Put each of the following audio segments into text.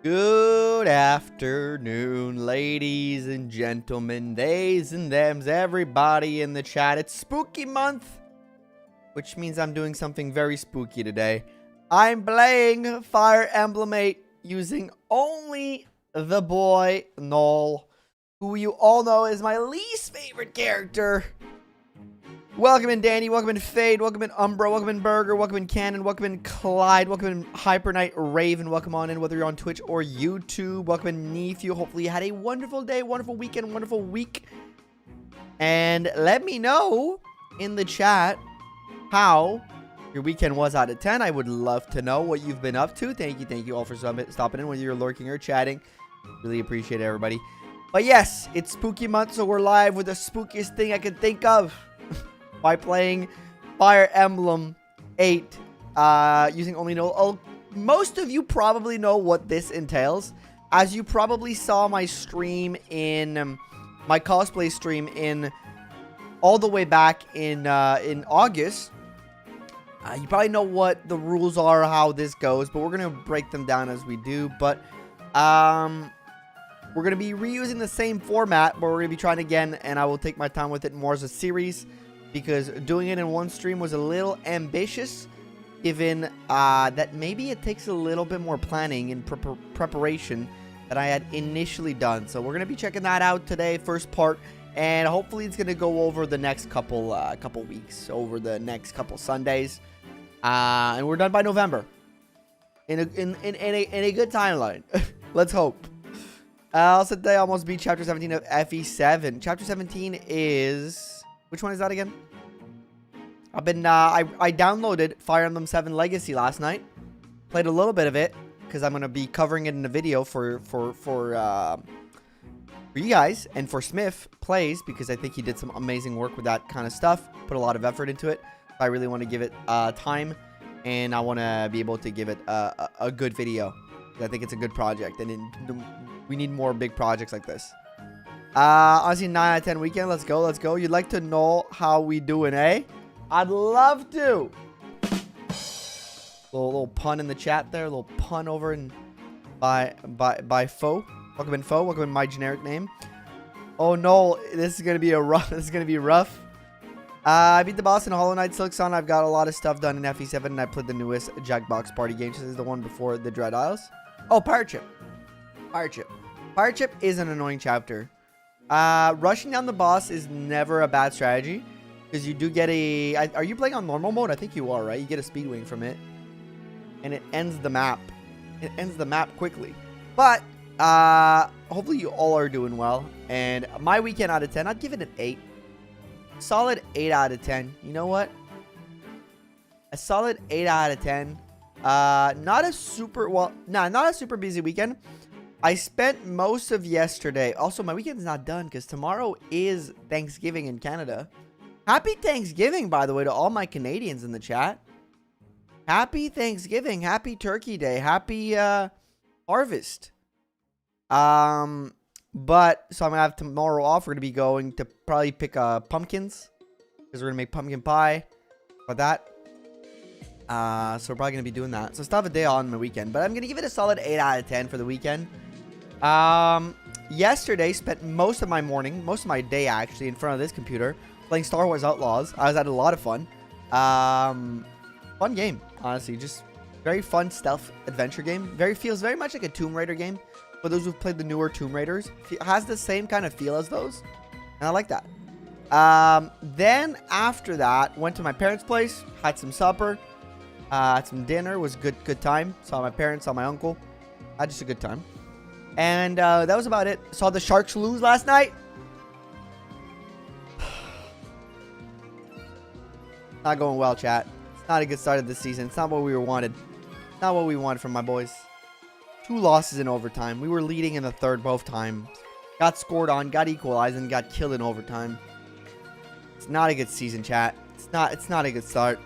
Good afternoon, ladies and gentlemen, theys and thems, everybody in the chat. It's spooky month, which means I'm doing something very spooky today. I'm playing Fire Emblem 8 using only the boy Knoll, who you all know is my least favorite character. Welcome in Danny, welcome in Fade, welcome in Umbra, welcome in Burger, welcome in Cannon, welcome in Clyde, welcome in Hyper Knight Raven, welcome on in whether you're on Twitch or YouTube, welcome in Nephew. Hopefully you had a wonderful day, wonderful weekend, wonderful week. And let me know in the chat how your weekend was out of 10. I would love to know what you've been up to. Thank you all for stopping in, whether you're lurking or chatting. Really appreciate it, everybody. But yes, it's spooky month, so we're live with the spookiest thing I could think of. By playing Fire Emblem 8 using only Knoll. Most of you probably know what this entails, as you probably saw my stream in my cosplay stream in all the way back in August. You probably know what the rules are, how this goes, but we're gonna break them down as we do. But we're gonna be reusing the same format, but we're gonna be trying again, and I will take my time with it more as a series, because doing it in one stream was a little ambitious, given that maybe it takes a little bit more planning and preparation than I had initially done. So we're going to be checking that out today, first part, and hopefully it's going to go over the next couple weeks, over the next couple Sundays, and we're done by November, in a good timeline. Let's hope. Also today, I almost beat Chapter 17 of FE7. Chapter 17 is... Which one is that again? I've been, I downloaded Fire Emblem 7 Legacy last night. Played a little bit of it, because I'm going to be covering it in a video for you guys. And for Smith Plays, because I think he did some amazing work with that kind of stuff. Put a lot of effort into it. I really want to give it time. And I want to be able to give it a good video. I think it's a good project. And we need more big projects like this. Honestly, 9 out of 10 weekend. Let's go. You'd like to know how we doing, eh? I'd love to. Little pun in the chat there. A little pun over in by Foe. Welcome in Foe. Welcome in my generic name. Oh no, this is gonna be rough. I beat the boss in Hollow Knight Silk Sun. I've got a lot of stuff done in FE7, and I played the newest Jackbox party game. This is the one before the Dread Isles. Oh, Pirate Ship. Pirate Ship is an annoying chapter. Rushing down the boss is never a bad strategy, because you do get a... Are you playing on normal mode? I think you are, right? You get a speed wing from it, and it ends the map. It ends the map quickly. But hopefully you all are doing well. And my weekend out of 10, I'd give it an 8. Solid 8 out of 10. You know what? A solid 8 out of 10. Not a super... Well, not a super busy weekend. I spent most of yesterday. Also, my weekend's not done because tomorrow is Thanksgiving in Canada. Happy Thanksgiving, by the way, to all my Canadians in the chat. Happy Thanksgiving. Happy Turkey Day. Happy harvest. So I'm going to have tomorrow off. We're going to be going to probably pick pumpkins, because we're going to make pumpkin pie. About that. So we're probably going to be doing that. So still have a day on my weekend. But I'm going to give it a solid 8 out of 10 for the weekend. Yesterday spent most of my day actually in front of this computer playing Star Wars Outlaws. I had a lot of fun. Fun game, honestly, just very fun stealth adventure game. Feels very much like a Tomb Raider game. For those who've played the newer Tomb Raiders, it has the same kind of feel as those, and I like that. Then after that, went to my parents' place, had some supper, had some dinner. Was good time. Saw my parents, saw my uncle. Had just a good time. And that was about it. Saw the Sharks lose last night. Not going well, chat. It's not a good start of the season. It's not what we wanted. Not what we wanted from my boys. 2 losses in overtime. We were leading in the third both times. Got scored on, got equalized, and got killed in overtime. It's not a good season, chat. It's not a good start.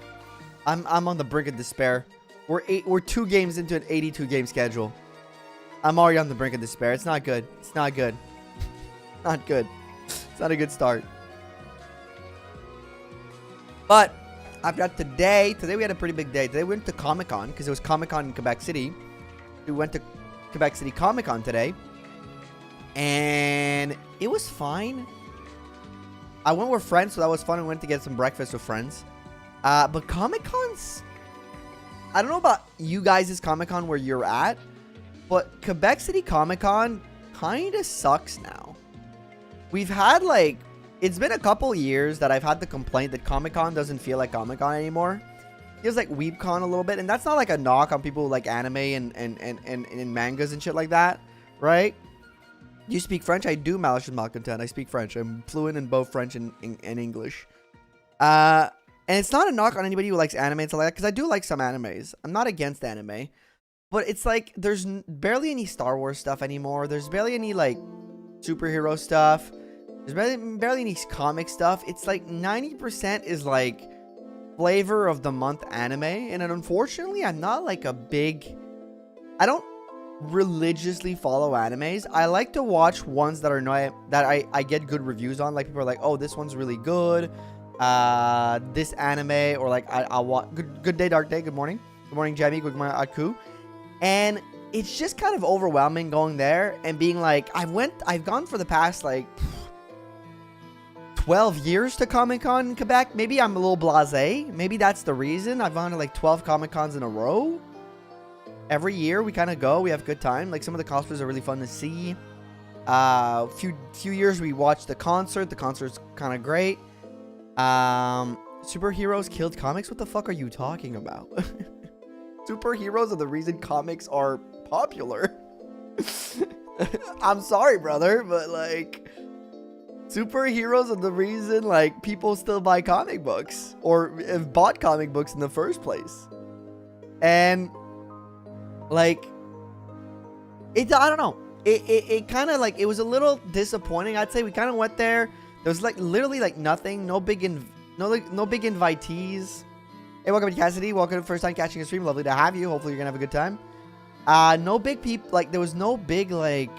I'm on the brink of despair. We're 2 games into an 82 game schedule. I'm already on the brink of despair. It's not good. It's not good. Not good. It's not a good start. But I've got today we had a pretty big day. Today we went to Comic-Con, because it was Comic-Con in Quebec City. We went to Quebec City Comic Con today, and it was fine. I went with friends, so that was fun. We went to get some breakfast with friends. But Comic Cons, I don't know about you guys' Comic Con where you're at, but Quebec City Comic Con kind of sucks now. We've had like, it's been a couple years that I've had the complaint that Comic Con doesn't feel like Comic Con anymore. It feels like WeebCon a little bit, and that's not like a knock on people who like anime and mangas and shit like that, right? You speak French? I do, Malicious Malcontent. I speak French. I'm fluent in both French and English. And it's not a knock on anybody who likes anime and stuff like that, because I do like some animes. I'm not against anime. But it's like, there's barely any Star Wars stuff anymore. There's barely any, like, superhero stuff. There's barely any comic stuff. It's like 90% is, like, flavor of the month anime. And then, unfortunately, I'm not, like, a big... I don't religiously follow animes. I like to watch ones that are I get good reviews on. Like, people are like, oh, this one's really good. This anime, or like I'll watch. Good day, Dark Day. Good morning. Good morning, Jamie. Good morning, Aku. And it's just kind of overwhelming going there and being like, I've gone for the past like 12 years to Comic Con in Quebec. Maybe I'm a little blasé. Maybe that's the reason. I've gone to like 12 Comic Cons in a row. Every year we kind of go. We have a good time. Like, some of the cosplays are really fun to see. Few years we watched the concert. The concert's kind of great. Superheroes killed comics? What the fuck are you talking about? Superheroes are the reason comics are popular. I'm sorry, brother, but like, superheroes are the reason like people still buy comic books or have bought comic books in the first place. And like, I don't know. It kind of like, it was a little disappointing. I'd say we kind of went there. There was like literally like nothing. No big invitees. Hey, welcome to Cassidy. Welcome to first time catching a stream. Lovely to have you. Hopefully you're gonna have a good time. No big people. Like, there was no big like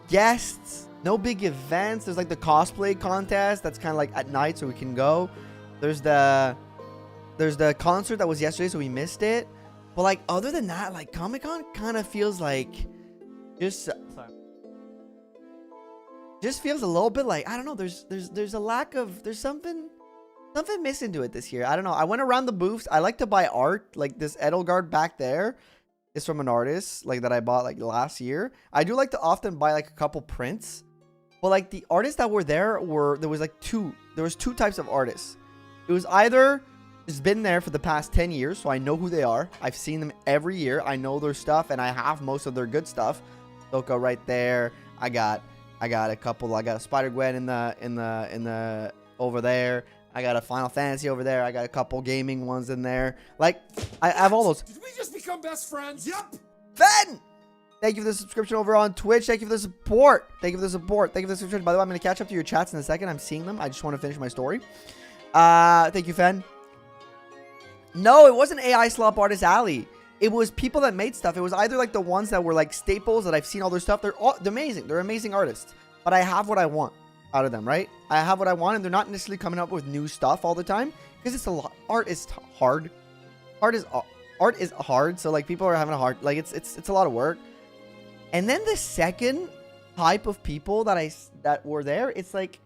guests. No big events. There's like the cosplay contest. That's kind of like at night, so we can go. There's the concert that was yesterday, so we missed it. But like, other than that, like, Comic-Con kind of feels like just feels a little bit like, I don't know, there's a lack of, there's something missing to it this year. I don't know. I went around the booths. I like to buy art. Like, this Edelgard back there is from an artist like that I bought like last year. I do like to often buy like a couple prints. But like, the artists that were there there was two types of artists. It was either has been there for the past 10 years, so I know who they are. I've seen them every year. I know their stuff, and I have most of their good stuff. Soka right there. I got a couple. I got a Spider-Gwen in the over there. I got a Final Fantasy over there. I got a couple gaming ones in there. Like, I have all those. Did we just become best friends? Yep. Ben! Thank you for the subscription over on Twitch. Thank you for the support. Thank you for the support. Thank you for the subscription. By the way, I'm going to catch up to your chats in a second. I'm seeing them. I just want to finish my story. Thank you, Fen. No, it wasn't AI Slop Artist Alley. It was people that made stuff. It was either like the ones that were like staples that I've seen all their stuff. They're amazing. They're amazing artists. But I have what I want out of them, right? I have what I want, and they're not necessarily coming up with new stuff all the time, because it's a lot. Art is hard. Art is hard. So like, people are having a hard, like, it's a lot of work. And then the second type of people that were there, it's like,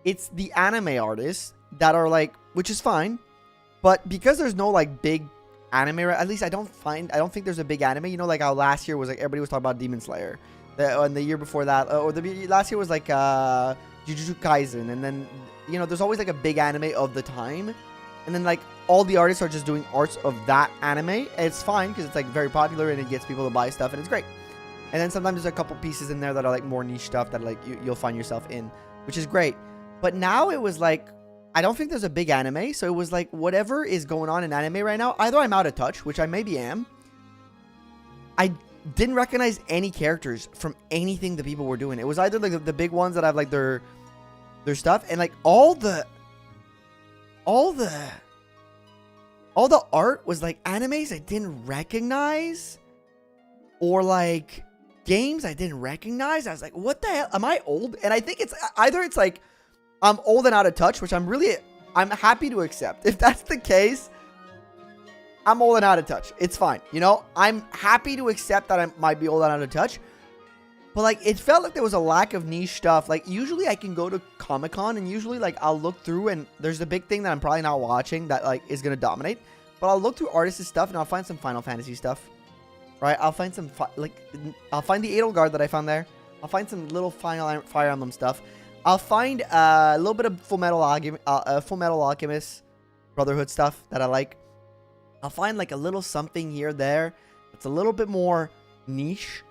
it's the anime artists that are like, which is fine, but because there's no like big anime, at least I don't think there's a big anime. You know, like how last year was like, everybody was talking about Demon Slayer. And the year before that, or the last year was like Jujutsu Kaisen, and then, you know, there's always like a big anime of the time, and then like all the artists are just doing arts of that anime, and it's fine because it's like very popular and it gets people to buy stuff, and it's great. And then sometimes there's a couple pieces in there that are like more niche stuff that like you'll find yourself in, which is great. But now it was like, I don't think there's a big anime, so it was like, whatever is going on in anime right now, either I'm out of touch, which I maybe am. I didn't recognize any characters from anything that people were doing. It was either like the big ones that have like their stuff, and like all the art was like animes I didn't recognize, or like games I didn't recognize. I was like, what the hell? Am I old? And I think it's either it's like I'm old and out of touch, which I'm happy to accept. If that's the case, I'm old and out of touch. It's fine. You know, I'm happy to accept that I might be old and out of touch. But, like, it felt like there was a lack of niche stuff. Like, usually I can go to Comic-Con and usually, like, I'll look through and there's a big thing that I'm probably not watching that, like, is going to dominate. But I'll look through artists' stuff and I'll find some Final Fantasy stuff. Right? I'll find some, I'll find the Edelgard that I found there. I'll find some little Fire Emblem stuff. I'll find a little bit of Full Metal Alchemist Brotherhood stuff that I like. I'll find like a little something here there that's a little bit more niche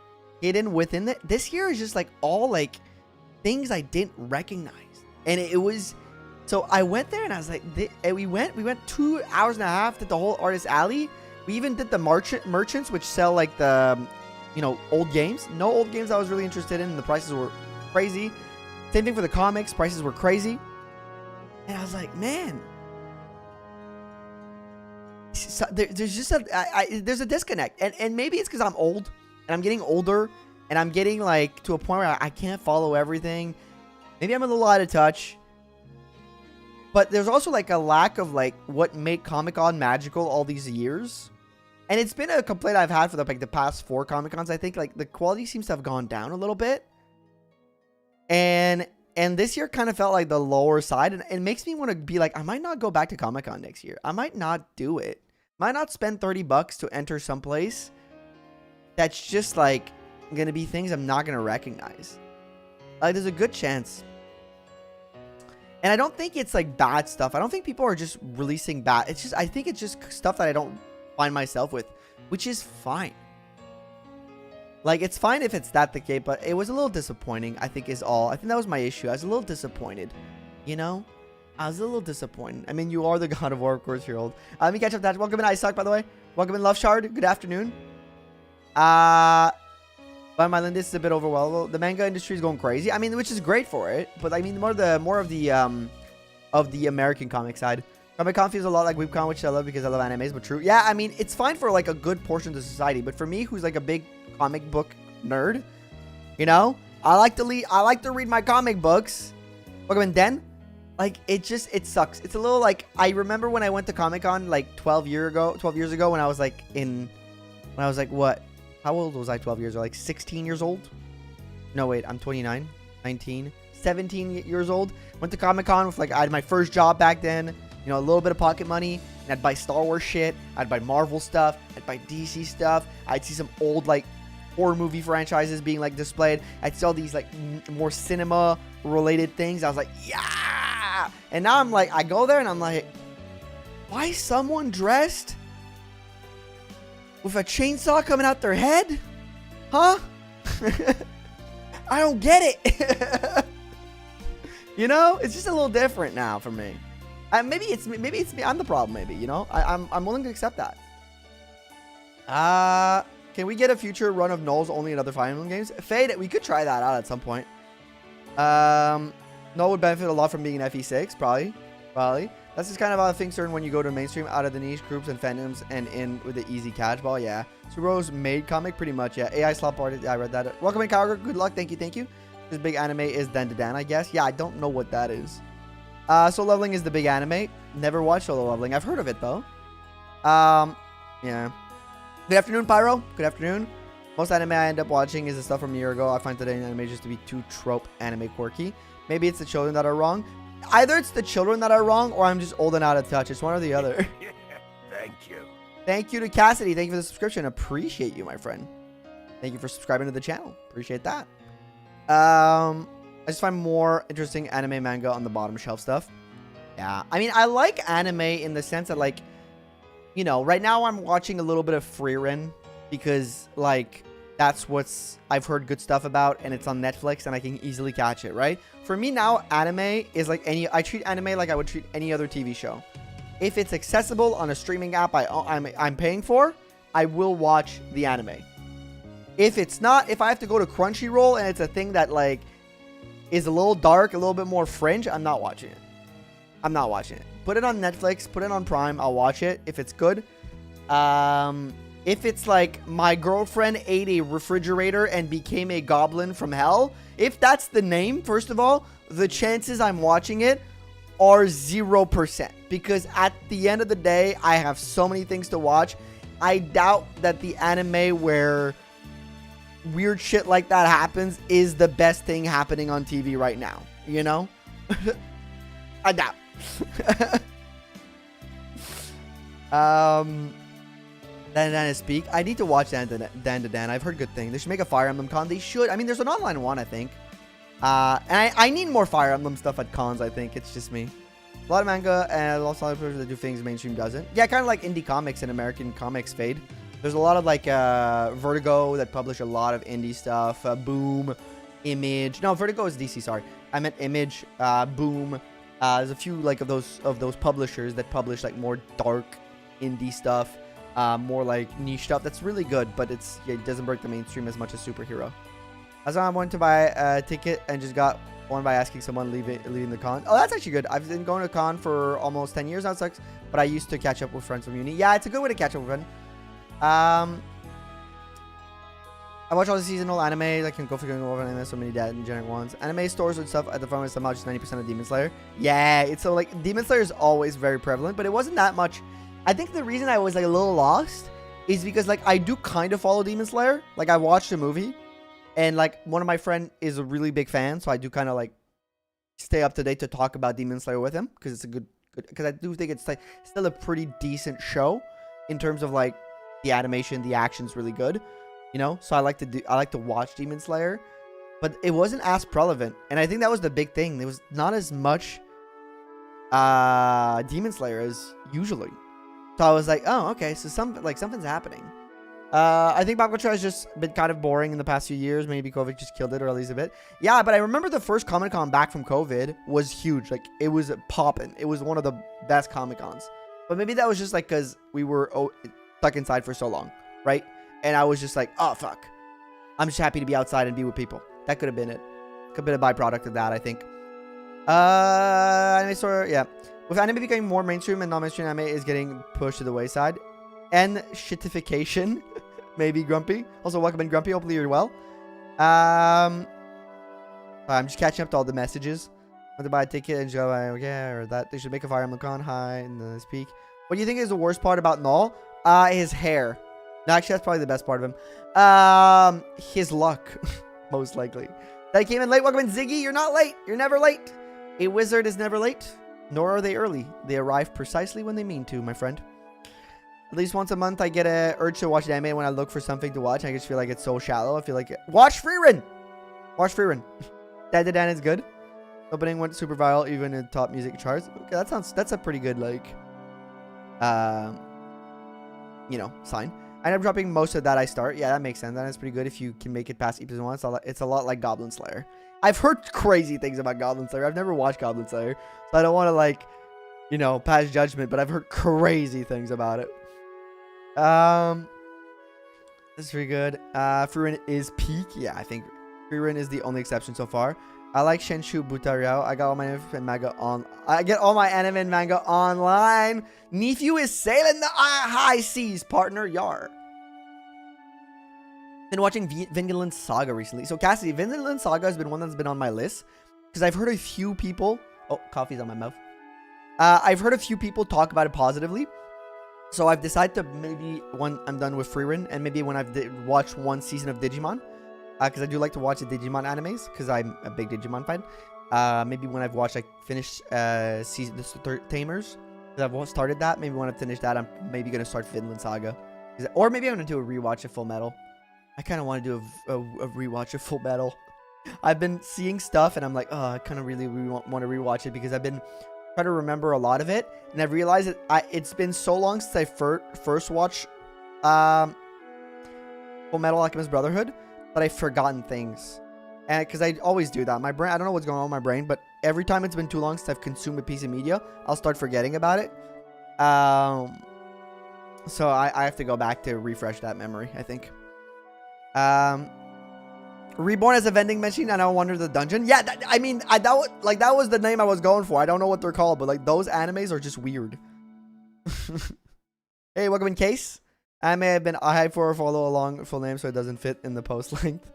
hidden within it. This here is just like all like things I didn't recognize. And it was, so I went there and I was like, and we went 2 hours and a half, did the whole artist alley. We even did the merchants, which sell like the, you know, old games. No old games I was really interested in. And the prices were crazy. Same thing for the comics. Prices were crazy. And I was like, man, so there's just there's a disconnect. And maybe it's because I'm old and I'm getting older and I'm getting like to a point where I can't follow everything. Maybe I'm a little out of touch. But there's also like a lack of like what made Comic-Con magical all these years. And it's been a complaint I've had for the past 4 Comic-Cons. I think like the quality seems to have gone down a little bit. And this year kind of felt like the lower side. And it makes me want to be like, I might not go back to Comic-Con next year. I might not do it. Might not spend $30 to enter someplace that's just like going to be things I'm not going to recognize. Like there's a good chance. And I don't think it's like bad stuff. I don't think people are just releasing bad. It's just, I think it's just stuff that I don't find myself with, which is fine. Like, it's fine if it's that the case, but it was a little disappointing, I think is all. I think that was my issue. I was a little disappointed, you know? I was a little disappointed. I mean, you are the God of War, of course, you're old. Let me catch up that. Welcome in, Ice Talk, by the way. Welcome in, Love Shard. Good afternoon. But my Lynn, this is a bit overwhelming. The manga industry is going crazy. I mean, which is great for it, but I mean, more of the American comic side. Comic-Con feels a lot like WebCon, which I love because I love animes, but true. Yeah, I mean, it's fine for like a good portion of the society, but for me, who's like a big comic book nerd, you know, I like to read my comic books. Welcome in, Den. Like, it sucks. It's a little like, I remember when I went to Comic-Con like 12 years ago when I was like what? How old was I 12 years ago? Like 16 years old? No, wait, I'm 29, 19, 17 years old. Went to Comic-Con with like, I had my first job back then, you know, a little bit of pocket money, and I'd buy Star Wars shit, I'd buy Marvel stuff, I'd buy DC stuff, I'd see some old like horror movie franchises being like displayed, I'd see all these like more cinema related things. I was like, yeah! And now I'm like, I go there and I'm like, why is someone dressed with a chainsaw coming out their head? Huh? I don't get it. You know, it's just a little different now for me. Maybe it's me. I'm the problem. Maybe, you know. I'm willing to accept that. Can we get a future run of Knoll's only in other Fire Emblem games? Fade. We could try that out at some point. Knoll would benefit a lot from being an FE6, probably. That's just kind of how things turn when you go to mainstream, out of the niche groups and fandoms, and in with the easy catch ball. Yeah, Subaru's made comic pretty much. Yeah, AI slot party. Yeah, I read that. Welcome in, Cowgirl. Good luck. Thank you. This big anime is Dan to Dan, I guess. Yeah, I don't know what that is. Solo Leveling is the big anime. Never watched Solo Leveling. I've heard of it though. Yeah. Good afternoon, Pyro. Good afternoon. Most anime I end up watching is the stuff from a year ago. I find today anime just to be too trope anime quirky. Maybe it's the children that are wrong. Either it's the children that are wrong, or I'm just old and out of touch. It's one or the other. Thank you. Thank you to Cassidy. Thank you for the subscription. Appreciate you, my friend. Thank you for subscribing to the channel. Appreciate that. I just find more interesting anime manga on the bottom shelf stuff. Yeah. I mean, I like anime in the sense that, like, you know, right now I'm watching a little bit of Frieren because, like, that's what's I've heard good stuff about, and it's on Netflix and I can easily catch it, right? For me now, anime is like I treat anime like I would treat any other TV show. If it's accessible on a streaming app I'm paying for, I will watch the anime. If it's not, if I have to go to Crunchyroll and it's a thing that like is a little dark, a little bit more fringe, I'm not watching it. Put it on Netflix, put it on Prime, I'll watch it if it's good. If it's like my girlfriend ate a refrigerator and became a goblin from hell, if that's the name, first of all, the chances I'm watching it are 0%. Because at the end of the day, I have so many things to watch. I doubt that the anime where weird shit like that happens is the best thing happening on TV right now. You know? I doubt. Dan to speak. I need to watch Dan to Dan. I've heard good things. They should make a Fire Emblem con. They should. I mean, there's an online one, I think. And I need more Fire Emblem stuff at cons, I think. It's just me. A lot of manga and a lot of solid players that do things mainstream doesn't. Yeah, kind of like indie comics and American comics fade. There's a lot of like Vertigo that publish a lot of indie stuff. Boom, Image. No, Vertigo is DC. Sorry, I meant Image. Boom. There's a few like of those publishers that publish like more dark indie stuff, more like niche stuff. That's really good, but it doesn't break the mainstream as much as superhero. As I wanted to buy a ticket and just got one by asking someone leaving the con. Oh, that's actually good. I've been going to con for almost 10 years now. It sucks, but I used to catch up with friends from uni. Yeah, it's a good way to catch up with friends. I watch all the seasonal anime. Like can go for over anime. So many dead and generic ones. Anime stores and stuff at the front is somehow just 90% of Demon Slayer. Yeah, it's so like Demon Slayer is always very prevalent, but it wasn't that much. I think the reason I was like a little lost is because like I do kind of follow Demon Slayer. Like I watched the movie. And, like, one of my friends is a really big fan, so I do kind of, like, stay up to date to talk about Demon Slayer with him, because it's a good, because I do think it's, like, still a pretty decent show in terms of, like, the animation, the action's really good, you know? So I like to watch Demon Slayer, but it wasn't as relevant, and I think that was the big thing. There was not as much Demon Slayer as usually. So I was like, oh, okay, so something's happening. I think Bakugo has just been kind of boring in the past few years. Maybe COVID just killed it, or at least a bit. Yeah, but I remember the first Comic-Con back from COVID was huge. Like, it was popping. It was one of the best Comic-Cons. But maybe that was just, like, because we were stuck inside for so long, right? And I was just like, oh, fuck. I'm just happy to be outside and be with people. That could have been it. Could have been a byproduct of that, I think. Anime store, yeah. With anime becoming more mainstream and non-mainstream, anime is getting pushed to the wayside. And shitification. Maybe Grumpy. Also, welcome in, Grumpy. Hopefully you're well. I'm just catching up to all the messages. Want to buy a ticket and go, okay, or that. They should make a Fire Emblem con. Hi, and then speak. What do you think is the worst part about Knoll? His hair. No, actually, that's probably the best part of him. His luck. Most likely. That came in late. Welcome in, Ziggy. You're not late. You're never late. A wizard is never late. Nor are they early. They arrive precisely when they mean to, my friend. At least once a month, I get an urge to watch anime when I look for something to watch. I just feel like it's so shallow. I feel like watch Freerun. Watch Freerun. Dan to Dan is good. Opening went super viral, even in top music charts. Okay, that's a pretty good like, you know, sign. I end up dropping most of that I start. Yeah, that makes sense. That is pretty good if you can make it past episode 1. It's a lot like Goblin Slayer. I've heard crazy things about Goblin Slayer. I've never watched Goblin Slayer, so I don't want to like, you know, pass judgment. But I've heard crazy things about it. This is pretty good. Freerun is peak. Yeah, I think Freerun is the only exception so far. I like Shenshu Butariao. I got all my anime and manga on. I get all my anime and manga online. Nephew is sailing the high seas, partner. Yar. Been watching Vinland Saga recently. So Cassidy, Vinland Saga has been one that's been on my list because I've heard a few people. Oh, coffee's on my mouth. I've heard a few people talk about it positively. So I've decided to maybe when I'm done with Freerun and maybe when I've watched one season of Digimon, because I do like to watch the Digimon animes because I'm a big Digimon fan. Maybe when I've watched, like, finished season the Tamers, because I've started that. Maybe when I've finished that, I'm maybe gonna start Vinland Saga, or maybe I'm gonna do a rewatch of Full Metal. I kind of want to do a rewatch of Full Metal. I've been seeing stuff and I'm like, oh, I kind of really want to rewatch it because I've been try to remember a lot of it, and I've realized that it's been so long since I first watched Full Metal Alchemist Brotherhood that I've forgotten things, and because I always do that. My brain, I don't know what's going on with my brain, but every time it's been too long since I've consumed a piece of media, I'll start forgetting about it. So I have to go back to refresh that memory, I think. Reborn as a vending machine, and I wonder the dungeon. Yeah, that was the name I was going for. I don't know what they're called, but like those animes are just weird. Hey, welcome in, Case. I may have been hyped for a follow along full name, so it doesn't fit in the post length.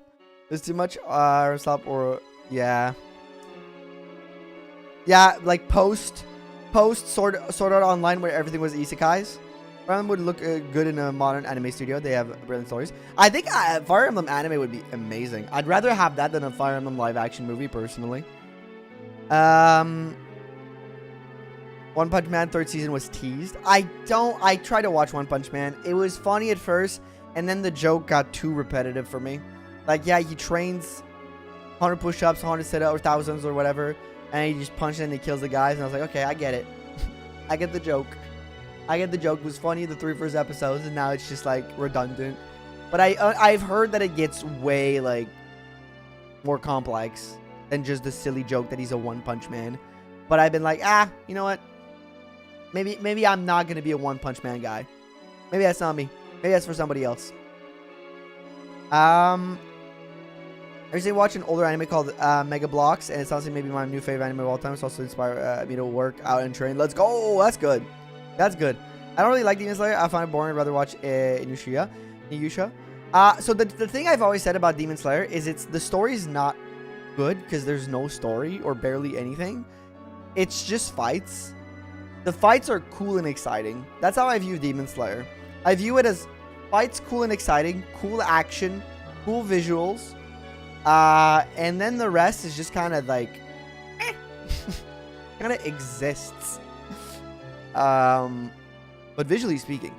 There's too much stop or yeah. Yeah, like post Sword Art Online, where everything was isekais. Fire Emblem would look good in a modern anime studio. They have brilliant stories. I think Fire Emblem anime would be amazing. I'd rather have that than a Fire Emblem live action movie, personally. One Punch Man third season was teased. I tried to watch One Punch Man. It was funny at first, and then the joke got too repetitive for me. Like, yeah, he trains 100 push-ups, 100 sit-ups, or thousands or whatever, and he just punches and he kills the guys. And I was like, okay, I get it. I get the joke. It was funny the 3 first episodes, and now it's just like redundant. But I've heard that it gets way like more complex than just the silly joke that he's a One Punch Man. But I've been like, you know what? Maybe I'm not gonna be a One Punch Man guy. Maybe that's not me. Maybe that's for somebody else. I recently watched an older anime called Mega Blocks, and it's honestly maybe my new favorite anime of all time. It's also inspired me to work out and train. Let's go! That's good. That's good. I don't really like Demon Slayer. I find it boring. I'd rather watch Inuyasha. So the thing I've always said about Demon Slayer is the story's not good because there's no story or barely anything. It's just fights. The fights are cool and exciting. That's how I view Demon Slayer. I view it as fights, cool and exciting, cool action, cool visuals, and then the rest is just kind of like, kind of exists. But visually speaking.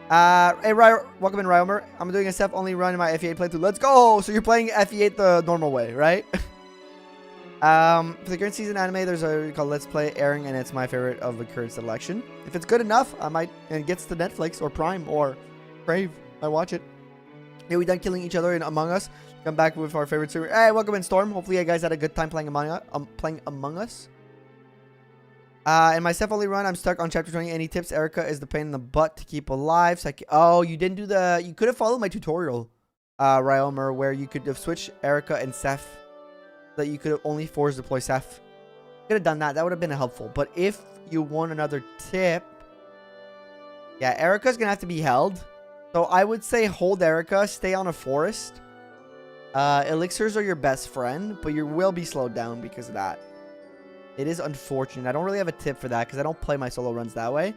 Hey, welcome in, Ryomer. I'm doing a Seth-only run in my FE8 playthrough. Let's go! So you're playing FE8 the normal way, right? For the current season anime, there's a called Let's Play airing, and it's my favorite of the current selection. If it's good enough, I might, and it gets to Netflix or Prime or Crave, I watch it. Yeah, we done killing each other in Among Us. Come back with our favorite series. Hey, welcome in, Storm. Hopefully you guys had a good time playing Among Us. In my Seth-only run, I'm stuck on chapter 20. Any tips? Eirika is the pain in the butt to keep alive. So oh, you didn't do you could have followed my tutorial, Ryomer, where you could have switched Eirika and Seth. That you could have only force deploy Seth. Could have done that. That would have been helpful. But if you want another tip, yeah, Eirika's gonna have to be held. So I would say hold Eirika, stay on a forest. Elixirs are your best friend, but you will be slowed down because of that. It is unfortunate. I don't really have a tip for that because I don't play my solo runs that way.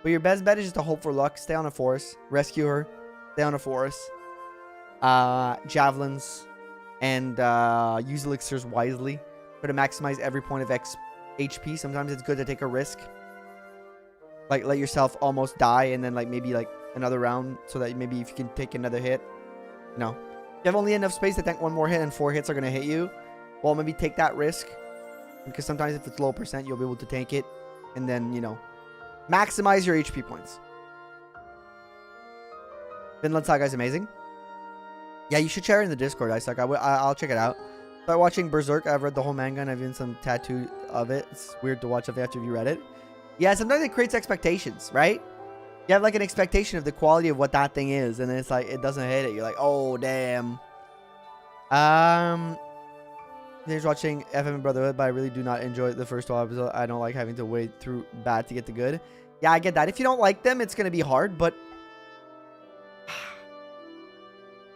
But your best bet is just to hope for luck. Stay on a forest. Rescue her. Stay on a forest. Javelins. And use elixirs wisely. Try to maximize every point of HP. Sometimes it's good to take a risk. Like, let yourself almost die and then, like, maybe, like, another round so that maybe if you can take another hit. You know. If you have only enough space to tank one more hit and 4 hits are going to hit you, well, maybe take that risk. Because sometimes if it's low percent, you'll be able to tank it. And then, you know, maximize your HP points. Vinland Saga is amazing. Yeah, you should share it in the Discord, Isaac. I'll check it out. Start watching Berserk. I've read the whole manga and I've even some tattoo of it. It's weird to watch after you read it. Yeah, sometimes it creates expectations, right? You have like an expectation of the quality of what that thing is. And then it's like, it doesn't hit it. You're like, oh, damn. Here's watching FM Brotherhood, but I really do not enjoy the first 12 episodes. I don't like having to wait through bad to get to good. Yeah, I get that. If you don't like them, it's going to be hard, but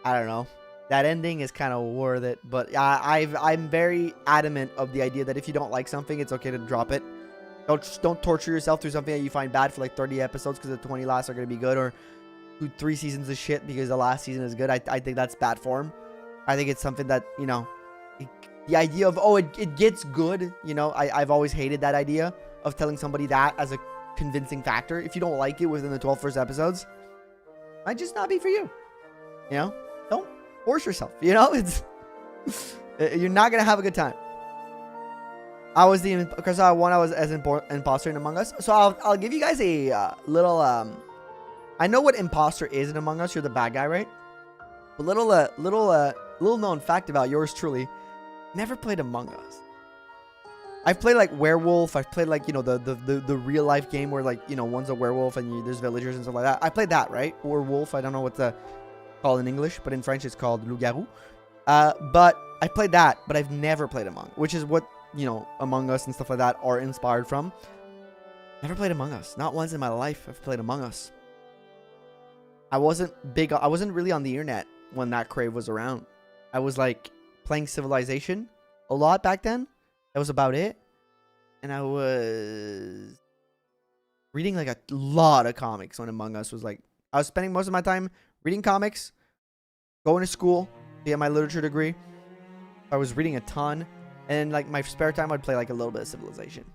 I don't know. That ending is kind of worth it, but I'm very adamant of the idea that if you don't like something, it's okay to drop it. Don't torture yourself through something that you find bad for like 30 episodes because the 20 last are going to be good, or 3 seasons of shit because the last season is good. I think that's bad form. I think it's something that, you know, the idea of, oh, it gets good, you know, I've always hated that idea of telling somebody that as a convincing factor. If you don't like it within the 12 first episodes, it might just not be for you. You know, don't force yourself, you know, you're not going to have a good time. I was because I was as imposter in Among Us. So I'll give you guys a little, I know what imposter is in Among Us. You're the bad guy, right? A little known fact about yours truly. Never played Among Us. I've played like Werewolf. I've played like, you know, the real life game where like, you know, one's a werewolf and there's villagers and stuff like that. I played that, right? Or wolf. I don't know what to call in English, but in French it's called loup-garou. But I played that, but I've never played Among Us, which is what, you know, Among Us and stuff like that are inspired from. Never played Among Us. Not once in my life I've played Among Us. I wasn't really on the internet when that crave was around. I was like playing Civilization a lot back then. That was about it. And I was reading like a lot of comics when Among Us was like, I was spending most of my time reading comics, going to school to get my literature degree. I was reading a ton. And like my spare time, I'd play like a little bit of Civilization.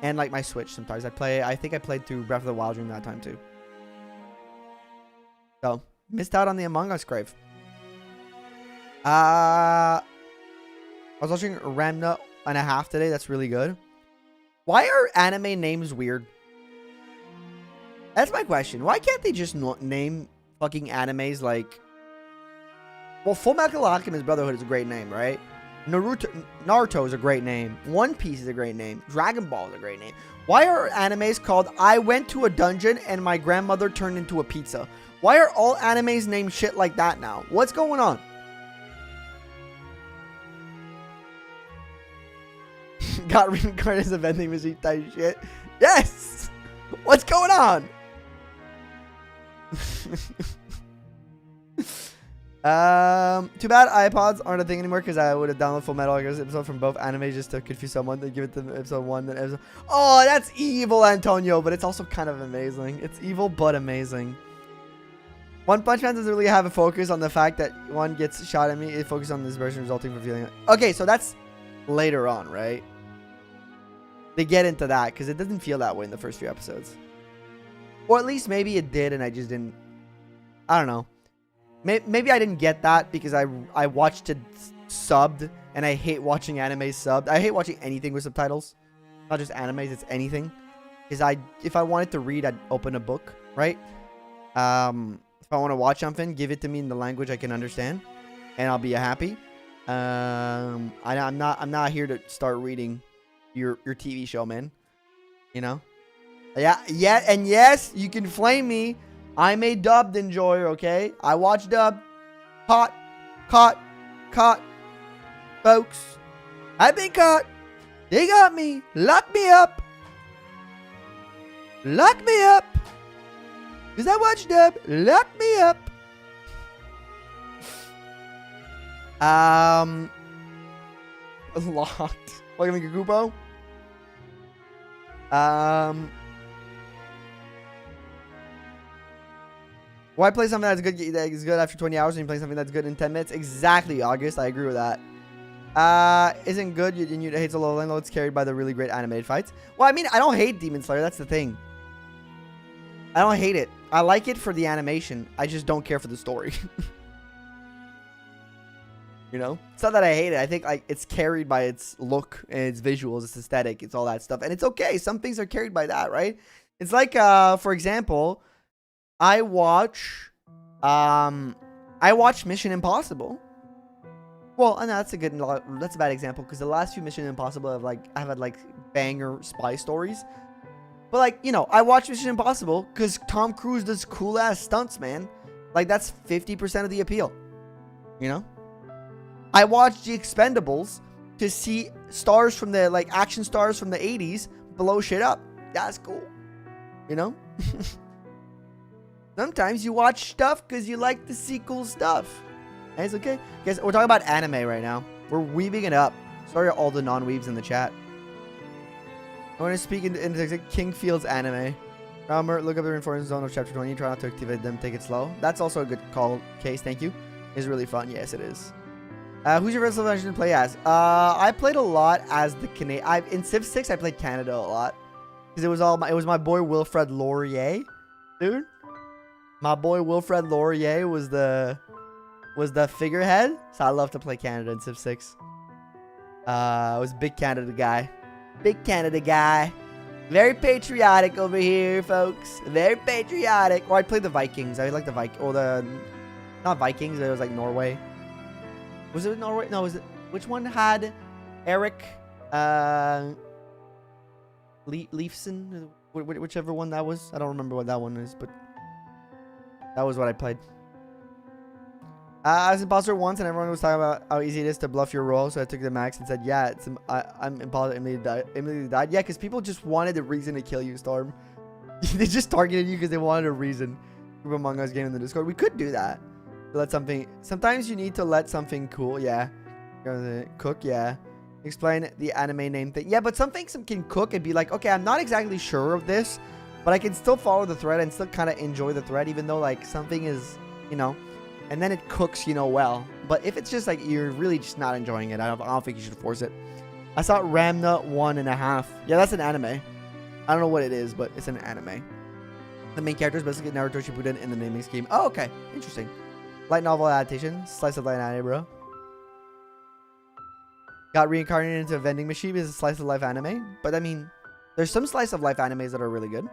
And like my Switch sometimes. I think I played through Breath of the Wild during that time too. So, missed out on the Among Us crave. I was watching Ramna and a half today. That's really good. Why are anime names weird? That's my question. Why can't they just name fucking animes well, Full Metal Alchemist Brotherhood is a great name, right? Naruto is a great name. One Piece is a great name. Dragon Ball is a great name. Why are animes called I went to a dungeon and my grandmother turned into a pizza? Why are all animes named shit like that now? What's going on? Got reincarnated as a vending machine type shit. Yes! What's going on? Too bad iPods aren't a thing anymore because I would have downloaded Full Metal Alchemist episode from both anime just to confuse someone. They give it to episode 1, then episode. Oh, that's evil, Antonio, but it's also kind of amazing. It's evil but amazing. One Punch Man doesn't really have a focus on the fact that one gets shot at me. It focuses on this version resulting from feeling. Okay, so that's later on, right? They get into that because it doesn't feel that way in the first few episodes, or at least maybe it did, and I just didn't. I don't know. Maybe I didn't get that because I watched it subbed, and I hate watching anime subbed. I hate watching anything with subtitles, not just animes. It's anything. Because if I wanted to read, I'd open a book, right? If I want to watch something, give it to me in the language I can understand, and I'll be happy. I'm not here to start reading your TV show, man. You know? Yeah, and yes, you can flame me. I'm a dubbed enjoyer, okay? I watch dub. Caught. Folks. I've been caught. They got me. Lock me up. Because I watch dub. Lock me up. Locked. Welcome to Kupo. Why play something that is good after 20 hours and you play something that's good in 10 minutes? Exactly, August. I agree with that. Isn't good. You hate the low lane. It's carried by the really great animated fights. Well, I mean, I don't hate Demon Slayer. That's the thing. I don't hate it. I like it for the animation. I just don't care for the story. You know? It's not that I hate it. I think like it's carried by its look and its visuals, its aesthetic, it's all that stuff. And it's okay. Some things are carried by that, right? It's like, for example, I watch Mission Impossible. Well, no, that's a bad example because the last few Mission Impossible have had like banger spy stories. But like, you know, I watch Mission Impossible because Tom Cruise does cool ass stunts, man. Like that's 50% of the appeal. You know? I watch The Expendables to see stars from the like action stars from the 80s blow shit up. That's cool. You know? Sometimes you watch stuff because you like to see cool stuff. And it's okay. Guys, we're talking about anime right now. We're weaving it up. Sorry to all the non-weaves in the chat. I want to speak into King Field's anime. Look up the reinforcement zone of chapter 20. Try not to activate them. Take it slow. That's also a good call, Case. Thank you. It's really fun. Yes, it is. Who's your wrestler version to play as? I played a lot as the Canadian. In Civ 6, I played Canada a lot. Because it was my boy Wilfred Laurier. Dude. My boy Wilfred Laurier was the figurehead. So I love to play Canada in Civ 6. I was a big Canada guy. Big Canada guy. Very patriotic over here, folks. Very patriotic. Or I played the Vikings. I like the Vikings. Or not Vikings. It was like Norway. Was it Norway? No, was it? Which one had Eric Leifson? Whichever one that was. I don't remember what that one is, but that was what I played. I was imposter once, and everyone was talking about how easy it is to bluff your role, so I took the max and said, yeah, I'm imposter. Immediately died. Yeah, because people just wanted a reason to kill you, Storm. They just targeted you because they wanted a reason. Group Among Us game in the Discord. We could do that. Let something. Sometimes you need to let something cool. Yeah. Cook. Yeah. Explain the anime name thing. Yeah, but some things can cook and be like, okay, I'm not exactly sure of this, but I can still follow the thread and still kind of enjoy the thread, even though like something is, you know, and then it cooks, you know, well. But if it's just like you're really just not enjoying it, I don't think you should force it. I saw Ramna 1.5. Yeah, that's an anime. I don't know what it is, but it's an anime. The main character is basically Naruto Shippuden in the naming scheme. Oh, okay. Interesting. Light novel adaptation. Slice of life anime, bro. Got reincarnated into a vending machine is a slice of life anime. But I mean, there's some slice of life animes that are really good.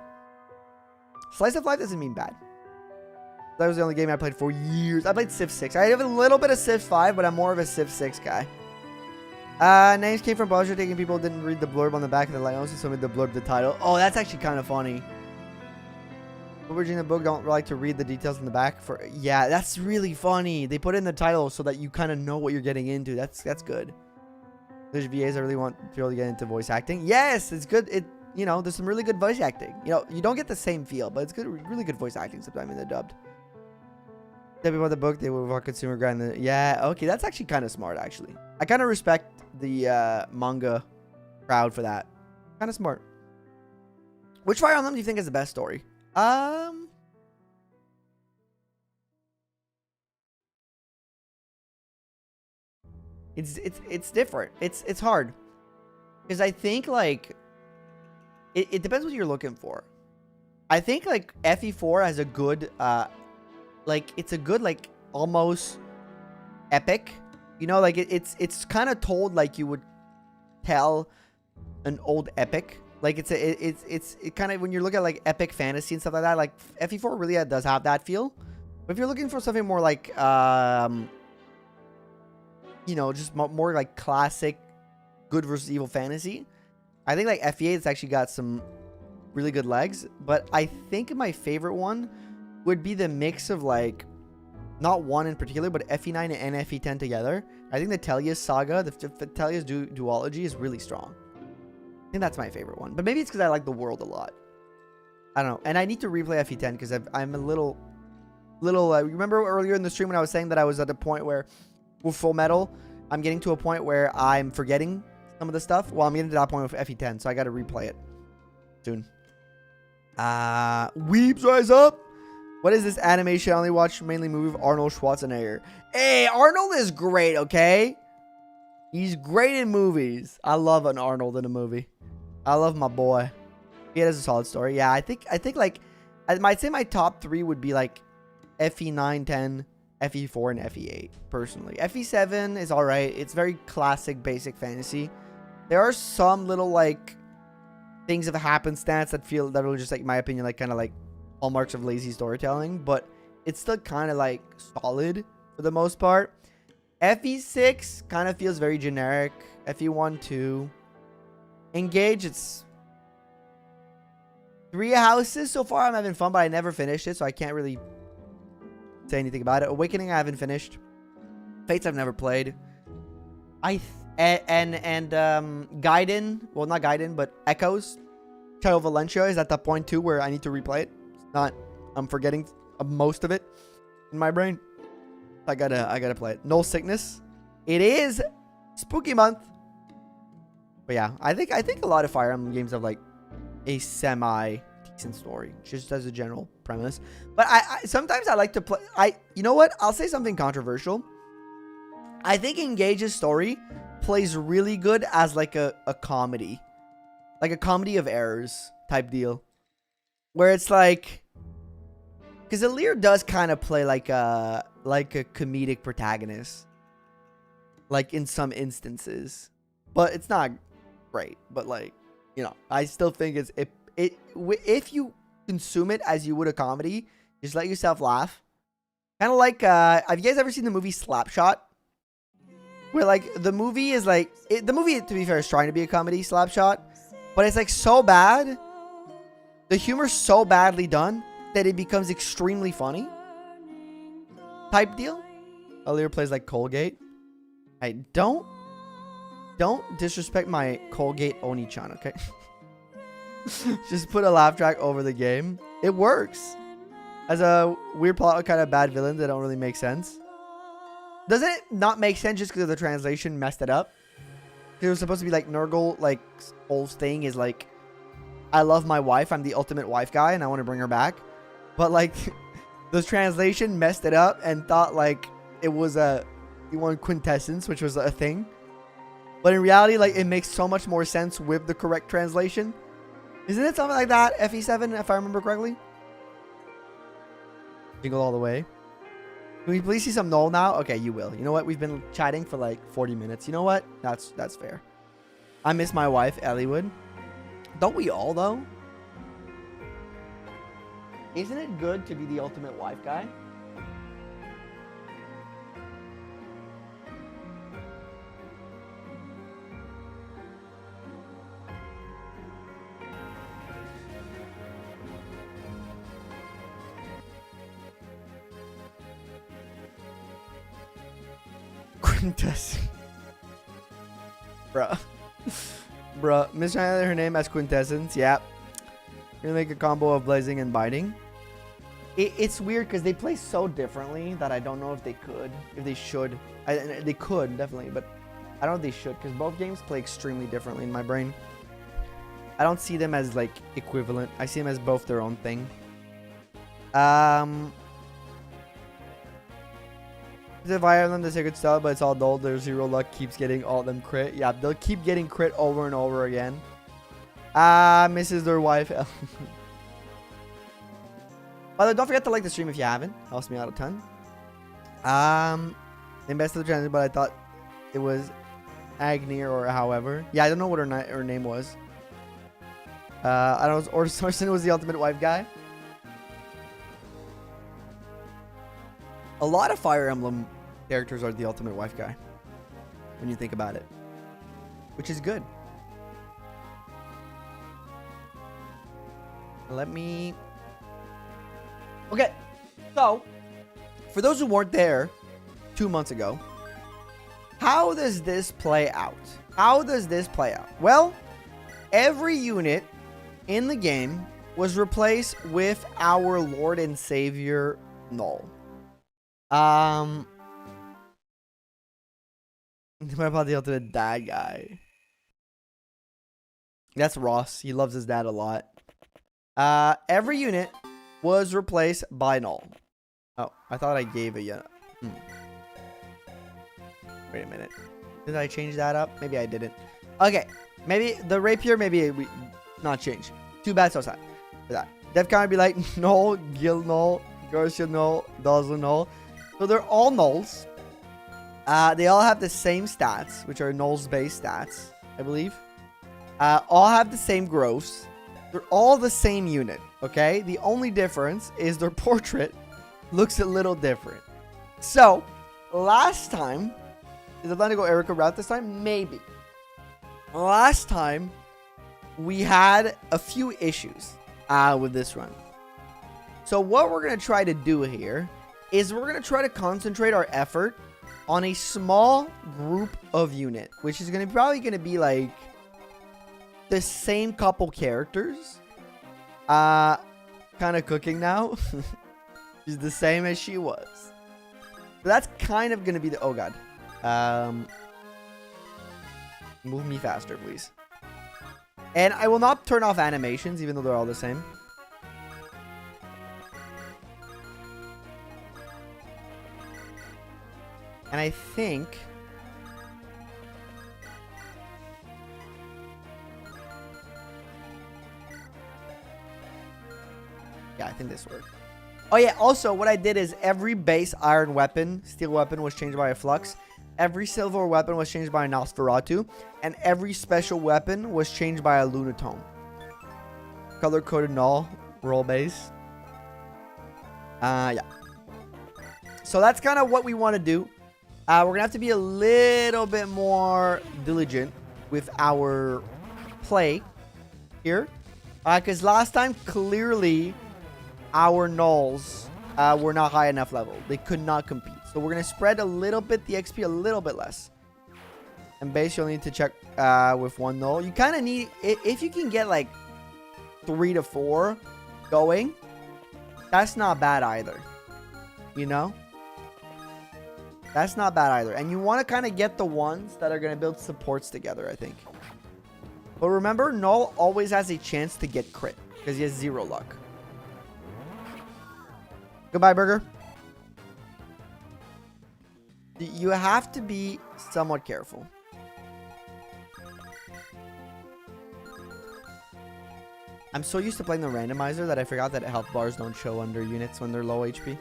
Slice of life doesn't mean bad. That was the only game I played for years. I played Civ 6. I have a little bit of Civ 5, but I'm more of a Civ 6 guy. Names came from Bowser taking people didn't read the blurb on the back of the line. Also, someone the blurb the title. Oh, that's actually kind of funny. People reading the book don't like to read the details in the back. Yeah, that's really funny. They put it in the title so that you kind of know what you're getting into. That's good. There's VAs that really want people to get into voice acting. Yes, it's good. You know, there's some really good voice acting. You know, you don't get the same feel, but it's good, really good voice acting sometimes in the dubbed. Tell people about the book, they will want consumer grind. Yeah, okay, that's actually kind of smart, actually. I kind of respect the manga crowd for that. Kind of smart. Which Fire Emblem do you think is the best story? It's different. It's hard. Because I think like it depends what you're looking for. I think like FE4 has a good like it's a good like almost epic. You know, like it's kind of told like you would tell an old epic. Like it's kind of when you look at like epic fantasy and stuff like that, like FE4 really does have that feel. But if you're looking for something more like you know, just more like classic good versus evil fantasy, I think like FE8 has actually got some really good legs. But I think my favorite one would be the mix of like not one in particular, but FE9 and FE10 together. I think the Tellius saga, the Tellius duology is really strong. I think that's my favorite one. But maybe it's because I like the world a lot. I don't know. And I need to replay FE10 because I'm a little remember earlier in the stream when I was saying that I was at a point where with Full Metal, I'm getting to a point where I'm forgetting some of the stuff. Well, I'm getting to that point with FE10, so I got to replay it soon. Weebs rise up. What is this animation? I only watch mainly movie of Arnold Schwarzenegger. Hey, Arnold is great, okay? He's great in movies. I love an Arnold in a movie. I love my boy. He has a solid story. Yeah, I think like I might say my top 3 would be like FE9, 10, FE4, and FE8 personally. FE7 is all right. It's very classic, basic fantasy. There are some little like things of happenstance that are just like, in my opinion, like kind of like hallmarks of lazy storytelling, but it's still kind of like solid for the most part. FE6 kind of feels very generic. FE1, 2. Engage, it's 3 houses so far. I'm having fun, but I never finished it, so I can't really say anything about it. Awakening, I haven't finished. Fates, I've never played. Gaiden, well, not Gaiden, but Echoes. Shadow of Valencia is at that point too where I need to replay it. It's not, I'm forgetting most of it in my brain. I gotta play it. Knoll Sickness. It is spooky month. But yeah, I think a lot of Fire Emblem games have like a semi decent story, just as a general premise. But I sometimes I like to play. You know what? I'll say something controversial. I think Engage's story plays really good as like a comedy, like a comedy of errors type deal, where it's like, because Alir does kind of play like a comedic protagonist, like in some instances, but it's not great. But like, you know, I still think if you consume it as you would a comedy, just let yourself laugh. Kind of like, have you guys ever seen the movie Slapshot? Where like the movie is like, the movie to be fair is trying to be a comedy, Slapshot, but it's like so bad, the humor's so badly done that it becomes extremely funny type deal. Alir plays like Colgate. I don't disrespect my Colgate Oni-chan, okay? Just put a laugh track over the game. It works. As a weird plot, kind of bad villains that don't really make sense. Doesn't it not make sense just because of the translation messed it up? It was supposed to be like Nurgle, like, whole thing is like, I love my wife. I'm the ultimate wife guy, and I want to bring her back. But like, the translation messed it up and thought like it was he wanted quintessence, which was a thing. But in reality, like, it makes so much more sense with the correct translation. Isn't it something like that? FE7, if I remember correctly. Jingle all the way. Can we please see some Knoll now? Okay, you will. You know what? We've been chatting for like 40 minutes. You know what? That's fair. I miss my wife, Elliewood. Don't we all, though? Isn't it good to be the ultimate wife guy? Quintessence. Bruh. Bruh. Mistranslated her name as Quintessence. Yep. Gonna make a combo of blazing and biting. It's weird because they play so differently that I don't know if they could. If they should. They could, definitely. But I don't know if they should because both games play extremely differently in my brain. I don't see them as, like, equivalent. I see them as both their own thing. The Fire Emblem, the Sacred Stella, but it's all dull. Their zero luck keeps getting all of them crit. Yeah, they'll keep getting crit over and over again. Misses their wife. By the way, don't forget to like the stream if you haven't. Helps me out a ton. They messed up the translation, but I thought it was Agneer or however. Yeah, I don't know what her name was. I don't know. Or Sorsen was the ultimate wife guy. A lot of Fire Emblem characters are the ultimate wife guy when you think about it, which is good. Let me... Okay, so for those who weren't there 2 months ago, how does this play out? How does this play out? Well, every unit in the game was replaced with our Lord and Savior Knoll. What about the ultimate dad guy? That's Ross. He loves his dad a lot. Every unit was replaced by Knoll. Oh, I thought I gave a yeah. Wait a minute. Did I change that up? Maybe I didn't. Okay. Maybe the rapier, maybe we not change. Too bad, so sad. For that. Def kind of be like Knoll, Gil Knoll, Garcia Knoll, Dawson Knoll. So they're all Knolls. They all have the same stats, which are Knoll's base stats, I believe. All have the same growths. They're all the same unit, okay? The only difference is their portrait looks a little different. So, last time, is it going to go Eirika route this time? Maybe. Last time, we had a few issues with this run. So, what we're going to try to do here is we're going to try to concentrate our effort on a small group of unit, which is probably going to be like the same couple characters. Kind of cooking now. She's the same as she was. So that's kind of going to be the... Oh, God. Move me faster, please. And I will not turn off animations, even though they're all the same. And I think... Yeah, I think this worked. Oh, yeah. Also, what I did is every base iron weapon, steel weapon, was changed by a flux. Every silver weapon was changed by a Nosferatu. And every special weapon was changed by a Lunatone. Color-coded Knoll, roll base. Yeah. So that's kind of what we want to do. We're going to have to be a little bit more diligent with our play here. Because last time, clearly, our Knolls were not high enough level. They could not compete. So we're going to spread a little bit, the XP a little bit less. And base, you'll need to check with one Knoll. You kind of need, if you can get like 3 to 4 going, that's not bad either. You know? That's not bad either. And you want to kind of get the ones that are going to build supports together, I think. But remember, Knoll always has a chance to get crit because he has 0 luck. Goodbye, Burger. You have to be somewhat careful. I'm so used to playing the randomizer that I forgot that health bars don't show under units when they're low HP.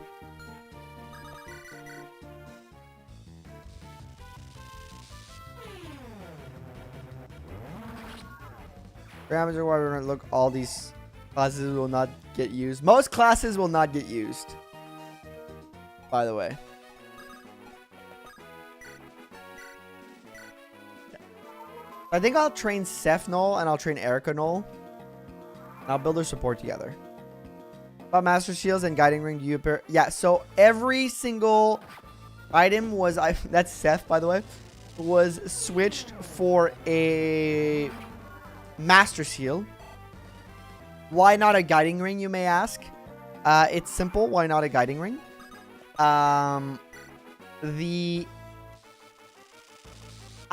Parameters required. Look, all these classes will not get used. Most classes will not get used. By the way. I think I'll train Seth Knoll and I'll train Eirika Knoll. And I'll build their support together. About Master Shields and Guiding Ring, do you appear? Yeah, so every single item was... that's Seth, by the way. Was switched for a Master Shield. Why not a Guiding Ring, you may ask? It's simple. Why not a Guiding Ring? I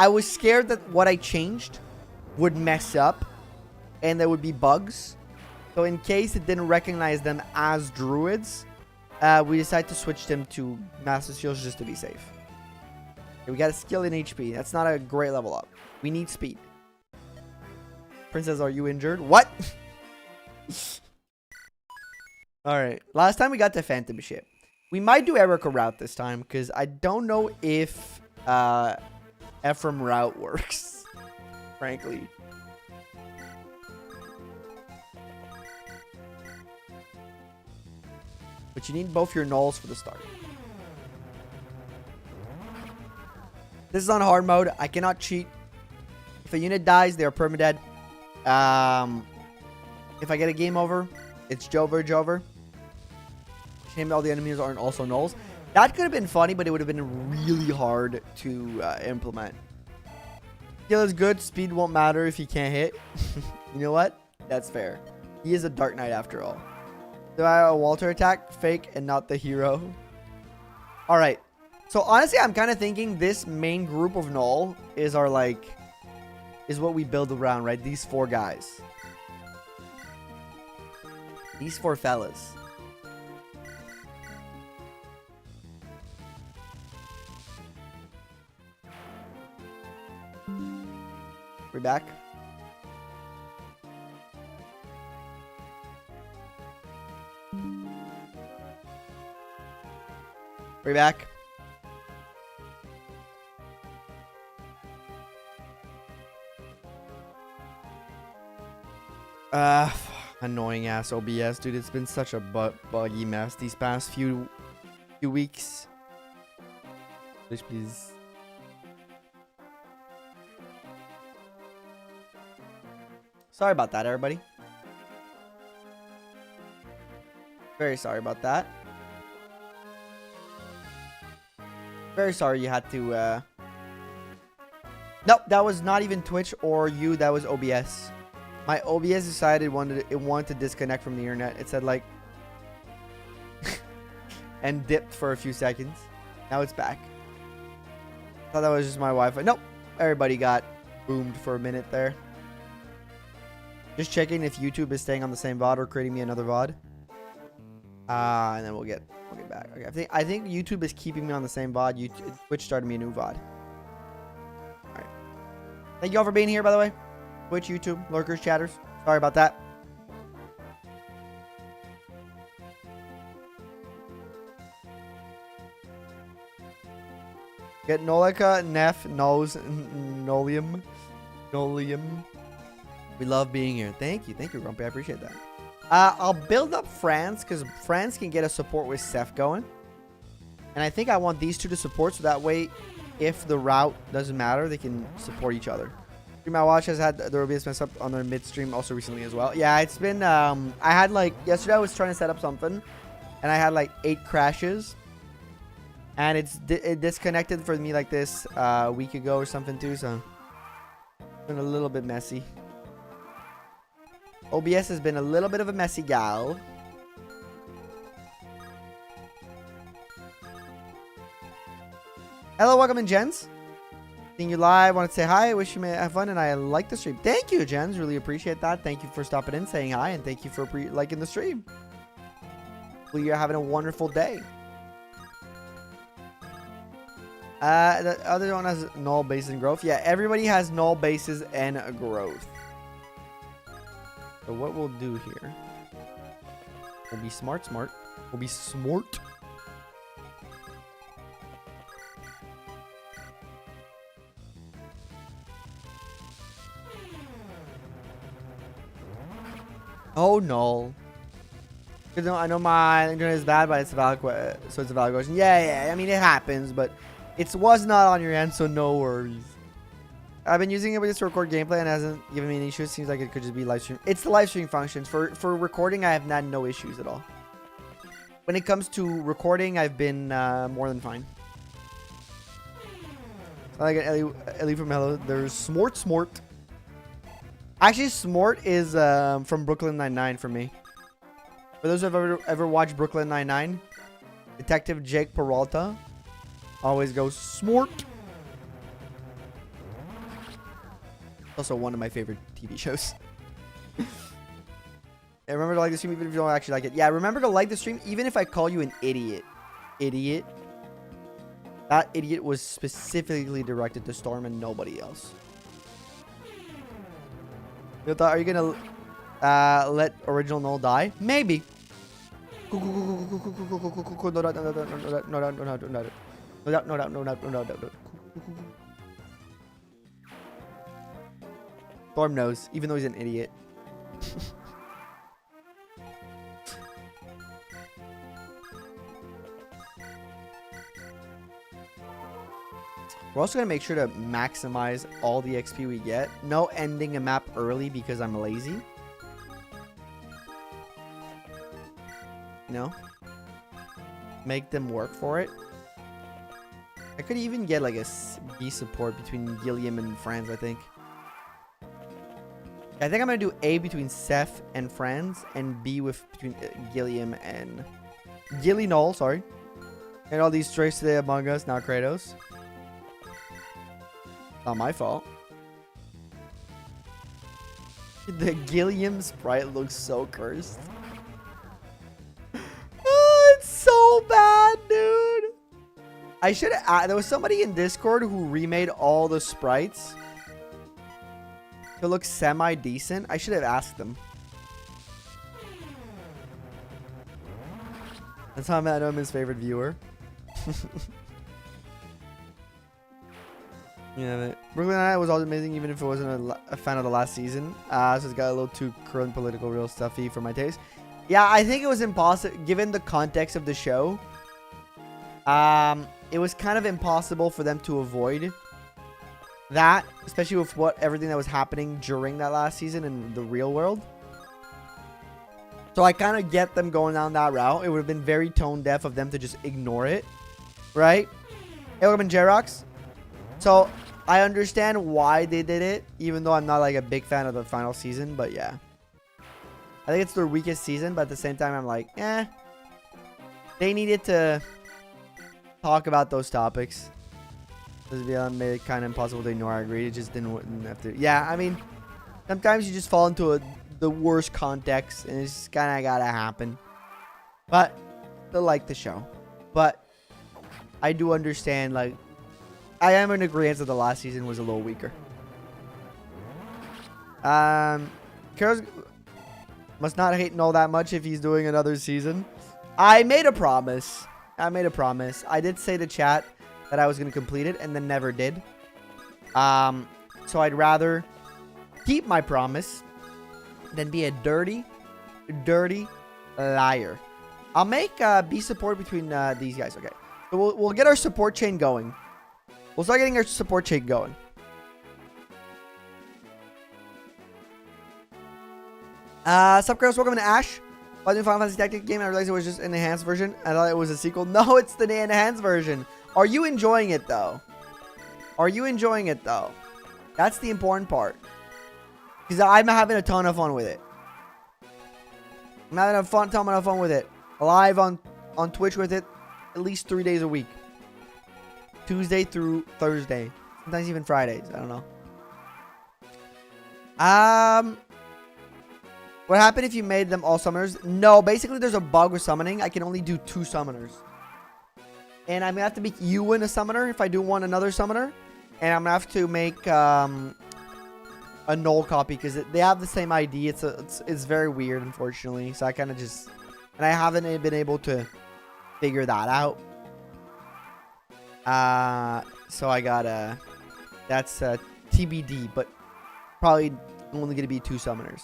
was scared that what I changed would mess up and there would be bugs. So in case it didn't recognize them as druids, we decided to switch them to Master Shields just to be safe. Okay, we got a skill in HP. That's not a great level up. We need speed. Princess, are you injured? What? Alright. Last time we got the Phantom ship. We might do Eirika route this time because I don't know if Ephraim route works. Frankly. But you need both your Knolls for the start. This is on hard mode. I cannot cheat. If a unit dies, they are permadead. If I get a game over, it's Jover. Shame all the enemies aren't also Knolls. That could have been funny, but it would have been really hard to implement. Skill is good. Speed won't matter if he can't hit. You know what? That's fair. He is a Dark Knight after all. Do I have a Walter attack? Fake and not the hero. Alright. So honestly, I'm kind of thinking this main group of Knoll is our is what we build around, right? These 4 guys. These 4 fellas. We're back. We're back. Annoying ass OBS, dude. It's been such a buggy mess these past few weeks. Please. Sorry about that, everybody. Very sorry about that. Very sorry you had to, Nope, that was not even Twitch or you. That was OBS. My OBS decided it wanted to disconnect from the internet. It said, and dipped for a few seconds. Now it's back. Thought that was just my Wi-Fi. Nope. Everybody got boomed for a minute there. Just checking if YouTube is staying on the same VOD or creating me another VOD. And then we'll get back. Okay, I think YouTube is keeping me on the same VOD. Twitch started me a new VOD. Alright. Thank you all for being here, by the way. Twitch, YouTube, lurkers, chatters. Sorry about that. Get Nolika, Neff, Nose, Nolium. We love being here. Thank you, Grumpy. I appreciate that. I'll build up France because France can get a support with Seth going. And I think I want these 2 to support so that way if the route doesn't matter, they can support each other. My watch has had the OBS mess up on their midstream also recently as well. Yeah, it's been I had yesterday I was trying to set up something and I had 8 crashes. And it disconnected for me like this a week ago or something too, so it's been a little bit messy. OBS has been a little bit of a messy gal. Hello, welcome in, Jens. Seeing you live, want to say hi. Wish you may have fun, and I like the stream. Thank you, Jens. Really appreciate that. Thank you for stopping in, saying hi, and thank you for liking the stream. Hopefully you're having a wonderful day. The other one has null bases and growth. Yeah, everybody has null bases and growth. So what we'll do here, we'll be smart. We'll be smart. Oh no. Because I know my internet is bad, but it's a valid so it's a valid question. Yeah. I mean, it happens, but it was not on your end, so no worries. I've been using it with this to record gameplay and it hasn't given me any issues. Seems like it could just be live stream. It's the live stream functions. For recording, I have had no issues at all. When it comes to recording, I've been more than fine. I like Ellie from Hello. There's Smort. Actually, Smort is from Brooklyn Nine-Nine for me. For those who have ever watched Brooklyn Nine-Nine, Detective Jake Peralta always goes Smort. Also one of my favorite TV shows. And remember to like the stream even if you don't actually like it. Yeah, remember to like the stream even if I call you an idiot. Idiot. That idiot was specifically directed to Storm and nobody else. Are you gonna let original Knoll die? Maybe. No. Storm knows, even though he's an idiot. We're also going to make sure to maximize all the XP we get. No ending a map early because I'm lazy. You know? Make them work for it. I could even get like a B support between Gilliam and Franz, I think. I think I'm going to do A between Seth and Franz and B between Gilliam and... Knoll, sorry. And all these strays today among us, now Kratos. Not my fault. The Gilliam sprite looks so cursed. Oh, it's so bad, dude. I should have... there was somebody in Discord who remade all the sprites to look semi-decent. I should have asked them. That's how I know I'm his favorite viewer. Yeah, Brooklyn Nine-Nine was always amazing, even if it wasn't a fan of the last season. So it's got a little too current political, real stuffy for my taste. Yeah, I think it was impossible, given the context of the show. It was kind of impossible for them to avoid that, especially with everything that was happening during that last season in the real world. So I kind of get them going down that route. It would have been very tone deaf of them to just ignore it, right? Hey, welcome in, Jerox. So I understand why they did it, even though I'm not like a big fan of the final season. But yeah, I think it's their weakest season. But at the same time, I'm like, they needed to talk about those topics. This made it kind of impossible to ignore. I agree. It just didn't have to. Yeah, I mean, sometimes you just fall into the worst context, and it's kind of gotta happen. But I like the show. But I do understand, like, I am in agreement that the last season was a little weaker. Carol's must not hate Knoll that much if he's doing another season. I made a promise. I did say to chat that I was going to complete it and then never did. So I'd rather keep my promise than be a dirty liar. I'll make B support between these guys. Okay. So we'll get our support chain going. We'll start getting our support chain going. Sup, girls? Welcome to Ash. Final Fantasy Tactics game. I realized it was just an enhanced version. I thought it was a sequel. No, it's the enhanced version. Are you enjoying it, though? That's the important part. Because I'm having a ton of fun with it. I'm having a ton of fun with it. Live on Twitch with it at least 3 days a week. Tuesday through Thursday. Sometimes even Fridays. I don't know. What happened if you made them all summoners? No, basically there's a bug with summoning. I can only do 2 summoners. And I'm going to have to make Ewan a summoner if I do want another summoner. And I'm going to have to make a Knoll copy because they have the same ID. It's very weird, unfortunately. So I kind of just... And I haven't been able to figure that out. So I got that's TBD, but probably only going to be 2 summoners.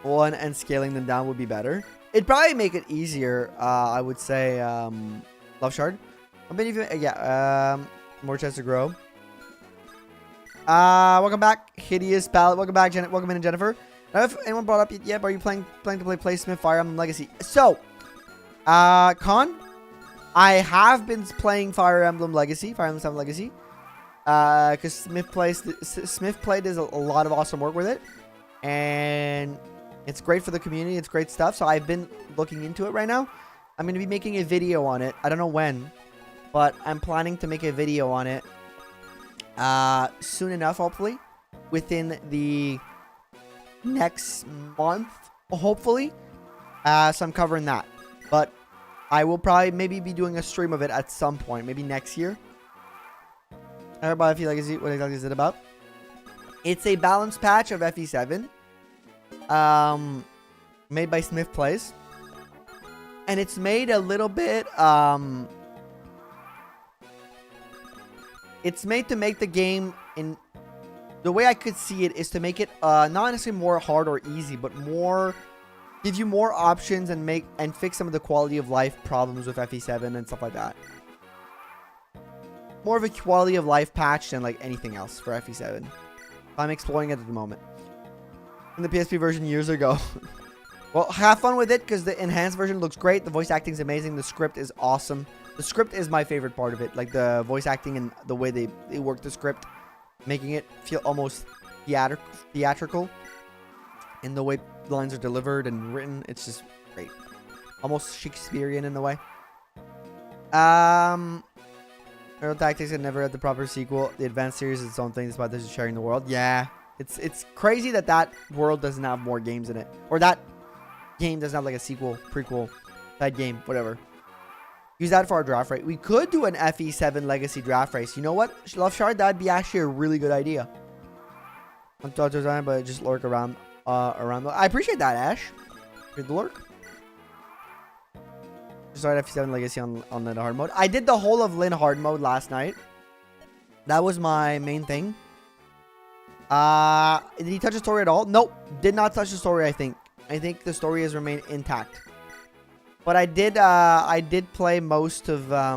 One and scaling them down would be better. It'd probably make it easier. I would say Love Shard. More chance to grow. Welcome back, Hideous Palette. Welcome back, welcome in, Jennifer. I don't know if anyone brought up yet, but are you planning to play Smith Fire Emblem Legacy? So, Con, I have been playing Fire Emblem Legacy, Fire Emblem 7 Legacy, because Smith Play does a lot of awesome work with it, and it's great for the community. It's great stuff. So I've been looking into it right now. I'm going to be making a video on it. I don't know when, but I'm planning to make a video on it soon enough, hopefully, within the next month, hopefully. So I'm covering that. But I will probably maybe be doing a stream of it at some point, maybe next year. Everybody feel like what exactly is it about? It's a balance patch of FE7. Made by Smith Plays, and it's made a little bit it's made to make the game, in the way I could see it, is to make it not necessarily more hard or easy, but more give you more options and fix some of the quality of life problems with FE7 and stuff like that. More of a quality of life patch than like anything else for FE7. I'm exploring it at the moment. In the PSP version years ago. Well, have fun with it because the enhanced version looks great. The voice acting is amazing. The script is awesome. The script is my favorite part of it. Like the voice acting and the way they work the script, making it feel almost theatrical in the way the lines are delivered and written. It's just great. Almost Shakespearean in the way. Aero Tactics had never had the proper sequel. The Advanced series is its own thing. Despite this sharing the world. Yeah. It's crazy that world doesn't have more games in it. Or that game doesn't have like a sequel, prequel, that game, whatever. Use that for our draft race. We could do an FE7 Legacy draft race. You know what? Love Shard, that'd be actually a really good idea. I'm talking design, but just lurk around. I appreciate that, Ash. Good lurk. Just started FE7 Legacy on Lin Hard mode. I did the whole of Lin Hard mode last night. That was my main thing. Did he touch the story at all? Nope. Did not touch the story, I think. I think the story has remained intact. But I did play most of I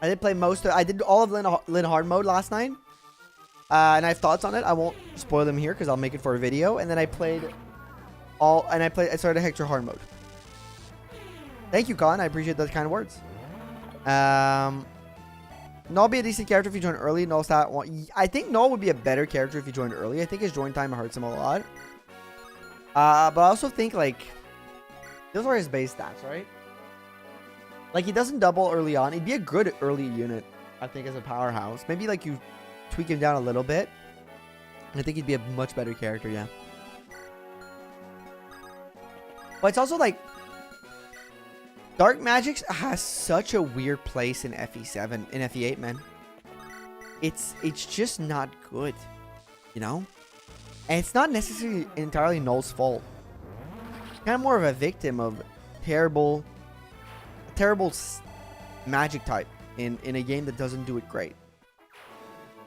did all of Lin Hard mode last night. And I have thoughts on it. I won't spoil them here because I'll make it for a video. And then I started Hector Hard mode. Thank you, Colin. I appreciate those kind of words. Knoll be a decent character if you join early. Knoll stat one. I think Knoll would be a better character if you joined early. I think his join time hurts him a lot. But I also think, like, those are his base stats, right? Like, he doesn't double early on. He'd be a good early unit, I think, as a powerhouse. Maybe, like, you tweak him down a little bit. And I think he'd be a much better character, yeah. But it's also, like, Dark Magics has such a weird place in FE7, in FE8, man. It's just not good, you know? And it's not necessarily entirely Knoll's fault. It's kind of more of a victim of terrible magic type in a game that doesn't do it great.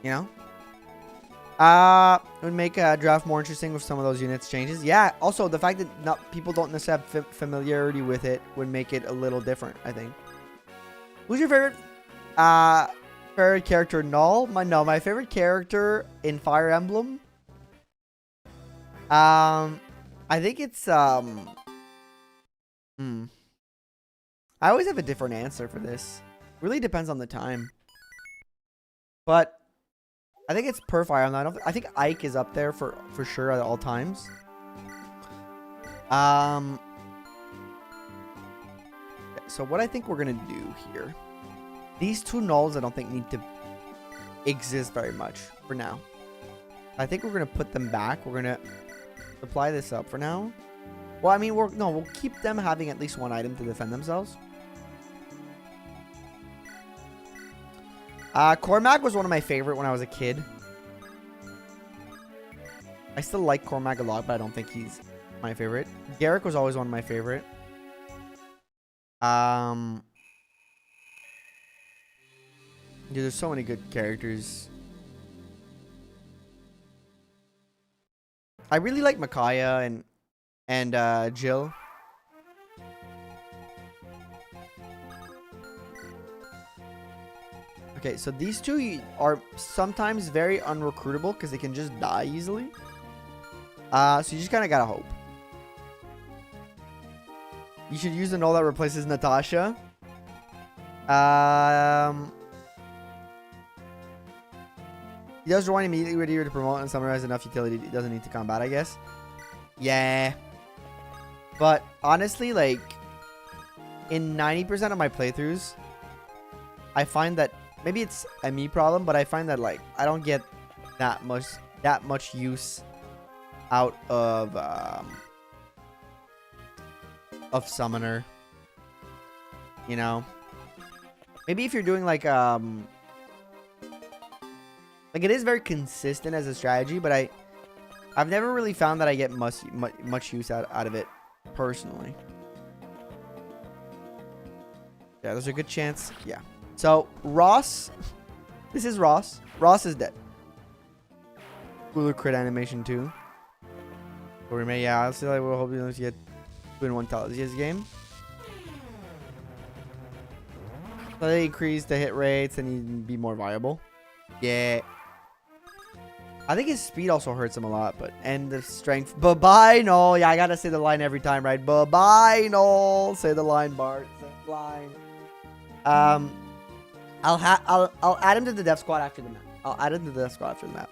You know? It would make a draft more interesting with some of those units changes. Yeah, also the fact that people don't necessarily have familiarity with it would make it a little different, I think. Who's your favorite character? Knoll? My favorite character in Fire Emblem? I think it's I always have a different answer for this. Really depends on the time. But I think it's per Fire Emblem. I think Ike is up there for sure at all times. So what I think we're gonna do here, these two Knolls I don't think need to exist very much for now. I think we're gonna put them back. We're gonna supply this up for now. Well, I mean, we'll keep them having at least one item to defend themselves. Cormac was one of my favorite when I was a kid. I still like Cormac a lot, but I don't think he's my favorite. Garrick was always one of my favorite. Dude, there's so many good characters. I really like Micaiah and Jill. Okay, so these two are sometimes very unrecruitable because they can just die easily. So you just kind of gotta hope. You should use the Knoll that replaces Natasha. He does rewind immediately ready to promote and summarize enough utility. He doesn't need to combat, I guess. Yeah. But honestly, like, in 90% of my playthroughs, I find that maybe it's a me problem, but I find that, like, I don't get that much use out of summoner. You know? Maybe if you're doing like it is very consistent as a strategy, but I've never really found that I get much use out of it personally. Yeah, there's a good chance. Yeah. So Ross, this is Ross. Ross is dead. Cooler crit animation too. Or may, yeah, I'll say like we'll hope you don't get 2-in-1 Talisia's game. So they increase the hit rates and he'd be more viable. Yeah. I think his speed also hurts him a lot, but and the strength. Bye-bye, Knoll. Yeah, I gotta say the line every time, right? Bye-bye, Knoll. Say the line, Bart. Say the line. I'll add him to the death squad after the map. I'll add him to the death squad after the map.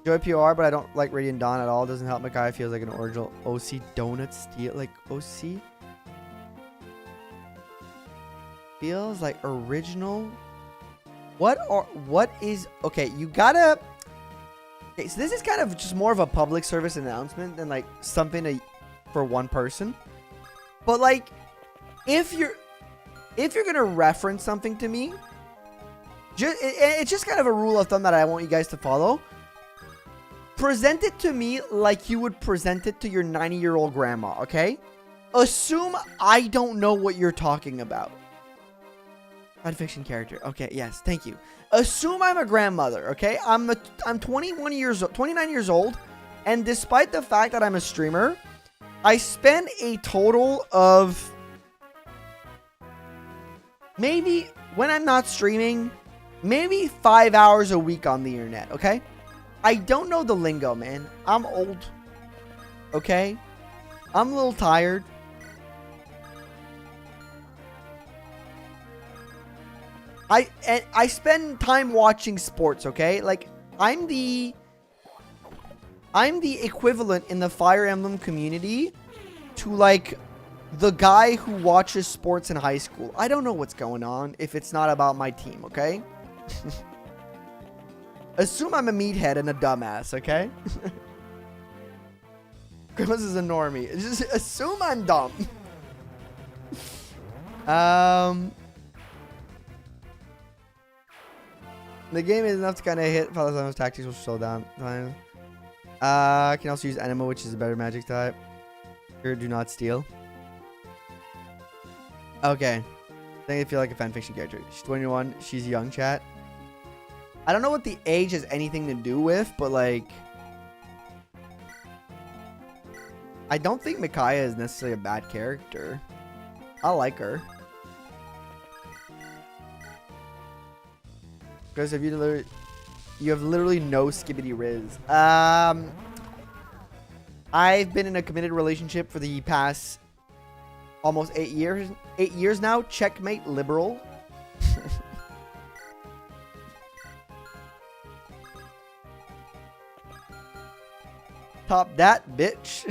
Enjoy PR, but I don't like Radiant Dawn at all. Doesn't help Micaiah. Feels like an original OC donut steal. Like OC? Feels like original. What is okay, you gotta. Okay, so this is kind of just more of a public service announcement than like something for one person. But like, if you're gonna reference something to me, it's just kind of a rule of thumb that I want you guys to follow. Present it to me like you would present it to your 90-year-old grandma, okay? Assume I don't know what you're talking about. Fiction character. Okay, yes, thank you. Assume I'm a grandmother, okay? I'm 29 years old, and despite the fact that I'm a streamer, I spend a total of maybe, when I'm not streaming, maybe 5 hours a week on the internet, okay? I don't know the lingo, man. I'm old, okay? I'm a little tired. I spend time watching sports, okay? Like, I'm the equivalent in the Fire Emblem community to, like, the guy who watches sports in high school. I don't know what's going on if it's not about my team, okay? Assume I'm a meathead and a dumbass, okay? Grimace is a normie. Just assume I'm dumb. The game is enough to kind of hit Falazano's tactics will slow down. Can also use Anima, which is a better magic type. Sure, do not steal. Okay. I think I feel like a fanfiction character. She's 21. She's young, chat. I don't know what the age has anything to do with, but like, I don't think Micaiah is necessarily a bad character. I like her. Because have you have literally no skibbity riz. I've been in a committed relationship for the past almost 8 years. 8 years now. Checkmate, liberal. top that, bitch.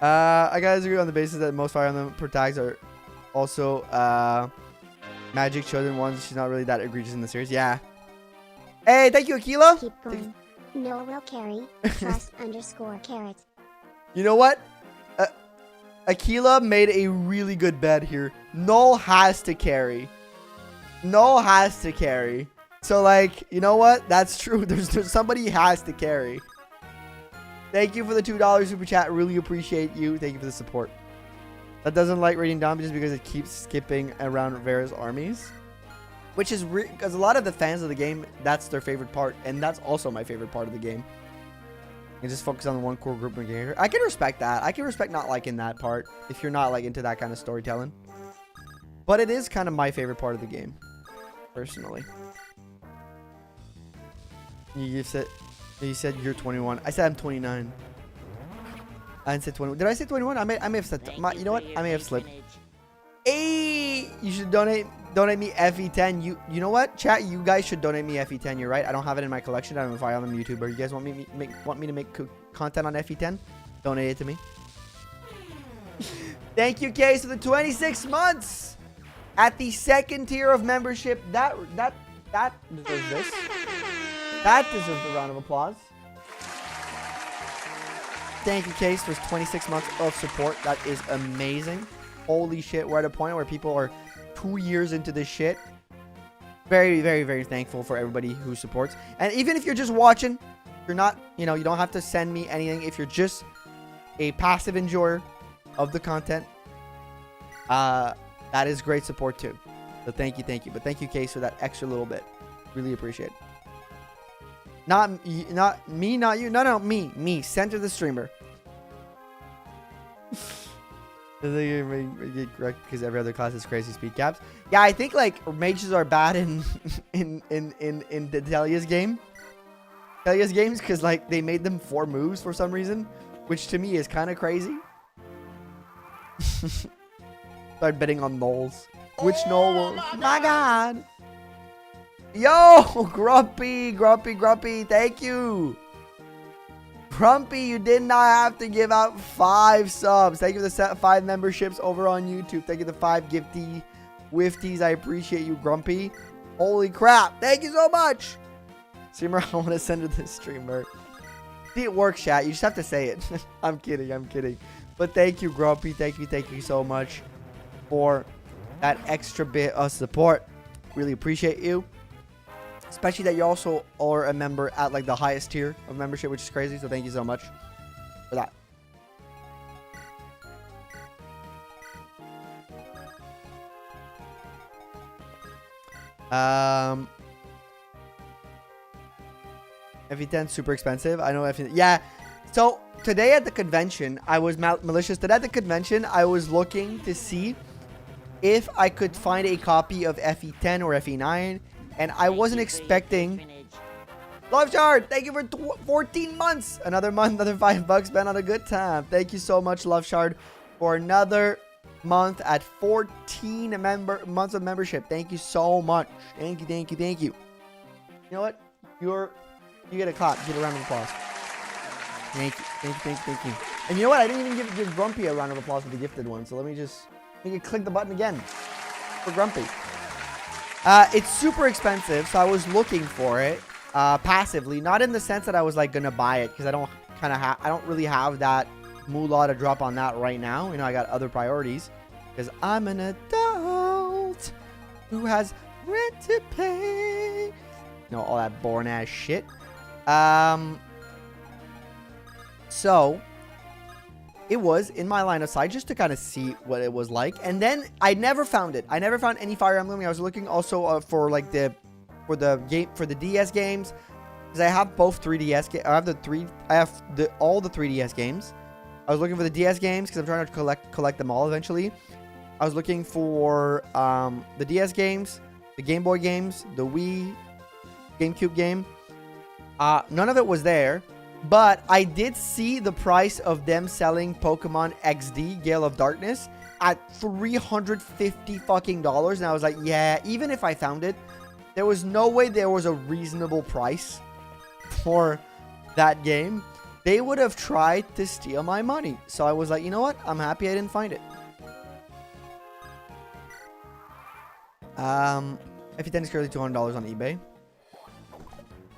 I guys agree on the basis that most Fire Emblem protags are also magic chosen ones. She's not really that egregious in the series. Yeah. Hey, thank you, Aquila. Keep going. Knoll will carry. Trust _ carrot. You know what? Aquila made a really good bet here. Knoll has to carry. Knoll has to carry. So, like, you know what? That's true. There's somebody has to carry. Thank you for the $2 super chat. Really appreciate you. Thank you for the support. That doesn't like rating down just because it keeps skipping around various armies. Which is because a lot of the fans of the game, that's their favorite part. And that's also my favorite part of the game. And just focus on the one core group of character. I can respect that. I can respect not liking that part if you're not like into that kind of storytelling. But it is kind of my favorite part of the game, personally. You said you're 21. I said I'm 29. I didn't say 21. Did I say 21? I may have said. You know what? I may have slipped. Hey, you should donate me FE10. You know what? Chat, you guys should donate me FE10. You're right. I don't have it in my collection. I'm a Fire Emblem YouTuber. You guys want me to make content on FE10? Donate it to me. Thank you, Case, for the 26 months at the second tier of membership. That deserves this. That deserves a round of applause. Thank you, Case, for 26 months of support. That is amazing. Holy shit, we're at a point where people are 2 years into this shit. Very, very, very thankful for everybody who supports. And even if you're just watching, you're not, you don't have to send me anything. If you're just a passive enjoyer of the content, that is great support too. So thank you. But thank you, Case, for that extra little bit. Really appreciate it. Not me, not you. No, me. Center the streamer. I think you get correct because every other class has crazy speed caps. Yeah, I think like mages are bad in the Delia's game. Delia's games because like they made them 4 moves for some reason, which to me is kind of crazy. Start betting on Knolls. Which Knoll will? My God. Yo, Grumpy. Thank you. Grumpy, you did not have to give out 5 subs. Thank you for the 5 memberships over on YouTube. Thank you for the 5 gifty wifties. I appreciate you, Grumpy. Holy crap. Thank you so much. Streamer, I want to send her this streamer. See, it works, chat. You just have to say it. I'm kidding. But thank you, Grumpy. Thank you so much for that extra bit of support. Really appreciate you. Especially that you also are a member at like the highest tier of membership, which is crazy. So thank you so much for that. FE10 super expensive. I know FE10. Yeah. So today at the convention, I was malicious. Today at the convention, I was looking to see if I could find a copy of FE10 or FE9. And I wasn't expecting. Love Shard, thank you for 14 months. Another month, another $5 spent on a good time. Thank you so much, Love Shard, for another month at 14 months of membership. Thank you so much. Thank you. You know what? You get a clap. You get a round of applause. Thank you. And you know what? I didn't even give Grumpy a round of applause for the gifted one. So let me click the button again for Grumpy. It's super expensive, so I was looking for it passively, not in the sense that I was like gonna buy it because I don't really have that moolah to drop on that right now. I got other priorities because I'm an adult who has rent to pay. All that boring ass shit. So it was in my line of sight just to kind of see what it was like. And then I never found it. I never found any Fire Emblem. I was looking also for like for the DS games. Because I have both 3DS games. I have all the 3DS games. I was looking for the DS games because I'm trying to collect them all eventually. I was looking for the DS games, the Game Boy games, the Wii, GameCube game. None of it was there. But I did see the price of them selling Pokemon XD Gale of Darkness at $350 fucking dollars. And I was like, yeah, even if I found it, there was no way there was a reasonable price for that game, they would have tried to steal my money. So I was like, you know what? I'm happy I didn't find it. If you tend to currently $200 on eBay.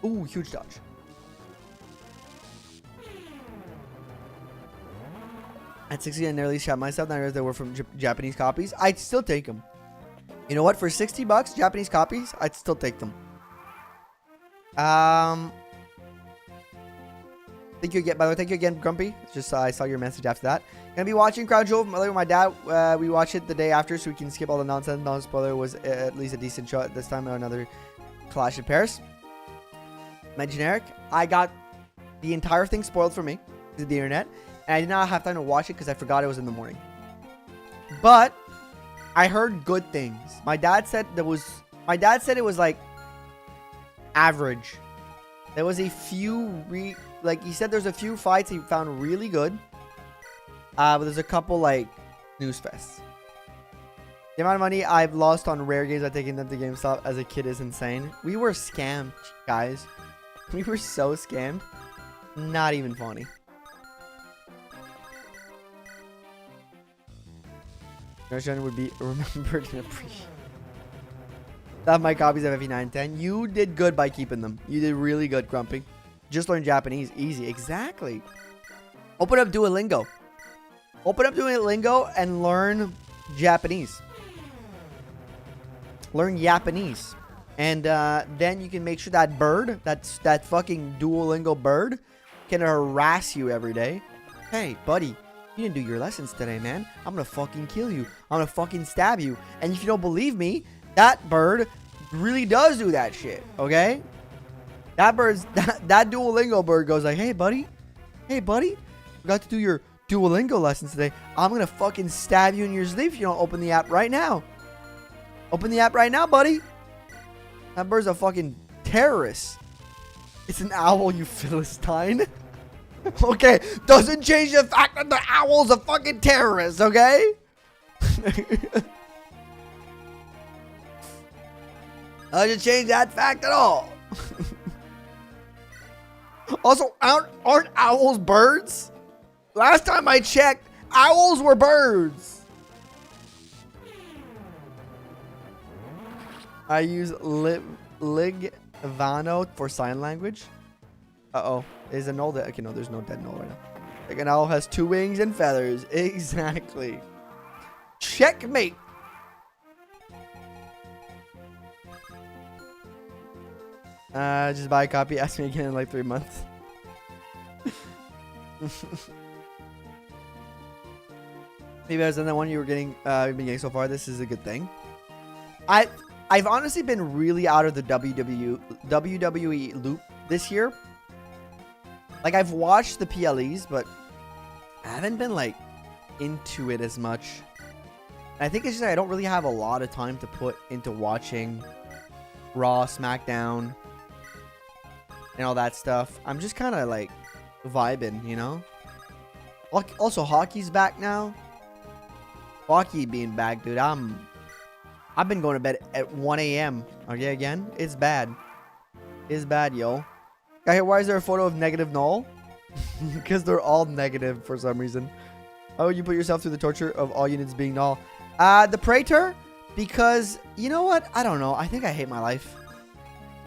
Ooh, huge dodge. At 60, I nearly shot myself. Now I realized they were from Japanese copies. I'd still take them. You know what? For 60 bucks, Japanese copies, I'd still take them. Thank you again. By the way, thank you again, Grumpy. It's just I saw your message after that. Gonna be watching Crowd with my dad. We watched it the day after, so we can skip all the nonsense. Non-spoiler was at least a decent show at this time. Or another Clash in Paris. My generic. I got the entire thing spoiled for me through the internet, and I did not have time to watch it because I forgot it was in the morning. But I heard good things. My dad said it was like average. There was a few he said there's a few fights he found really good. But there's a couple like news fests. The amount of money I've lost on rare games by taking them to GameStop as a kid is insane. We were scammed, guys. We were so scammed. Not even funny. Generation would be remembered and appreciated. That my copies of FE910. You did good by keeping them. You did really good, Grumpy. Just learn Japanese. Easy. Exactly. Open up Duolingo. Open up Duolingo and learn Japanese. Learn Japanese. And then you can make sure that bird, that fucking Duolingo bird, can harass you every day. Hey, buddy, you didn't do your lessons today, man. I'm going to fucking kill you. I'm going to fucking stab you. And if you don't believe me, that bird really does do that shit, okay? That Duolingo bird goes like, hey, buddy, forgot to do your Duolingo lessons today. I'm going to fucking stab you in your sleep if you don't open the app right now. Open the app right now, buddy. That bird's a fucking terrorist. It's an owl, you Philistine. Okay, doesn't change the fact that the owl's a fucking terrorist, okay? Doesn't change that fact at all. Also, aren't owls birds? Last time I checked, owls were birds. I use Ligvano for sign language. Uh-oh. Is a Knoll that... Okay, no, there's no dead Knoll right now. Like an owl has 2 wings and feathers. Exactly. Checkmate. Just buy a copy. Ask me again in like 3 months. Maybe I was on that one you were getting, been getting so far. This is a good thing. I've honestly been really out of the WWE loop this year. Like, I've watched the PLEs, but I haven't been, like, into it as much. And I think it's just that I don't really have a lot of time to put into watching Raw, SmackDown, and all that stuff. I'm just kind of, like, vibing, you know? Also, hockey's back now. Hockey being back, dude, I've been going to bed at 1 a.m. Okay, again? It's bad. It's bad, yo. Guy here, why is there a photo of negative Knoll? Because they're all negative for some reason. How would you put yourself through the torture of all units being Knoll? The Praetor, because, you know what? I don't know. I think I hate my life.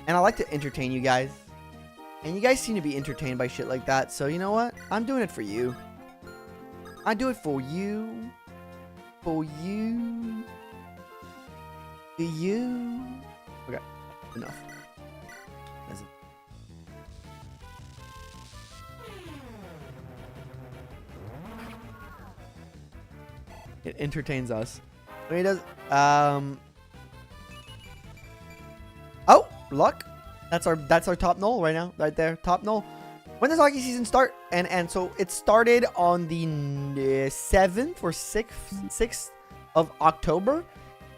And I like to entertain you guys. And you guys seem to be entertained by shit like that. So, you know what? I'm doing it for you. I do it for you. For you. For you. Okay. Enough. That's it. It entertains us. I mean, it does. Oh, luck. That's our top Knoll right now, right there, top Knoll. When does hockey season start? And so it started on the 7th or 6th of October,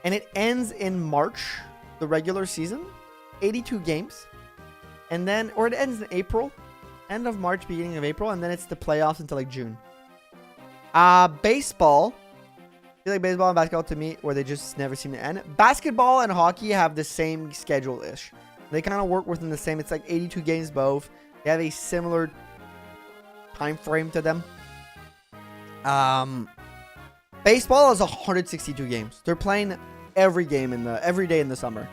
and it ends in March, the regular season, 82 games, and then it ends in April, end of March, beginning of April, and then it's the playoffs until like June. Baseball. I feel like baseball and basketball to me, where they just never seem to end. Basketball and hockey have the same schedule-ish. They kind of work within the same. It's like 82 games both. They have a similar time frame to them. Baseball is 162 games. They're playing every day in the summer.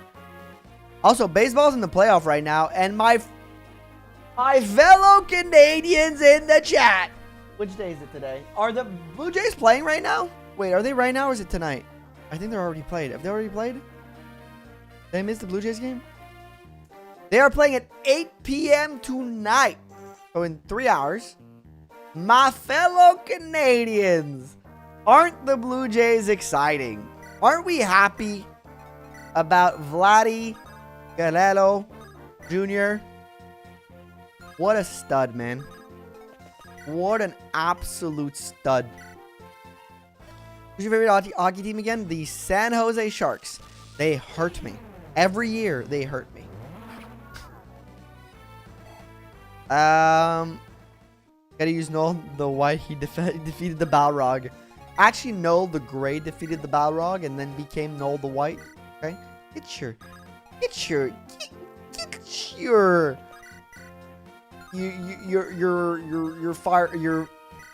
Also, baseball's in the playoff right now, and my fellow Canadians in the chat. Which day is it today? Are the Blue Jays playing right now? Wait, are they right now or is it tonight? I think they're already played. Have they already played? Did I miss the Blue Jays game? They are playing at 8 p.m. tonight. So in 3 hours. My fellow Canadians. Aren't the Blue Jays exciting? Aren't we happy about Vladdy Guerrero Jr.? What a stud, man. What an absolute stud. Who's your favorite hockey team again? The San Jose Sharks. They hurt me. Every year, they hurt me. Gotta use Knoll the White. He defeated the Balrog. Actually, Knoll the Gray defeated the Balrog and then became Knoll the White. Okay? Get your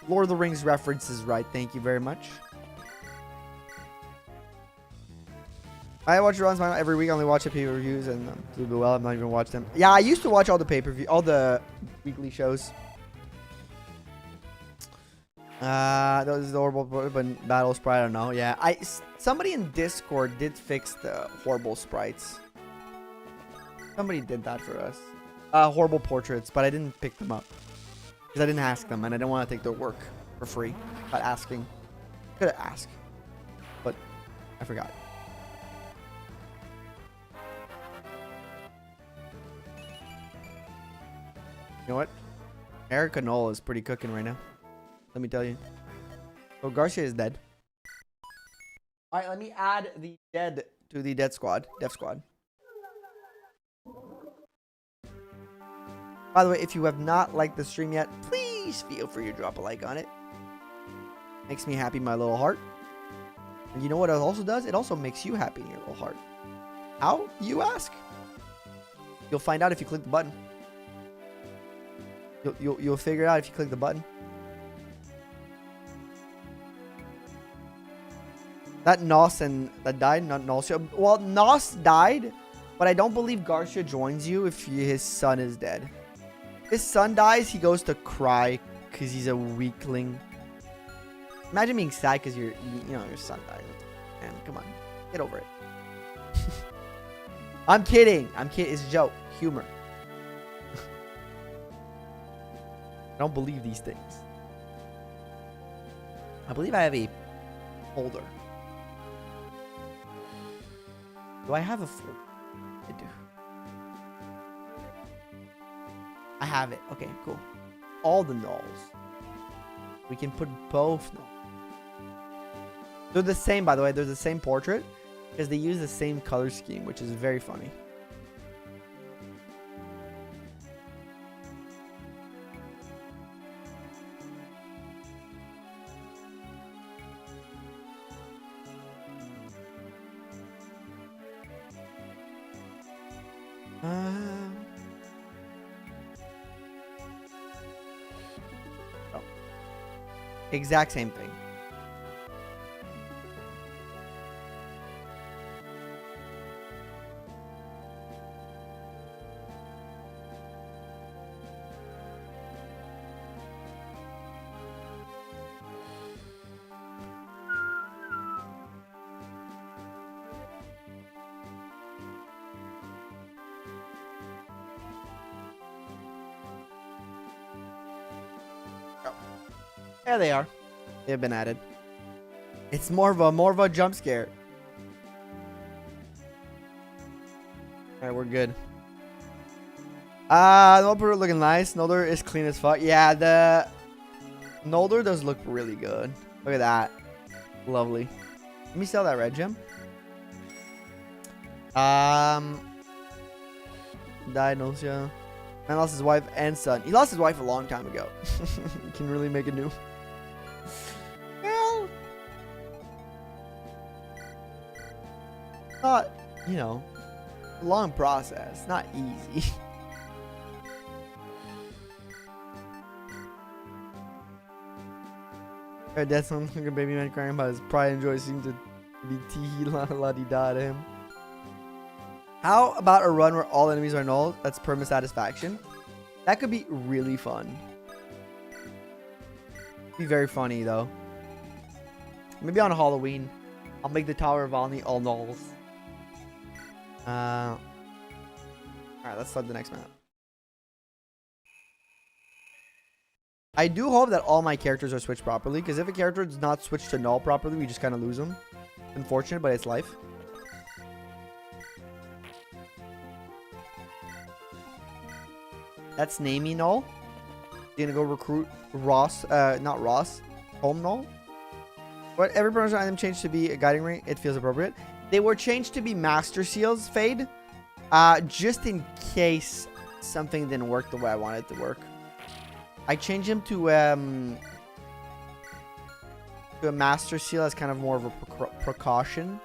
Lord of the Rings references right. Thank you very much. I watch Ron's Final every week. I only watch the pay-per-views and do well. I'm not even watch them. Yeah, I used to watch all the pay-per-view, all the weekly shows. Those are horrible, but battle sprite, I don't know. Yeah, somebody in Discord did fix the horrible sprites. Somebody did that for us. Horrible portraits, but I didn't pick them up because I didn't ask them, and I didn't want to take their work for free by asking. Could have asked, but I forgot. You know what? Eirika and Knoll is pretty cooking right now. Let me tell you. So Garcia is dead. All right, let me add the dead to the death squad. By the way, if you have not liked the stream yet, please feel free to drop a like on it. Makes me happy in my little heart. And you know what it also does? It also makes you happy in your little heart. How? You ask. You'll find out if you click the button. You'll figure it out if you click the button. That Nos and that died, not Garcia. Well, Nos died, but I don't believe Garcia joins you if his son is dead. His son dies, he goes to cry because he's a weakling. Imagine being sad because your son died. Man, come on, get over it. I'm kidding. It's a joke, humor. I don't believe these things. I believe I have a folder. Do I have a folder? I do. I have it. Okay, cool. All the Knolls. We can put both Knolls. They're the same, by the way. They're the same portrait because they use the same color scheme, which is very funny. Exact same thing. There they are. They've been added. It's more of a jump scare. Alright, we're good. Nolder looking nice. Nolder is clean as fuck. Yeah, the Nolder does look really good. Look at that. Lovely. Let me sell that red gem. Died also. Man lost his wife and son. He lost his wife a long time ago. He can really make a new. Well, not, you know, long process. Not easy. Her dad sounds like a baby man crying, but his pride and joy seem to be tee la la di da to him. How about a run where all enemies are null? That's perma satisfaction. That could be really fun. Be very funny though. Maybe on Halloween, I'll make the Tower of Olney all nulls. All right, let's start the next map. I do hope that all my characters are switched properly, because if a character is not switched to null properly, we just kind of lose them. Unfortunate, but it's life. That's namey Knoll. You're gonna go recruit Ross, not Ross, Home Knoll. But every promotion item changed to be a guiding ring. It feels appropriate. They were changed to be Master Seals, Fade. Just in case something didn't work the way I wanted it to work. I changed him to a Master Seal as kind of more of a precaution.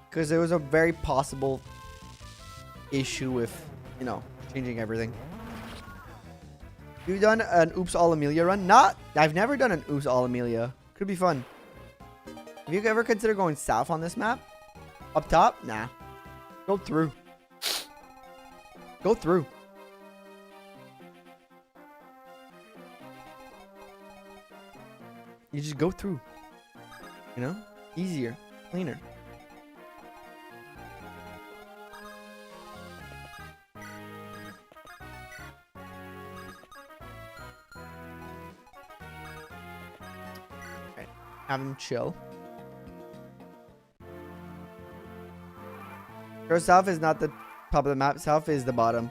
Because there was a very possible issue with, you know, changing everything. You've done an Oops All Amelia run? I've never done an Oops All Amelia. Could be fun. Have you ever considered going south on this map? Up top? Nah. Go through. Go through. You just go through. You know? Easier. Cleaner. Alright. Have them chill. South is not the top of the map. South is the bottom.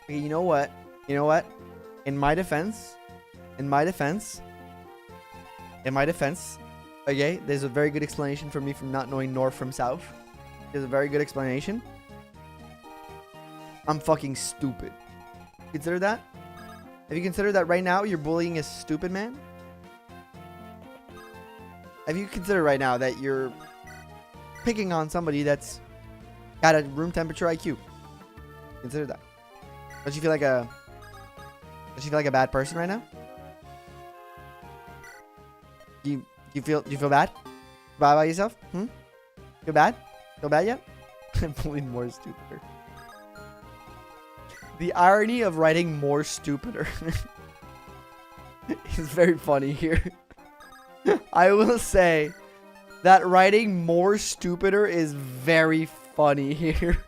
Okay, you know what? You know what? In my defense, okay, there's a very good explanation for me from not knowing north from south. There's a very good explanation. I'm fucking stupid. Consider that? Have you considered that right now you're bullying a stupid man? Have you considered right now that you're picking on somebody that's got a room temperature IQ? Consider that. Don't you feel like a bad person right now? You feel bad? Bad about yourself? Feel bad? Feel bad yet? I'm pulling more stupider. The irony of writing more stupider is very funny here. I will say that writing more stupider is very funny here.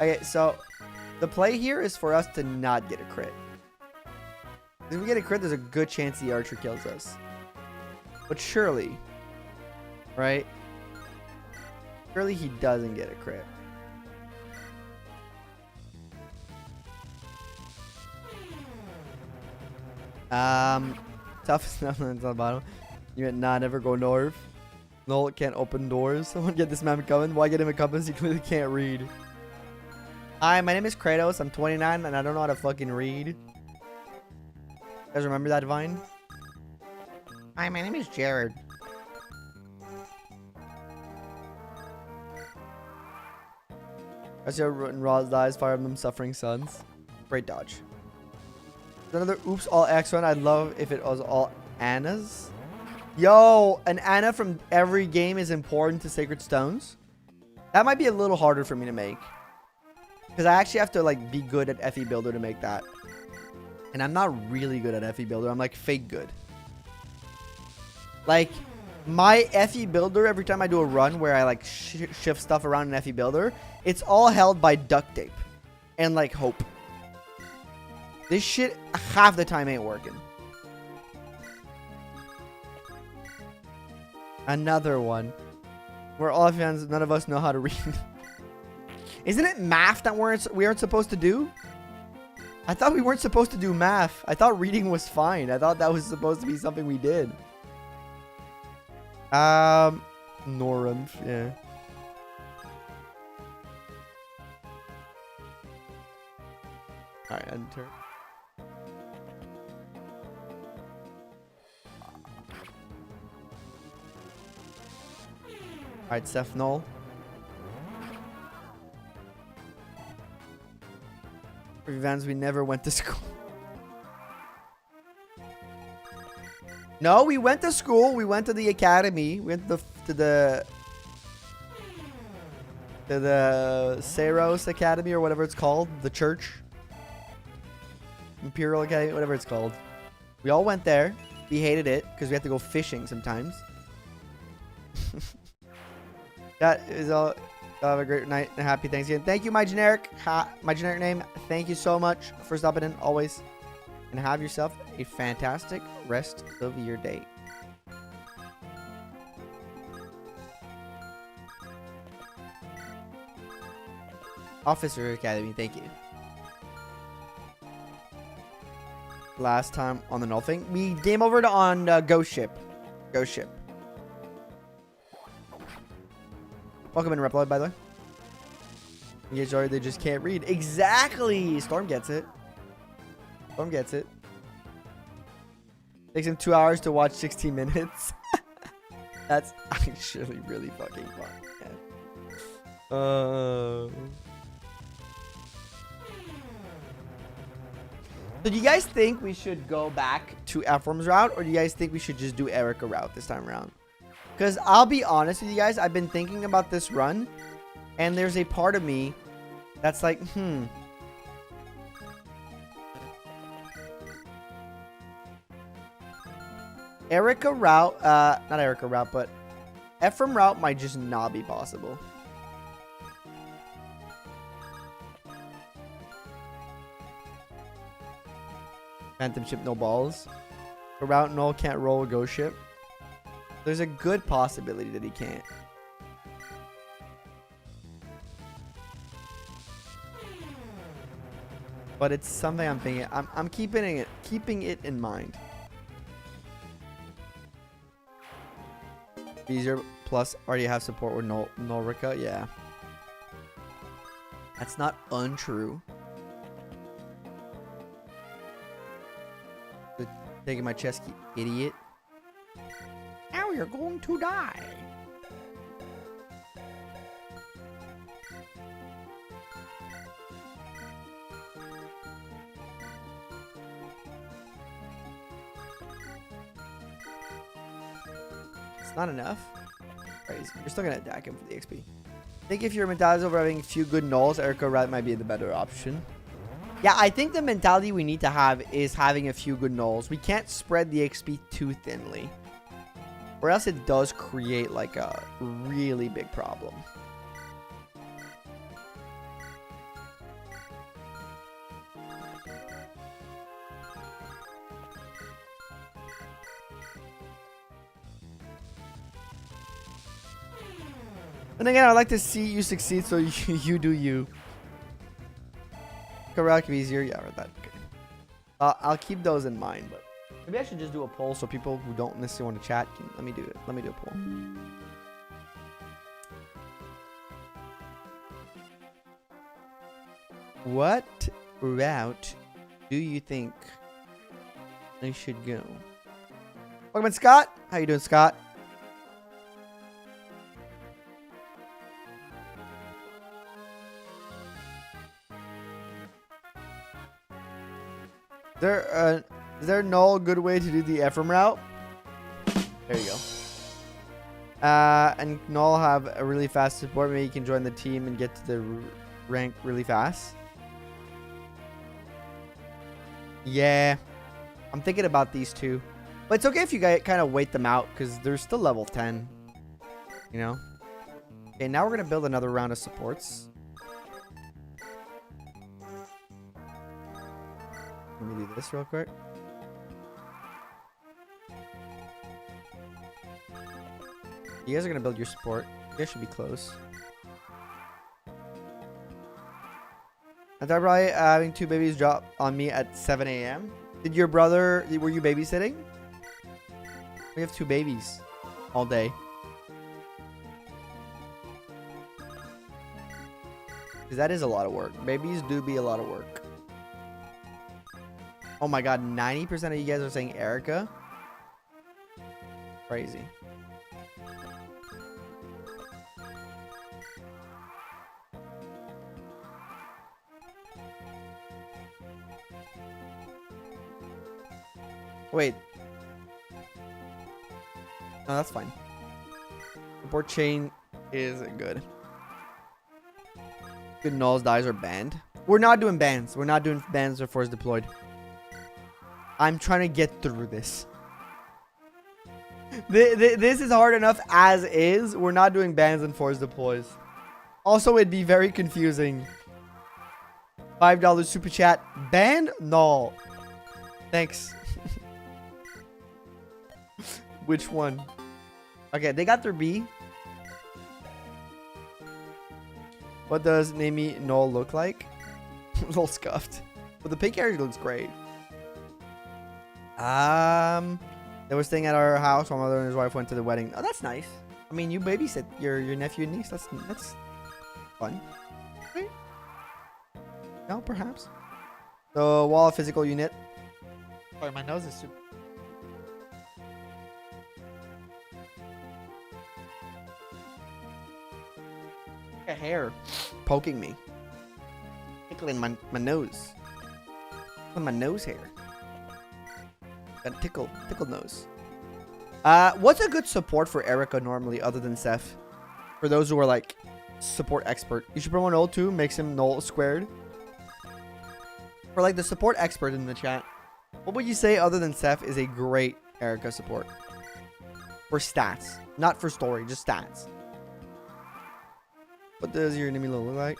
Okay, so the play here is for us to not get a crit. If we get a crit, there's a good chance the archer kills us. But surely, right? Surely he doesn't get a crit. Toughest enough on the bottom. You meant nah, never go north. Knoll can't open doors. Someone get this man coming. Why get him a compass? He clearly can't read. Hi, my name is Kratos. I'm 29 and I don't know how to fucking read. You guys remember that vine? Hi, my name is Jared. I see Roz dies. Fire Emblem Suffering Sons. Great dodge. Another Oops All X one. I'd love if it was all Annas. Yo, an Anna from every game is important to Sacred Stones. That might be a little harder for me to make. Because I actually have to like be good at FE Builder to make that. And I'm not really good at FE Builder. I'm like fake good. Like my FE Builder, every time I do a run where I like shift stuff around in FE Builder, it's all held by duct tape and like hope. This shit half the time ain't working. Another one where all fans, none of us know how to read. Isn't it math that we aren't supposed to do? I thought we weren't supposed to do math. I thought reading was fine. I thought that was supposed to be something we did. Norum, yeah. Alright, enter. Alright, Seth Knoll. Vans, we never went to school. No, we went to school. We went to the academy. We went to the Saros Academy or whatever it's called. The church. Imperial Academy, whatever it's called. We all went there. We hated it because we had to go fishing sometimes. That is all. Have a great night and a happy Thanksgiving. Thank you, my generic name. Thank you so much for stopping in always. And have yourself a fantastic rest of your day. Officer Academy, thank you. Last time on the Knoll thing. We game over on Ghost Ship. Ghost Ship. Welcome in, Reploid, by the way. Yeah, sorry, they just can't read. Exactly! Storm gets it. Storm gets it. Takes him 2 hours to watch 16 minutes. That's actually really fucking fun. Yeah. So do you guys think we should go back to Ephraim's route, or do you guys think we should just do Eirika route this time around? Because I'll be honest with you guys, I've been thinking about this run, and there's a part of me that's like, Eirika route, not Eirika route, but Ephraim route might just not be possible. Phantom ship, no balls. The route Knoll can't roll a ghost ship. There's a good possibility that he can't. But it's something I'm thinking. I'm keeping it in mind. Easier plus already have support with Eirika. Yeah. That's not untrue. Taking my chest key, idiot. Now you're going to die. It's not enough. Crazy. You're still gonna attack him for the XP. I think if your mentality is over having a few good Knolls, Eirika route might be the better option. Yeah, I think the mentality we need to have is having a few good Knolls. We can't spread the XP too thinly, or else it does create like a really big problem. And again, I'd like to see you succeed, so you do you. Correct, easier. Yeah, right, that. Okay. I'll keep those in mind, but maybe I should just do a poll so people who don't necessarily want to chat can. Let me do it. Let me do a poll. What route do you think I should go? Welcome in, Scott. How you doing, Scott? Is there no good way to do the Ephraim route? There you go. And Knoll have a really fast support. Maybe you can join the team and get to the rank really fast. Yeah. I'm thinking about these two. But it's okay if you guys kind of wait them out, because they're still level 10. You know? Okay, now we're going to build another round of supports. Let me do this real quick. You guys are going to build your support. You guys should be close. I thought probably having 2 babies drop on me at 7 a.m. Did your brother, were you babysitting? We have 2 babies all day. Because that is a lot of work. Babies do be a lot of work. Oh my god, 90% of you guys are saying Eirika? Crazy. Wait. No, that's fine. Support chain is good. Good Knolls dies are banned. We're not doing bans. We're not doing bans or force deployed. I'm trying to get through this. This is hard enough as is. We're not doing bans and force deploys. Also, it'd be very confusing. $5 super chat. Ban? No. Thanks. Which one? Okay, they got their B. What does Namey Knoll look like? A little scuffed. But the pink hair looks great. They were staying at our house while my mother and his wife went to the wedding. Oh, that's nice. I mean, you babysit your nephew and niece. That's fun. Right? No, perhaps. So, wall of physical unit. Sorry, my nose is super. A hair poking me. Tickling my nose. My nose hair. Got tickled nose. What's a good support for Eirika normally other than Seth? For those who are like support expert. You should promote Knoll too, makes him Knoll squared. For like the support expert in the chat. What would you say other than Seth is a great Eirika support? For stats. Not for story, just stats. What does your enemy look like?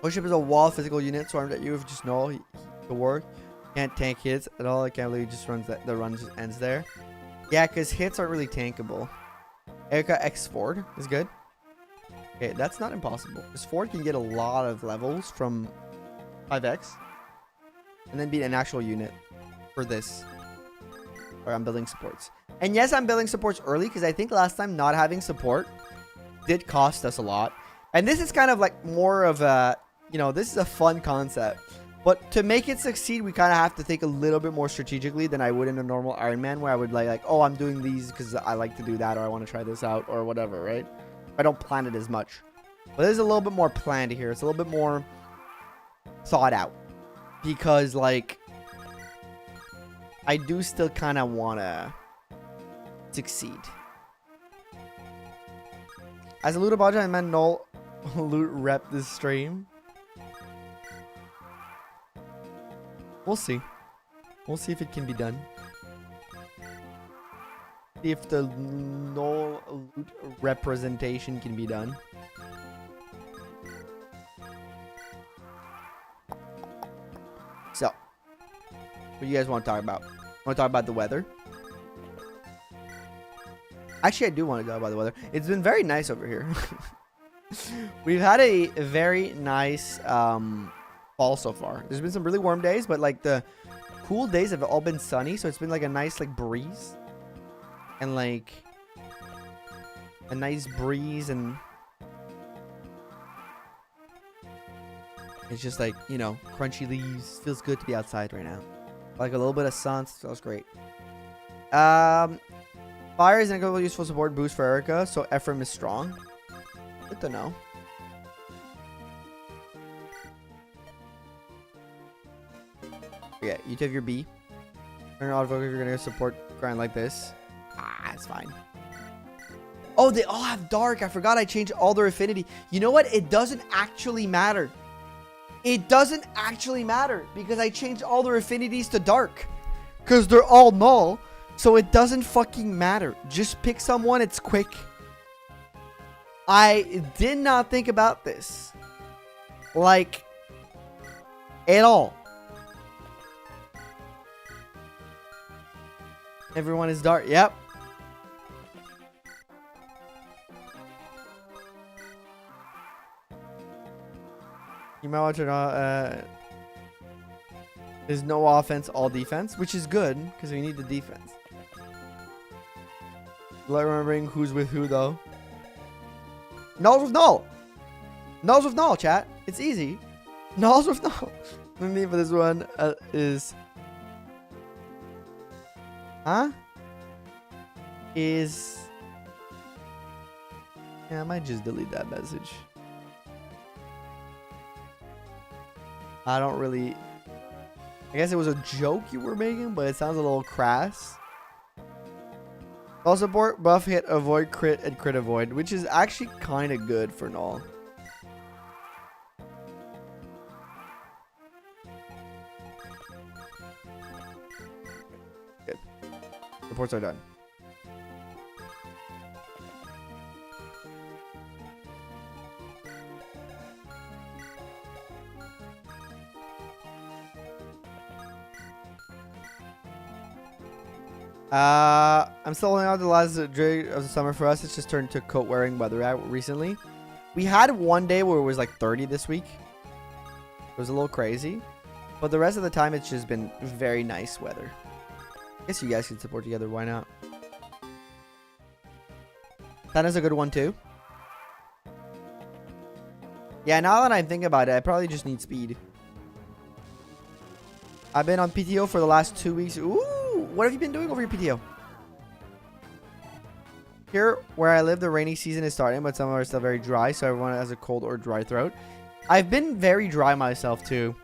Worship is a wall physical unit swarmed at you if just Knoll. He can work. Can't tank hits at all. I can't believe he just runs that. The run just ends there. Yeah, because hits aren't really tankable. Eirika X Ford is good. Okay, that's not impossible. Because Ford can get a lot of levels from 5x. And then beat an actual unit for this. Or I'm building supports. And yes, I'm building supports early because I think last time not having support did cost us a lot. And this is kind of like more of a, you know, this is a fun concept. But to make it succeed, we kind of have to think a little bit more strategically than I would in a normal Ironman, where I would like, oh, I'm doing these because I like to do that, or I want to try this out, or whatever, right? I don't plan it as much. But there's a little bit more planned here. It's a little bit more thought out. Because, like, I do still kind of want to succeed. As a loot budget, I meant Knoll loot rep this stream. We'll see. We'll see if it can be done. See if the Knoll loot representation can be done. So, what do you guys want to talk about? Want to talk about the weather? Actually, I do want to talk about the weather. It's been very nice over here. We've had a very nice fall so far. There's been some really warm days, but like the cool days have all been sunny, so it's been like a nice like breeze. And like a nice breeze, and it's just like, you know, crunchy leaves. Feels good to be outside right now. Like a little bit of sun, feels great. Fire is an incredible useful support boost for Eirika, so Ephraim is strong. Good to know. Yeah, you have your B. Turn on autofocus if you're gonna support grind like this. Ah, it's fine. Oh, they all have dark. I forgot I changed all their affinity. You know what? It doesn't actually matter. It doesn't actually matter because I changed all their affinities to dark. Because they're all null. So it doesn't fucking matter. Just pick someone. It's quick. I did not think about this. Like, at all. Everyone is dark. Yep. You might want to there's no offense, all defense, which is good because we need the defense. Like remembering who's with who though. Knoll's with Knoll. Knoll's with Knoll, chat. It's easy. Knoll's with Knoll. The name for this one is yeah, I might just delete that message. I don't really I guess it was a joke you were making, but it sounds a little crass. All support, buff, hit, avoid, crit, and crit avoid, which is actually kind of good for Knoll. Good. Reports are done. I'm still holding out the last day of the summer for us. It's just turned to coat wearing weather recently. We had one day where it was like 30 this week. It was a little crazy. But the rest of the time, it's just been very nice weather. I guess you guys can support together. Why not? Santa's a good one too. Yeah, now that I'm thinking about it, I probably just need speed. I've been on PTO for the last 2 weeks. Ooh, what have you been doing over your PTO? Here, where I live, the rainy season is starting, but some are still very dry, so everyone has a cold or dry throat. I've been very dry myself, too.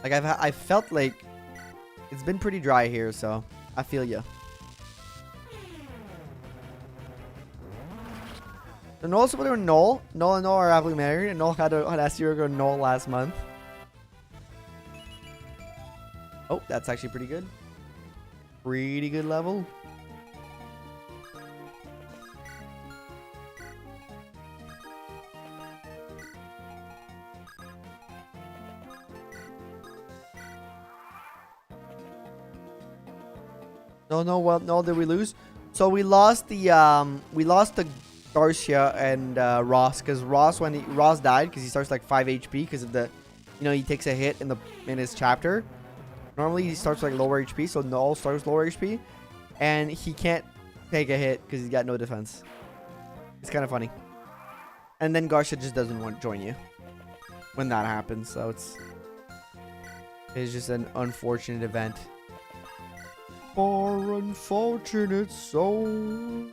Like, I felt like it's been pretty dry here, so I feel ya. So Knoll's supposed to Knoll. Knoll and Knoll are happily married, and Knoll had asked you to go Knoll last month. Oh, that's actually pretty good. Pretty good level. No, did we lose? So we lost the Garcia and Ross, because Ross died because he starts like 5 HP because of the, he takes a hit in his chapter. Normally he starts like lower HP, so Knoll starts lower HP, and he can't take a hit because he's got no defense. It's kind of funny. And then Garcia just doesn't want to join you when that happens, so it's just an unfortunate event. For unfortunate soul.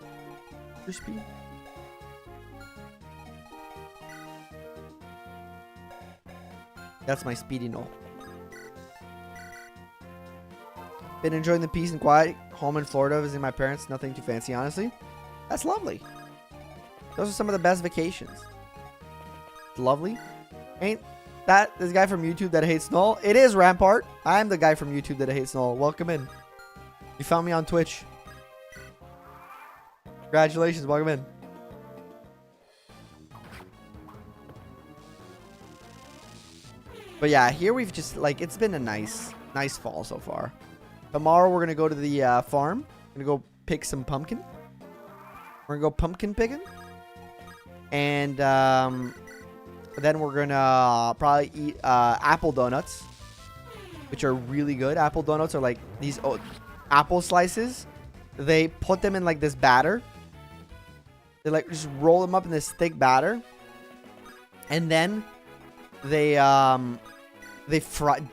Crispy. That's my speedy Knoll. Been enjoying the peace and quiet. Home in Florida, visiting my parents. Nothing too fancy, honestly. That's lovely. Those are some of the best vacations. Lovely. Ain't that this guy from YouTube that hates Knoll? It is Rampart. I'm the guy from YouTube that hates Knoll. Welcome in. You found me on Twitch. Congratulations. Welcome in. But yeah, here we've just it's been a nice fall so far. Tomorrow we're gonna go to the farm. We're gonna go pick some pumpkin. We're gonna go pumpkin picking, and then we're gonna probably eat apple donuts, which are really good. Apple donuts are like these apple slices. They put them in like this batter. They just roll them up in this thick batter, and then they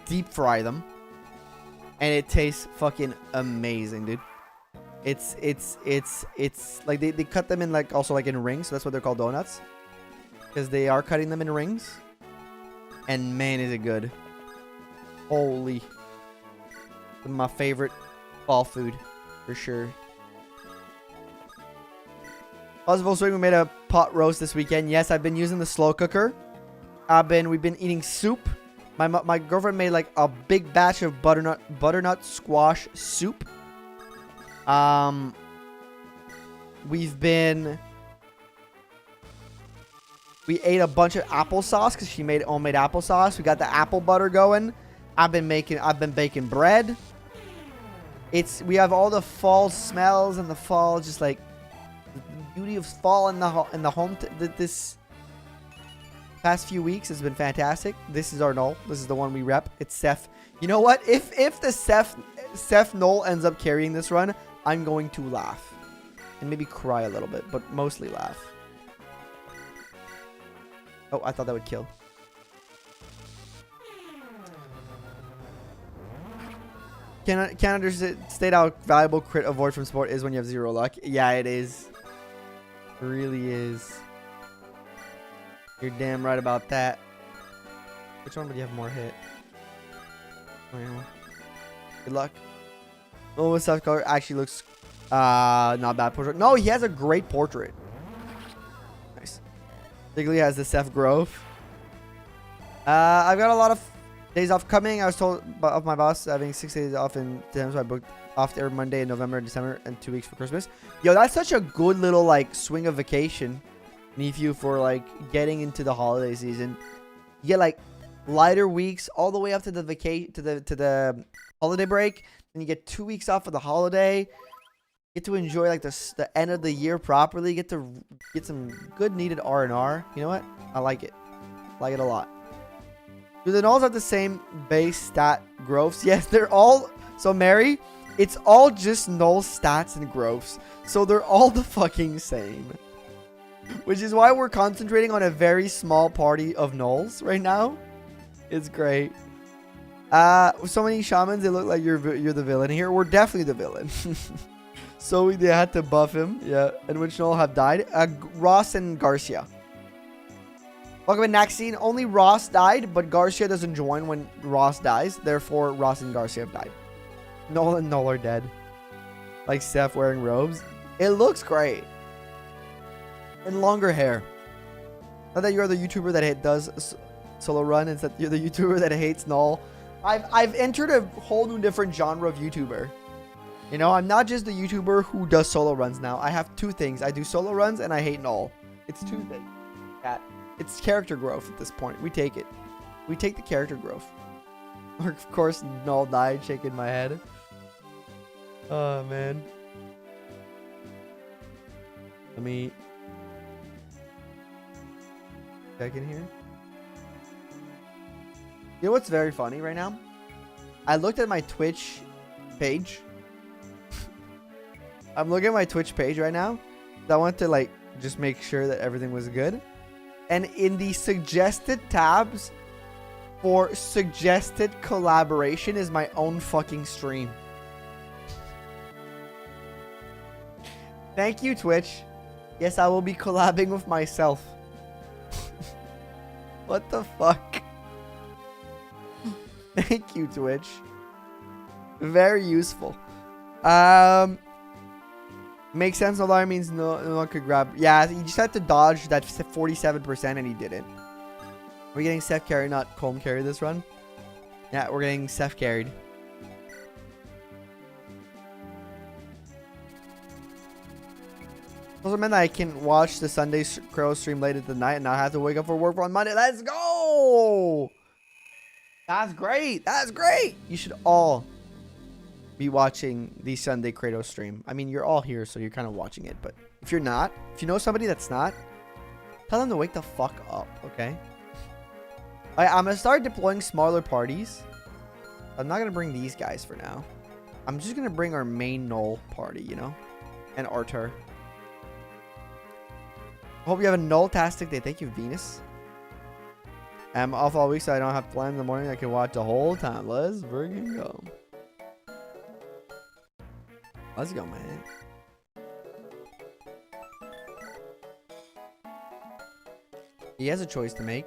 deep fry them. And it tastes fucking amazing, dude. It's like they cut them in also in rings, so that's what they're called, donuts. Because they are cutting them in rings. And man, is it good. Holy. My favorite fall food, for sure. Possible swing, we made a pot roast this weekend. Yes, I've been using the slow cooker. We've been eating soup. My girlfriend made a big batch of butternut squash soup. We ate a bunch of applesauce because she made homemade applesauce. We got the apple butter going. I've been baking bread. We have all the fall smells and the fall, just the beauty of fall in the home. This past few weeks has been fantastic. This is our Knoll. This is the one we rep. It's Seth. You know what? If the Seth Knoll ends up carrying this run, I'm going to laugh and maybe cry a little bit, but mostly laugh. Oh, I thought that would kill. Can't understate how valuable crit avoid from sport is when you have 0 luck. Yeah, it is. It really is. You're damn right about that. Which one would you have more hit? Well, good luck. Oh, self color actually looks not bad portrait. No, he has a great portrait. Nice. Digley has the Seth Grove. I've got a lot of days off coming. I was told of my boss having 6 days off in December, so I booked off every Monday in November and December and 2 weeks for Christmas. Yo, that's such a good little like swing of vacation, Nephew, for like getting into the holiday season. You get like lighter weeks all the way up to the vacation to the holiday break, and you get 2 weeks off for the holiday. Get to enjoy like the end of the year properly. Get to get some good needed R&R. You know what? I like it. Like it a lot. Do the Knolls have the same base stat growths? Yes, they're all. So Mary, it's all just Knoll stats and growths. So they're all the fucking same. Which is why we're concentrating on a very small party of Knolls right now. It's great. So many shamans, they look like you're the villain here. We're definitely the villain. So they had to buff him. Yeah. And which Knoll have died? Ross and Garcia. Welcome in Naxine. Only Ross died, but Garcia doesn't join when Ross dies. Therefore, Ross and Garcia have died. Knoll and Knoll are dead. Like Steph wearing robes. It looks great. And longer hair. Not that you're the YouTuber that does solo run. It's that you're the YouTuber that hates Knoll. I've entered a whole new different genre of YouTuber. You know, I'm not just the YouTuber who does solo runs now. I have two things. I do solo runs and I hate Knoll. It's two things. It's character growth at this point. We take it. We take the character growth. Of course, Knoll died, shaking my head. Oh, man. Let me check in here. You know what's very funny right now? I looked at my Twitch page. I'm looking at my Twitch page right now. I want to like just make sure that everything was good. And in the suggested tabs for suggested collaboration is my own fucking stream. Thank you, Twitch. Yes, I will be collabing with myself. What the fuck? Thank you, Twitch. Very useful. Makes sense. Alarm means no one could grab. Yeah, you just had to dodge that 47% and he didn't. We're getting Seth carry, not Comb carry this run. Yeah, we're getting Seth carried. Also meant that I can watch the Sunday Crow stream late at the night and not have to wake up for work on Monday. Let's go! That's great. That's great. You should all be watching the Sunday Kratos stream. I mean, you're all here, so you're kind of watching it. But if you're not, if you know somebody that's not, tell them to wake the fuck up, okay? I'm going to start deploying smaller parties. I'm not going to bring these guys for now. I'm just going to bring our main Knoll party, you know? And Artur. Hope you have a Knoll-tastic day. Thank you, Venus. I'm off all week, so I don't have plans in the morning. I can watch the whole time. Let's freaking go. Let's go, man. He has a choice to make.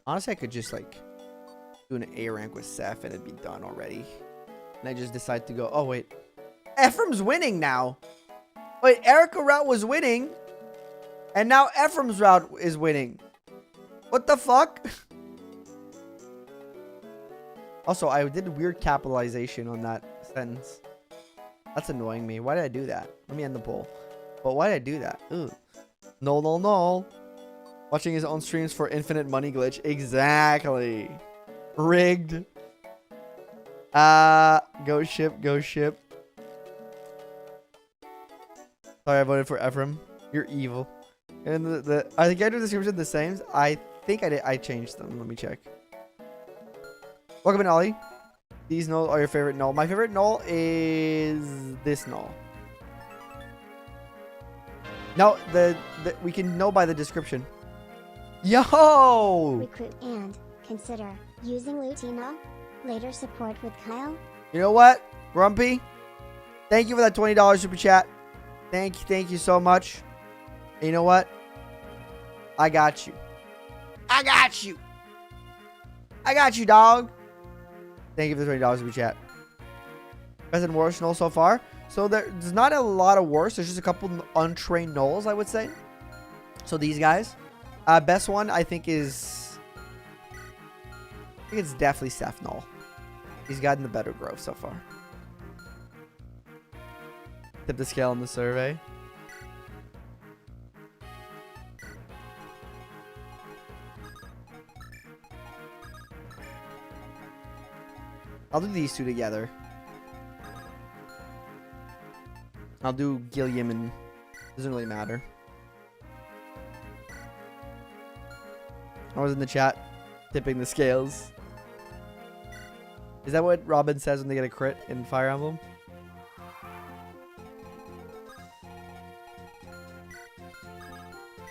Honestly, I could just like do an A rank with Seth and it'd be done already. And I just decide to go, oh wait, Ephraim's winning now. Wait, Eirika route was winning. And now Ephraim's route is winning. What the fuck? Also, I did weird capitalization on that sentence. That's annoying me. Why did I do that? Let me end the poll. But why did I do that? Ugh. No. Watching his own streams for infinite money glitch. Exactly. Rigged. Go ship. Sorry, I voted for Ephraim. You're evil. And are the character descriptions the same? I think I changed them. Let me check. Welcome in, Ollie. These Knoll are your favorite Knoll. My favorite Knoll is this Knoll. No, we can know by the description. Yo! Recruit and consider using Lutina. Later support with Kyle. You know what, Grumpy? Thank you for that $20 super chat. Thank you so much. And you know what? I got you. I got you, dog. Thank you for the $20 super chat. Best and worst Knoll so far. So there's not a lot of worst. There's just a couple untrained Knolls, I would say. So these guys. Best one, I think, is... I think it's definitely Seth Knoll. He's gotten the better growth so far. Tip the scale on the survey. I'll do these two together. I'll do Gilliam and... Doesn't really matter. I was in the chat tipping the scales. Is that what Robin says when they get a crit in Fire Emblem?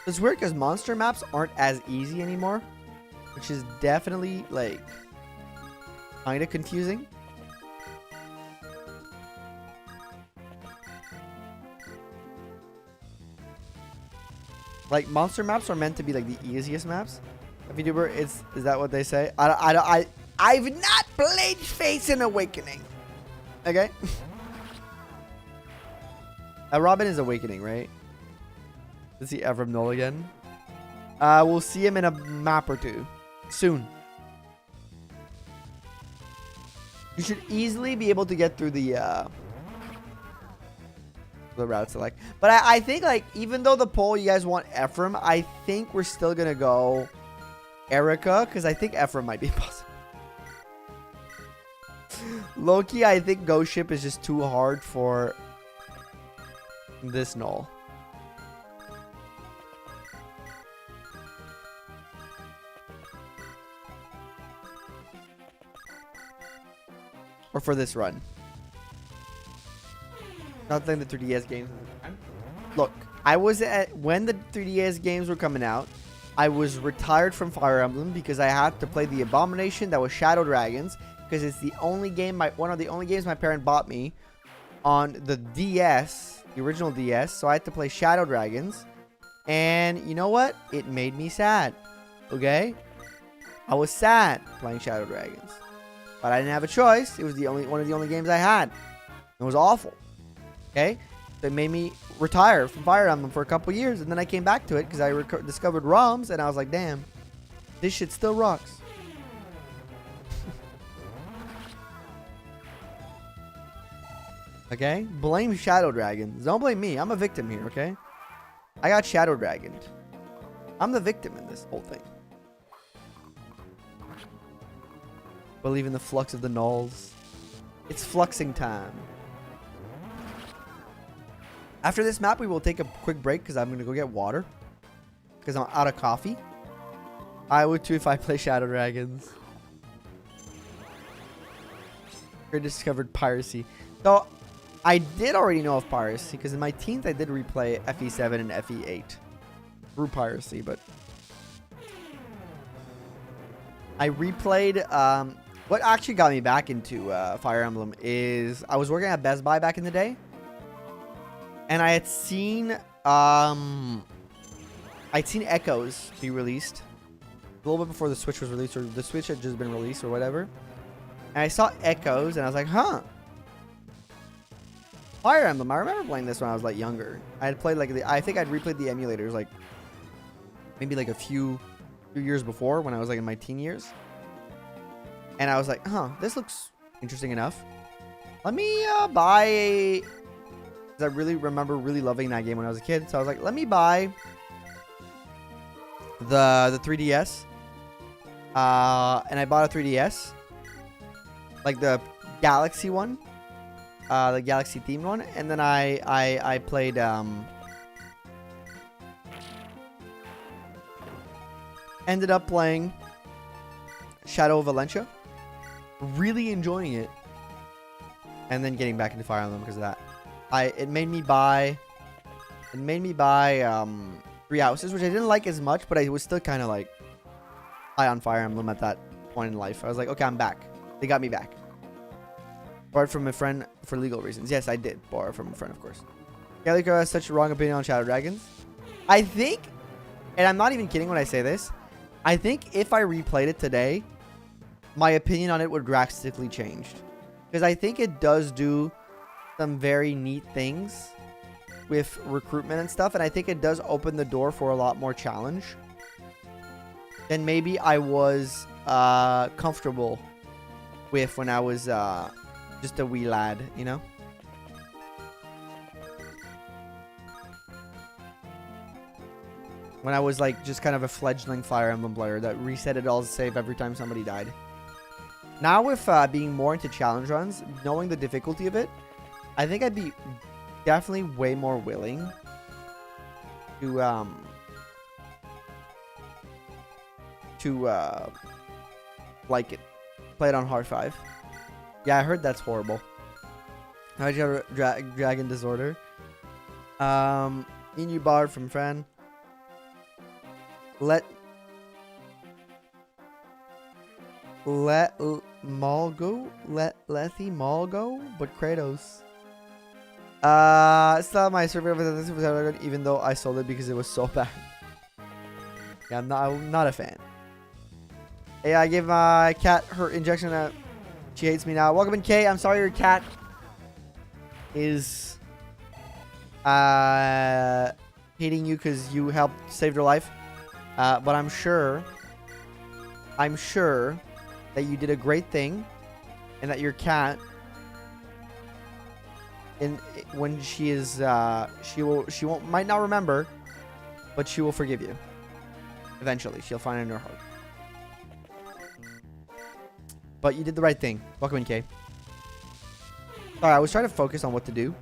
It's weird because monster maps aren't as easy anymore, which is definitely like kind of confusing. Like monster maps are meant to be like the easiest maps. VTuber, is that what they say? I've not played Fates and Awakening. Okay. Robin is Awakening, right? Let's see Ephraim Knoll again. We'll see him in a map or two soon. You should easily be able to get through the route select. But I think, like, even though the poll you guys want Ephraim, I think we're still gonna go Eirika, because I think Ephraim might be possible. Loki, I think Ghost Ship is just too hard for this Knoll. Or for this run. Not playing the 3DS games. Look, I was at... When the 3DS games were coming out, I was retired from Fire Emblem because I had to play the Abomination that was Shadow Dragons. Because it's the only game... one of the only games my parent bought me on the DS. The original DS. So I had to play Shadow Dragons. And you know what? It made me sad. Okay? I was sad playing Shadow Dragons. But I didn't have a choice. It was one of the only games I had. It was awful. Okay? So it made me retire from Fire Emblem for a couple years. And then I came back to it because I discovered ROMs. And I was like, damn. This shit still rocks. Okay? Blame Shadow Dragons. Don't blame me. I'm a victim here, okay? I got Shadow Dragoned. I'm the victim in this whole thing. Believe in the flux of the Knolls. It's fluxing time. After this map, we will take a quick break because I'm going to go get water. Because I'm out of coffee. I would too if I play Shadow Dragons. I discovered piracy. So, I did already know of piracy because in my teens I did replay FE7 and FE8 through piracy, but I replayed. What actually got me back into Fire Emblem is I was working at Best Buy back in the day, and I had seen Echoes be released a little bit before the Switch was released, or the Switch had just been released, or whatever. And I saw Echoes, and I was like, huh. Fire Emblem. I remember playing this when I was like younger. I had played like I think I'd replayed the emulators like maybe like a few years before when I was like in my teen years. And I was like, huh, this looks interesting enough. Let me buy, because I really remember really loving that game when I was a kid. So I was like, let me buy the 3DS. And I bought a 3DS, like the Galaxy one. The Galaxy themed one, and then I played ended up playing Shadow of Valencia, really enjoying it, and then getting back into Fire Emblem because of that. It made me buy 3 houses, which I didn't like as much, but I was still kind of like high on Fire Emblem at that point in life. I was like, okay, I'm back. They got me back. Borrowed from a friend for legal reasons. Yes, I did borrow from a friend, of course. Eirika has such a wrong opinion on Shadow Dragons. I think, and I'm not even kidding when I say this, I think if I replayed it today, my opinion on it would drastically change. Because I think it does do some very neat things with recruitment and stuff. And I think it does open the door for a lot more challenge than maybe I was comfortable with when I was just a wee lad, you know? When I was like just kind of a fledgling Fire Emblem player that reset it all to save every time somebody died. Now with being more into challenge runs, knowing the difficulty of it, I think I'd be definitely way more willing to like it. Play it on hard 5. Yeah, I heard that's horrible. How'd you have Dragon Disorder? Inu Bard from Fran. Lethy Malgo, but Kratos. Still my survey of it, even though I sold it because it was so bad. Yeah, I'm not a fan. Hey, I gave my cat her injection. She hates me now. Welcome in, Kay. I'm sorry your cat is hating you because you helped save her life. But I'm sure that you did a great thing, and that your cat, when she is, might not remember, but she will forgive you. Eventually, she'll find it in her heart. But you did the right thing. Welcome in, Kay. Sorry, I was trying to focus on what to do.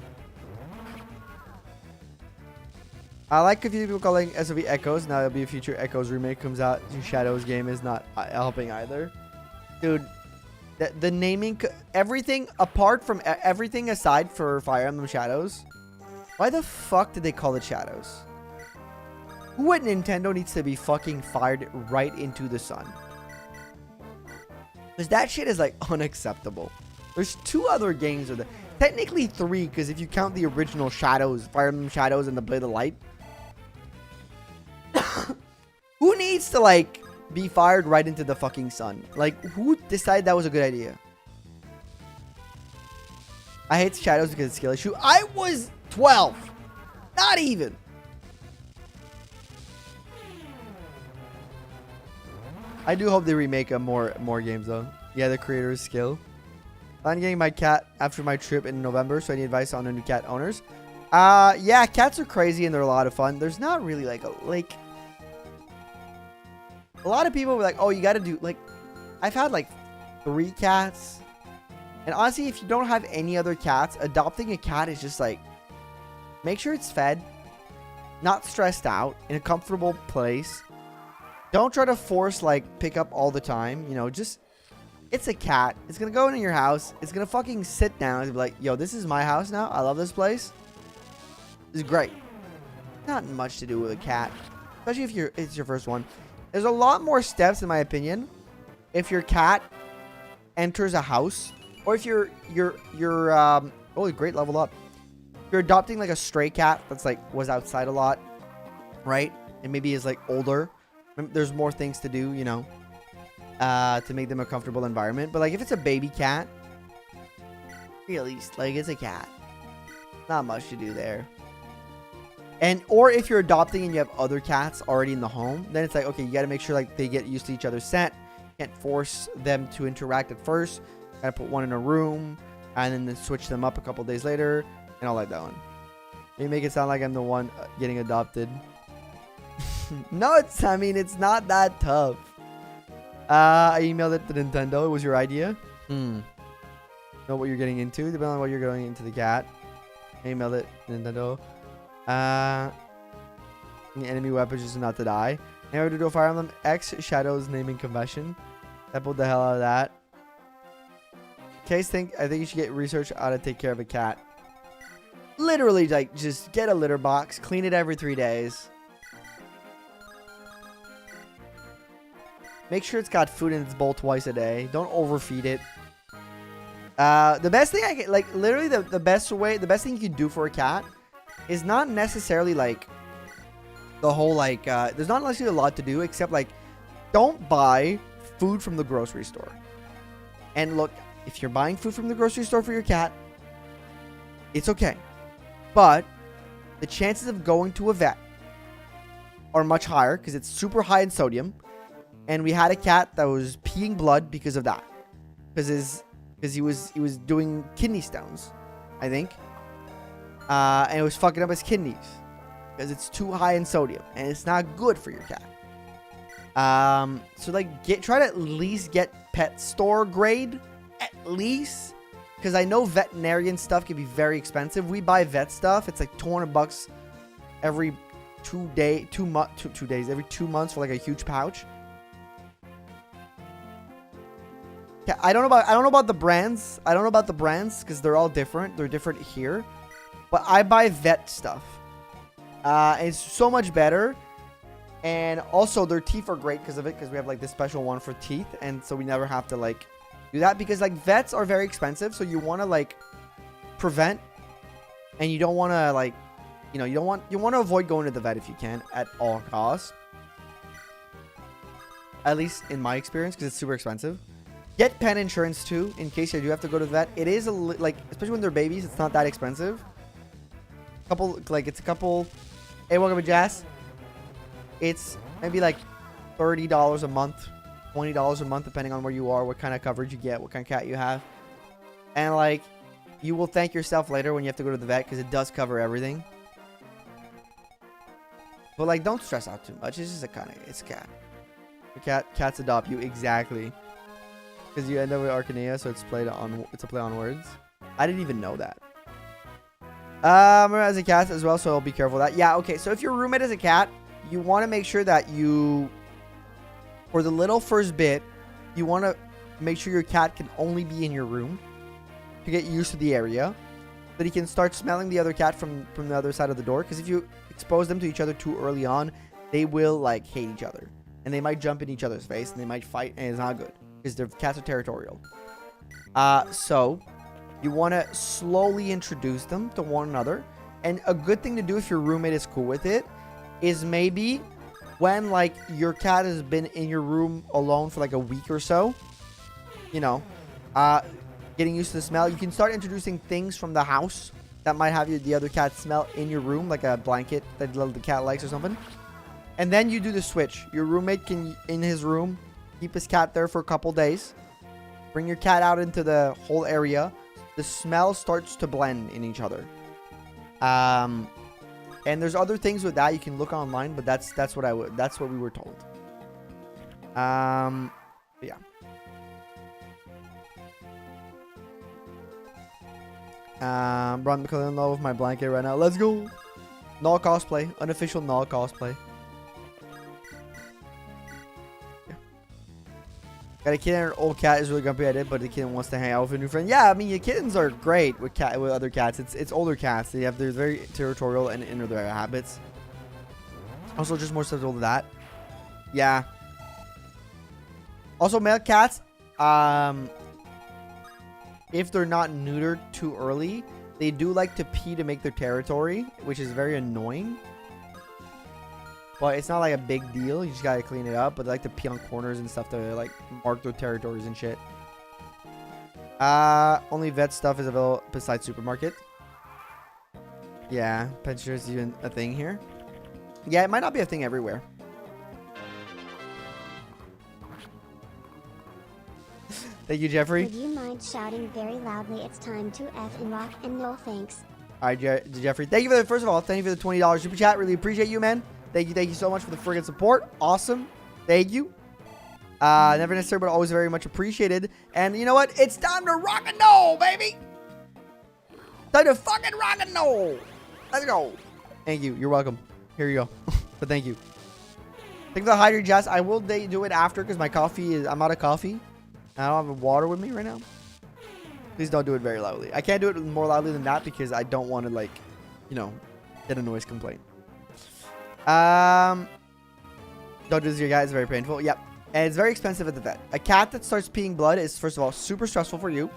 I like confusing people calling SOV Echoes. Now there'll be a future Echoes remake comes out. Shadows game is not helping either. Dude, the naming, everything apart from everything aside for Fire Emblem Shadows. Why the fuck did they call it Shadows? Who at Nintendo needs to be fucking fired right into the sun? Because that shit is like unacceptable. There's 2 other games with it. Technically 3, because if you count the original Shadows, Fire Emblem Shadows and the Blade of Light. Who needs to like be fired right into the fucking sun? Like, who decided that was a good idea? I hate Shadows because of skill issue. I was 12. Not even. I do hope they remake more games though. Yeah, the creator's skill. I'm getting my cat after my trip in November, so I need advice on the new cat owners. Yeah, cats are crazy and they're a lot of fun. There's not really like a lot of people were like, oh, you got to do like, I've had like 3 cats, and honestly, if you don't have any other cats, adopting a cat is just like, make sure it's fed, not stressed out, in a comfortable place. Don't try to force like pick up all the time, you know, just, it's a cat. It's going to go into your house. It's going to fucking sit down and be like, yo, this is my house now. I love this place. It's great. Not much to do with a cat, especially if it's your first one. There's a lot more steps, in my opinion, if your cat enters a house, or if you're oh, great, level up. You're adopting like a stray cat that's like was outside a lot, right? And maybe is like older. There's more things to do, you know, to make them a comfortable environment. But like if it's a baby cat, really, like it's a cat. Not much to do there. And or if you're adopting and you have other cats already in the home, then it's like, okay, you got to make sure like they get used to each other's scent. Can't force them to interact at first. Got to put one in a room and then switch them up a couple days later. And I'll like that one. You make it sound like I'm the one getting adopted. No, I mean, it's not that tough. I emailed it to Nintendo. It was your idea. Know what you're getting into, depending on what you're going into the cat. I emailed it to Nintendo. The enemy weapons is not to die. Now we're to do a Fire Emblem X Shadows naming convention. That pulled the hell out of that. I think you should get research how to take care of a cat. Literally, like, just get a litter box, clean it every 3 days. Make sure it's got food in its bowl twice a day. Don't overfeed it. The best thing I get, like, literally the best thing you can do for a cat is not necessarily like the whole like there's not necessarily a lot to do except like don't buy food from the grocery store. And look, if you're buying food from the grocery store for your cat, it's okay. But the chances of going to a vet are much higher because it's super high in sodium. And we had a cat that was peeing blood because of that. Because he was doing kidney stones, I think. And it was fucking up his kidneys. Because it's too high in sodium. And it's not good for your cat. So like try to at least get pet store grade. At least. Because I know veterinarian stuff can be very expensive. We buy vet stuff. It's like $200 every 2 days, every 2 months for like a huge pouch. Yeah, I don't know about the brands. I don't know about the brands because they're all different. They're different here. But I buy vet stuff. And it's so much better. And also their teeth are great because of it. Because we have like this special one for teeth. And so we never have to like do that. Because like vets are very expensive. So you want to like prevent. And you don't want to like, you want to avoid going to the vet if you can at all costs. At least in my experience because it's super expensive. Get pet insurance too, in case you do have to go to the vet. It is like, especially when they're babies, it's not that expensive. It's a couple. Hey, welcome to Jazz. It's maybe like $30 a month, $20 a month, depending on where you are, what kind of coverage you get, what kind of cat you have, and like, you will thank yourself later when you have to go to the vet because it does cover everything. But like, don't stress out too much. It's just it's a cat. Cats adopt you exactly. Because you end up with Arcanea, so it's a play on words. I didn't even know that. As a cat as well, so I'll be careful of that. Yeah, okay. So if your roommate is a cat, you want to make sure that for the little first bit, you want to make sure your cat can only be in your room to get used to the area, that he can start smelling the other cat from the other side of the door. Because if you expose them to each other too early on, they will like hate each other, and they might jump in each other's face, and they might fight, and it's not good. Because their cats are territorial. So you want to slowly introduce them to one another. And a good thing to do if your roommate is cool with it is maybe when like your cat has been in your room alone for like a week or so, getting used to the smell, you can start introducing things from the house that might have the other cat smell in your room, like a blanket that the cat likes or something. And then you do the switch. Your roommate can, in his room, keep his cat there for a couple days. Bring your cat out into the whole area. The smell starts to blend in each other. And there's other things with that you can look online, but that's what we were told. Yeah. Brought McCullen in love with my blanket right now. Let's go. Knoll cosplay. Unofficial Knoll cosplay. Got a kitten and an old cat is really grumpy at it, but the kitten wants to hang out with a new friend. Yeah, I mean, your kittens are great with other cats. It's older cats. They're very territorial and into their habits. Also, just more susceptible to that. Yeah. Also, male cats, if they're not neutered too early, they do like to pee to make their territory, which is very annoying. But it's not like a big deal. You just gotta clean it up. But they like to pee on corners and stuff to like mark their territories and shit. Only vet stuff is available besides supermarket. Yeah, pet insurance is even a thing here. Yeah, it might not be a thing everywhere. Thank you, Jeffrey. Would you mind shouting very loudly? It's time to F and rock and roll. Thanks. All right, Jeffrey. Thank you for the, first of all, thank you for the $20 super chat. Really appreciate you, man. Thank you so much for the friggin' support. Awesome. Thank you. Never necessary, but always very much appreciated. And you know what? It's time to rock and roll, baby. Time to fucking rock and roll. Let's go. Thank you. You're welcome. Here you go. But thank you. Thank you for the hydrate, Jess. I will do it after because my coffee is, I'm out of coffee. I don't have water with me right now. Please don't do it very loudly. I can't do it more loudly than that because I don't want to, like, get a noise complaint. Don't do this to your guy. It's very painful. Yep. And it's very expensive at the vet. A cat that starts peeing blood is, first of all, super stressful for you.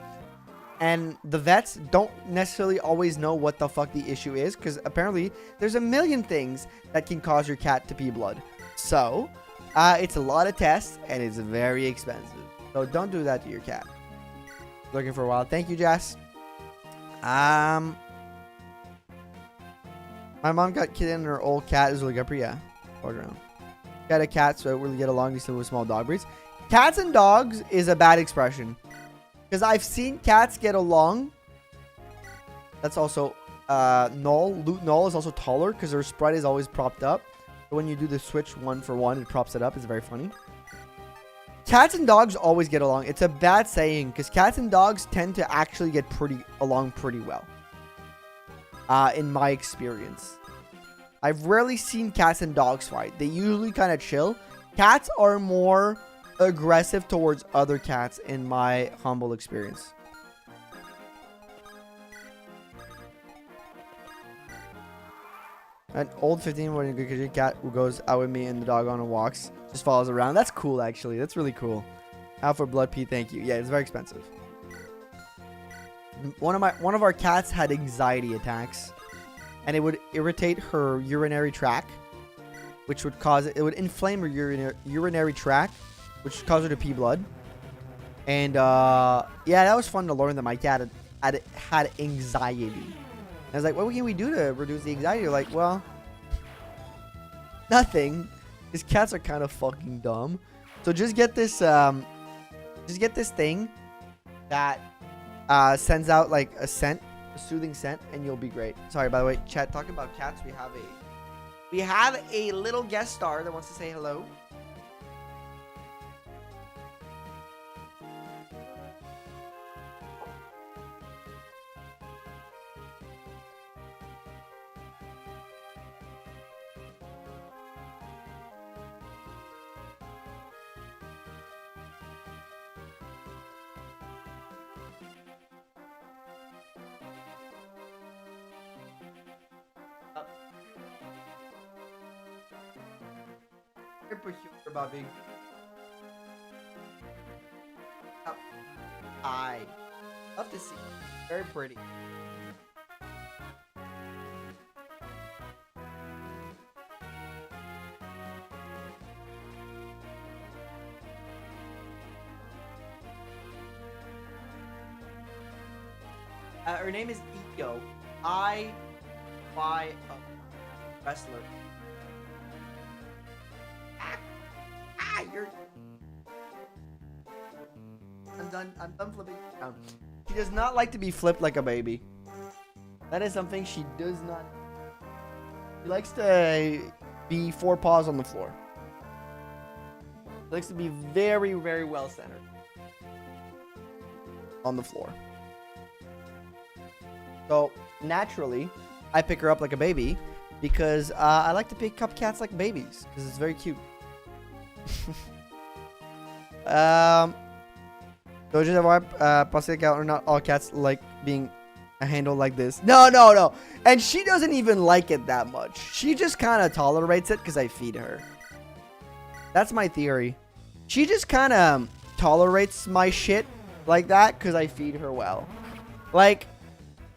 And the vets don't necessarily always know what the fuck the issue is because apparently there's a million things that can cause your cat to pee blood. So, it's a lot of tests and it's very expensive. So don't do that to your cat. Looking for a while. Thank you, Jess. My mom got kitten and her old cat is really good. Yeah. Walk around. Got a cat, so I really get along decently with small dog breeds. Cats and dogs is a bad expression. Because I've seen cats get along. That's also Knoll. Knoll is also taller because her sprite is always propped up. So when you do the switch 1-for-1, it props it up. It's very funny. Cats and dogs always get along. It's a bad saying because cats and dogs tend to actually get along pretty well. In my experience. I've rarely seen cats and dogs fight. They usually kind of chill. Cats are more aggressive towards other cats in my humble experience. An old 15-year-old cat who goes out with me and the dog on walks. Just follows around. That's cool, actually. That's really cool. Out for blood pee, thank you. Yeah, it's very expensive. One of our cats had anxiety attacks, and it would irritate her urinary tract, which would cause it would inflame her urinary tract, which would cause her to pee blood. And yeah, that was fun to learn that my cat had anxiety. And I was like, what can we do to reduce the anxiety? They're like, well, nothing. These cats are kind of fucking dumb. So just get this thing that sends out like a soothing scent, and you'll be great. Sorry, by the way, chat, talking about cats, we have a little guest star that wants to say hello. About being I love to see. Very pretty. Her name is Io. I wrestler. I'm done flipping down. She does not like to be flipped like a baby. That is something she does not. She likes to be 4 paws on the floor. She likes to be very, very well centered on the floor. So naturally, I pick her up like a baby because I like to pick up cats like babies because it's very cute. So just possibly or not all cats like being handled like this. No. And she doesn't even like it that much. She just kind of tolerates it because I feed her. That's my theory. She just kind of tolerates my shit like that because I feed her well. Like,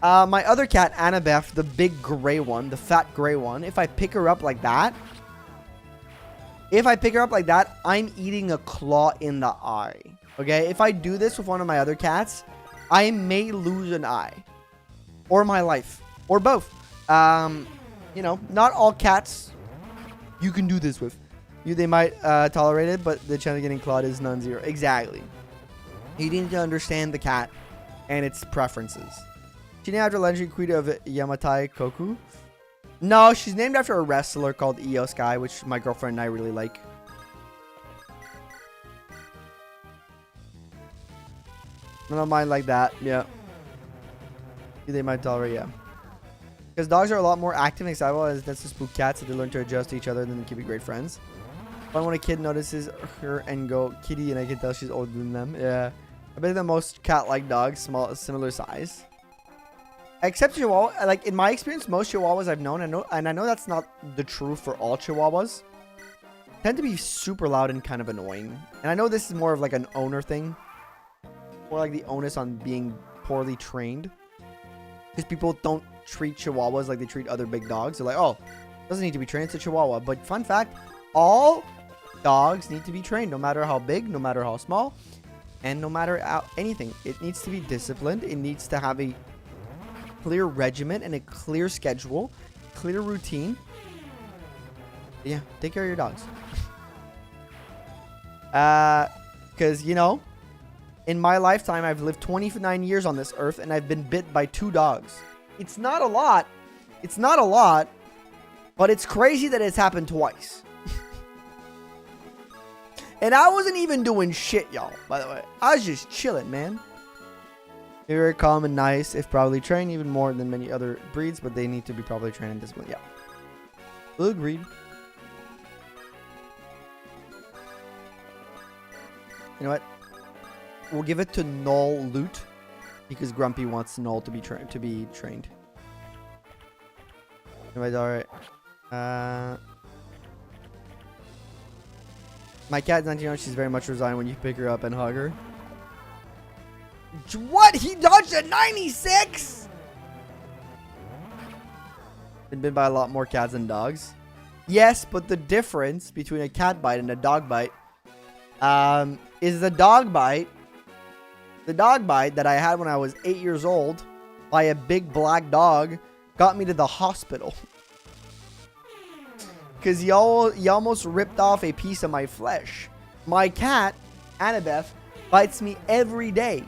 my other cat, Annabeth, the big gray one, the fat gray one, if I pick her up like that, I'm eating a claw in the eye. Okay, if I do this with one of my other cats, I may lose an eye. Or my life. Or both. You know, not all cats you can do this with. They might tolerate it, but the chance of getting clawed is non-zero. Exactly. You need to understand the cat and its preferences. She named after legendary queen of Yamatai Koku. No, she's named after a wrestler called Io Sky, which my girlfriend and I really like. I don't mind like that, yeah. They might tolerate, yeah. Because dogs are a lot more active and excitable as that's to spook cats, so they learn to adjust to each other and then keep it great friends. Fun when a kid notices her and go, kitty, and I can tell she's older than them. Yeah. I bet the most cat-like dogs, similar size. Except Chihuahua, like in my experience, most Chihuahuas I've known, and I know that's not the truth for all Chihuahuas, tend to be super loud and kind of annoying. And I know this is more of like an owner thing. More like the onus on being poorly trained. Because people don't treat Chihuahuas like they treat other big dogs. They're like, oh, it doesn't need to be trained, it's a Chihuahua. But fun fact, all dogs need to be trained, no matter how big, no matter how small. And no matter anything, it needs to be disciplined. It needs to have a clear regimen and a clear schedule, clear routine. Yeah, take care of your dogs. Because, you know, in my lifetime, I've lived 29 years on this earth, and I've been bit by 2 dogs. It's not a lot. It's not a lot, but it's crazy that it's happened twice. And I wasn't even doing shit, y'all, by the way. I was just chilling, man. They're very calm and nice, if properly trained, even more than many other breeds, but they need to be properly trained and disciplined. Yeah. Agreed. You know what? We'll give it to Knoll loot, because Grumpy wants Knoll to be trained. Anyways, alright. My cat's 19 years. She's very much resigned when you pick her up and hug her. What? He dodged a 96? Been bitten by a lot more cats than dogs. Yes, but the difference between a cat bite and a dog bite is the dog bite. The dog bite that I had when I was 8 years old by a big black dog got me to the hospital. Because he almost ripped off a piece of my flesh. My cat, Annabeth, bites me every day.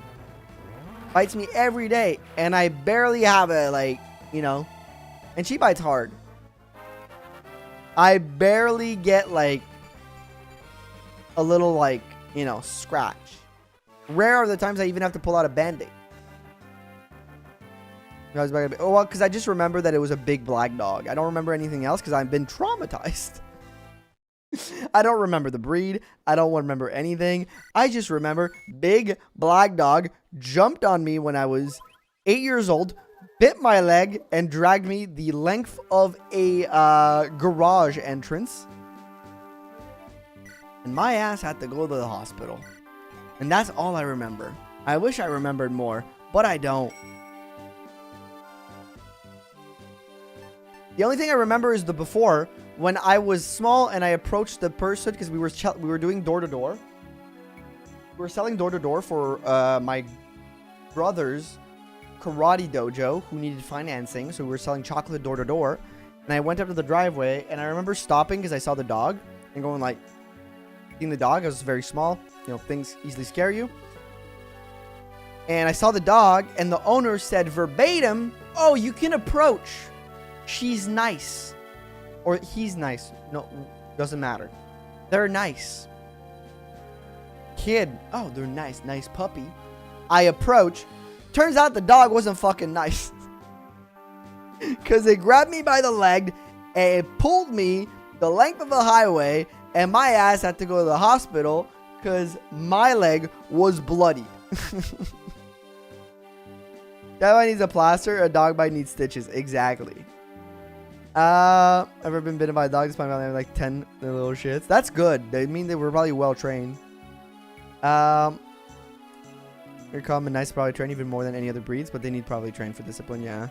Bites me every day. And I barely have a, like, you know. And she bites hard. I barely get, like, a little, like, you know, scratch. Rare are the times I even have to pull out a Band-Aid. Oh, well, because I just remember that it was a big black dog. I don't remember anything else because I've been traumatized. I don't remember the breed. I don't remember anything. I just remember big black dog jumped on me when I was 8 years old, bit my leg, and dragged me the length of a garage entrance. And my ass had to go to the hospital. And that's all I remember. I wish I remembered more, but I don't. The only thing I remember is the before, when I was small and I approached the person, because we were doing door-to-door. We were selling door-to-door for my brother's karate dojo, who needed financing, so we were selling chocolate door-to-door. And I went up to the driveway, and I remember stopping because I saw the dog, and going like, seeing the dog. I was very small, you know, things easily scare you. And I saw the dog, and the owner said verbatim, "Oh, you can approach. She's nice." Or he's nice. No, doesn't matter. They're nice. Kid. Oh, they're nice. Nice puppy. I approach. Turns out the dog wasn't fucking nice. Because it grabbed me by the leg and it pulled me the length of the highway, and my ass had to go to the hospital because my leg was bloodied. That one needs a plaster. A dog bite needs stitches. Exactly. Ever been bitten by a dog? This probably have like 10 little shits. That's good. They mean they were probably well trained. You're calm and nice, probably trained even more than any other breeds, but they need probably trained for discipline. Yeah.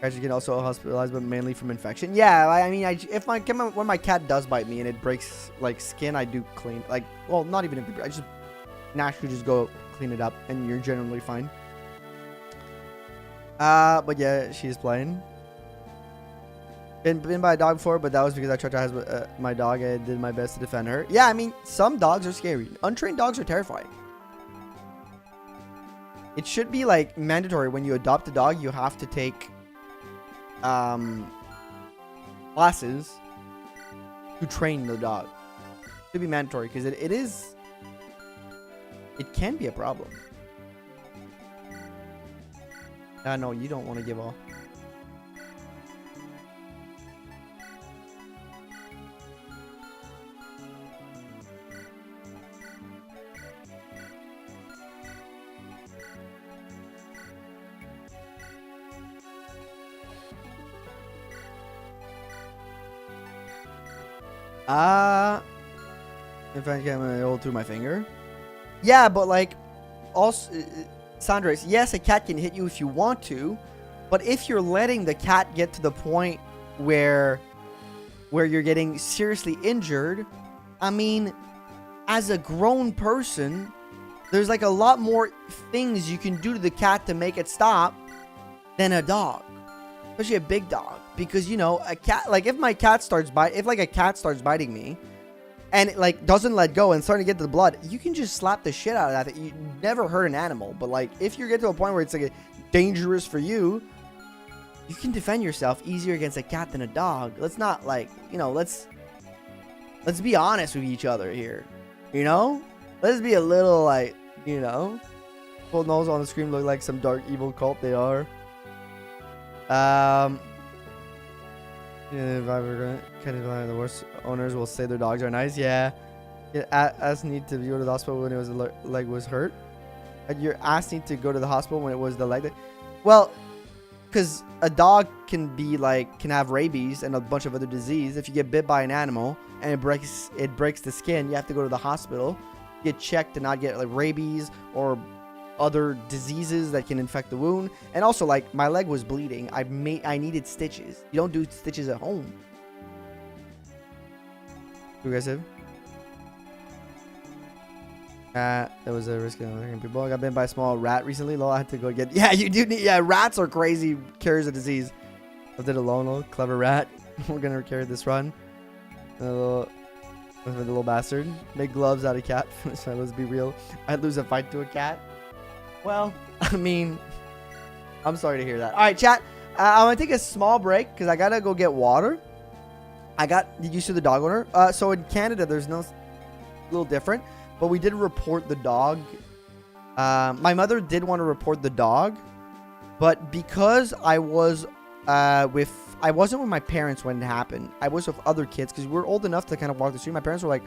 Actually, get also hospitalized, but mainly from infection. Yeah, I mean, when my cat does bite me and it breaks like skin, I do clean. Like, well, not even if I just naturally just go clean it up, and you're generally fine. But yeah, she's playing. Been bitten by a dog before, but that was because I tried to hide my dog. I did my best to defend her. Yeah, I mean, some dogs are scary. Untrained dogs are terrifying. It should be like mandatory when you adopt a dog, you have to take classes to train the dog. It should be mandatory because it can be a problem. No, you don't want to give all. If I get my old through my finger. Yeah, but like, also, Sandra, yes, a cat can hit you if you want to, but if you're letting the cat get to the point where you're getting seriously injured, I mean, as a grown person, There's like a lot more things you can do to the cat to make it stop than a dog, especially a big dog. Because, you know, a cat, like if a cat starts biting me and it like doesn't let go and starting to get the blood, you can just slap the shit out of that. You never hurt an animal. But like if you get to a point where it's like dangerous for you, you can defend yourself easier against a cat than a dog. Let's not like, you know, let's be honest with each other here. You know? Let's be a little like, you know. Full nose on the screen look like some dark evil cult they are. Yeah, if I were gonna, the worst owners will say their dogs are nice. Yeah. Your ass need to go to the hospital when it was the leg was hurt. Your ass need to go to the hospital when it was the leg. Well, because a dog can have rabies and a bunch of other disease. If you get bit by an animal and it breaks the skin, you have to go to the hospital, get checked to not get like rabies or other diseases that can infect the wound. And also, like, my leg was bleeding. I needed stitches. You don't do stitches at home. Too aggressive. There was a risk of people. I got bitten by a small rat recently. Lol, I had to go get. Yeah, you do need. Yeah, rats are crazy carriers of disease. I did alone, lol. Clever rat. We're gonna carry this run. The little bastard. Make gloves out of cat. So let's be real. I'd lose a fight to a cat. Well, I mean, I'm sorry to hear that. All right, chat. I'm gonna take a small break because I gotta go get water. Did you see the dog owner? So in Canada, there's no little different. But we did report the dog. My mother did want to report the dog, but because I wasn't with my parents when it happened. I was with other kids because we were old enough to kind of walk the street. My parents were like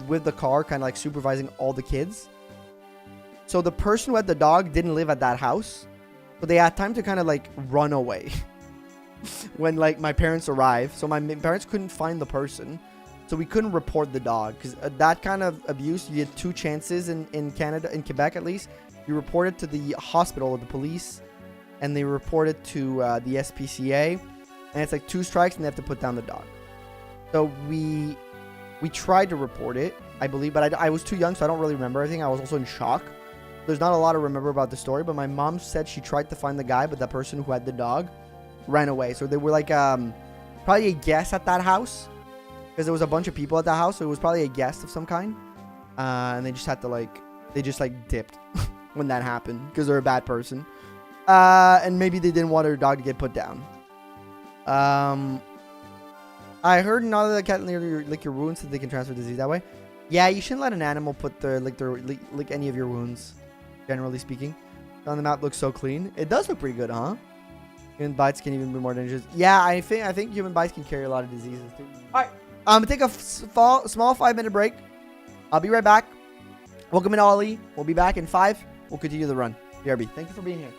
with the car, kind of like supervising all the kids. So the person who had the dog didn't live at that house, but they had time to kind of like run away when like my parents arrived. So my parents couldn't find the person. So we couldn't report the dog because that kind of abuse, you get 2 chances in Canada, in Quebec at least. You report it to the hospital or the police, and they report it to the SPCA, and it's like 2 strikes, and they have to put down the dog. So we tried to report it, I believe, but I was too young, so I don't really remember everything. I was also in shock. There's not a lot to remember about the story, but my mom said she tried to find the guy, but the person who had the dog ran away. So they were like probably a guest at that house. Because there was a bunch of people at the house, so it was probably a guest of some kind. And they just had to they just dipped when that happened. Because they're a bad person. And maybe they didn't want their dog to get put down. I heard not that the cat lick your wounds so they can transfer disease that way. Yeah, you shouldn't let an animal lick any of your wounds. Generally speaking. On the map looks so clean. It does look pretty good, huh? Human bites can even be more dangerous. Yeah, I think human bites can carry a lot of diseases too. Alright. I'm going to take a small 5-minute break. I'll be right back. Welcome in, Ollie. We'll be back in 5. We'll continue the run. BRB, thank you for being here.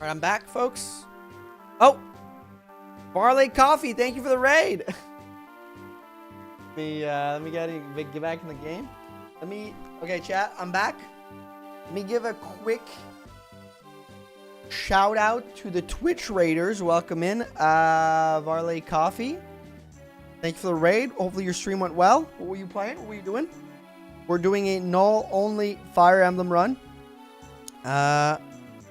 Alright, I'm back, folks. Oh! Barley Coffee, thank you for the raid! Let me get back in the game. Okay, chat, I'm back. Let me give a quick shout out to the Twitch raiders. Welcome in, Varley Coffee. Thank you for the raid. Hopefully your stream went well. What were you playing? What were you doing? We're doing a Knoll only Fire Emblem run.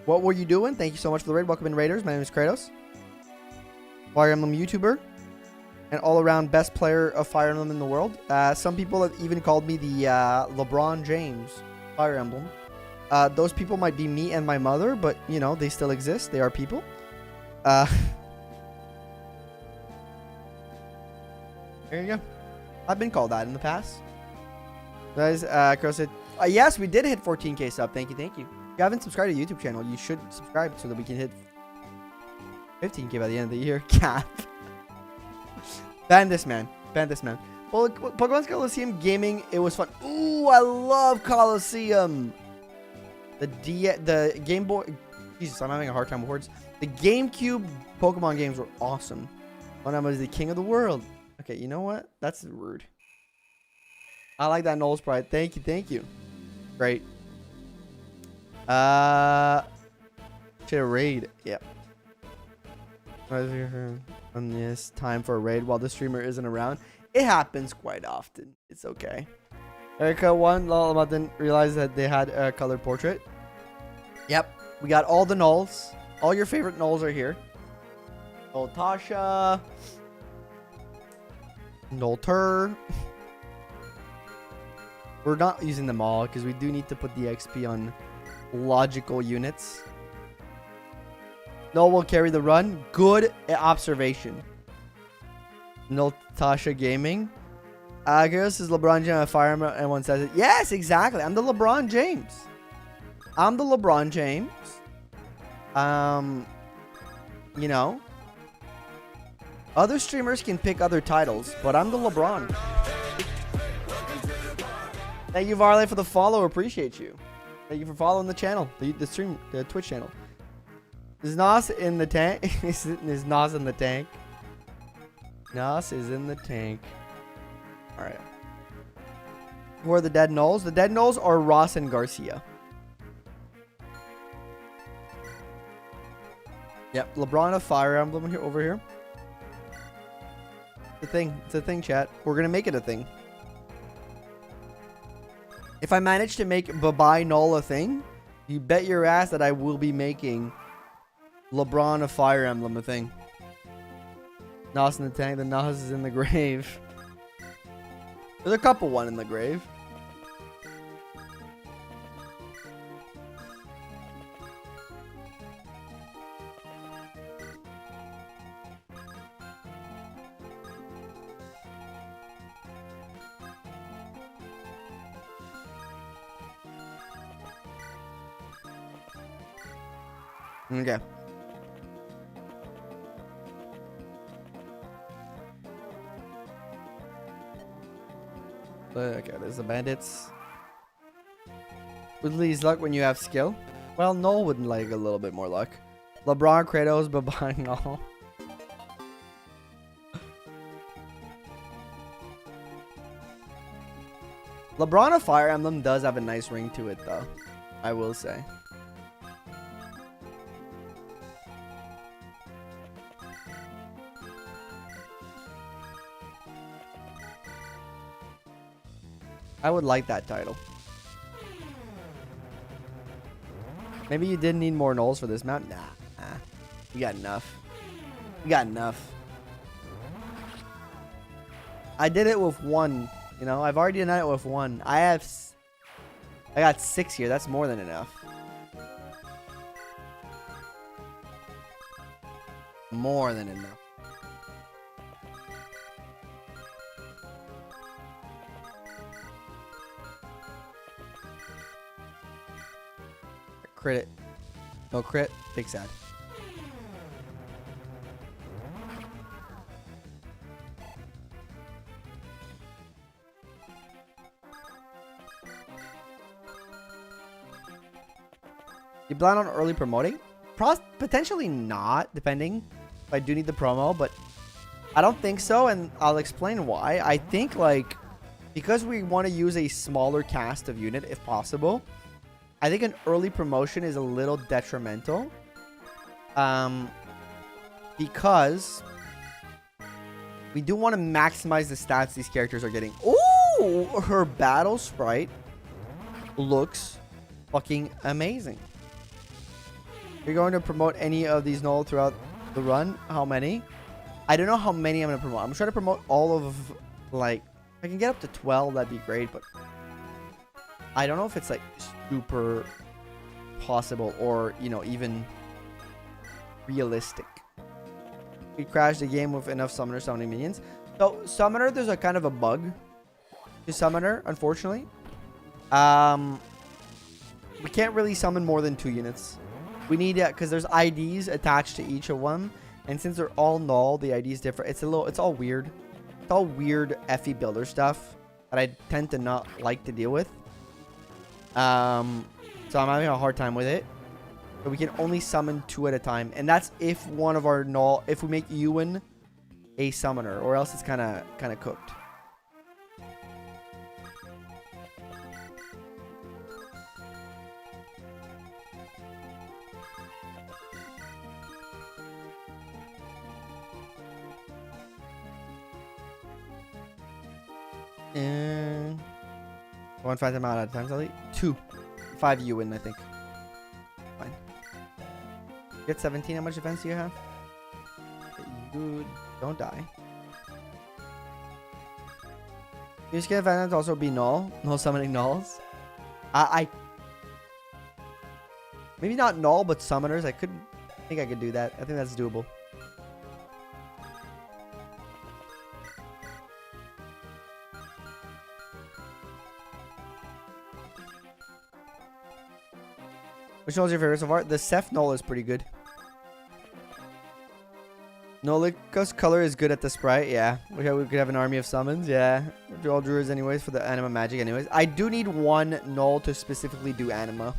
What were you doing? Thank you so much for the raid. Welcome in, raiders. My name is Kratos, Fire Emblem YouTuber, and all-around best player of Fire Emblem in the world. Some people have even called me the LeBron James Fire Emblem. Those people might be me and my mother, but, you know, they still exist. They are people. There you go. I've been called that in the past. Guys, Crow said, yes, we did hit 14K sub. Thank you, thank you. If you haven't subscribed to the YouTube channel, you should subscribe so that we can hit 15K by the end of the year. Cap. Ban this man. Ban this man. Well, Pokemon's Coliseum Gaming, it was fun. Ooh, I love Coliseum. The Game Boy... Jesus, I'm having a hard time with words. The GameCube Pokemon games were awesome. When I was the king of the world. Okay, you know what? That's rude. I like that Knoll sprite. Thank you, thank you. Great. Should raid. Yep. On this time for a raid while the streamer isn't around. It happens quite often. It's okay. Eirika won. Lol, didn't realize that they had a colored portrait. Yep. We got all the Knolls. All your favorite Knolls are here. Knoll Tasha. Knoll Tur. We're not using them all because we do need to put the XP on logical units. Knoll will carry the run. Good observation. Knoll Tasha Gaming. This is LeBron James, Fire Emblem. Everyone says it. Yes, exactly. I'm the LeBron James. I'm the LeBron James. You know. Other streamers can pick other titles, but I'm the LeBron. Thank you, Varley, for the follow. Appreciate you. Thank you for following the channel, the stream, the Twitch channel. Is Nos in the tank? Is Nos in the tank? Nos is in the tank. All right. Who are the dead Knolls? The dead Knolls are Ross and Garcia. Yep, LeBron of Fire Emblem here over here. It's a thing. It's a thing, chat. We're gonna make it a thing. If I manage to make Bye-Bye Knoll a thing, you bet your ass that I will be making LeBron of Fire Emblem a thing. Nos in the tank. The Nos is in the grave. There's a couple one in the grave. Okay. Okay, there's the bandits. Would Lee's luck when you have skill? Well, Knoll would like a little bit more luck. LeBron, Kratos, bye-bye, Knoll. LeBron of Fire Emblem does have a nice ring to it, though. I will say. I would like that title. Maybe you didn't need more Knolls for this map. Nah. We got enough. We got enough. I did it with one. You know, I've already done it with one. I got 6 here. That's more than enough. More than enough. Crit it. No crit. Big sad. You plan on early promoting? Potentially not, depending. I do need the promo, but I don't think so, and I'll explain why. I think, like, because we want to use a smaller cast of unit if possible, I think an early promotion is a little detrimental. Because we do want to maximize the stats these characters are getting. Ooh, her battle sprite looks fucking amazing. You're going to promote any of these Knoll throughout the run? How many? I don't know how many I'm going to promote. I'm trying to promote all of, like, if I can get up to 12, that'd be great, but I don't know if it's, like, super possible or, you know, even realistic. We crashed the game with enough summoners summoning minions. So, summoner, there's a kind of a bug to summoner, unfortunately. We can't really summon more than 2 units. We need it because there's IDs attached to each of them. And since they're all null, the ID is different. It's all weird. It's all weird FE builder stuff that I tend to not like to deal with. So I'm having a hard time with it. But we can only summon 2 at a time. And that's if one of our null, if we make Ewan a summoner, or else it's kind of cooked. And 1 5 them out at a time, Sally. 2. 5 you win, I think. Fine. Get 17. How much defense do you have? You don't die. You just get advantage to also be null. Null summoning nulls. I maybe not null, but summoners. I think I could do that. I think that's doable. Which one was your favorite so far? The Seth Knoll is pretty good. Nolika's color is good at the sprite. Yeah. We could have an army of summons. Yeah. We're all druids anyways for the anima magic anyways. I do need 1 Knoll to specifically do anima.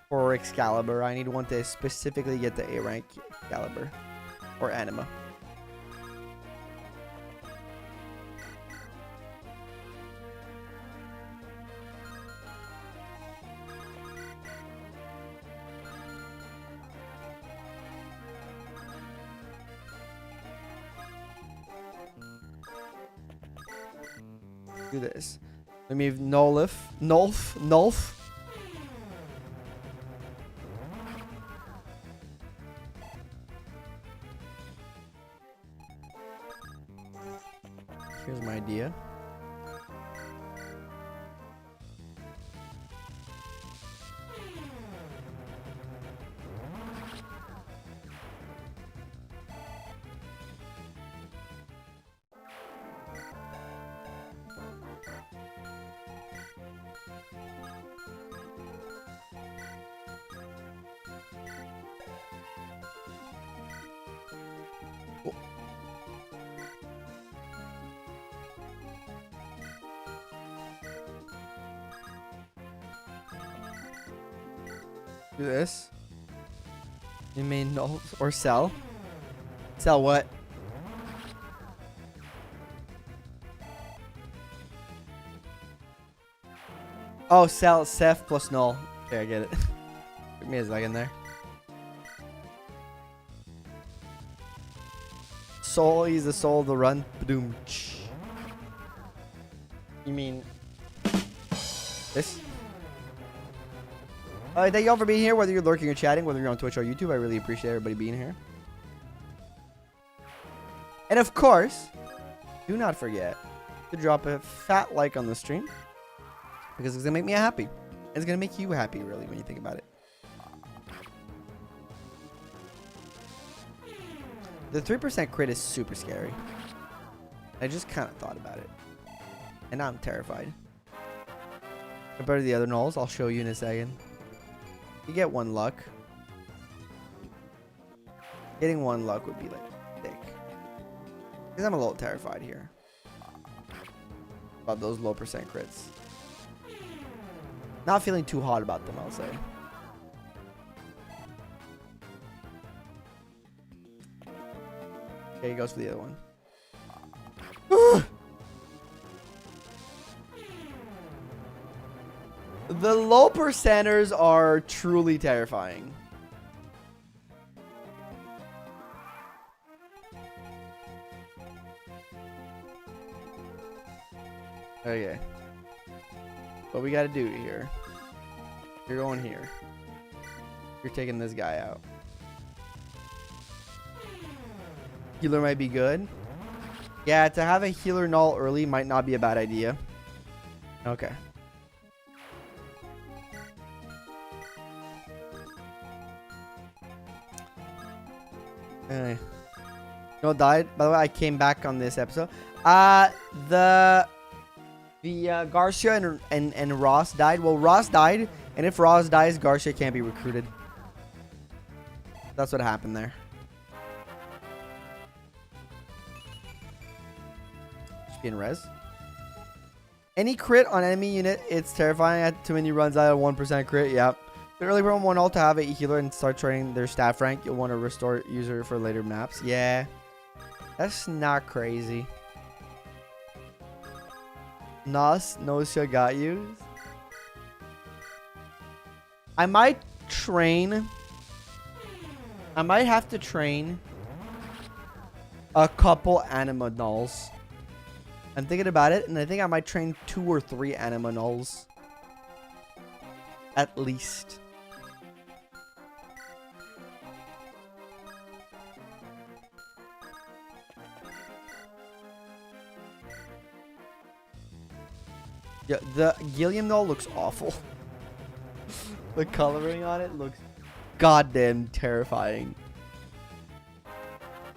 For Excalibur. I need 1 to specifically get the A rank Excalibur. Or anima. Do this. Let me Nolf. Here's my idea. Do this. You may null or sell. Sell what? Oh, sell Seth plus null. Okay, I get it. Took me a second there. Soul, he's the soul of the run. Badoom. You mean this? Thank y'all for being here, whether you're lurking or chatting, whether you're on Twitch or YouTube. I really appreciate everybody being here. And of course, do not forget to drop a fat like on the stream, because it's going to make me happy. And it's going to make you happy, really, when you think about it. The 3% crit is super scary. I just kind of thought about it. And now I'm terrified. Compared to the other Knolls, I'll show you in a second. You get 1 luck. Getting 1 luck would be like thick. Because I'm a little terrified here about those low percent crits. Not feeling too hot about them, I'll say. Okay, he goes for the other one. The low percenters are truly terrifying. Okay. What we gotta do here. You're going here. You're taking this guy out. Healer might be good. Yeah, to have a healer Knoll early might not be a bad idea. Okay. Anyway. No, died. By the way, I came back on this episode. The Garcia and Ross died. Well, Ross died, and if Ross dies, Garcia can't be recruited. That's what happened there. Just being res. Any crit on enemy unit, it's terrifying. At too many runs out of 1% crit. Yep. The early round one all to have a healer and start training their staff rank. You'll want to restore user for later maps. Yeah. That's not crazy. Nos got you. I might have to train a couple anima Knolls. I'm thinking about it, and I think I might train 2 or 3 anima Knolls. At least. Yeah, the Gilliam Knoll looks awful. The coloring on it looks goddamn terrifying.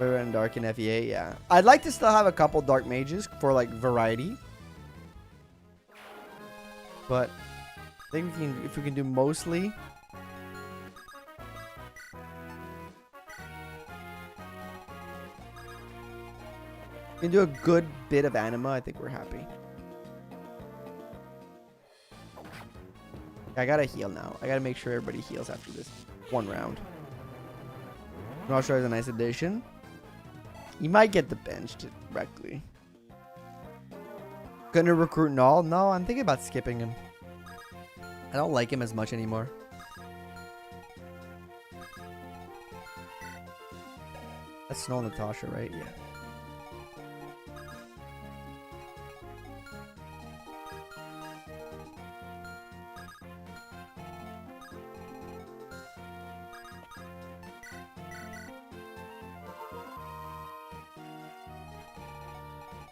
We're in Dark and FEA, yeah. I'd like to still have a couple Dark Mages for like variety. But I think we can, if we can do mostly. We can do a good bit of anima, I think we're happy. I gotta heal now. I gotta make sure everybody heals after this one round. Not sure is a nice addition. You might get the bench directly. Gonna recruit Knoll? No, I'm thinking about skipping him. I don't like him as much anymore. That's Snow Natasha, right? Yeah.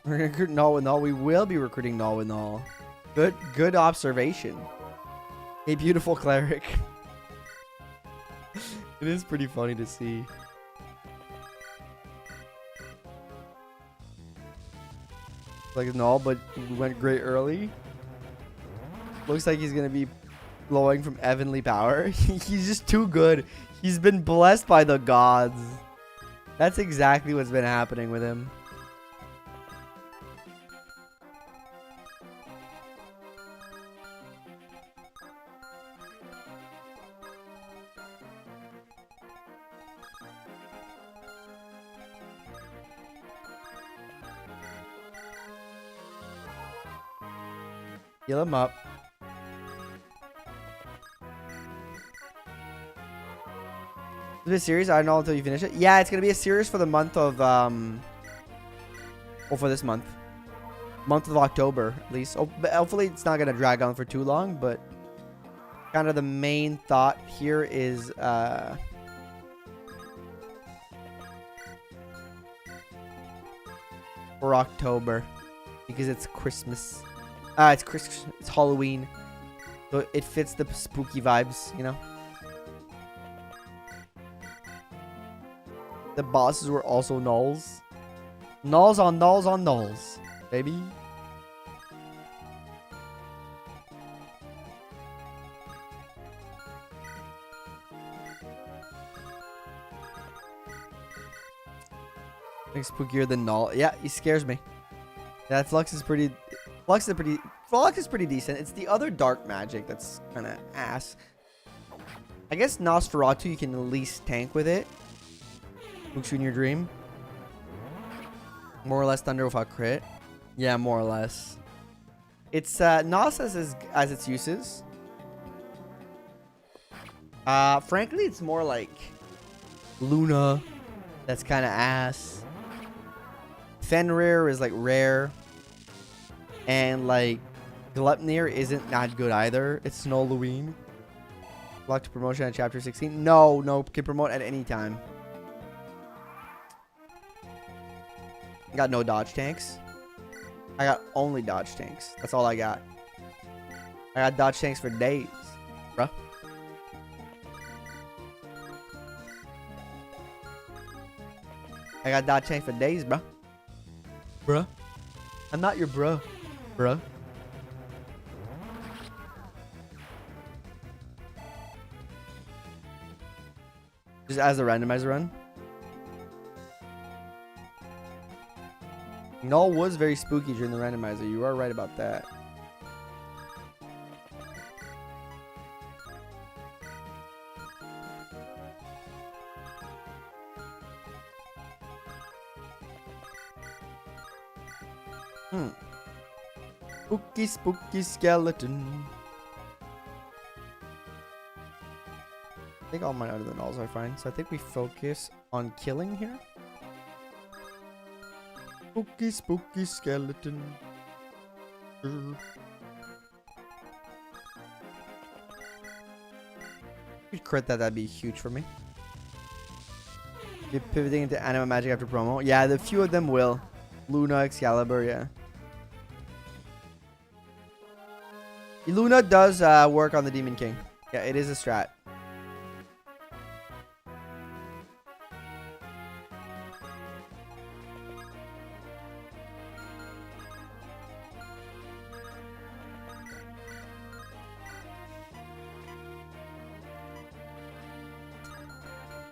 We're gonna recruit Knoll with Knoll. We will be recruiting Knoll with Knoll. Good observation. A beautiful cleric. It is pretty funny to see. Like Knoll, but we went great early. Looks like he's gonna be glowing from heavenly power. He's just too good. He's been blessed by the gods. That's exactly what's been happening with him. Heal him up. Is it a series? I don't know until you finish it. Yeah, it's gonna be a series for the month of well, for this month. Month of October, at least. Oh, but hopefully it's not gonna drag on for too long, but kind of the main thought here is for October. Because it's Christmas. It's Halloween. So it fits the spooky vibes, you know? The bosses were also Knolls. Knolls on Knolls on Knolls, baby. I think spookier than Knoll. Yeah, he scares me. Yeah, Flux is pretty decent. It's the other dark magic that's kind of ass. I guess Nosferatu you can at least tank with it. Looks you in your dream. More or less thunder without crit. Yeah, more or less. It's not as its uses. Frankly, it's more like Luna. That's kind of ass. Fenrir is like rare. And like Gleipnir isn't that good either. It's Halloween. Locked to promotion at chapter 16. No, can promote at any time. I got no dodge tanks. I got only dodge tanks. That's all I got. I got dodge tanks for days, bruh. I got dodge tanks for days, bruh. Bruh. I'm not your bruh. Bruh. Just as the randomizer run. Knoll was very spooky during the randomizer. You are right about that. Spooky skeleton. I think all my other Knolls are fine. So I think we focus on killing here. Spooky skeleton. If you crit that, that'd be huge for me. You're pivoting into anima magic after promo. Yeah, the few of them will. Luna, Excalibur, yeah. Luna does work on the Demon King. Yeah, it is a strat.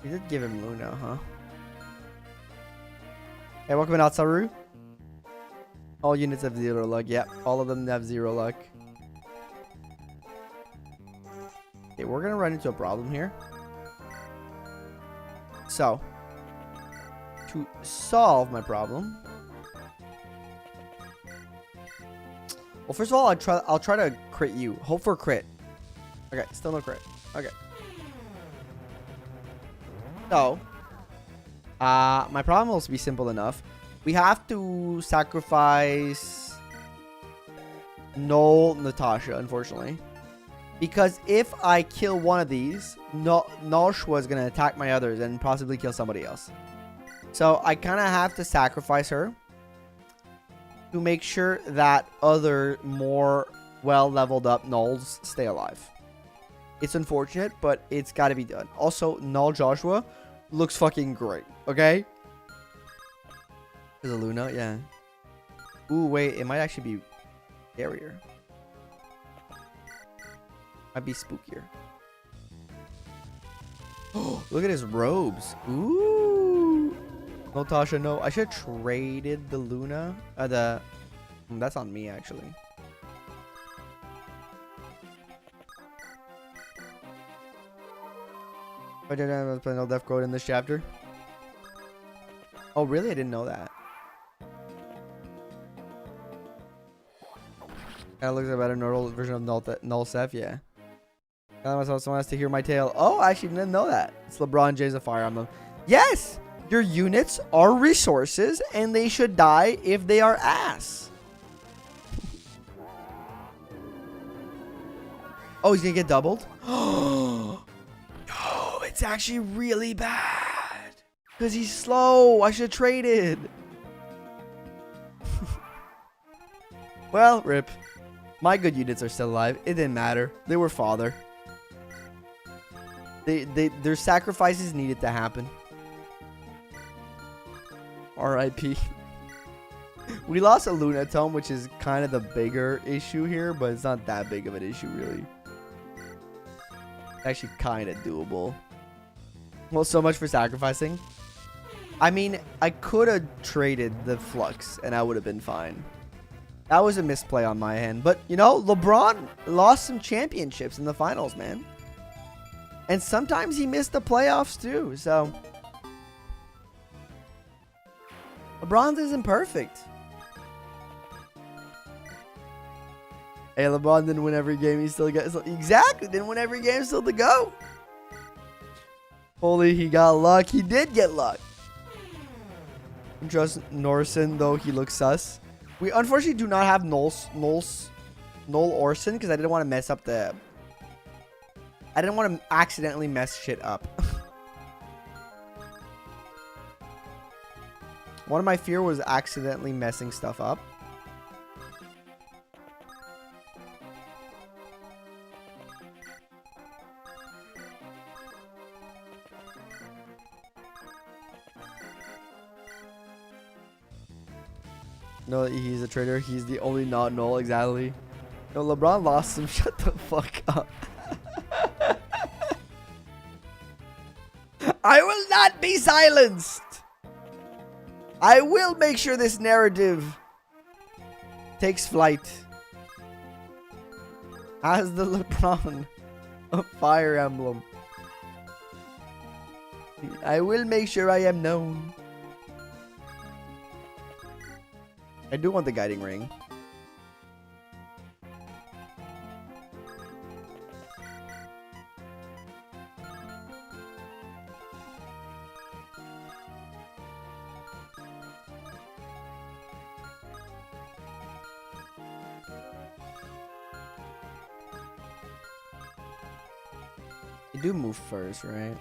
You did give him Luna, huh? Hey, welcome in Atsaru. All units have 0 luck. Yep, all of them have 0 luck. Okay, we're gonna run into a problem here. So, to solve my problem, well, first of all, I'll try to crit you. Hope for a crit. Okay, still no crit. Okay. So, my problem will be simple enough. We have to sacrifice Knoll, Natasha, unfortunately. Because if I kill one of these, Noshwa is going to attack my others and possibly kill somebody else. So I kind of have to sacrifice her to make sure that other more well-leveled up Knolls stay alive. It's unfortunate, but it's got to be done. Also, Knoll Joshua looks fucking great, okay? There's a Luna, yeah. Ooh, wait, it might actually be scarier. Might be spookier. Oh, look at his robes. Ooh. No, Tasha, no. I should have traded the Luna. That's on me, actually. I didn't have a final death code in this chapter. Oh, really? I didn't know that. That looks like a better Knoll version of Knoll Seth, yeah. Someone wants to hear my tale. Oh, I actually didn't know that. It's LeBron James of Fire Emblem. Yes! Your units are resources, and they should die if they are ass. Oh, he's gonna get doubled? Oh, no, it's actually really bad. Because he's slow. I should have traded. Well, rip. My good units are still alive. It didn't matter. They were father. Their sacrifices needed to happen. R.I.P. We lost a Lunatome, which is kind of the bigger issue here, but it's not that big of an issue, really. Actually, kind of doable. Well, so much for sacrificing. I mean, I could have traded the Flux, and I would have been fine. That was a misplay on my end. But, you know, LeBron lost some championships in the finals, man. And sometimes he missed the playoffs, too. So. LeBron's isn't perfect. Hey, LeBron didn't win every game. He still got exactly didn't win every game. Still to go. Holy, he got luck. He did get luck. Trust Norson though. He looks sus. We unfortunately do not have Knoll Orson because I didn't want to mess up the. I didn't want to accidentally mess shit up. One of my fear was accidentally messing stuff up. No, he's a traitor. He's the only not Knoll, exactly. No, LeBron lost him. Shut the fuck up. I will not be silenced. I will make sure this narrative takes flight. As the LeBron of Fire Emblem. I will make sure I am known. I do want the guiding ring. You do move first, right?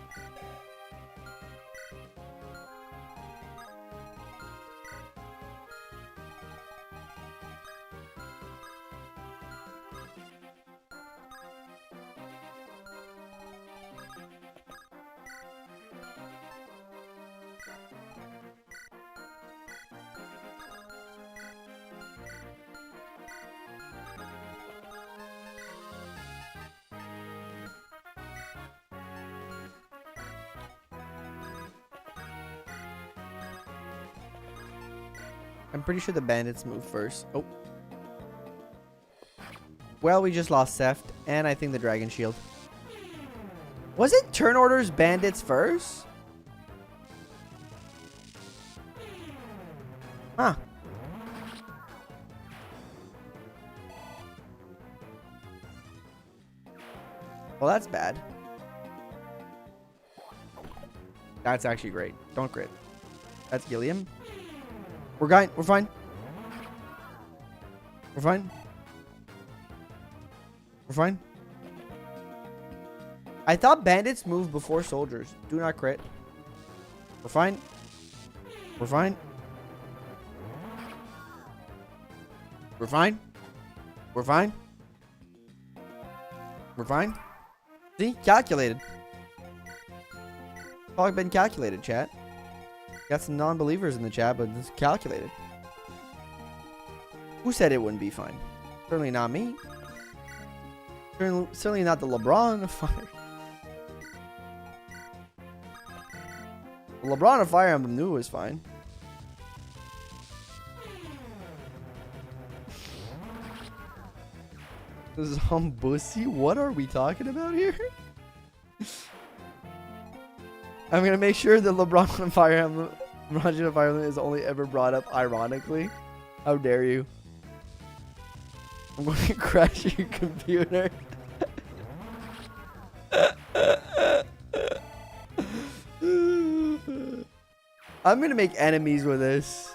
I'm pretty sure the bandits move first. Oh. Well, we just lost Seft, and I think the dragon shield. Was it turn orders bandits first? Huh. Well, that's bad. That's actually great. Don't crit. That's Gilliam. We're fine. We're fine. We're fine. We're fine. I thought bandits move before soldiers. Do not crit. We're fine. We're fine. We're fine. We're fine. We're fine. See? Calculated. Probably been calculated, chat. Got some non-believers in the chat, but it's calculated. Who said it wouldn't be fine? Certainly not me. Certainly not the LeBron of Fire. The LeBron of Fire Emblem knew it was fine. Zombussy? What are we talking about here? I'm gonna make sure that LeBron of Fire Emblem, LeBron of Fire Emblem is only ever brought up ironically. How dare you? I'm going to crash your computer. I'm gonna make enemies with this,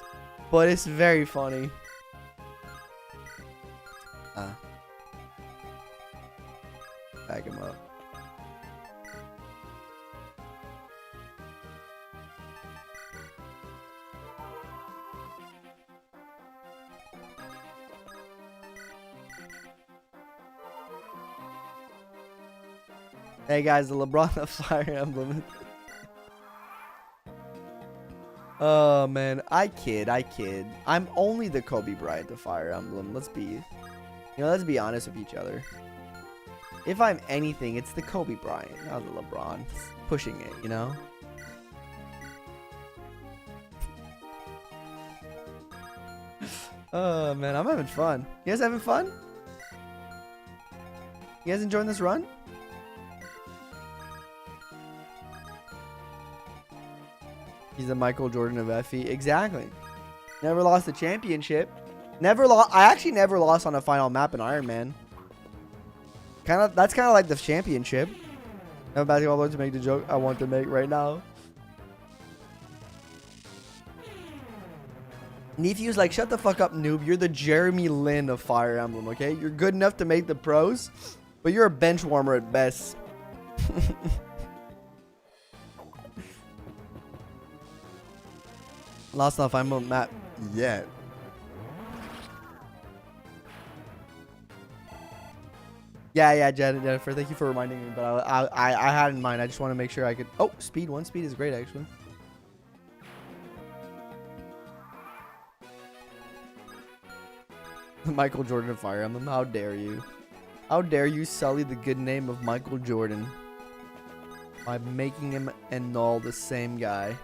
but it's very funny. Back him up. Hey guys, the LeBron of Fire Emblem. Oh man, I kid. I'm only the Kobe Bryant of Fire Emblem. Let's be honest with each other. If I'm anything, it's the Kobe Bryant, not the LeBron. Pushing it, you know? Oh man, I'm having fun. You guys having fun? You guys enjoying this run? He's the Michael Jordan of FE. Exactly. Never lost the championship. Never lost. I actually never lost on a final map in Ironman. That's kind of like the championship. I'm about to make the joke I want to make right now. Nephew's like, shut the fuck up, noob. You're the Jeremy Lin of Fire Emblem, okay? You're good enough to make the pros, but you're a bench warmer at best. Lost on a Fire Emblem map yet. Yeah, Jennifer. Thank you for reminding me, but I had in mind. I just want to make sure I could. Oh, speed. 1 speed is great, actually. Michael Jordan of Fire Emblem. How dare you? How dare you sully the good name of Michael Jordan by making him and Knoll the same guy?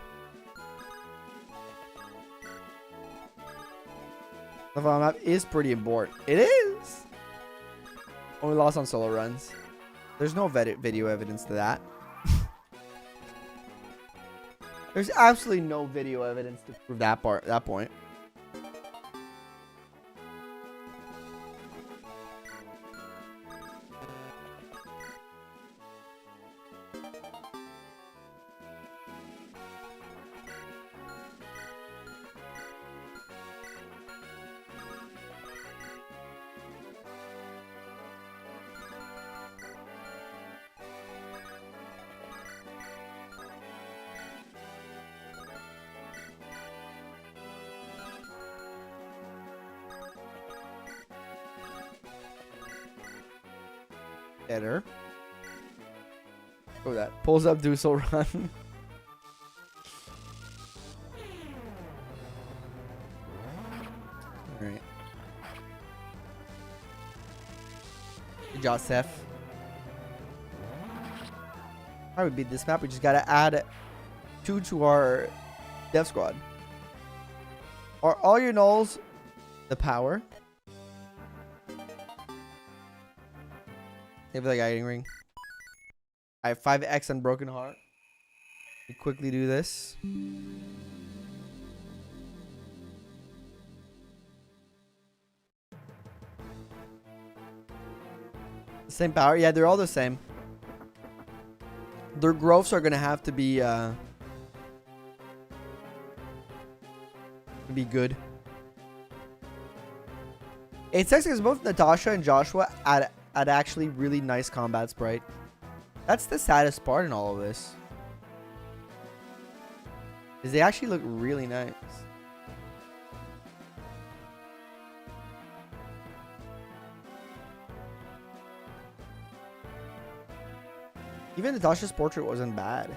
The final map is pretty important. It is. Only lost on solo runs. There's no video evidence to that. There's absolutely no video evidence to prove that point. Enter. Oh, that pulls up Dusel run. All right. Good job, Seth. How do we beat this map? We just gotta add 2 to our dev squad. Are all your knolls the power? Maybe like guiding ring. I have 5x on broken heart. We quickly do this. Same power? Yeah, they're all the same. Their growths are gonna have to be good. It sucks because both Natasha and Joshua add actually really nice combat sprite. That's the saddest part in all of this. Is they actually look really nice. Even Natasha's portrait wasn't bad.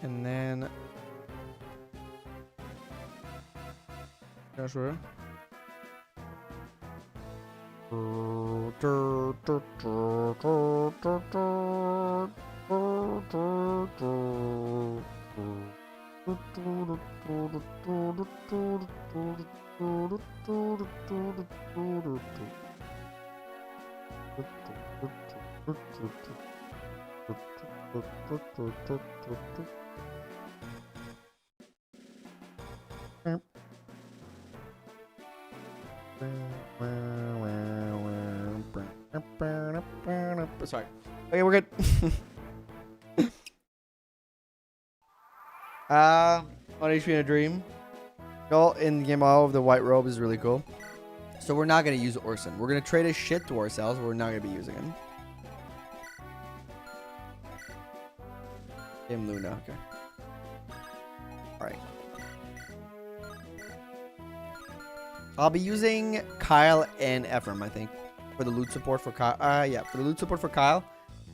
And then Joshua. Sorry. Okay, we're good. On HP in a Dream. Knoll in the game of the white robe is really cool. So we're not going to use Orson. We're going to trade his shit to ourselves, but we're not going to be using him. Him Luna, okay. Alright. I'll be using Kyle and Ephraim, I think. For the loot support for Kyle. Yeah, for the loot support for Kyle.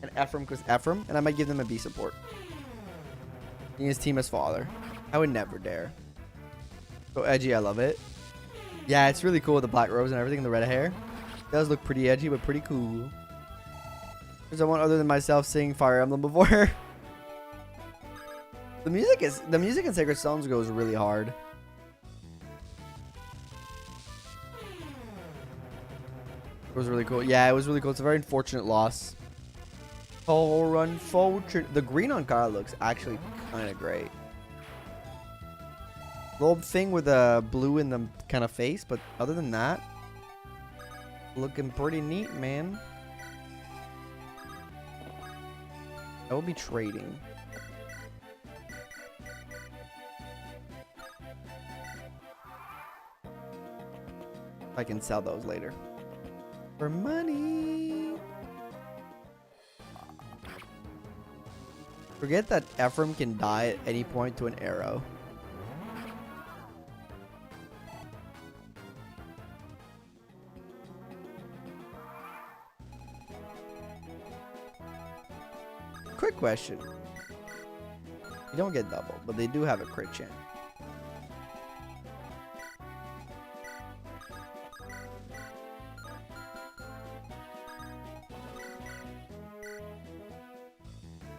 And Ephraim because Ephraim. And I might give them a B support. He his team as father. I would never dare. So edgy, I love it. Yeah, it's really cool with the black robes and everything and the red hair. Does look pretty edgy, but pretty cool. There's someone other than myself sing Fire Emblem before. The music in Sacred Stones goes really hard. It was really cool. Yeah, it was really cool. It's a very unfortunate loss. Oh, unfortunate. The green on Kyle looks actually kind of great. Little thing with the blue in the kind of face, but other than that, looking pretty neat, man. I will be trading. I can sell those later. For money. Forget that Ephraim can die at any point to an arrow. Quick question. You don't get double, but they do have a crit chance.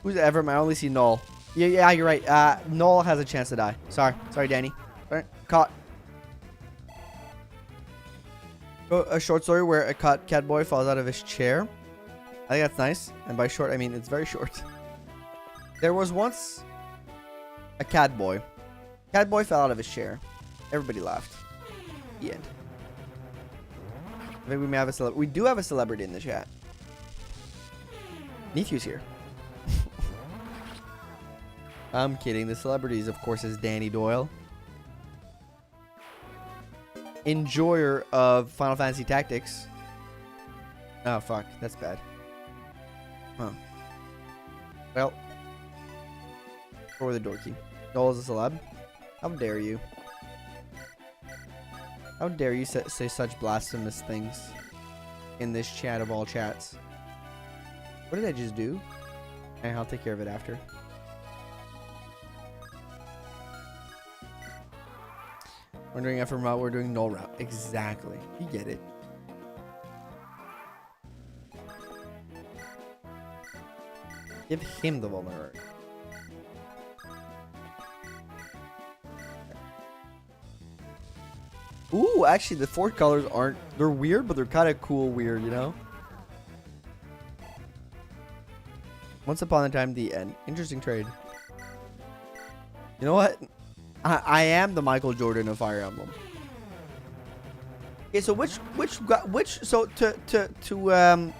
Who's Ephraim? I only see Knoll. Yeah, you're right. Knoll has a chance to die. Sorry, Danny. All right, caught. A short story where a cat boy falls out of his chair. I think that's nice. And by short, I mean it's very short. There was once a cat boy. Cat boy fell out of his chair. Everybody laughed. The end. I think we may have a celebrity. We do have a celebrity in the chat. Nephew's here. I'm kidding. The celebrities, of course, is Danny Doyle. Enjoyer of Final Fantasy Tactics. Oh, fuck. That's bad. Huh. Well. Or the door key. Knoll is a celeb. How dare you? How dare you say such blasphemous things in this chat of all chats? What did I just do? Okay, I'll take care of it after. Wondering if we're doing Knoll route. Exactly. You get it. Give him the vulnerability. Ooh, actually, the four colors aren't... They're weird, but they're kind of cool weird, you know? Once upon a time, the end. Interesting trade. You know what? I am the Michael Jordan of Fire Emblem. Okay, so so to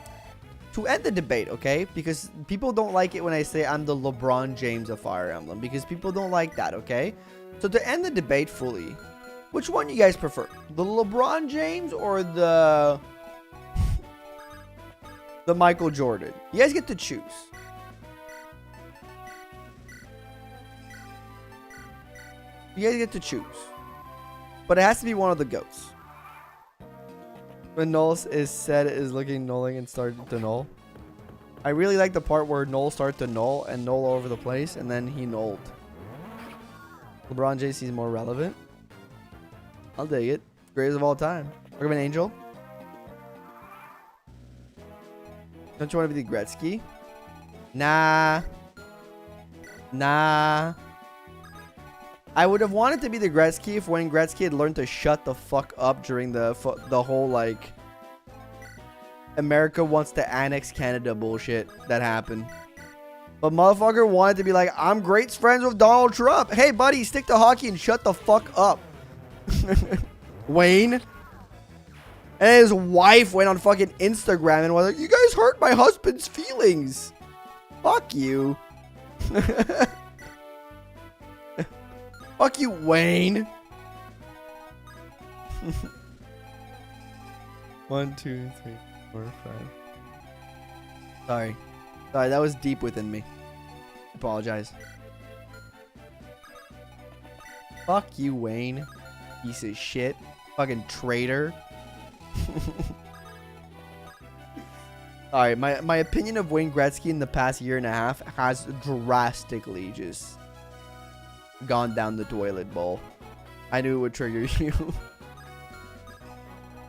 end the debate, okay? Because people don't like it when I say I'm the LeBron James of Fire Emblem, because people don't like that, okay? So to end the debate fully, which one you guys prefer? The LeBron James or the Michael Jordan? You guys get to choose. You guys get to choose. But it has to be one of the GOATs. When Knoll is looking knolling and started to Knoll. I really like the part where Knoll started to Knoll and Knoll all over the place and then he Knolled. LeBron James seems more relevant. I'll dig it. Greatest of all time. Recommend Angel. Don't you want to be the Gretzky? Nah. I would have wanted to be the Gretzky if when Gretzky had learned to shut the fuck up during the whole, like, America wants to annex Canada bullshit that happened. But motherfucker wanted to be like, I'm great friends with Donald Trump. Hey, buddy, stick to hockey and shut the fuck up. Wayne. And his wife went on fucking Instagram and was like, you guys hurt my husband's feelings. Fuck you. Fuck you, Wayne. 1, 2, 3, 4, 5. Sorry, that was deep within me. Apologize. Fuck you, Wayne. Piece of shit. Fucking traitor. Alright, my opinion of Wayne Gretzky in the past year and a half has drastically just gone down the toilet bowl. I knew it would trigger you.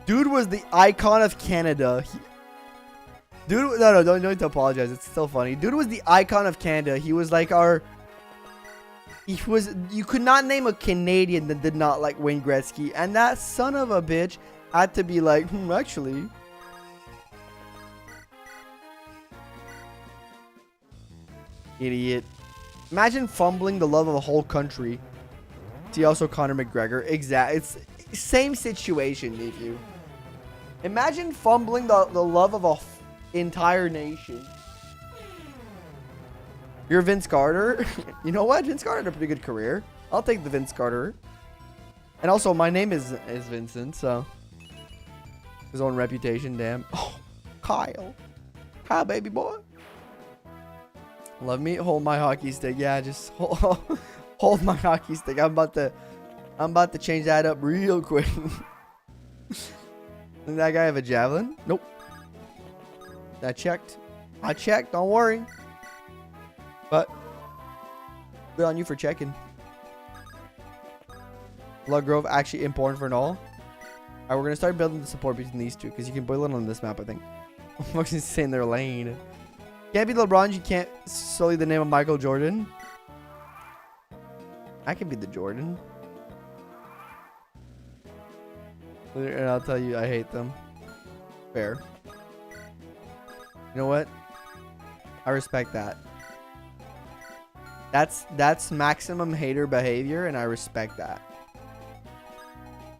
Dude was the icon of Canada. Dude, no, don't need to apologize. It's still funny. Dude was the icon of Canada. He was like you could not name a Canadian that did not like Wayne Gretzky. And that son of a bitch had to be like, actually. Idiot. Imagine fumbling the love of a whole country. See also Conor McGregor. It's same situation, nephew. Imagine fumbling the love of a entire nation. You're Vince Carter. You know what? Vince Carter had a pretty good career. I'll take the Vince Carter. And also, my name is Vincent, so his own reputation. Damn. Oh, Kyle. Hi, baby boy. Love me. Hold my hockey stick. Yeah, just hold my hockey stick. I'm about to change that up real quick. Doesn't that guy have a javelin? Nope. I checked. Don't worry. But good on you for checking. Blood Grove actually important for Knoll. Alright, we're gonna start building the support between these two because you can boil it on this map, I think. I'm fucking stay in their lane. Can't be LeBron. You can't solely the name of Michael Jordan. I can be the Jordan. And I'll tell you, I hate them. Fair. You know what? I respect that. That's maximum hater behavior, and I respect that.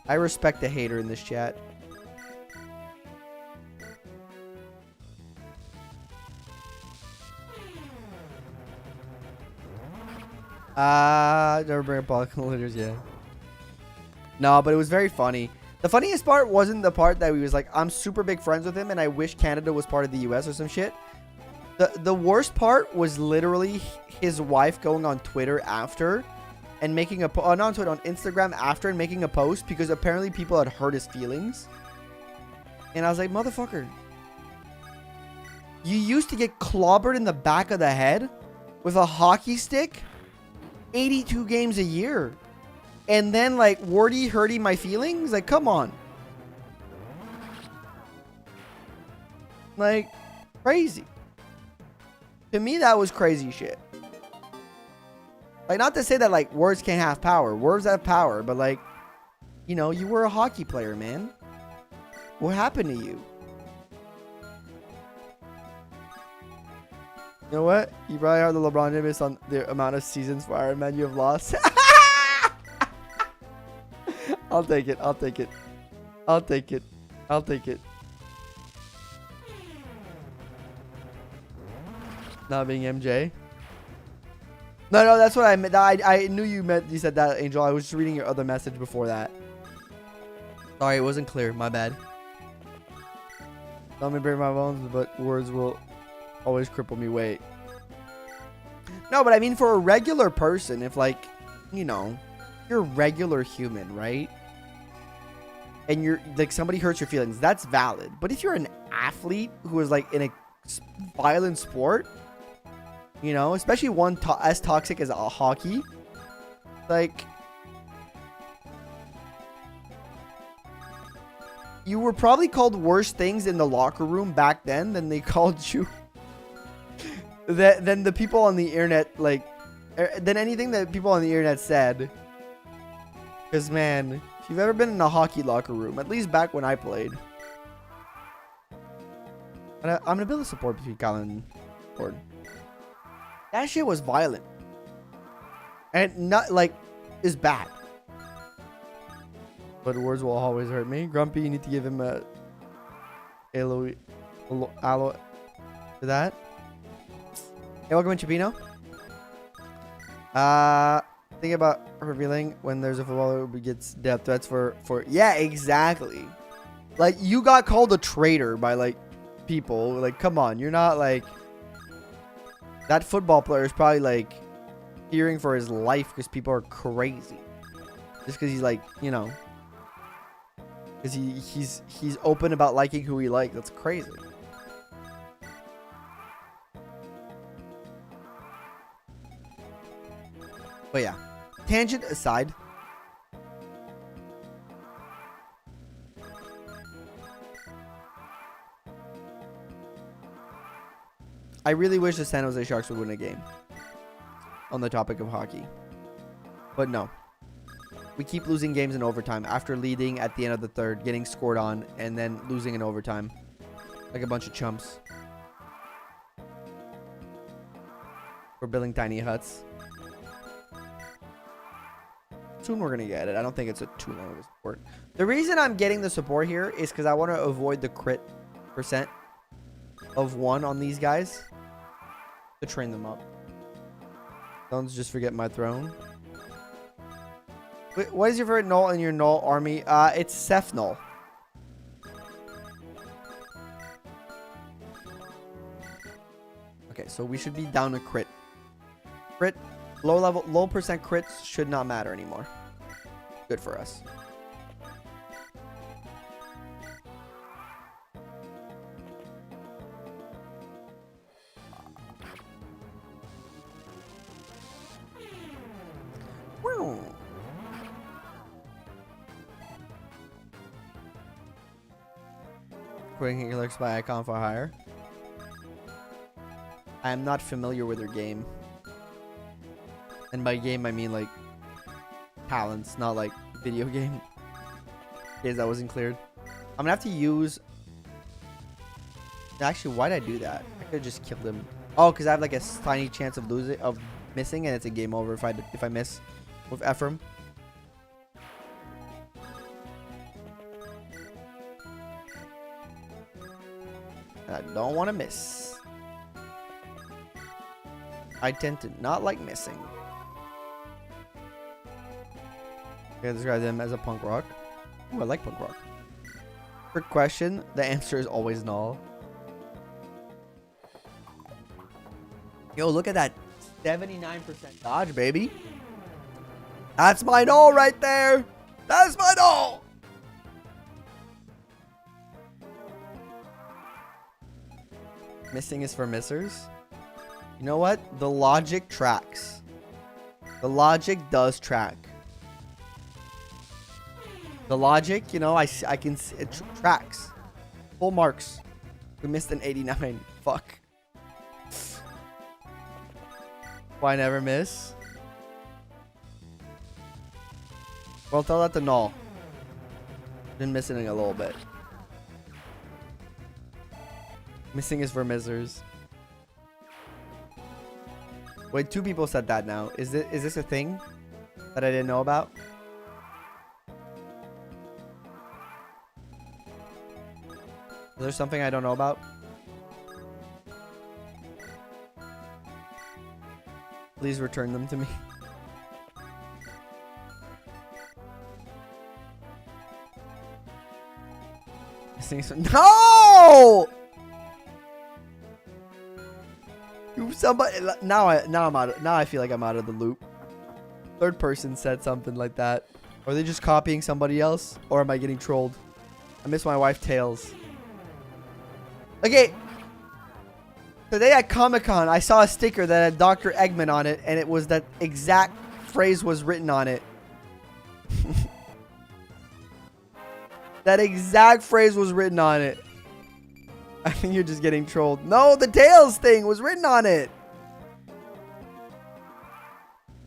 I respect the hater in this chat. Never bring up political leaders, yeah. No, but it was very funny. The funniest part wasn't the part that we was like, I'm super big friends with him and I wish Canada was part of the US or some shit. The worst part was literally his wife going on Twitter after and making not on Twitter, on Instagram after and making a post because apparently people had hurt his feelings. And I was like, motherfucker, you used to get clobbered in the back of the head with a hockey stick 82 games a year. And then, like, wordy hurting my feelings? Like, come on. Like, crazy. To me, that was crazy shit. Like, not to say that, like, words can't have power. Words have power. But, like, you know, you were a hockey player, man. What happened to you? You know what? You probably are the LeBron James on the amount of seasons for Ironman you have lost. I'll take it. I'll take it. I'll take it. I'll take it. Not being MJ. No, that's what I meant. I knew you said that, Angel. I was just reading your other message before that. Sorry, it wasn't clear. My bad. Let me break my bones, but words will always cripple me. Wait. No, but I mean for a regular person, if like, you know, you're a regular human, right? And you're like somebody hurts your feelings, that's valid. But if you're an athlete who is like in a violent sport, you know, especially one as toxic as a hockey, like you were probably called worse things in the locker room back then than they called you than the people on the internet, like than anything that people on the internet said. Because man, if you've ever been in a hockey locker room, at least back when I played, and I'm gonna build a support between Kyle and Gordon. That shit was violent and not like is bad. But words will always hurt me. Grumpy, you need to give him a aloe for that. Hey, welcome in, Chipino. Think about revealing when there's a footballer who gets death threats for yeah, exactly. Like you got called a traitor by like people. Like, come on, you're not like that football player is probably like fearing for his life because people are crazy. Just because he's like, you know, because he's open about liking who he likes. That's crazy. But yeah, tangent aside, I really wish the San Jose Sharks would win a game. On the topic of hockey. But no. We keep losing games in overtime after leading at the end of the third, getting scored on, and then losing in overtime. Like a bunch of chumps. We're building tiny huts. Soon we're going to get it. I don't think it's too long of a support. The reason I'm getting the support here is because I want to avoid the crit percent of 1 on these guys. To train them up. Don't just forget my throne. Wait, what is your favorite Knoll in your Knoll army? It's Seth Knoll. Okay, so we should be down to crit. Crit, low percent crits should not matter anymore. Good for us. Quitting Healer by icon for hire. I am not familiar with their game. And by game, I mean like talents, not like video game. Okay, that wasn't cleared. I'm gonna have to use. Actually, why'd I do that? I could have just killed him. Oh, because I have like a tiny chance of missing, and it's a game over if I miss with Ephraim. I don't want to miss. I tend to not like missing. Okay, describe them as a punk rock. Ooh, I like punk rock. Trick question. The answer is always null. Yo, look at that 79% dodge, baby. That's my null right there. That's my null. Missing is for missers. You know what? The logic tracks. The logic does track. The logic, you know, I can see it tracks. Full marks. We missed an 89. Fuck. Why never miss? Well, tell that to Knoll. Been missing a little bit. Missing is for missers. Wait, 2 people said that now. Is this a thing that I didn't know about? Is there something I don't know about? Please return them to me. No! Somebody now I feel like I'm out of the loop. Third person said something like that. Are they just copying somebody else, or am I getting trolled? I miss my wife Tails. Okay. Today at Comic-Con, I saw a sticker that had Dr. Eggman on it, and it was that exact phrase was written on it. That exact phrase was written on it. I think you're just getting trolled. No, the Tails thing was written on it.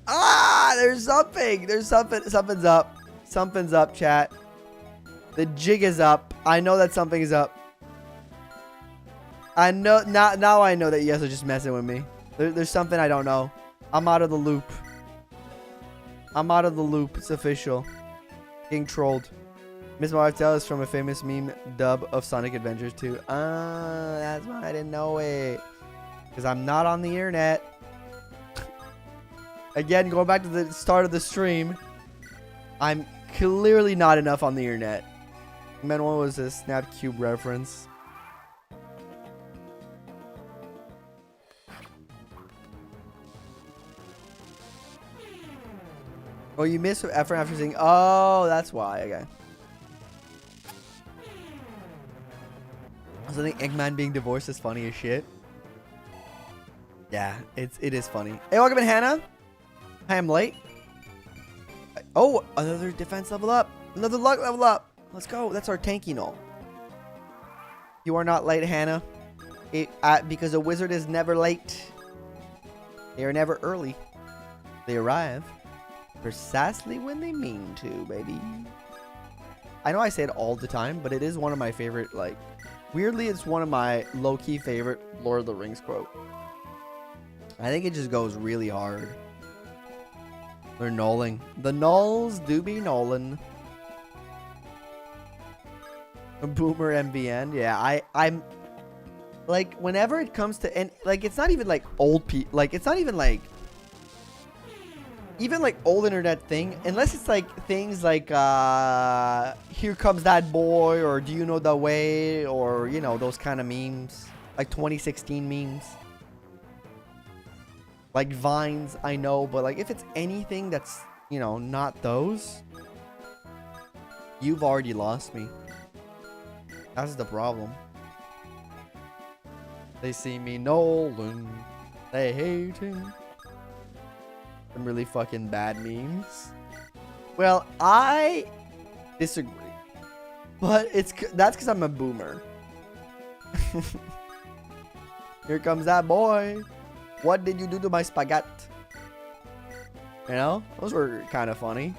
Ah, there's something. There's something. Something's up. Something's up, chat. The jig is up. I know that something is up. I know now I know that you guys are just messing with me. There's something I don't know. I'm out of the loop. I'm out of the loop. It's official. Getting trolled. Miss Martel is from a famous meme dub of Sonic Adventures 2. That's why I didn't know it. Because I'm not on the internet. Again, going back to the start of the stream. I'm clearly not enough on the internet. Man, what was this? Snapcube reference. Oh, you missed Ephraim after saying, oh, that's why. Okay. I think Eggman being divorced is funny as shit. Yeah, it is funny. Hey, welcome in, Hannah. Hi, I'm late. Oh, another defense level up. Another luck level up. Let's go. That's our tanky Knoll. You are not late, Hannah. Because a wizard is never late. They are never early. They arrive precisely when they mean to, baby. I know I say it all the time, but it is one of my favorite, like, weirdly, it's one of my low-key favorite Lord of the Rings quote. I think it just goes really hard. They're knolling. The Knolls do be knolling. Boomer MVN. Yeah, I'm like, whenever it comes to, and like, it's not even like old people, like, it's not even like old internet thing, unless it's like things like here comes that boy, or do you know the way, or you know, those kind of memes, like 2016 memes, like Vines. I know, but like if it's anything that's, you know, not those, you've already lost me. That's the problem. They see me Nolan, they hate him. Some really fucking bad memes. Well, I disagree, but that's because I'm a boomer. Here comes that boy. What did you do to my spaghetti? You know, those were kind of funny.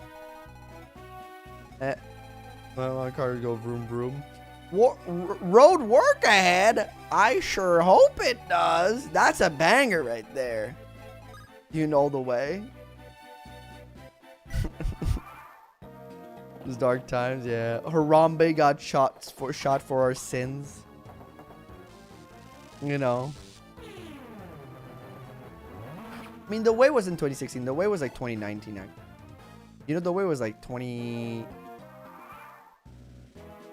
My car go vroom vroom. Road work ahead? I sure hope it does. That's a banger right there. You know the way. Those dark times, yeah. Harambe got shot for our sins. You know. I mean, the way wasn't 2016. The way was like 2019. You know, the way was like 20. It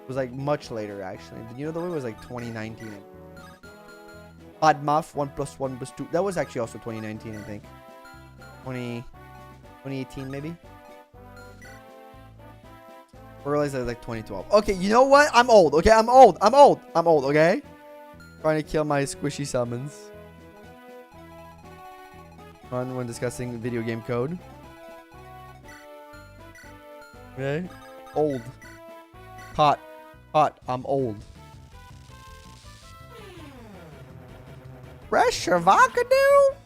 was like much later, actually. You know, the way was like 2019. Bad math, 1 + 1 + 2. That was actually also 2019, I think. 2018, maybe? I realized that was like 2012. Okay, you know what? I'm old, okay? I'm old, okay? Trying to kill my squishy summons. Fun when discussing video game code. Okay? Old. Hot. I'm old. Fresh avocado?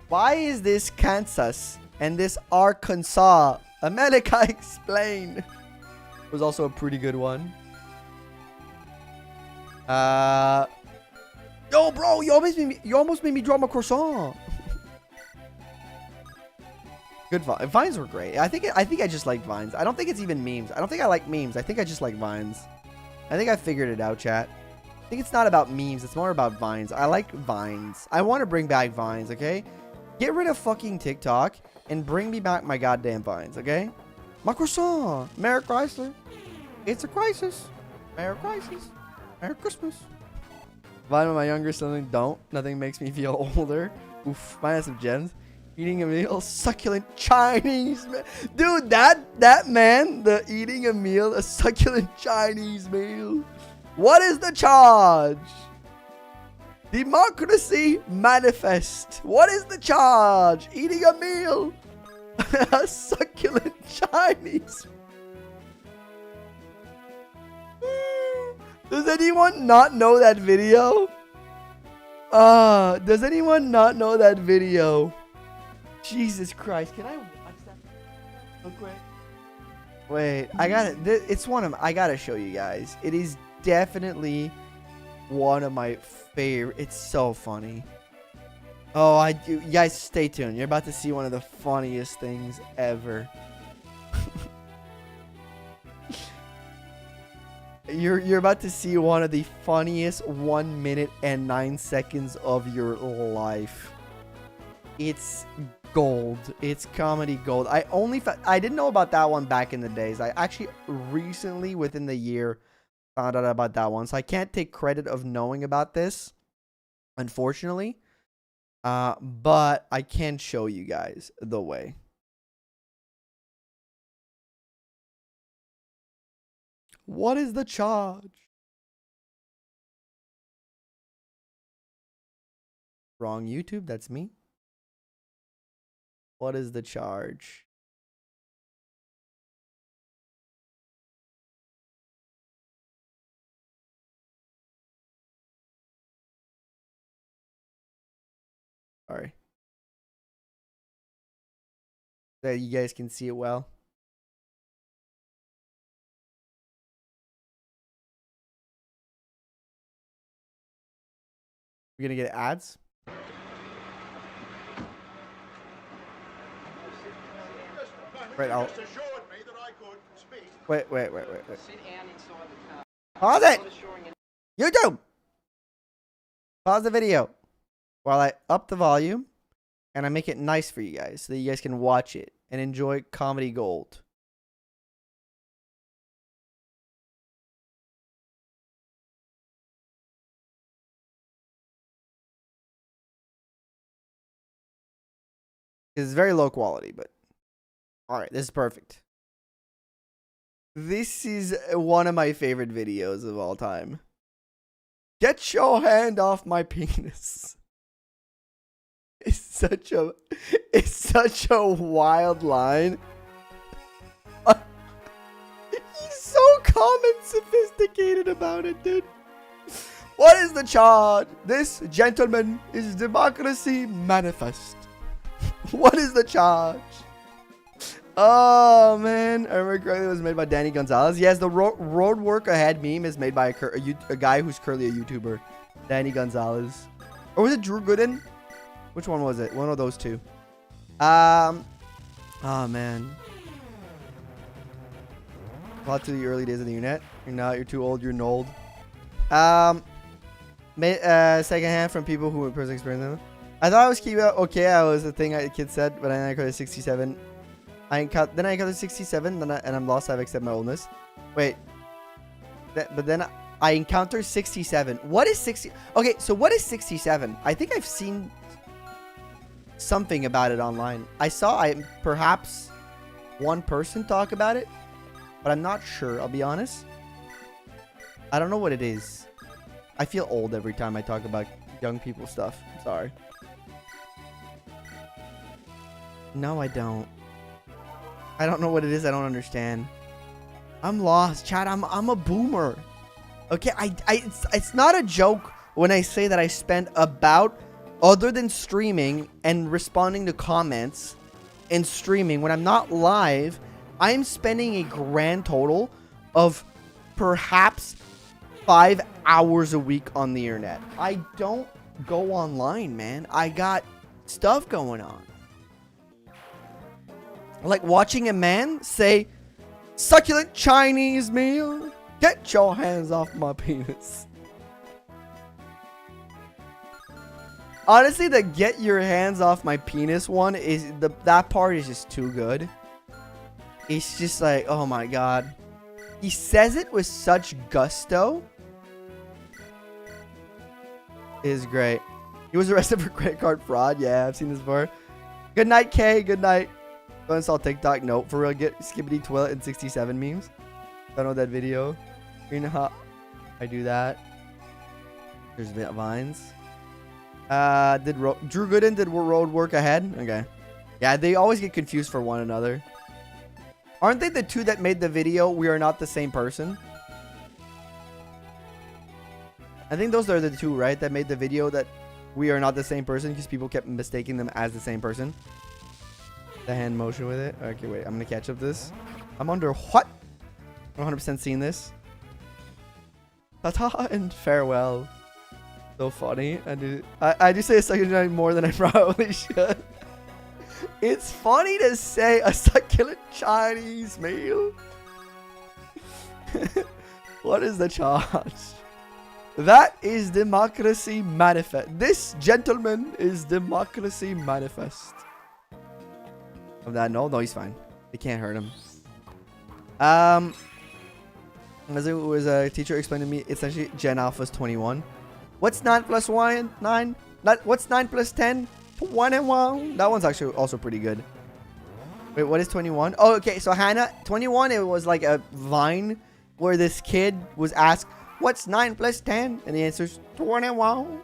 Why is this Kansas and this Arkansas? America explain. It was also a pretty good one. Yo, bro, you almost made me draw my croissant. Good Vines were great. I think I just like Vines. I don't think it's even memes. I don't think I like memes. I think I just like Vines. I think I figured it out, chat. I think it's not about memes. It's more about Vines. I like Vines. I want to bring back Vines, okay? Get rid of fucking TikTok and bring me back my goddamn Vines, okay? My croissant. Merry Chrysler. It's a crisis. Merry crisis. Merry Christmas. Vine with my younger sibling. Don't. Nothing makes me feel older. Oof. Mine has some gems. Eating a meal, succulent Chinese man. Dude, that man, the eating a meal, a succulent Chinese meal. What is the charge? Democracy manifest. What is the charge? Eating a meal. A succulent Chinese. Does anyone not know that video? Does anyone not know that video? Jesus Christ, can I watch that real quick? Wait, I gotta show you guys. It is definitely one of my favorite. It's so funny. Oh, you guys stay tuned. You're about to see one of the funniest things ever. You're about to see one of the funniest 1 minute and 9 seconds of your life. It's gold. It's comedy gold. I didn't know about that one back in the days. I actually recently, within the year, found out about that one. So I can't take credit of knowing about this, unfortunately. But I can show you guys the way. What is the charge? Wrong YouTube, that's me. What is the charge? Sorry. So you guys can see it well. We're gonna get ads. Right, I'll... Wait. Pause it! YouTube! Pause the video while I up the volume and I make it nice for you guys so that you guys can watch it and enjoy comedy gold. It's very low quality, but alright, this is perfect. This is one of my favorite videos of all time. Get your hand off my penis. It's such a wild line. He's so calm and sophisticated about it, dude. What is the charge? This, gentleman, is democracy manifest. What is the charge? Oh, man. I remember correctly it was made by Danny Gonzalez. Yes, the road work ahead meme is made by a guy who's currently a YouTuber. Danny Gonzalez. Or was it Drew Gooden? Which one was it? One of those two. Oh, man. Plot to the early days of the internet. You're not. You're too old. You're Knoll. Secondhand from people who were personally experiencing them. I thought I was keeping up. Okay, I was the thing a kid said, but then I got a 67. Then I got a 67, and I'm lost. I've accepted my oldness. Wait. But then I encountered 67. What is 60? Okay, so what is 67? I think I've seen something about it online. I saw perhaps one person talk about it, but I'm not sure. I'll be honest. I don't know what it is. I feel old every time I talk about young people stuff. I'm sorry. No, I don't. I don't know what it is. I don't understand. I'm lost, Chad. I'm a boomer. Okay, it's not a joke when I say that I spend about, other than streaming and responding to comments and streaming, when I'm not live, I'm spending a grand total of perhaps 5 hours a week on the internet. I don't go online, man. I got stuff going on. Like watching a man say, succulent Chinese meal, get your hands off my penis. Honestly, the get your hands off my penis one is that part is just too good. It's just like, oh my god. He says it with such gusto. It is great. He was arrested for credit card fraud. Yeah, I've seen this before. Good night, Kay. Good night. Don't install TikTok. Nope. For real, get Skibbity Toilet and 67 memes. Don't know that video. You know how I do that. There's Vines. Drew Gooden did road work ahead? Okay. Yeah, they always get confused for one another. Aren't they the two that made the video We Are Not the Same Person? I think those are the two, right? That made the video that We Are Not the Same Person because people kept mistaking them as the same person. The hand motion with it. Okay, wait. I'm going to catch up this. I'm under what? 100% seen this. Ta-ta and farewell. So funny. I do say a succulent more than I probably should. It's funny to say a succulent Chinese meal. What is the charge? That is democracy manifest. This gentleman is democracy manifest. Of that, no, he's fine. They can't hurt him. As it was a teacher explained to me, essentially Gen Alpha's 21. What's 9 plus 1? 9? What's 9 plus 10? 1 and 1. That one's actually also pretty good. Wait, what is 21? Oh, okay. So Hannah, 21, it was like a Vine where this kid was asked, what's 9 plus 10? And the answer's 21.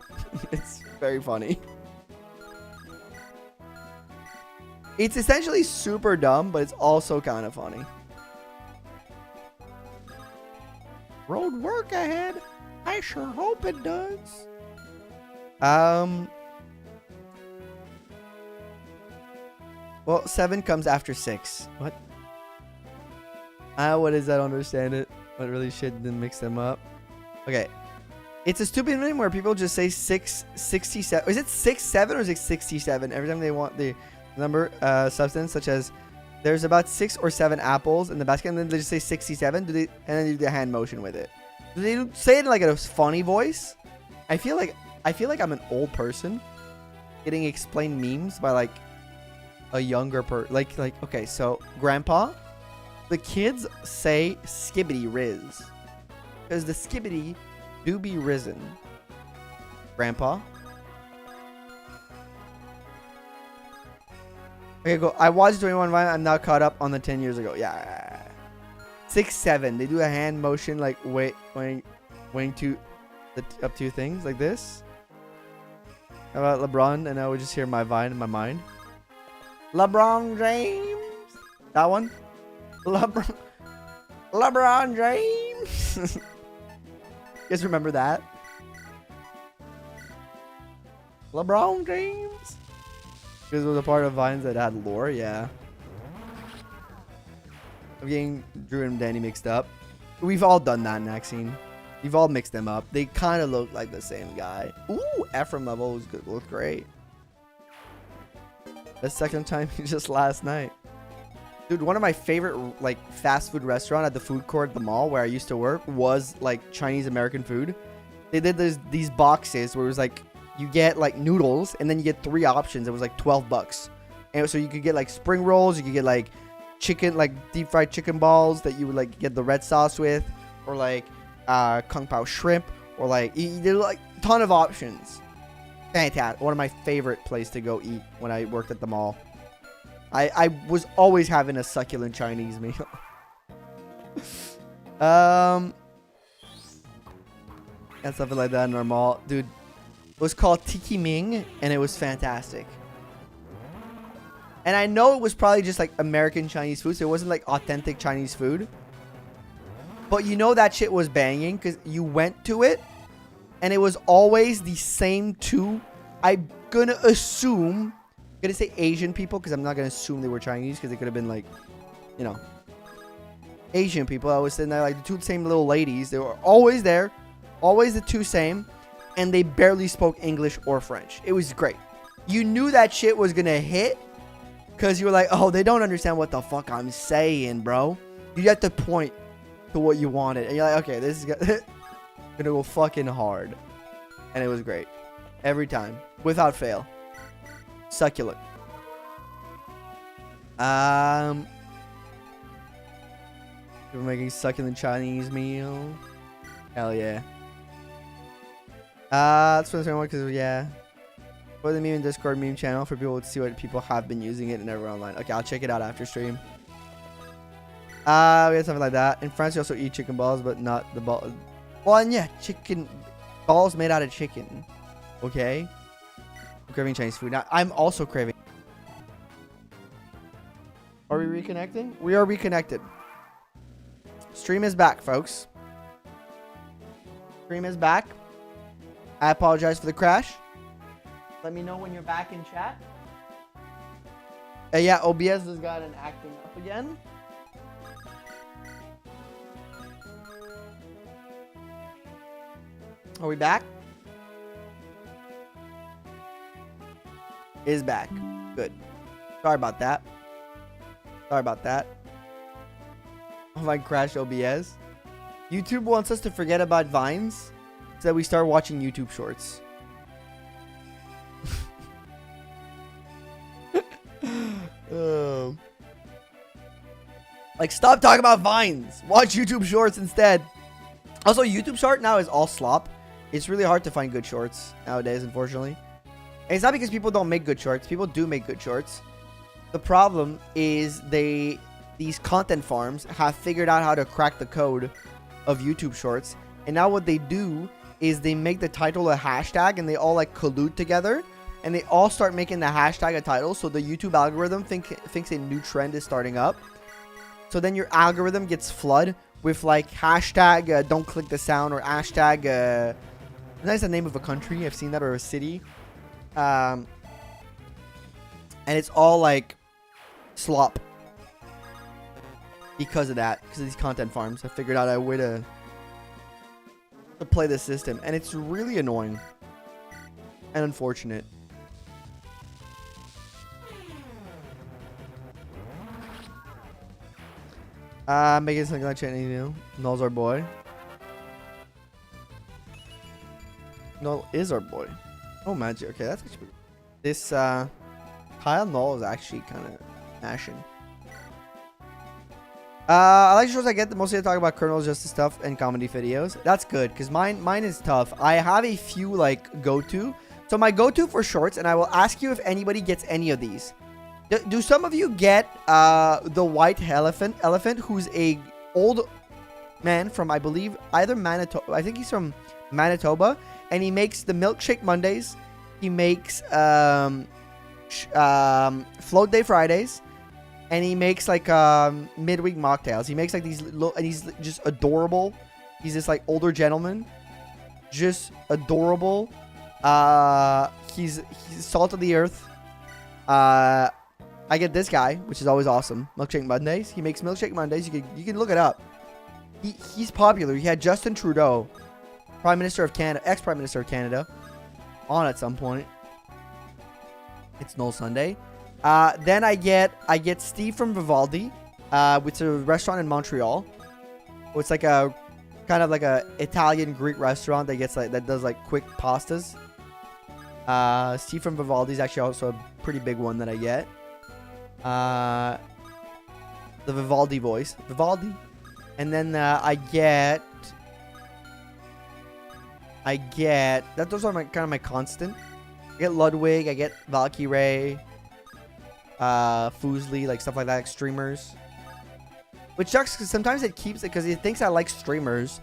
It's very funny. It's essentially super dumb, but it's also kind of funny. Road work ahead. I sure hope it does. Well, 7 comes after 6. What? What is that? I don't understand it. But really shit didn't mix them up. Okay. It's a stupid meme where people just say 667. Is it 67 or is it 67? Every time they want the number substance, such as there's about 6 or 7 apples in the basket, and then they just say 67. And then they do the hand motion with it. Do they say it in like a funny voice? I feel like I'm an old person getting explained memes by like a younger like okay, so grandpa, the kids say skibbity riz because the skibbity do be risen. Grandpa. Okay, go. I watched 21 Vine. I'm now caught up on the 10 years ago. Yeah. 6, 7. They do a hand motion like weighing to the up two things like this. How about LeBron? And I would just hear my Vine in my mind. LeBron James. That one. LeBron James. You guys remember that? LeBron James. Because it was a part of Vines that had lore, yeah. I'm getting Drew and Danny mixed up. We've all done that in Maxine. We've all mixed them up. They kind of look like the same guy. Ooh, Ephraim level was good. Looked great. The second time just last night. Dude, one of my favorite like fast food restaurant at the food court at the mall where I used to work was like Chinese American food. They did these boxes where it was like you get like noodles and then you get 3 options. It was like $12. And so you could get like spring rolls, you could get like chicken, like deep fried chicken balls that you would like get the red sauce with, or like kung pao shrimp, or like there's like a ton of options. Fantastic. One of my favorite place to go eat when I worked at the mall. I was always having a succulent Chinese meal. And something like that in our mall. Dude, it was called Tiki Ming, and it was fantastic. And I know it was probably just like American Chinese food, so it wasn't like authentic Chinese food. But you know that shit was banging because you went to it, and it was always the same 2. I'm gonna assume, I'm gonna say Asian people because I'm not gonna assume they were Chinese because they could have been like, you know, Asian people. I was sitting there like the 2 same little ladies. They were always there, always the 2 same, and they barely spoke English or French. It was great. You knew that shit was gonna hit because you were like, oh, they don't understand what the fuck I'm saying, bro. You have to point to what you wanted, and you're like, okay, this is gonna go fucking hard. And it was great every time without fail. Succulent. We're making succulent Chinese meal. Hell yeah. That's what I'm saying, because yeah. For the meme and Discord meme channel for people to see what people have been using it and everyone online. Okay, I'll check it out after stream. We had something like that. In France, you also eat chicken balls, but not the ball. Well, and yeah, chicken balls made out of chicken. Okay. I'm craving Chinese food. Now, I'm also craving. Are we reconnecting? We are reconnected. Stream is back, folks. Stream is back. I apologize for the crash. Let me know when you're back in chat. Yeah, OBS has got an acting up again. Are we back? Is back. Good. Sorry about that. Sorry about that. Oh my crash OBS. YouTube wants us to forget about Vines so that we start watching YouTube shorts. Like, stop talking about Vines. Watch YouTube shorts instead. Also, YouTube short now is all slop. It's really hard to find good shorts nowadays, unfortunately. And it's not because people don't make good shorts. People do make good shorts. The problem is these content farms have figured out how to crack the code of YouTube shorts. And now what they do is they make the title a hashtag, and they all like collude together. And they all start making the hashtag a title. So the YouTube algorithm thinks a new trend is starting up. So then your algorithm gets flooded with like hashtag don't click the sound, or hashtag that's the name of a country. I've seen that, or a city. And it's all like slop. Because of that. Because of these content farms. I figured out a way to play this system. And it's really annoying. And unfortunate. Making something like anything new. Knoll's our boy. Knoll is our boy. Oh, magic. Okay, that's actually... This, Kyle Knoll is actually kind of mashing. I like shows I get. Mostly I talk about kernels, justice stuff, and comedy videos. That's good, because mine is tough. I have a few, like, go-to. So my go-to for shorts, and I will ask you if anybody gets any of these. Do some of you get the white elephant, who's a old man from, I believe, either Manitoba. I think he's from Manitoba. And he makes the Milkshake Mondays. He makes Float Day Fridays. And he makes like midweek mocktails. He makes like these little, and he's just adorable. He's this like older gentleman. Just adorable. He's salt of the earth. I get this guy, which is always awesome. Milkshake Mondays. He makes Milkshake Mondays. You can look it up. He's popular. He had Justin Trudeau, Prime Minister of Canada, ex-Prime Minister of Canada, on at some point. It's Knoll Sunday. Then I get Steve from Vivaldi, which is a restaurant in Montreal. It's like a kind of like a Italian Greek restaurant that does like quick pastas. Steve from Vivaldi is actually also a pretty big one that I get. The Vivaldi voice, Vivaldi, and then I get that. Those are kind of my constant. I get Ludwig, I get Valkyrie, Foosley, like stuff like that, like streamers. Which sucks because sometimes it keeps it because it thinks I like streamers.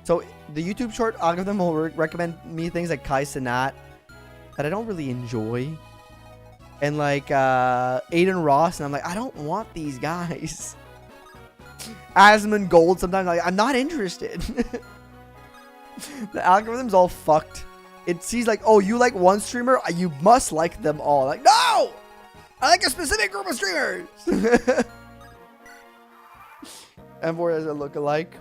So the YouTube short algorithm will recommend me things like Kai Cenat that I don't really enjoy. And like Aiden Ross, and I'm like, I don't want these guys. Asmund Gold, sometimes I'm not interested. The algorithm's all fucked. It sees like, oh, you like one streamer, you must like them all. Like, no! I like a specific group of streamers. M4 has a look-alike.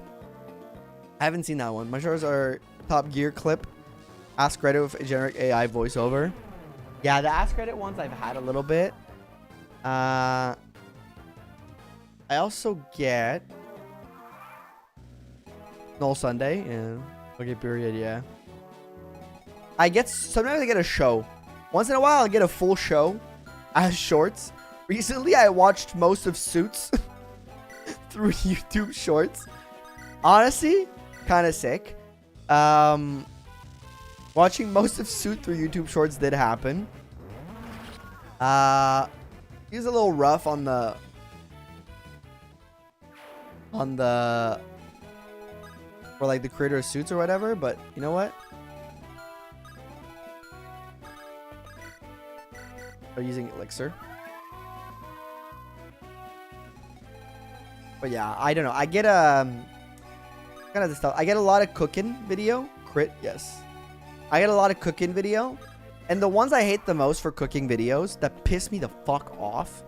I haven't seen that one. My shows are Top Gear clip. Ask Grado with a generic AI voiceover. Yeah, the Ask Reddit ones I've had a little bit. I also get Knoll Sunday. Yeah. Okay, period, yeah. Sometimes I get a show. Once in a while, I get a full show as shorts. Recently, I watched most of Suits through YouTube Shorts. Honestly, kind of sick. Watching most of Suit through YouTube Shorts did happen. He was a little rough on the for like the creator of Suits or whatever, but you know what? They're using Elixir. But yeah, I don't know. I get kind of the stuff. I get a lot of cooking video. Crit, yes. I get a lot of cooking video. And the ones I hate the most for cooking videos that piss me the fuck off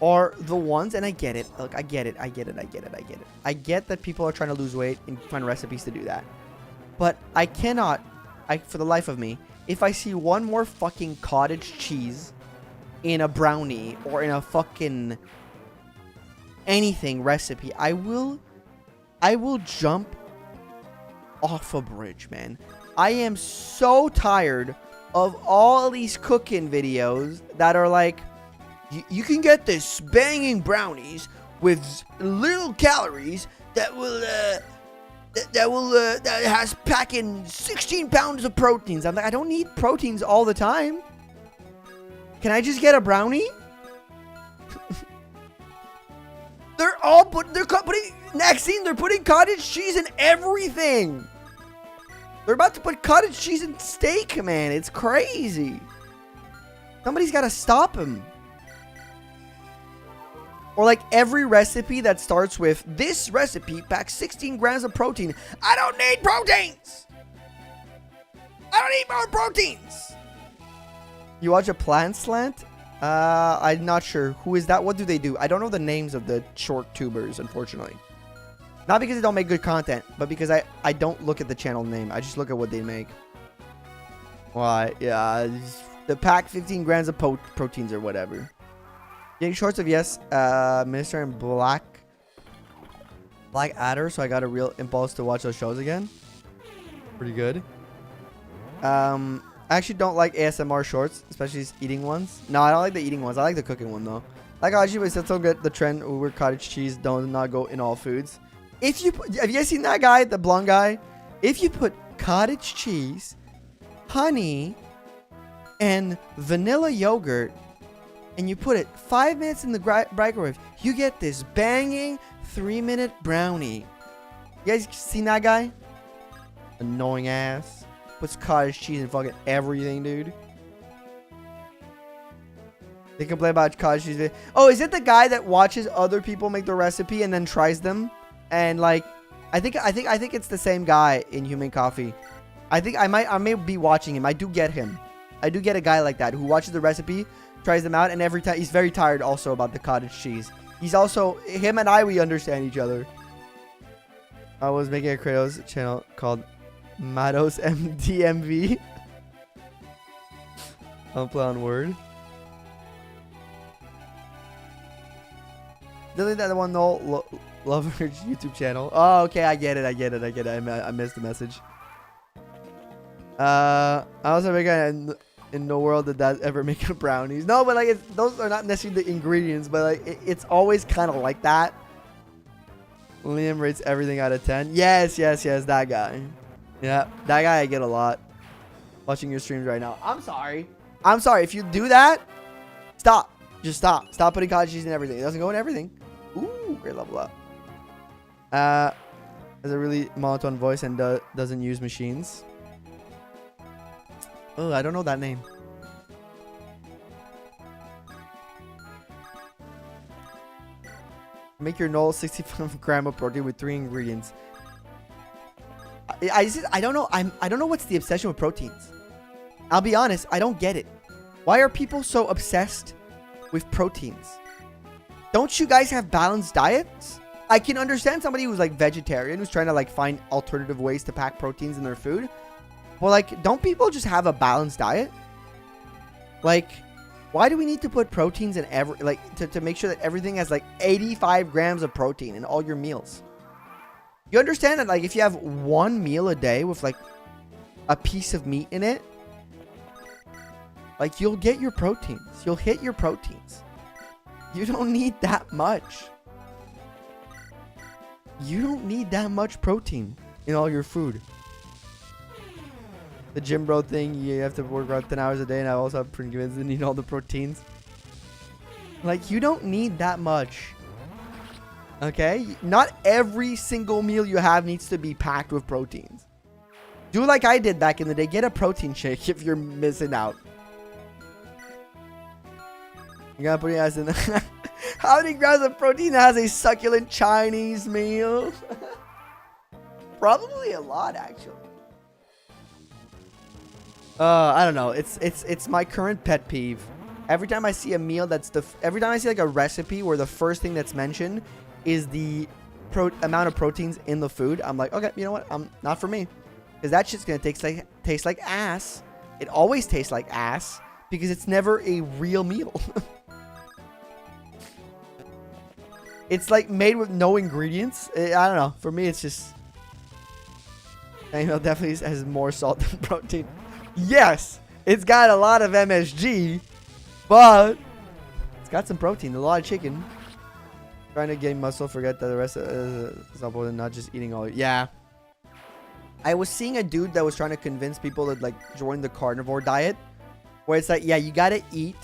are the ones, and I get it. Look, I get it. I get that people are trying to lose weight and find recipes to do that. But I cannot, for the life of me, if I see one more fucking cottage cheese in a brownie or in a fucking anything recipe, I will jump off a bridge, man. I am so tired of all these cooking videos that are like, you can get this banging brownies with little calories that has packing 16 pounds of proteins. I'm like, I don't need proteins all the time. Can I just get a brownie? They're putting next scene. They're putting cottage cheese in everything. They're about to put cottage cheese in steak, man. It's crazy. Somebody's got to stop him. Or like every recipe that starts with, this recipe packs 16 grams of protein. I don't need proteins. I don't need more proteins. You watch a plant slant? I'm not sure. Who is that? What do they do? I don't know the names of the short tubers, unfortunately. Not because they don't make good content, but because I don't look at the channel name. I just look at what they make. Why? Yeah, the pack 15 grams of proteins or whatever. Getting shorts of yes, Minister and Black Adder, so I got a real impulse to watch those shows again. Pretty good. I actually don't like ASMR shorts, especially these eating ones. No, I don't like the eating ones. I like the cooking one though. Like actually, it's still good. The trend where cottage cheese does not go in all foods. If you put, have you guys seen that guy, the blonde guy? If you put cottage cheese, honey, and vanilla yogurt, and you put it 5 minutes in the microwave, you get this banging 3-minute brownie. You guys seen that guy? Annoying ass. Puts cottage cheese in fucking everything, dude. They complain about cottage cheese. Oh, is it the guy that watches other people make the recipe and then tries them? And like, I think it's the same guy in Human Coffee. I may be watching him. I do get him. I do get a guy like that who watches the recipe, tries them out, and every time he's very tired also about the cottage cheese. He's also, him and I, we understand each other. I was making a Kratos channel called Matos MDMV. I'll play on word. Delete that one, Knoll. Lover's YouTube channel. Oh, okay, I get it. I missed the message. I also make in no world that ever make a brownies. No, but like those are not necessarily the ingredients, but like it's always kind of like that. Liam rates everything out of 10. Yes, that guy. Yeah, that guy I get a lot. Watching your streams right now. I'm sorry. If you do that, stop. Just stop. Stop putting cottage cheese in everything. It doesn't go in everything. Ooh, great level up. Has a really monotone voice and doesn't use machines. Oh, I don't know that name. Make your Knoll 65 gram of protein with 3 ingredients. I don't know. I don't know what's the obsession with proteins. I'll be honest. I don't get it. Why are people so obsessed with proteins? Don't you guys have balanced diets? I can understand somebody who's like vegetarian, who's trying to like find alternative ways to pack proteins in their food. Well, like, don't people just have a balanced diet? Like, why do we need to put proteins in every, like, to make sure that everything has like 85 grams of protein in all your meals? You understand that, like, if you have one meal a day with like a piece of meat in it, like, you'll get your proteins. You'll hit your proteins. You don't need that much. You don't need that much protein in all your food. The gym bro thing, you have to work out 10 hours a day, and I also have pretty convinced to need all the proteins. Like, you don't need that much. Okay? Not every single meal you have needs to be packed with proteins. Do like I did back in the day. Get a protein shake if you're missing out. You gotta put your ass in there. How many grams of protein has a succulent Chinese meal? Probably a lot, actually. I don't know. It's my current pet peeve. Every time I see a meal every time I see like a recipe where the first thing that's mentioned is the amount of proteins in the food, I'm like, okay, you know what? Not for me, because that shit's gonna taste like ass. It always tastes like ass because it's never a real meal. It's like made with no ingredients. I don't know. For me, it's just. Animal definitely has more salt than protein. Yes, it's got a lot of MSG, but it's got some protein, a lot of chicken. Trying to gain muscle, forget that the rest of example and not just eating all. Yeah. I was seeing a dude that was trying to convince people to like join the carnivore diet, where it's like, yeah, you gotta eat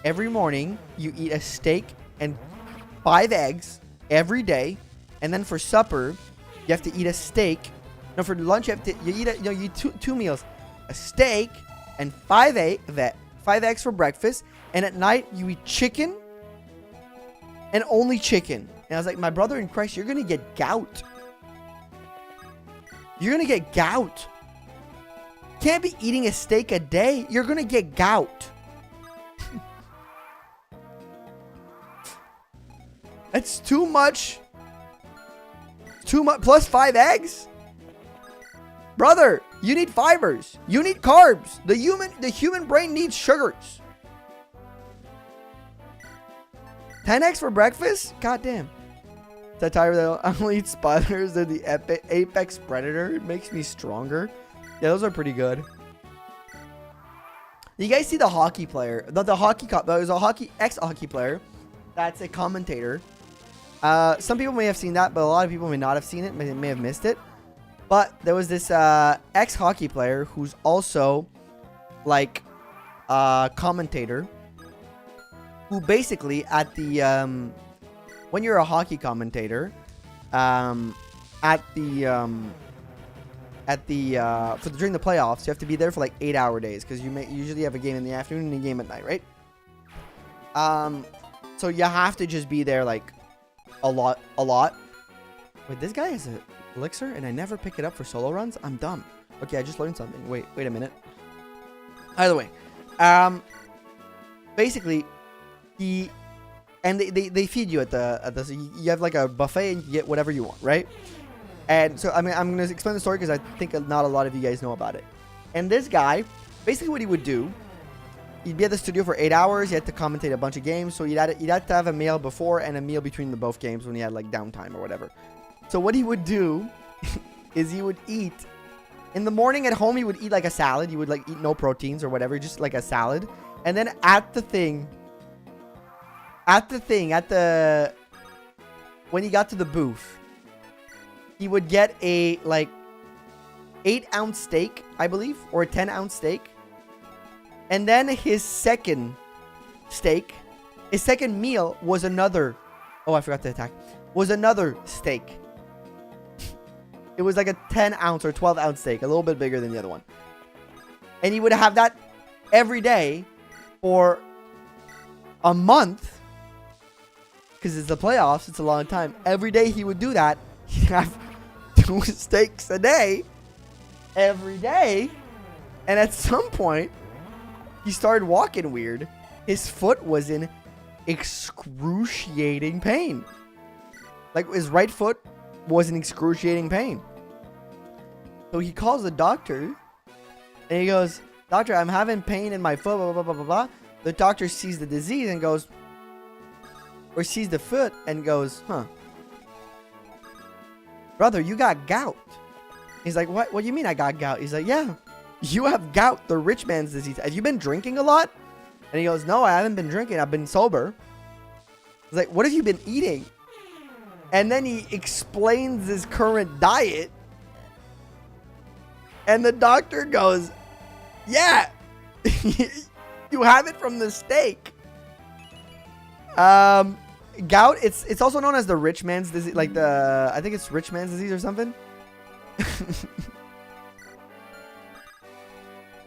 every morning. You eat a steak and 5 eggs every day, and then for supper you have to eat a steak. No, for lunch you eat two meals, a steak and 5 eggs for breakfast, and at night you eat chicken and only chicken. And I was like, my brother in Christ, you're gonna get gout. You're gonna get gout. Can't be eating a steak a day. You're gonna get gout. It's too much. Too much. Plus 5 eggs? Brother, you need fibers. You need carbs. The human brain needs sugars. 10 eggs for breakfast? God damn. Satire that I only eat spiders. They're the apex predator. It makes me stronger. Yeah, those are pretty good. You guys see the hockey player? There's a ex-hockey player that's a commentator. Some people may have seen that, but a lot of people may not have seen it. May have missed it. But there was this ex-hockey player who's also like a commentator, who basically at the when you're a hockey commentator, during the playoffs, you have to be there for like 8-hour days because you usually have a game in the afternoon and a game at night, right? So you have to just be there like a lot. Wait, this guy has a elixir and I never pick it up for solo runs? I'm dumb. Okay, I just learned something. Wait a minute. Either way, basically, they feed you at the so you have like a buffet and you get whatever you want, right? And so I'm gonna explain the story because I think not a lot of you guys know about it. And this guy, basically, what he would do, he'd be at the studio for 8 hours. He had to commentate a bunch of games, so you'd have to have a meal before and a meal between the both games when he had like downtime or whatever. So what he would do is he would eat in the morning at home. He would eat like a salad. He would like eat no proteins or whatever, just like a salad. And then when he got to the booth, he would get a like 8-ounce steak, I believe, or a 10-ounce steak. And then his second meal was another, oh, I forgot to attack, was another steak. It was like a 10-ounce or 12-ounce steak, a little bit bigger than the other one. And he would have that every day for a month, because it's the playoffs, it's a long time. Every day he would do that. He'd have 2 steaks a day, every day. And at some point, he started walking weird. His foot was in excruciating pain. Like, his right foot was in excruciating pain. So he calls the doctor, and he goes, "Doctor, I'm having pain in my foot, blah, blah, blah, blah, blah." The doctor sees the disease and goes, or sees the foot and goes, "Huh. Brother, you got gout." He's like, What do you mean I got gout? He's like, "Yeah, you have gout, the rich man's disease. Have you been drinking a lot?" And he goes, "No, I haven't been drinking. I've been sober." He's like, "What have you been eating?" And then he explains his current diet. And the doctor goes, "Yeah, you have it from the steak." Gout, it's also known as the rich man's disease, like I think it's rich man's disease or something.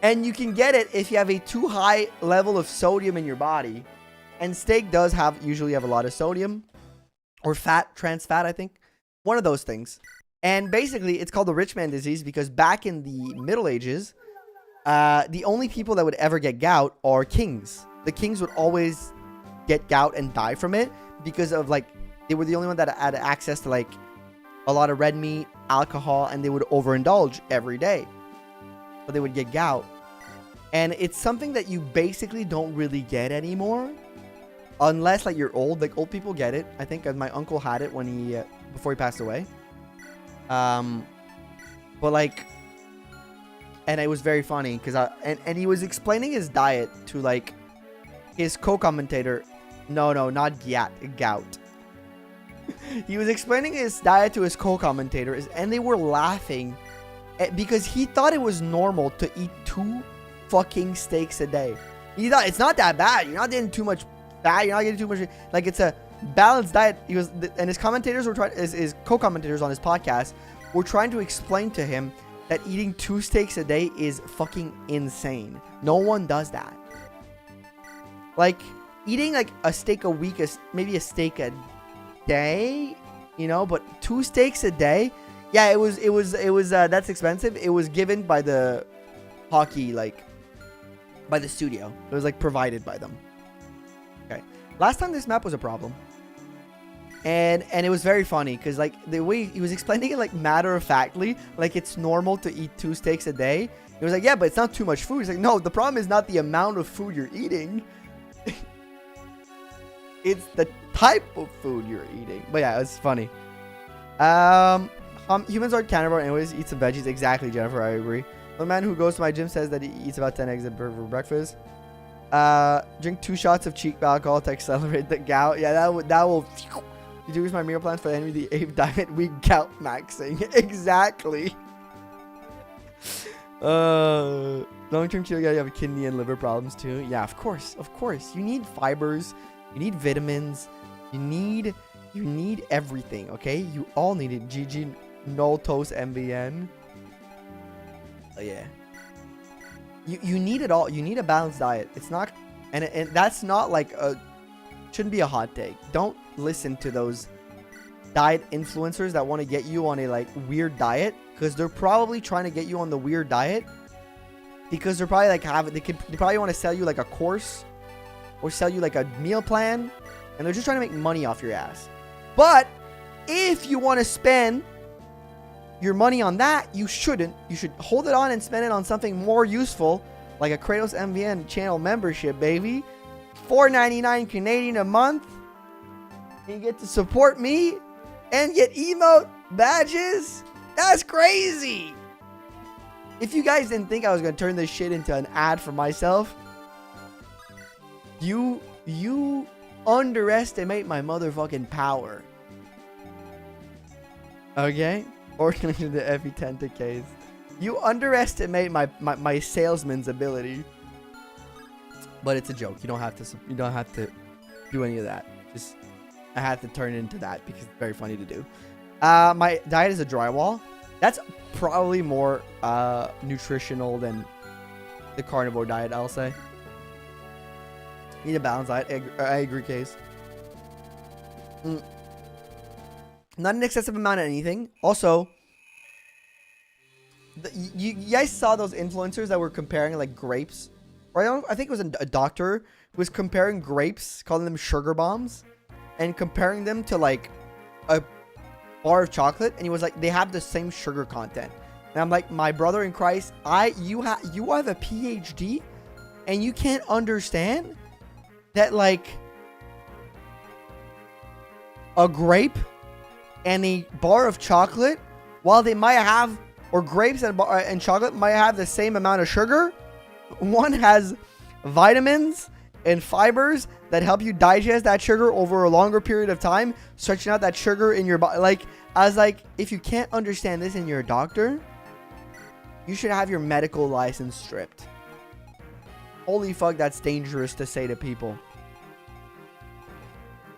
And you can get it if you have a too high level of sodium in your body. And steak does usually have a lot of sodium or fat, trans fat, I think. One of those things. And basically, it's called the rich man disease because back in the Middle Ages, the only people that would ever get gout are kings. The kings would always get gout and die from it because of like, they were the only one that had access to like a lot of red meat, alcohol, and they would overindulge every day. So they would get gout. And it's something that you basically don't really get anymore. Unless like you're old. Like old people get it. I think my uncle had it when before he passed away. But like, and it was very funny because and he was explaining his diet to like his co-commentator. No, not gout. He was explaining his diet to his co-commentators, and they were laughing because he thought it was normal to eat 2 fucking steaks a day. He thought it's not that bad. You're not getting too much fat. You're not getting too much. Like, it's a balanced diet. He was, and his commentators were trying. His co-commentators on his podcast were trying to explain to him that eating 2 steaks a day is fucking insane. No one does that. Like, eating like a steak a week is maybe a steak a day, you know, but 2 steaks a day. Yeah, it was that's expensive. It was given by the hockey, like by the studio. It was like provided by them. Okay. Last time this map was a problem. And it was very funny because like the way he was explaining it like matter of factly, like it's normal to eat 2 steaks a day. He was like, yeah, but it's not too much food. He's like, no, the problem is not the amount of food you're eating. It's the type of food you're eating. But yeah, it's funny. Humans are carnivore anyways, eat some veggies. Exactly, Jennifer, I agree. The man who goes to my gym says that he eats about 10 eggs for breakfast. Drink 2 shots of cheap alcohol to accelerate the gout. Yeah, that will reduce my meal plans for the Henry VIII diet. We gout maxing. Exactly. Long-term keto, you have kidney and liver problems too. Yeah, of course. You need fibers. You need vitamins. You need everything. Okay, you all need it. GG Knoll Toast MVN. Oh yeah. You need it all. You need a balanced diet. It's not, and that's not like shouldn't be a hot take. Don't listen to those diet influencers that want to get you on a like weird diet, because they're probably trying to get you on the weird diet because they're probably like they probably want to sell you like a course or sell you like a meal plan, and they're just trying to make money off your ass. But if you want to spend your money on that, you shouldn't. You should hold it on and spend it on something more useful, like a Kratos MVN channel membership, baby. $4.99 Canadian a month. And you get to support me and get emote badges. That's crazy. If you guys didn't think I was going to turn this shit into an ad for myself, you underestimate my motherfucking power. Okay? Or the FE10 decays. You underestimate my salesman's ability. But it's a joke. You don't have to do any of that. Just I had to turn it into that because it's very funny to do. My diet is a drywall. That's probably more nutritional than the carnivore diet, I'll say. Need a balanced diet. I agree, Case. Not an excessive amount of anything. Also, you guys saw those influencers that were comparing like grapes. Or I think it was a doctor who was comparing grapes, calling them sugar bombs, and comparing them to like a bar of chocolate. And he was like, they have the same sugar content. And I'm like, my brother in Christ, you have a PhD, and you can't understand that like a grape and a bar of chocolate, while they might have, or grapes and chocolate might have the same amount of sugar, one has vitamins and fibers that help you digest that sugar over a longer period of time, stretching out that sugar in your body. Like, I was like, if you can't understand this and you're a doctor, you should have your medical license stripped. Holy fuck, that's dangerous to say to people.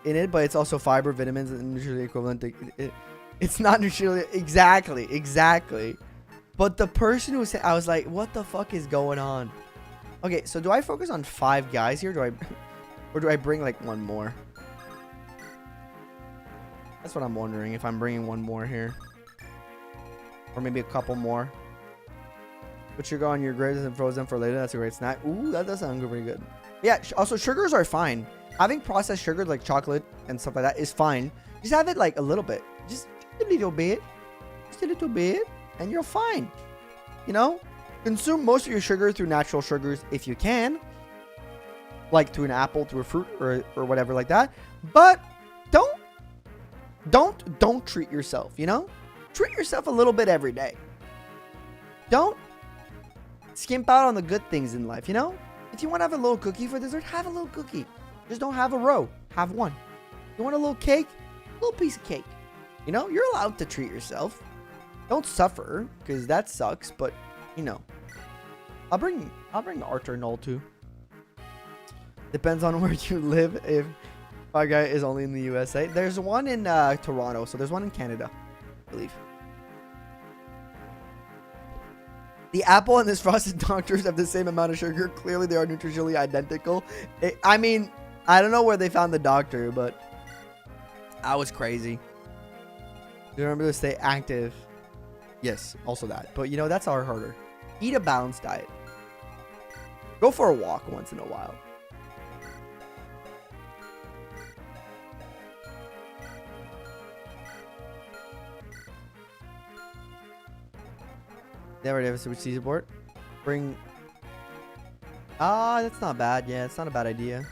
In it, but it's also fiber, vitamins, and nutritionally equivalent to it's not nutritionally exactly. But the person who said, I was like, what the fuck is going on? Okay, so do I focus on 5 guys here? Or do I bring like one more? That's what I'm wondering, if I'm bringing one more here. Or maybe a couple more. Put sugar on your grapes and froze them for later. That's a great snack. Ooh, that does sound pretty good. Yeah, also sugars are fine. Having processed sugar like chocolate and stuff like that is fine. Just have it like a little bit. Just a little bit. Just a little bit. And you're fine. You know? Consume most of your sugar through natural sugars if you can. Like through an apple, through a fruit, or whatever like that. But don't treat yourself, you know? Treat yourself a little bit every day. Don't skimp out on the good things in life, you know? If you want to have a little cookie for dessert, have a little cookie. Just don't have a row. Have one. You want a little cake? A little piece of cake. You know, you're allowed to treat yourself. Don't suffer, because that sucks, but, you know. I'll bring Arthur Knoll too. Depends on where you live. If my guy is only in the USA. There's one in Toronto, so there's one in Canada, I believe. The apple and this frosted doctors have the same amount of sugar. Clearly, they are nutritionally identical. I mean, I don't know where they found the doctor, but I was crazy. Remember to stay active. Yes, also that. But, you know, that's our harder. Eat a balanced diet. Go for a walk once in a while. Never have a switch C support. Bring. Ah, that's not bad. Yeah, it's not a bad idea.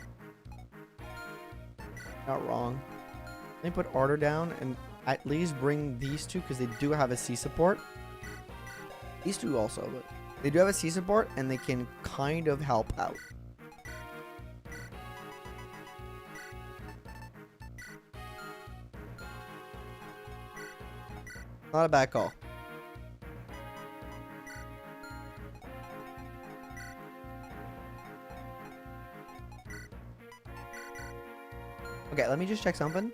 Not wrong. Let me put order down and at least bring these two because they do have a C support. These two also, but they do have a C support and they can kind of help out. Not a bad call. Okay, let me just check something.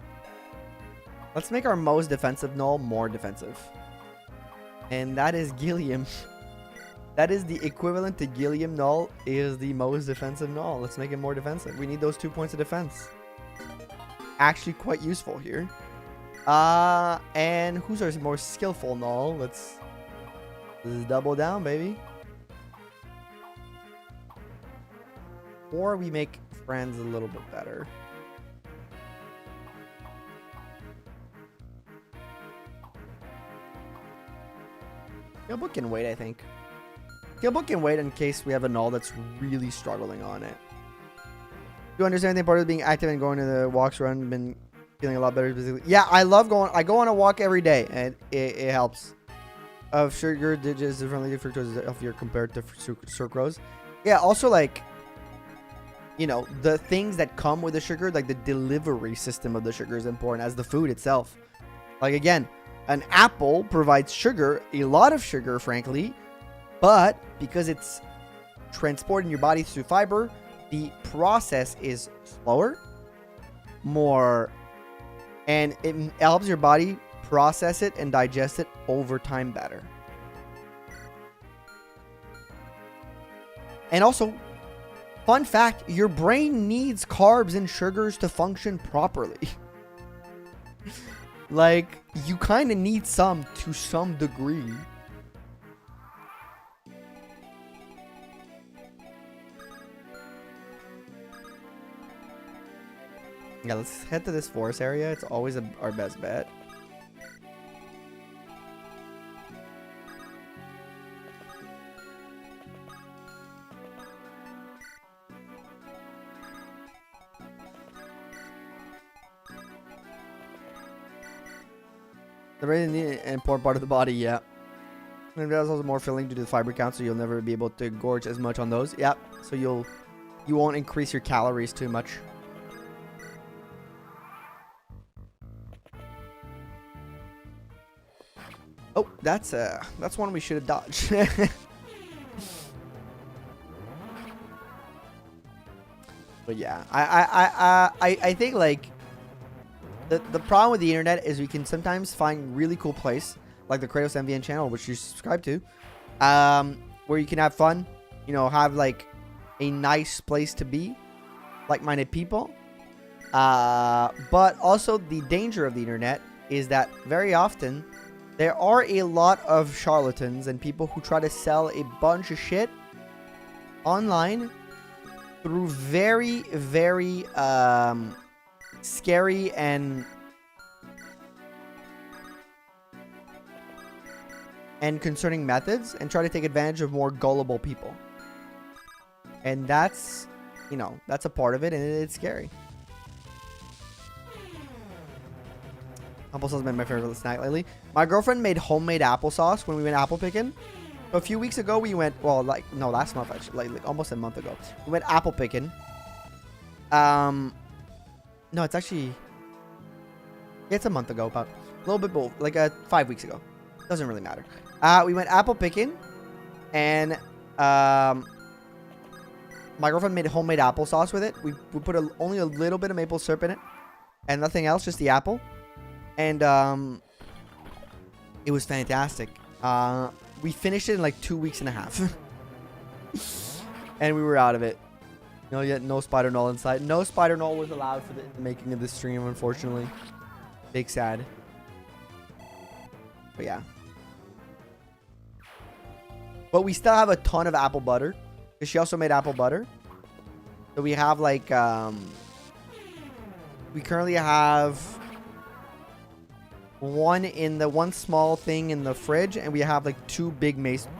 Let's make our most defensive Knoll more defensive. And that is Gilliam. That is the equivalent to Gilliam Knoll is the most defensive Knoll. Let's make it more defensive. We need those 2 points of defense. Actually quite useful here. And who's our more skillful Knoll? Let's double down, baby. Or we make friends a little bit better. Skillbook can wait, I think. Skillbook can wait in case we have a Knoll that's really struggling on it. Do you understand the part of being active and going to the walks run? Been feeling a lot better. Yeah, I love going. I go on a walk every day, and it helps. Of sugar digits differently fructose if you're compared to sucrose. Yeah, also like, you know, the things that come with the sugar, like the delivery system of the sugar is important as the food itself. Like again, an apple provides sugar, a lot of sugar, frankly, but because it's transported in your body through fiber, the process is slower, and it helps your body process it and digest it over time better. And also, fun fact, your brain needs carbs and sugars to function properly. Like, you kind of need some to some degree. Yeah, let's head to this forest area. It's always our best bet. The brain is an important part of the body, yeah. And that's also more filling due to the fiber count, so you'll never be able to gorge as much on those. Yeah, so you won't increase your calories too much. Oh, that's one we should have dodged. But yeah, I think like the problem with the internet is we can sometimes find really cool place like the Kratos MVN channel, which you subscribe to, where you can have fun, you know, have like a nice place to be, like-minded people. But also the danger of the internet is that very often there are a lot of charlatans and people who try to sell a bunch of shit online through very, very scary and concerning methods and try to take advantage of more gullible people. And that's, you know, that's a part of it, and it's scary. Applesauce has been my favorite snack lately. My girlfriend made homemade applesauce when we went apple picking. A few weeks ago, we went, well, like, no, last month, actually, like almost a month ago. We went apple picking. No, it's actually, it's a month ago, about a little bit both, like 5 weeks ago. Doesn't really matter. We went apple picking, and my girlfriend made homemade applesauce with it. We put only a little bit of maple syrup in it, and nothing else, just the apple. And it was fantastic. We finished it in like 2 weeks and a half. And we were out of it. No spider knoll inside. No spider knoll was allowed for the making of this stream, unfortunately. Big sad. But yeah. But we still have a ton of apple butter. Because she also made apple butter. So we have like, we currently have one in the one small thing in the fridge, and we have like two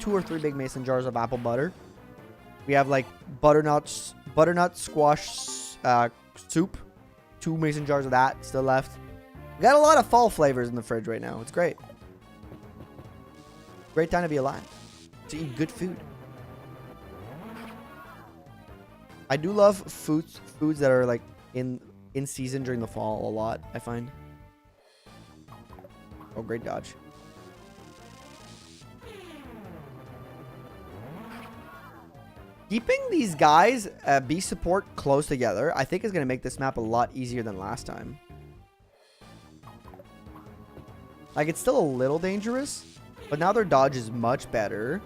or three big mason jars of apple butter. We have like butternut squash soup, 2 mason jars of that still left. We got a lot of fall flavors in the fridge right now. It's great. Great time to be alive, to eat good food. I do love foods that are like in season during the fall a lot, I find. Oh, great dodge. Keeping these guys B support close together, I think is going to make this map a lot easier than last time. Like, it's still a little dangerous, but now their dodge is much better.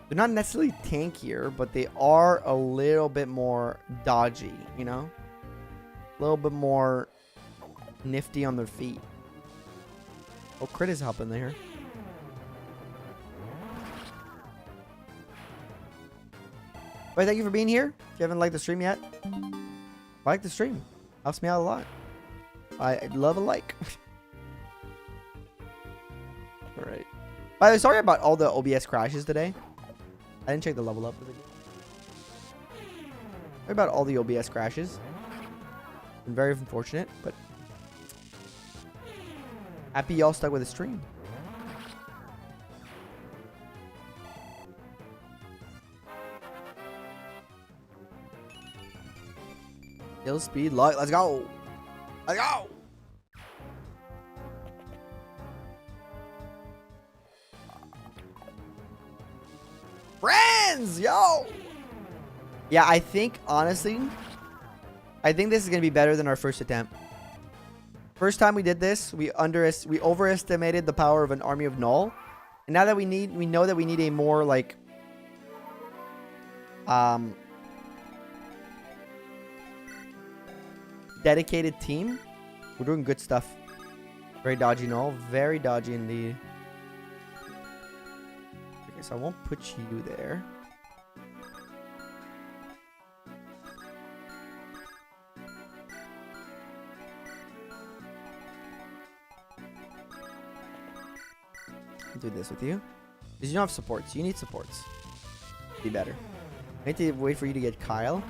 They're not necessarily tankier, but they are a little bit more dodgy, you know? A little bit more nifty on their feet. Oh, crit is helping there. Wait, thank you for being here. If you haven't liked the stream yet, like the stream. Helps me out a lot. I love a like. Alright. By the way, sorry about all the OBS crashes today. I didn't check the level up. Sorry about all the OBS crashes. Been very unfortunate, but happy y'all stuck with the stream. Kill speed, luck. Let's go. Let's go. Friends, yo. Yeah, I think, honestly, I think this is going to be better than our first attempt. First time we did this, we overestimated the power of an army of Knoll. And now that we know that we need a more, like, dedicated team. We're doing good stuff. Very dodgy Knoll. Very dodgy indeed. Okay, so I won't put you there. I'll do this with you. Because you don't have supports. You need supports. Be better. I need to wait for you to get Kyle.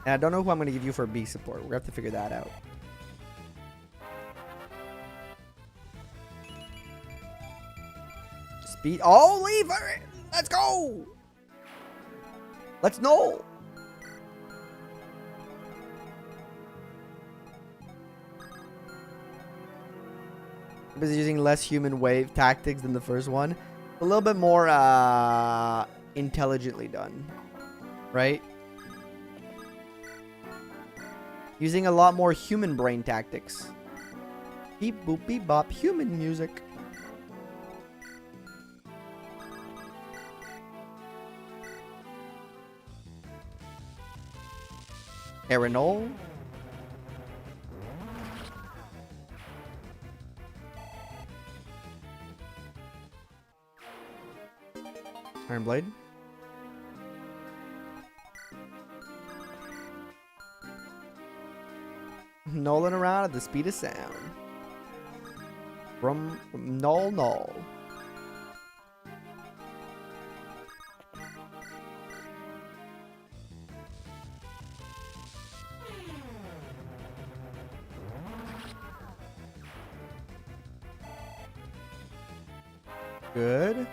And I don't know who I'm going to give you for B support. We're going to have to figure that out. Speed. Oh, leave her. Let's go. Let's Knoll. I was using less human wave tactics than the first one. A little bit more intelligently done. Right? Using a lot more human brain tactics. Beep boop beep bop. Human music. IronKnoll. Iron Blade. Knolling around at the speed of sound. From Knoll. Good.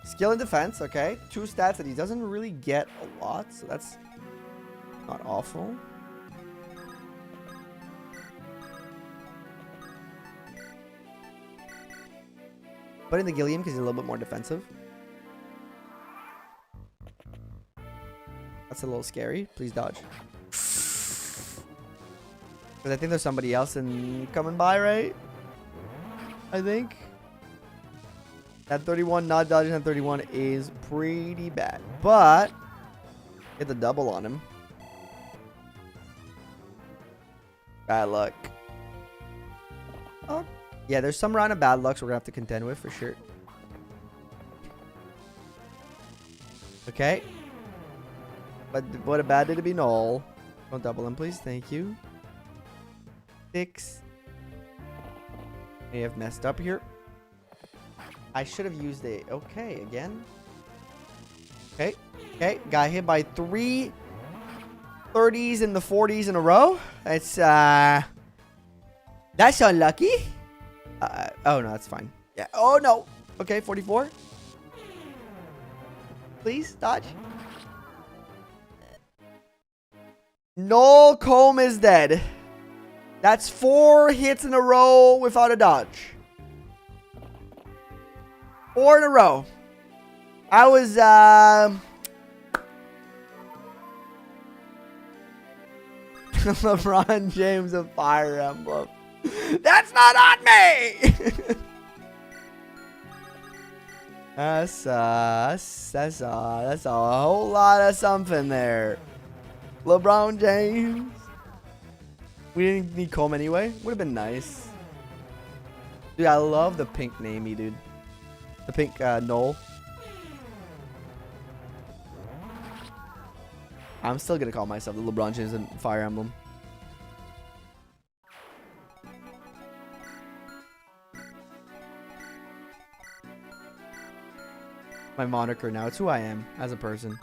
Skill and defense, okay. 2 stats that he doesn't really get a lot, so that's not awful. Put in the Gilliam because he's a little bit more defensive. That's a little scary. Please dodge. Because I think there's somebody else coming by, right? I think. That 31, not dodging that 31 is pretty bad. But, get the double on him. Bad luck. Oh, yeah, there's some round of bad lucks we're going to have to contend with for sure. Okay. But what a bad day to be Knoll. Don't double him, please. Thank you. 6. May have messed up here. I should have used a... Okay, again. Okay. Okay. Got hit by 3 30s and the 40s in a row. That's unlucky. Oh, no, that's fine. Yeah. Oh, no. Okay, 44. Please, dodge. Knoll Comb is dead. That's 4 hits in a row without a dodge. 4 in a row. I was, LeBron James of Fire Emblem. That's not on me! That's a whole lot of something there. LeBron James. We didn't need comb anyway. Would have been nice. Dude, I love the pink namey, dude. The pink Knoll. I'm still gonna call myself the LeBron James in Fire Emblem. My moniker now. It's who I am as a person.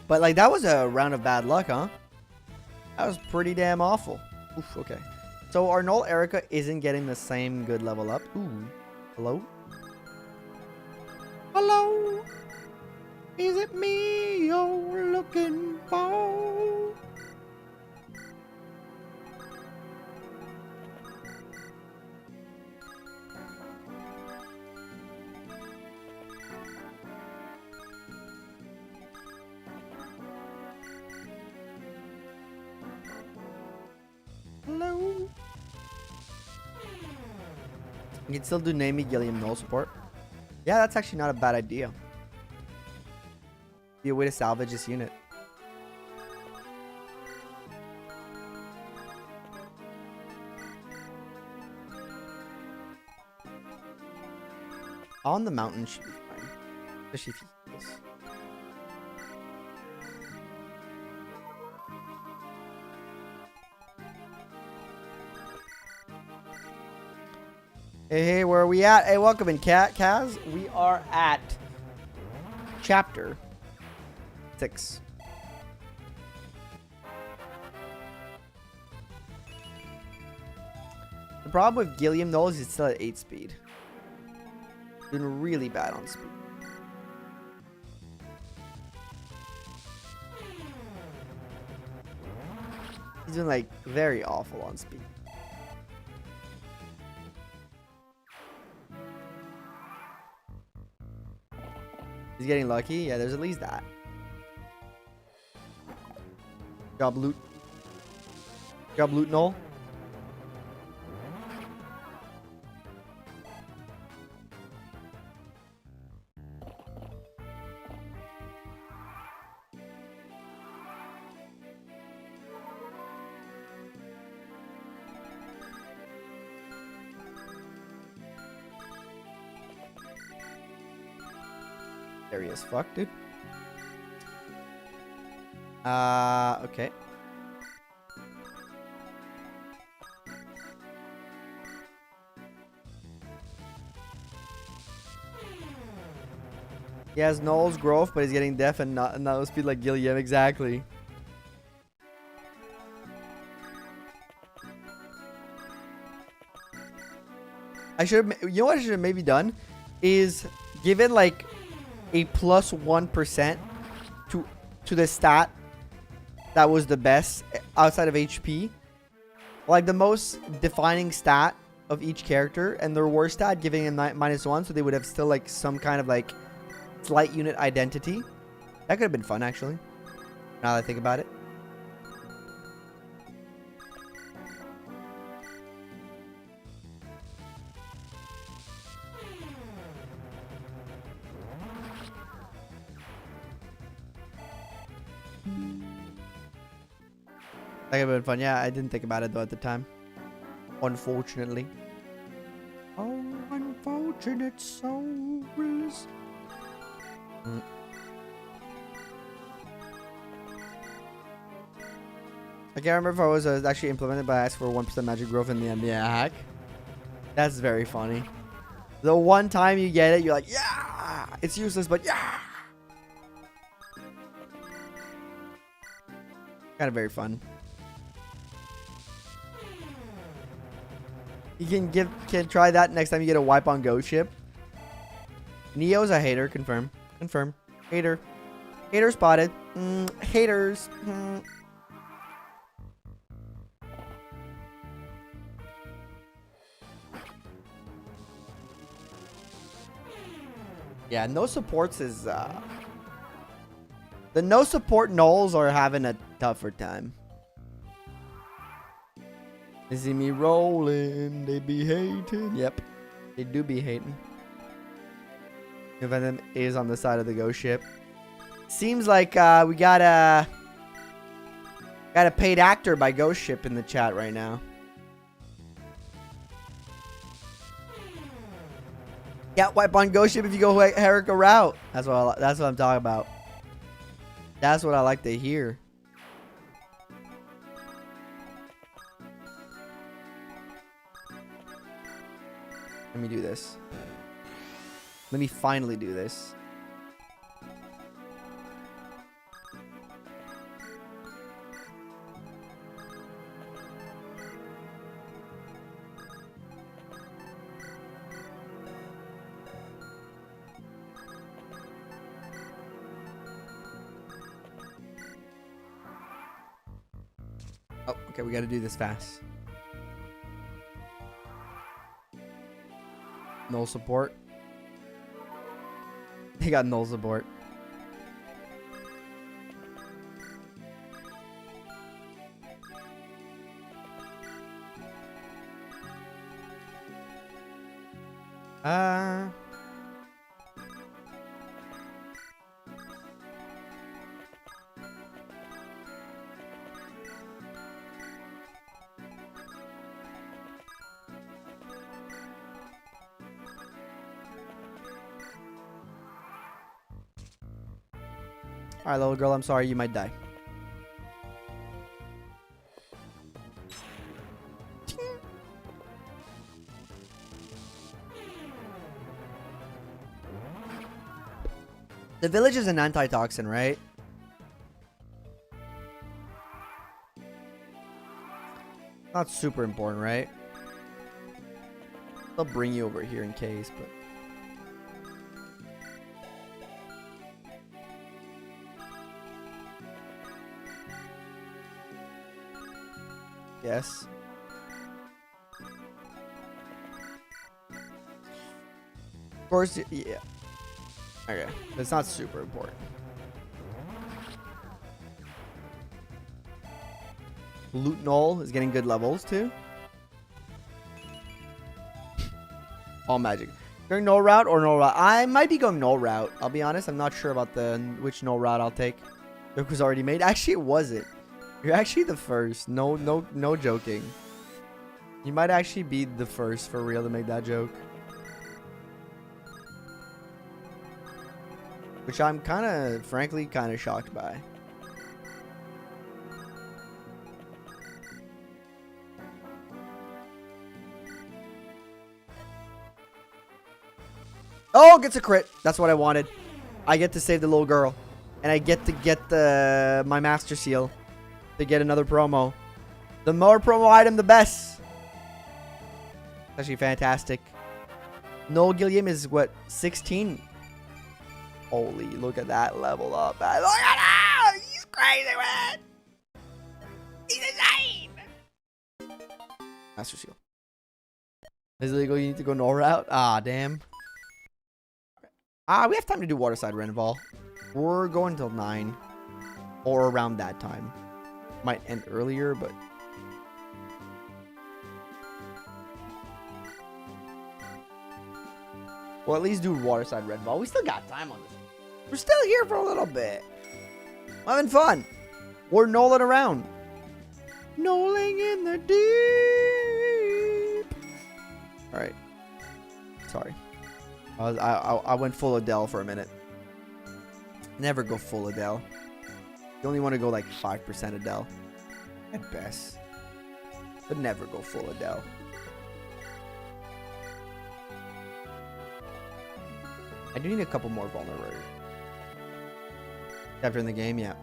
But like that was a round of bad luck, huh? That was pretty damn awful. Oof, okay. So our Knoll Eirika isn't getting the same good level up. Ooh. Hello? Hello? Is it me you're looking for? Hello? You can still do Namey Gilliam Knoll support. Yeah, that's actually not a bad idea. Be a way to salvage this unit. On the mountain should be fine. Especially if he heals. Hey, where are we at? Hey, welcome in, Kaz. We are at chapter 6. The problem with Gilliam Knoll is it's still at 8 speed. Doing really bad on speed. He's doing like very awful on speed. He's getting lucky. Yeah, there's at least that. Job loot. Job loot, Knoll. Scary as fuck, dude. Okay. He has Knoll's growth, but he's getting deaf and not speed like Gilliam. Exactly. I should have. You know what I should have maybe done is given like a plus 1% to the stat that was the best outside of HP, like the most defining stat of each character, and their worst stat giving them -1, so they would have still like some kind of like slight unit identity. That could have been fun actually, now that I think about it. That could have been fun. Yeah, I didn't think about it though at the time. Unfortunately. Oh, unfortunately. unfortunate souls. I can't remember if I was actually implemented, but I asked for 1% magic growth in the end. Yeah, hack. That's very funny. The one time you get it, you're like, yeah! It's useless, but yeah! Kind of very fun. You can try that next time you get a wipe on Ghost Ship. Neo's a hater. Confirm. Confirm. Hater. Hater spotted. Haters. Yeah, no supports is the no support Knolls are having a tougher time. They see me rolling, they be hating. Yep, they do be hating. Venom is on the side of the Ghost Ship. Seems like we got a paid actor by Ghost Ship in the chat right now. Yeah, wipe on Ghost Ship if you go Eirika route. That's what I'm talking about. That's what I like to hear. Let me do this. Let me finally do this. Oh, okay, we got to do this fast. Knoll support. They got Knoll support. Alright, little girl, I'm sorry, you might die. The village is an antitoxin, right? Not super important, right? They'll bring you over here in case, but... Yes. Of course, yeah. Okay, it's not super important. Loot Knoll is getting good levels too. All magic. Going Knoll route or Knoll route? I might be going Knoll route. I'll be honest, I'm not sure about which Knoll route I'll take. It was already made. Actually, it wasn't. You're actually the first. No joking. You might actually be the first for real to make that joke. Which I'm frankly kind of shocked by. Oh, gets a crit. That's what I wanted. I get to save the little girl. And I get to get my master seal. To get another promo. The more promo item, the best. Actually fantastic. Knoll Gilliam is what, 16? Holy, look at that level up. Look at that! He's crazy, man! He's insane! Master seal. Is it legal? You need to go Knoll route? Ah, damn. We have time to do Waterside Renval. We're going till 9. Or around that time. Might end earlier, but... Well, at least do Waterside Renval. We still got time on this. We're still here for a little bit. I'm having fun. We're knolling around. Knolling in the deep. Alright. Sorry. I went full Adele for a minute. Never go full Adele. You only want to go like 5% Adele. At best. But never go full Adele. I do need a couple more vulnerability. Chapter in the game, yeah.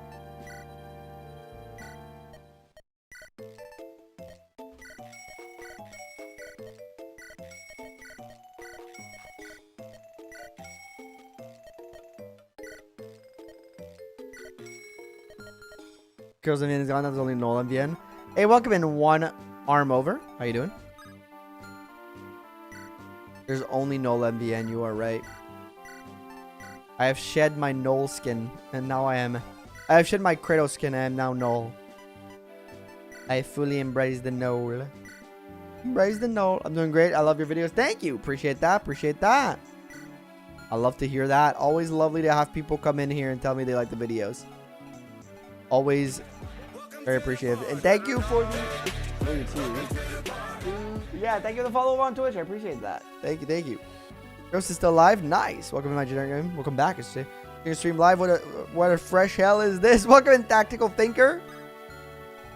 Girls in is gone. That's only Knoll at the end. Hey, welcome in one arm over. How you doing? There's only Knoll MBN. You are right. I have shed my Knoll skin, and now I have shed my Grado skin, and I am now Knoll. I fully embrace the Knoll. Embrace the Knoll. I'm doing great. I love your videos. Thank you. Appreciate that. Appreciate that. I love to hear that. Always lovely to have people come in here and tell me they like the videos. Always very appreciative. And thank you for the... Yeah, thank you for the follow on Twitch. I appreciate that. Thank you. Thank you. Ghost is still live. Nice. Welcome to my generic game. Welcome back. It's your stream live. What a fresh hell is this? Welcome in, Tactical Thinker.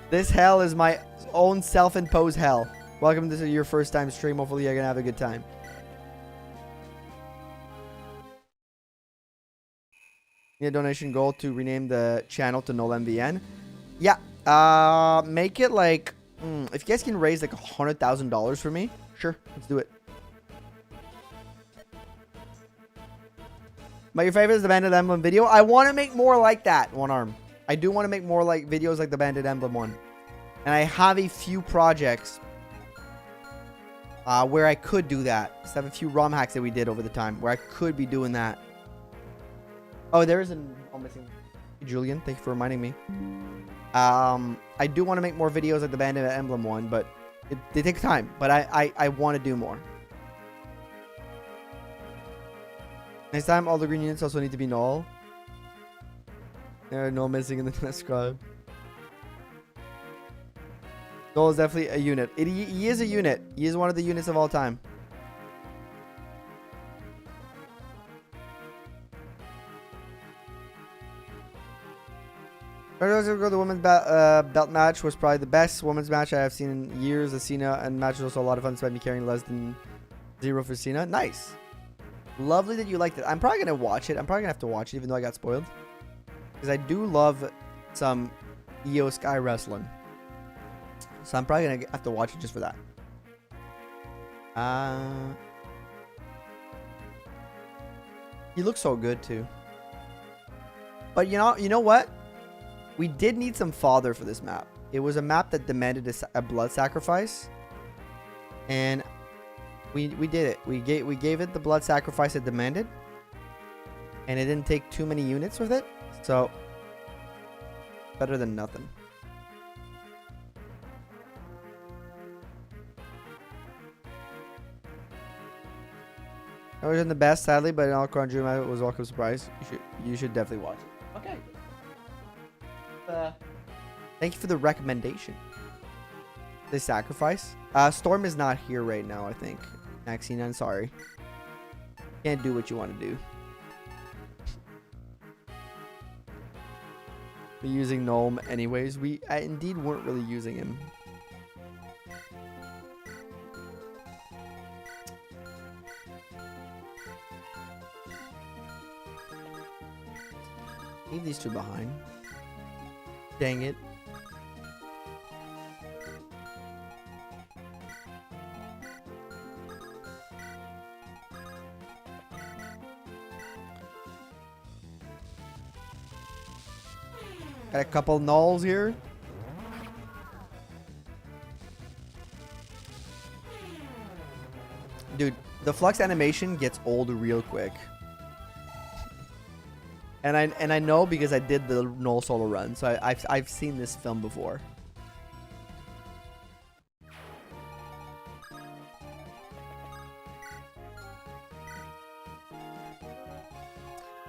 This hell is my own self-imposed hell. Welcome to your first time stream. Hopefully you're gonna have a good time. Need a donation goal to rename the channel to Knoll MVN. Yeah. Make it like if you guys can raise like $100,000 for me, sure, let's do it. But your favorite is the Bandit Emblem video. I want to make more like that. One arm. I do want to make more like videos like the Bandit Emblem one. And I have a few projects where I could do that. Just have a few ROM hacks that we did over the time where I could be doing that. Oh, there is an... Oh, missing. Julian, thank you for reminding me. I do want to make more videos like the Bandit Emblem one, but they take time. But I want to do more. Next time, all the green units also need to be Knoll. There are no missing in the transcribe. Knoll is definitely a unit. He is a unit. He is one of the units of all time. The women's belt match was probably the best women's match I have seen in years. The Cena and match was also a lot of fun, despite me carrying less than 0 for Cena. Nice. Lovely that you liked it. I'm probably going to watch it. I'm probably going to have to watch it, even though I got spoiled. Because I do love some EO Sky wrestling. So I'm probably going to have to watch it just for that. He looks so good, too. But you know what? We did need some fodder for this map. It was a map that demanded a blood sacrifice. And... We did it. We gave it the blood sacrifice it demanded. And it didn't take too many units with it. So, better than nothing. It wasn't the best, sadly, but in all Dream it was a welcome surprise. You should definitely watch it. Okay. Thank you for the recommendation. The sacrifice. Storm is not here right now, I think. Maxine, I'm sorry. Can't do what you want to do. We're using Gnome anyways. We indeed weren't really using him. Leave these two behind. Dang it. Got a couple Knolls here. Dude, the flux animation gets old real quick. And I know because I did the Knoll solo run, so I've seen this film before.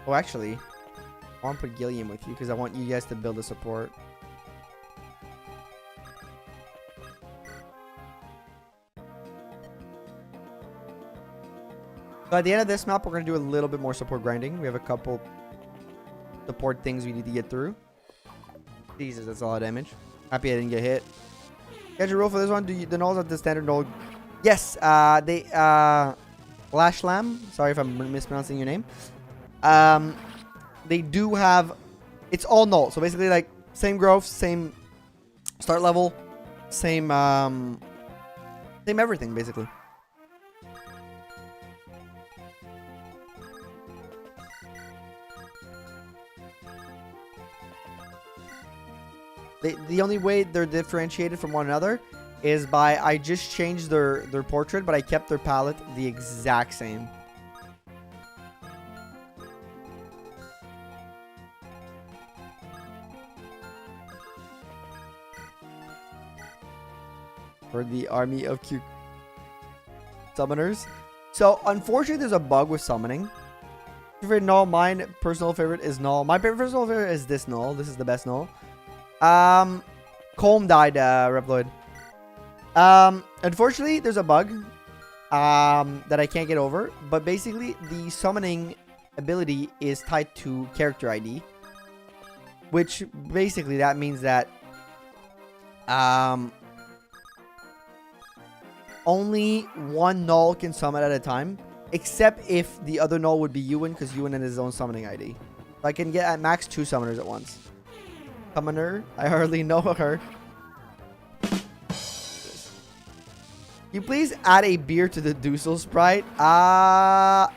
Oh, actually, I want to put Gilliam with you because I want you guys to build a support. So at the end of this map, we're going to do a little bit more support grinding. We have a couple support things we need to get through. Jesus, that's a lot of damage. Happy I didn't get hit. Catch a roll for this one. Do the Knolls at the standard Knoll? Yes, they Lash Lamb. Sorry if I'm mispronouncing your name. They do have. It's all Knoll. So basically, like same growth, same start level, same everything basically. The only way they're differentiated from one another is by I just changed their portrait, but I kept their palette the exact same. For the army of cute summoners. So unfortunately, there's a bug with summoning. Favorite Knoll. Mine personal favorite is Knoll. My personal favorite is this Knoll. This is the best Knoll. Colm died, Reploid. Unfortunately, there's a bug that I can't get over. But basically, the summoning ability is tied to character ID. Which basically that means that only one Knoll can summon at a time. Except if the other Knoll would be Ewan, because Ewan has his own summoning ID. So I can get at max 2 summoners at once. Summoner, I hardly know her. You please add a beer to the Doozle sprite.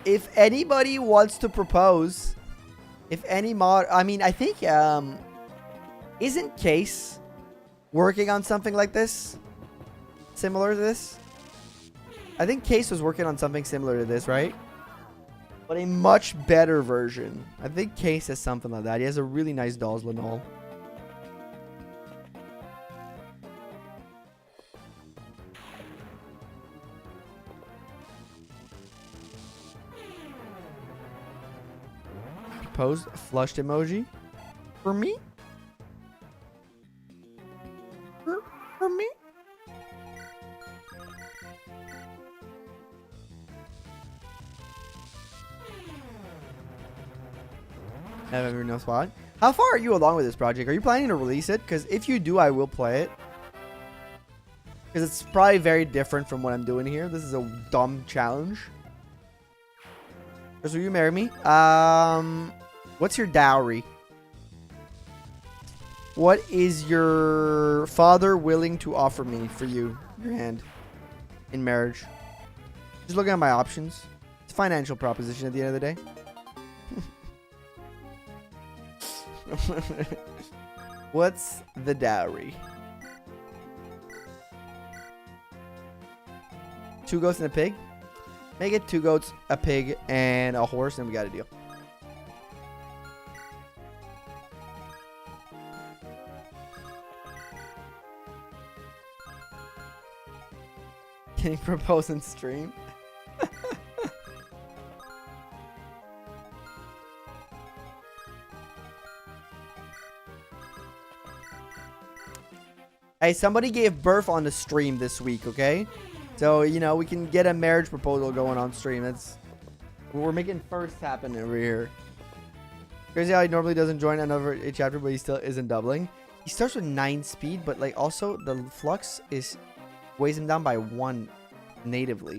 If anybody wants to propose, if any mod, I mean, I think, isn't Case working on something like this? Similar to this? I think Case was working on something similar to this, right? But a much better version. I think Case has something like that. He has a really nice Dolls Knoll. Proposed flushed emoji for me. For me. I have no spot. How far are you along with this project? Are you planning to release it? Because if you do, I will play it. Because it's probably very different from what I'm doing here. This is a dumb challenge. So will you marry me? What's your dowry? What is your father willing to offer me for you? Your hand. In marriage. Just looking at my options. It's a financial proposition at the end of the day. What's the dowry? 2 goats and a pig? Make it 2 goats, a pig, and a horse, and we got a deal. Can you propose and stream? Hey, somebody gave birth on the stream this week, okay? So, you know, we can get a marriage proposal going on stream. That's we're making firsts happen over here. Crazy how he normally doesn't join another chapter, but he still isn't doubling. He starts with 9 speed, but like also the flux weighs him down by 1 natively.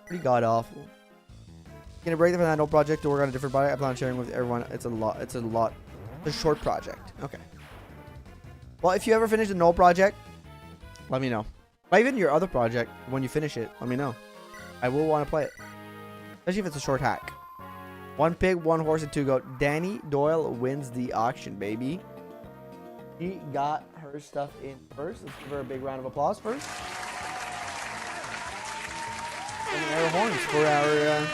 Pretty god awful. Gonna break the Knoll project to work on a different project. I plan on sharing with everyone. It's a lot. It's a short project. Okay. Well, if you ever finish the Knoll project, let me know. Or even your other project, when you finish it, let me know. I will want to play it. Especially if it's a short hack. 1 pig, 1 horse, and 2 goat. Danny Doyle wins the auction, baby. She got her stuff in first. Let's give her a big round of applause first. And air horns for our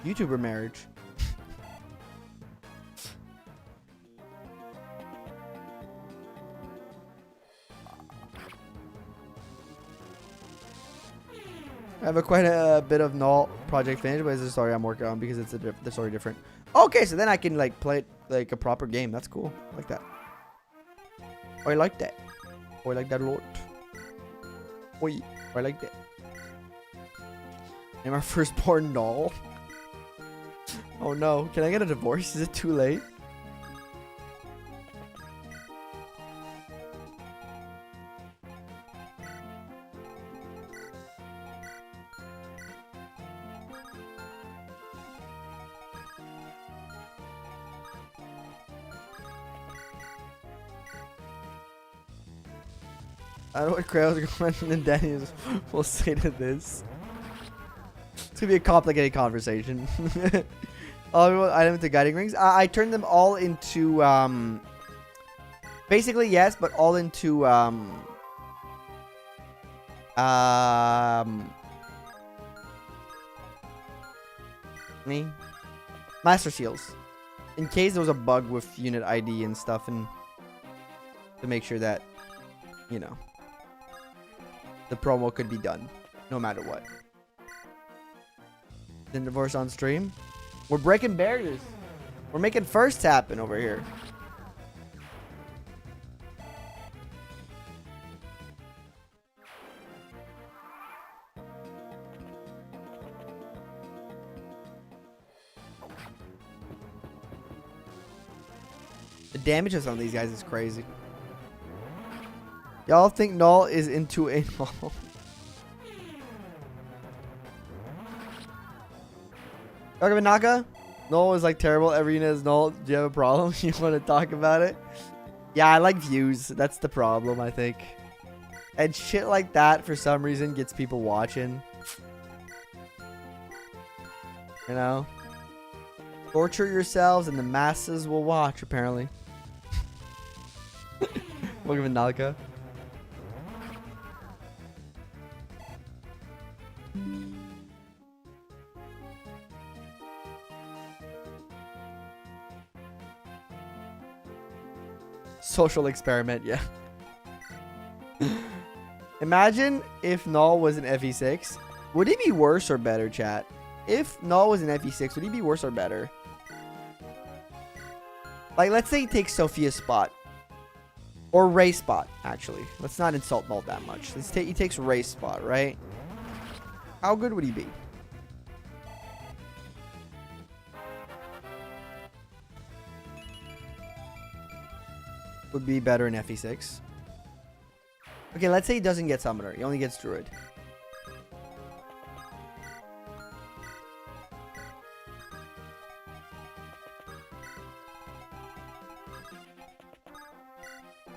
YouTuber marriage. I have quite a bit of Knoll project finished, but it's a story I'm working on because it's the story different. Okay, so then I can like play it like a proper game. That's cool. I like that. Oh, I like that. Oh, I like that a lot. Oh, I like that. Name our firstborn Knoll. Oh no, can I get a divorce? Is it too late? I don't know what Krail's and Danny will say to this. It's gonna be a complicated conversation. All items to guiding rings. I turned them all into basically yes, but all into master seals. In case there was a bug with unit ID and stuff, and to make sure that, you know, the promo could be done no matter what. Then divorce on stream. We're breaking barriers. We're making firsts happen over here. The damage of some of these guys is crazy. Y'all think Knoll is into a Knoll? Naka? Knoll is like terrible. Every unit is Knoll. Do you have a problem? You want to talk about it? Yeah, I like views. That's the problem, I think. And shit like that, for some reason, gets people watching. You know? Torture yourselves and the masses will watch, apparently. Welcome to Nalika. Social experiment, yeah. Imagine if Knoll was an FE6. Would he be worse or better, chat? If Knoll was an FE6, would he be worse or better? Like, let's say he takes Sophia's spot. Or Ray's spot, actually. Let's not insult Knoll that much. He takes Ray's spot, right? How good would he be? Would be better in FE6. Okay, let's say he doesn't get Summoner. He only gets Druid.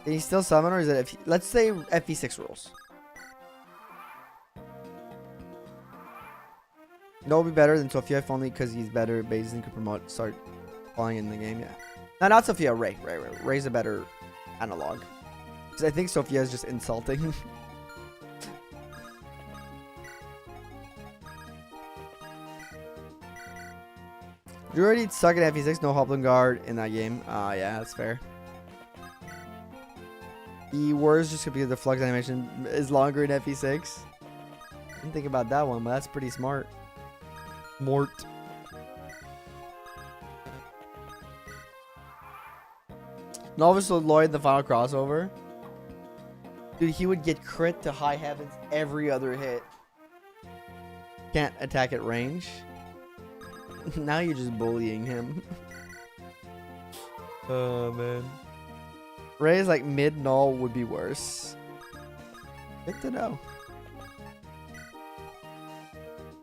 Can he still summon, or is it let's say FE6 rules. No, will be better than Sophia if only because he's better at bases and could promote, start falling in the game, yeah. No, not Sophia, Ray. Ray's a better analog. Because I think Sophia is just insulting. You already suck at FE6, no Hoplin Guard in that game. Yeah, that's fair. The words just because the flux animation is longer in FE6. I didn't think about that one, but that's pretty smart. Mort. Novice Lloyd, the final crossover. Dude, he would get crit to high heavens every other hit. Can't attack at range. Now you're just bullying him. Oh, man. Ray's like mid-null would be worse. Good to know.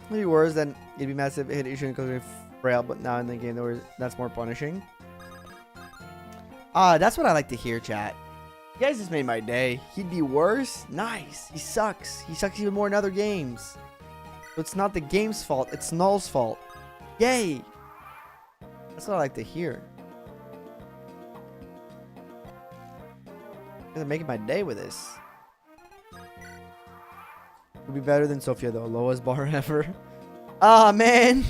Would be worse than it'd be massive hit issue because we're frail, but now in the game that's more punishing. That's what I like to hear, chat. You guys just made my day. He'd be worse? Nice. He sucks. He sucks even more in other games. So it's not the game's fault. It's Knoll's fault. Yay. That's what I like to hear. You guys are making my day with this. Would be better than Sophia, though. Lowest bar ever. Ah, man.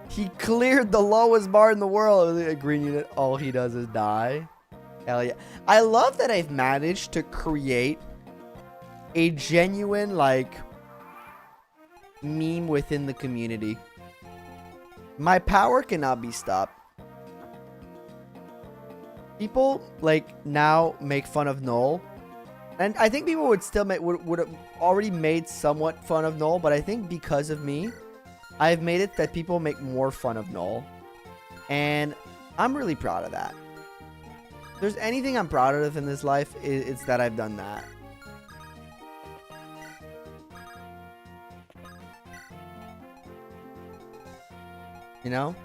He cleared the lowest bar in the world. A green unit, all he does is die. Hell yeah. I love that I've managed to create a genuine, like, meme within the community. My power cannot be stopped. People, like, now make fun of Knoll And I think people would still would have already made somewhat fun of Knoll, but I think because of me, I've made it that people make more fun of Knoll. And I'm really proud of that. If there's anything I'm proud of in this life, it's that I've done that. You know?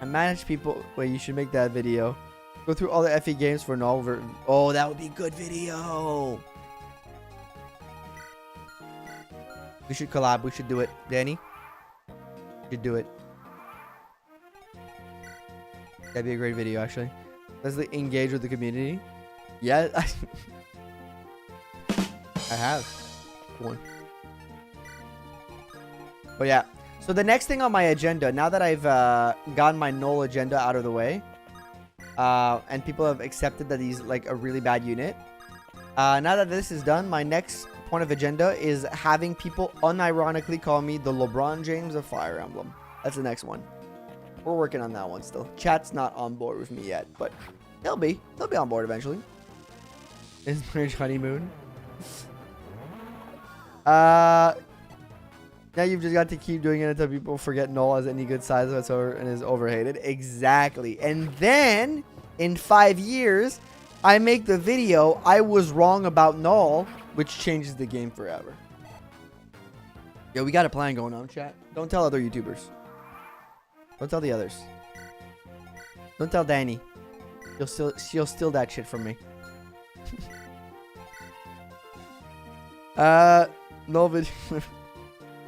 I manage people. Wait, you should make that video. Go through all the FE games for Knoll. Oh, that would be a good video. We should collab. We should do it. Danny? We should do it. That'd be a great video, actually. Let's engage with the community. Yeah. I have one. But yeah. So the next thing on my agenda, now that I've gotten my Knoll agenda out of the way, and people have accepted that he's like a really bad unit. Now that this is done, my next point of agenda is having people unironically call me the LeBron James of Fire Emblem. That's the next one. We're working on that one still. Chat's not on board with me yet, but they'll be on board eventually. Is marriage honeymoon? Now you've just got to keep doing it until people forget Knoll has any good size whatsoever and is overhated. Exactly. And then, in 5 years, I make the video, I was wrong about Knoll, which changes the game forever. Yo, we got a plan going on, chat. Don't tell other YouTubers. Don't tell the others. Don't tell Danny. She'll steal that shit from me. Knoll video.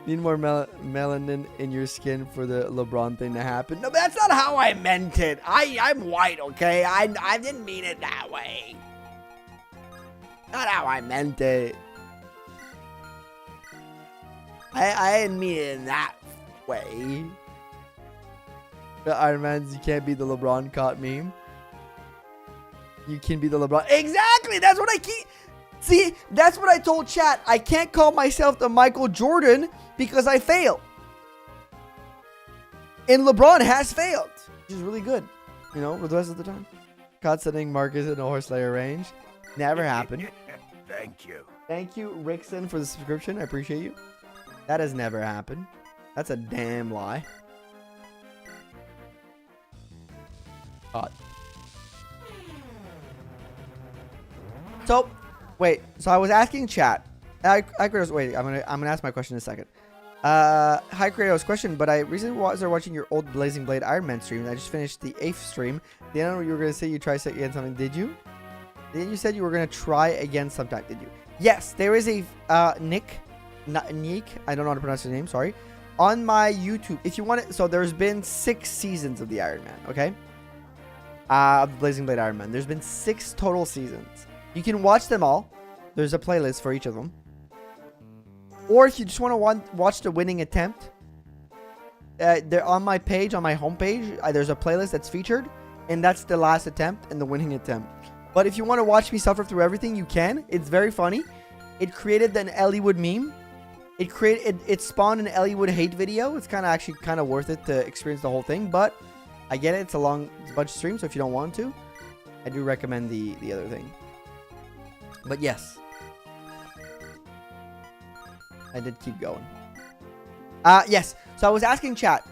Need more melanin in your skin for the LeBron thing to happen. No, but that's not how I meant it. I'm white, okay? I didn't mean it that way. Not how I meant it. I didn't mean it in that way. The Ironmans, you can't be the LeBron caught meme. You can be the LeBron. Exactly! That's what I keep... See, that's what I told chat. I can't call myself the Michael Jordan because I fail. And LeBron has failed, which is really good, you know, for the rest of the time. Caught sending Marcus in a horse layer range. Never happened. Thank you. Thank you, Rickson, for the subscription. I appreciate you. That has never happened. That's a damn lie. Caught. So... Wait, so I was asking chat. Hi Kratos, wait, I'm gonna ask my question in a second. Hi Kratos, question, but I recently started watching your old Blazing Blade Ironman stream. I just finished the 8th stream. The end you were gonna say you try again something, did you? Then you said you were gonna try again sometime, did you? Yes, there is a Nick, I don't know how to pronounce his name, sorry. On my YouTube, if you want it, so there's been 6 seasons of the Ironman, okay? Of the Blazing Blade Ironman. There's been 6 total seasons. You can watch them all. There's a playlist for each of them. Or if you just want to watch the winning attempt, they're on my page, on my homepage. There's a playlist that's featured, and that's the last attempt and the winning attempt. But if you want to watch me suffer through everything, you can. It's very funny. It created an Elliewood meme. It spawned an Elliewood hate video. It's actually kind of worth it to experience the whole thing. But I get it. It's a bunch of streams, so if you don't want to, I do recommend the other thing. But yes, I did keep going. Yes. So I was asking chat,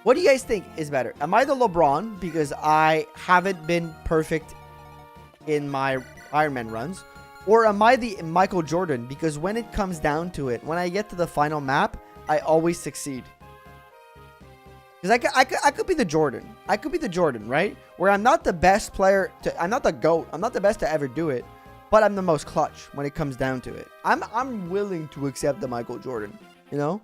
what do you guys think is better? Am I the LeBron because I haven't been perfect in my Ironman runs? Or am I the Michael Jordan because when it comes down to it, when I get to the final map, I always succeed? Because I could be the Jordan. I could be the Jordan, right? Where I'm not the best player. I'm not the GOAT. I'm not the best to ever do it. But I'm the most clutch when it comes down to it. I'm willing to accept the Michael Jordan, you know?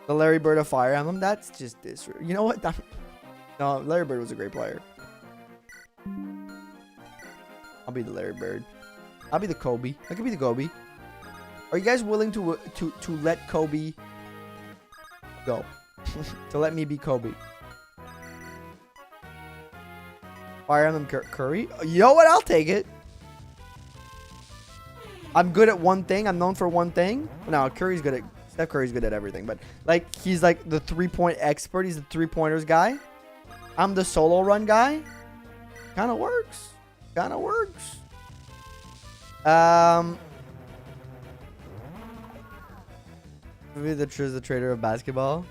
The Larry Bird of Fire Emblem, that's just this. You know what? No, Larry Bird was a great player. I'll be the Larry Bird. I'll be the Kobe. I could be the Kobe. Are you guys willing to let Kobe go? To let me be Kobe? Fire Emblem Curry. You know what? I'll take it. I'm good at one thing. I'm known for one thing. No, Steph Curry's good at everything. But like he's like the 3-point expert. He's the 3-pointers guy. I'm the solo run guy. Kind of works. Maybe the trader of basketball.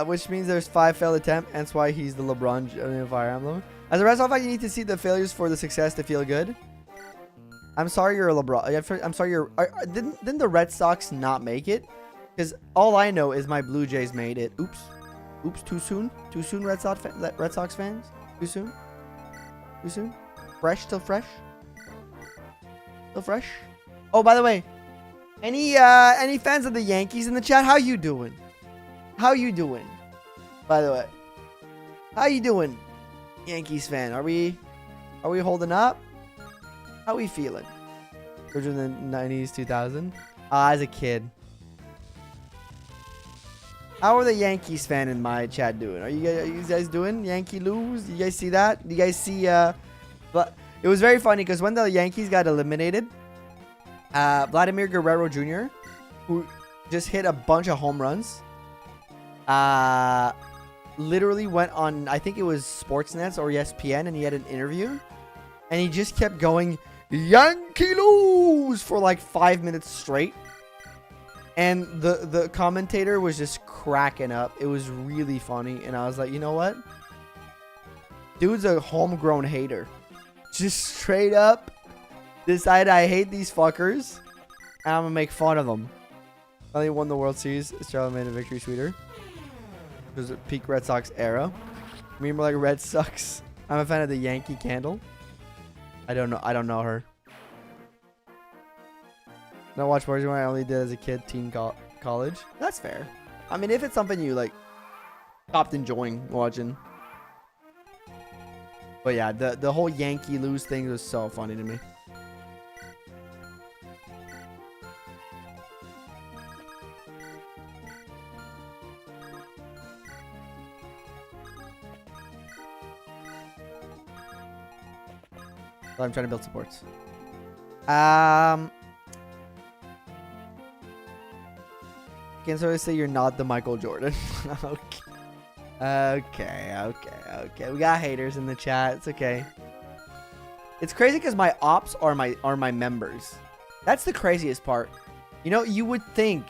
Which means there's 5 failed attempts, hence why he's the LeBron of Fire Emblem. As a result of that, you need to see the failures for the success to feel good. I'm sorry you're a LeBron. I'm sorry you're... didn't the Red Sox not make it? Because all I know is my Blue Jays made it. Oops. Oops, too soon? Too soon, Red Sox fans? Too soon? Too soon? Fresh? Still fresh? Still fresh? Oh, by the way, any fans of the Yankees in the chat? How you doing? How you doing? By the way, how you doing, Yankees fan? Are we holding up? How we feeling? During the 90s, 2000. As a kid. How are the Yankees fan in my chat doing? Are you guys doing? Yankee lose? You guys see that? Do you guys see? But it was very funny because when the Yankees got eliminated, Vladimir Guerrero Jr., who just hit a bunch of home runs, literally went on, I think it was Sportsnet or ESPN, and he had an interview, and he just kept going, Yankee lose, for like 5 minutes straight. And the commentator was just cracking up. It was really funny. And I was like, you know what? Dude's a homegrown hater. Just straight up decided I hate these fuckers. And I'm going to make fun of them. Finally won the World Series. Australia made a victory sweeter. It was a peak Red Sox era. Me more like Red Sox. I'm a fan of the Yankee Candle. I don't know her. No watch parties when I only did as a kid, college. That's fair. I mean, if it's something you like stopped enjoying watching. But yeah, the whole Yankee lose thing was so funny to me. So I'm trying to build supports. Can sort of say you're not the Michael Jordan. Okay. We got haters in the chat. It's okay. It's crazy because my ops are my members. That's the craziest part. You know, you would think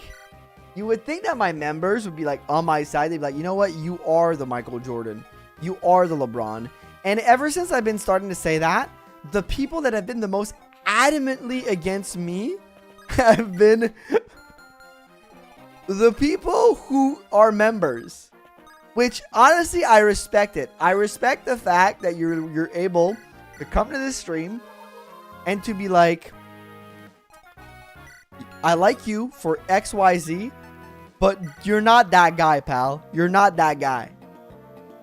that my members would be like on my side. They'd be like, you know what? You are the Michael Jordan. You are the LeBron. And ever since I've been starting to say that, the people that have been the most adamantly against me have been the people who are members, which honestly I respect it. I respect the fact that you're able to come to this stream and to be like, I like you for XYZ, but you're not that guy, pal. You're not that guy.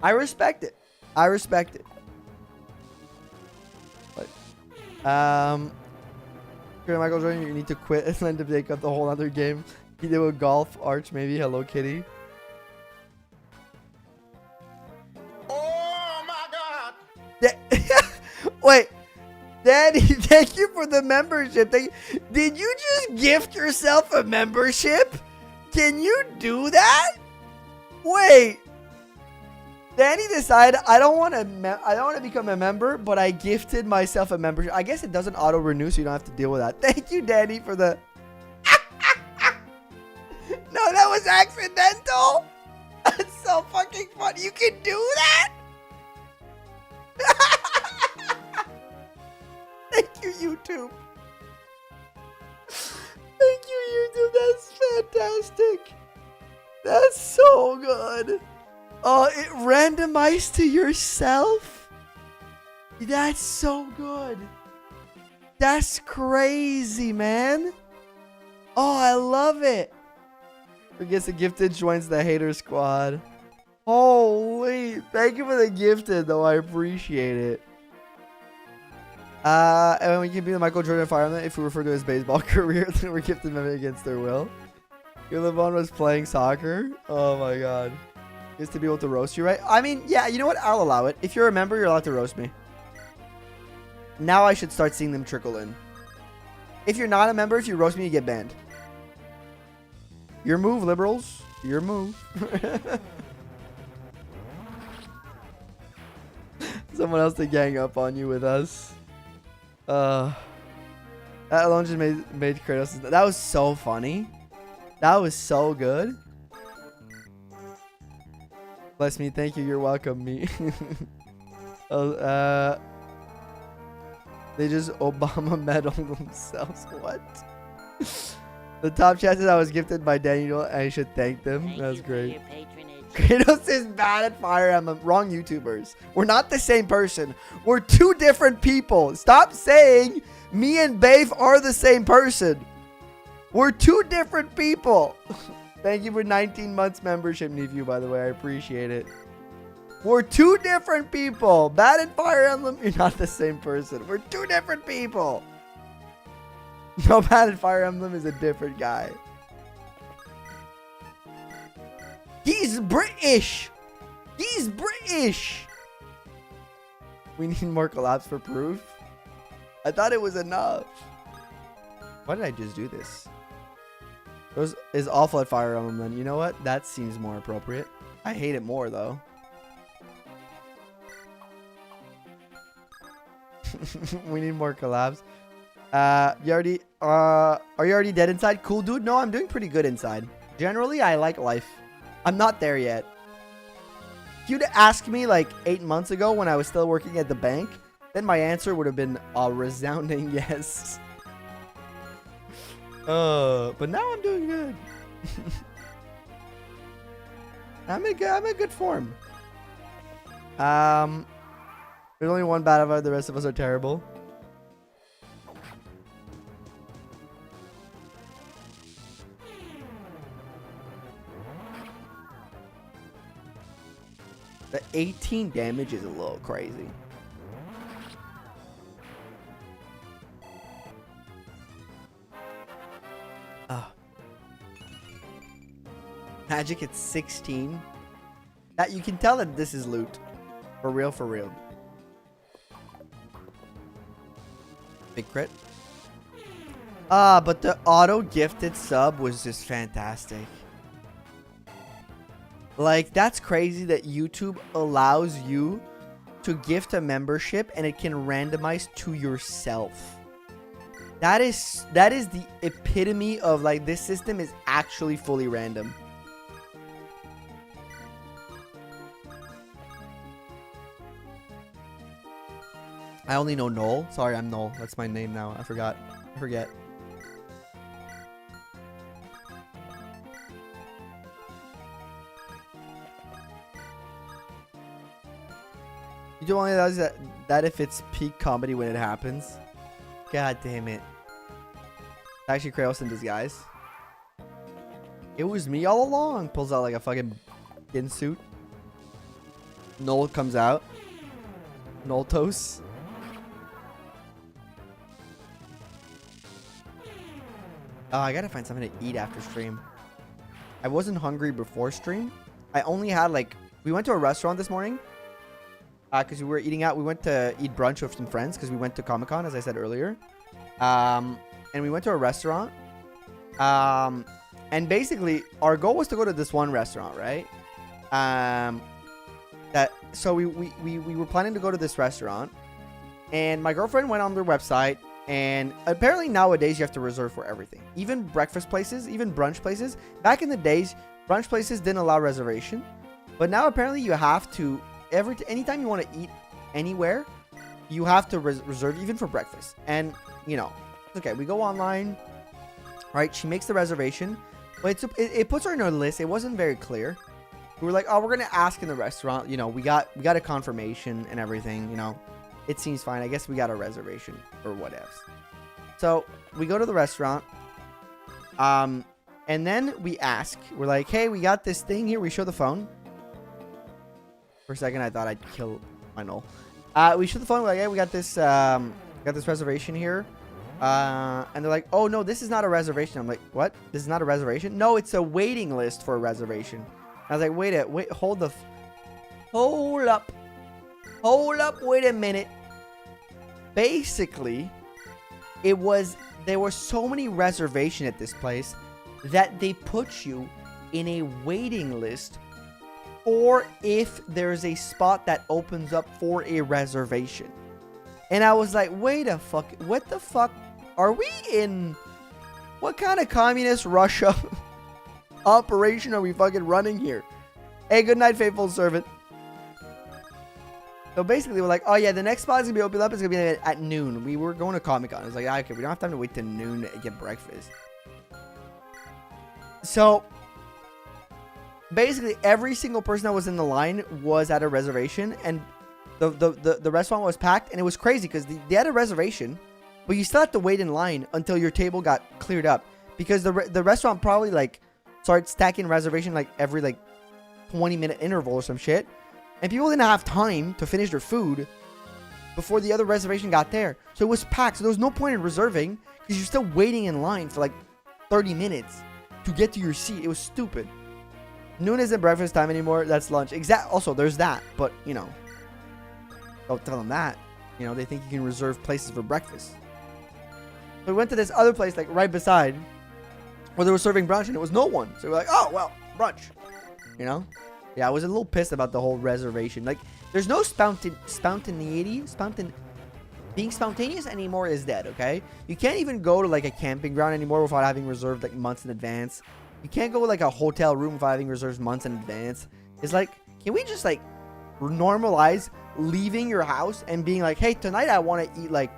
I respect it. I respect it. But Michael Jordan, you need to quit and then to take up the whole other game. You do a golf arch, maybe. Hello Kitty. Oh my God! Wait, Daddy, thank you for the membership. Did you just gift yourself a membership? Can you do that? Wait, Danny decided I don't want to become a member, but I gifted myself a membership. I guess it doesn't auto renew, so you don't have to deal with that. Thank you, Danny, for the. No, that was accidental. That's so fucking funny. You can do that? Thank you, YouTube. Thank you, YouTube. That's fantastic. That's so good. Oh, it randomized to yourself? That's so good. That's crazy, man. Oh, I love it. Who gets a gifted joins the hater squad. Holy, thank you for the gifted though. I appreciate it. And we can be the Michael Jordan Fire Emblem if we refer to his baseball career, then we're gifted them against their will. Your LeBron was playing soccer. Oh my god. Is to be able to roast you, right? I mean, yeah, you know what? I'll allow it. If you're a member, you're allowed to roast me. Now I should start seeing them trickle in. If you're not a member, if you roast me, you get banned. Your move, liberals. Your move. Someone else to gang up on you with us. That alone just made Kratos. That was so funny. That was so good. Bless me. Thank you. You're welcome, me. They just Obama medal themselves. What? The top chances I was gifted by Daniel. I should thank them. That was great. Kratos is bad at Fire Emblem. Wrong YouTubers. We're not the same person. We're two different people. Stop saying me and Babe are the same person. We're two different people. Thank you for 19 months membership, Nephew, by the way. I appreciate it. We're two different people. Bad at Fire Emblem, you're not the same person. We're two different people. No, Bad at Fire Emblem is a different guy. He's British. He's British. We need more collabs for proof. I thought it was enough. Why did I just do this? Those is awful at Fire Emblem then. You know what? That seems more appropriate. I hate it more though. We need more collabs. Are you already dead inside? Cool, dude. No, I'm doing pretty good inside. Generally, I like life. I'm not there yet. If you'd asked me like 8 months ago when I was still working at the bank, then my answer would have been a resounding yes. But now I'm doing good. I'm in good form. There's only one bad about the rest of us are terrible. The 18 damage is a little crazy. Oh. Magic at 16. That you can tell that this is loot. For real, for real. Big crit. But the auto gifted sub was just fantastic. Like, that's crazy that YouTube allows you to gift a membership and it can randomize to yourself. That is the epitome of like this system is actually fully random. I only know Knoll. Sorry, I'm Knoll. That's my name now. I forgot. I forget. You do only realize that if it's peak comedy when it happens. God damn it. Actually, Kratos in disguise. It was me all along. Pulls out like a fucking skin suit. Knoll comes out. Knolltos. Oh, I gotta find something to eat after stream. I wasn't hungry before stream. I only had like... We went to a restaurant this morning. Because we were eating out. We went to eat brunch with some friends. Because we went to Comic-Con, as I said earlier. And we went to a restaurant. And basically, our goal was to go to this one restaurant, right? So we were planning to go to this restaurant. And my girlfriend went on their website. And apparently nowadays you have to reserve for everything. Even breakfast places, even brunch places. Back in the days, brunch places didn't allow reservation. But now apparently you have to, anytime you want to eat anywhere, you have to reserve even for breakfast. And, you know, okay, we go online, right? She makes the reservation. But it puts her in a list. It wasn't very clear. We were like, oh, we're going to ask in the restaurant. You know, we got a confirmation and everything, you know. It seems fine. I guess we got a reservation or whatever. So we go to the restaurant. And then we ask. We're like, hey, we got this thing here. We show the phone. For a second, I thought I'd kill my Knoll. We show the phone. We're like, hey, we got this reservation here. And they're like, oh, no, this is not a reservation. I'm like, what? This is not a reservation? No, it's a waiting list for a reservation. I was like, wait, hold up. Hold up, wait a minute. Basically, there were so many reservations at this place that they put you in a waiting list for if there's a spot that opens up for a reservation. And I was like, what the fuck Are we in... What kind of communist Russia operation are we fucking running here? Hey, good night, faithful servant. So basically, we're like, oh yeah, the next spot is going to be open up. It's going to be at noon. We were going to Comic-Con. It's like, okay, we don't have time to wait till noon to get breakfast. So, basically, every single person that was in the line was at a reservation. And the restaurant was packed. And it was crazy because they had a reservation. But you still have to wait in line until your table got cleared up. Because the restaurant probably, like, started stacking reservation, like, every, like, 20-minute interval or some shit. And people didn't have time to finish their food before the other reservation got there. So it was packed. So there was no point in reserving because you're still waiting in line for, like, 30 minutes to get to your seat. It was stupid. Noon isn't breakfast time anymore. That's lunch. Also, there's that. But, you know, don't tell them that. You know, they think you can reserve places for breakfast. So we went to this other place, like, right beside where they were serving brunch, and it was no one. So we're like, oh, well, brunch. You know? Yeah, I was a little pissed about the whole reservation. Like, there's no spontaneity. Being spontaneous anymore is dead, okay? You can't even go to, like, a camping ground anymore without having reserved, like, months in advance. You can't go to, like, a hotel room without having reserved months in advance. It's like, can we just, like, normalize leaving your house and being like, hey, tonight I want to eat, like,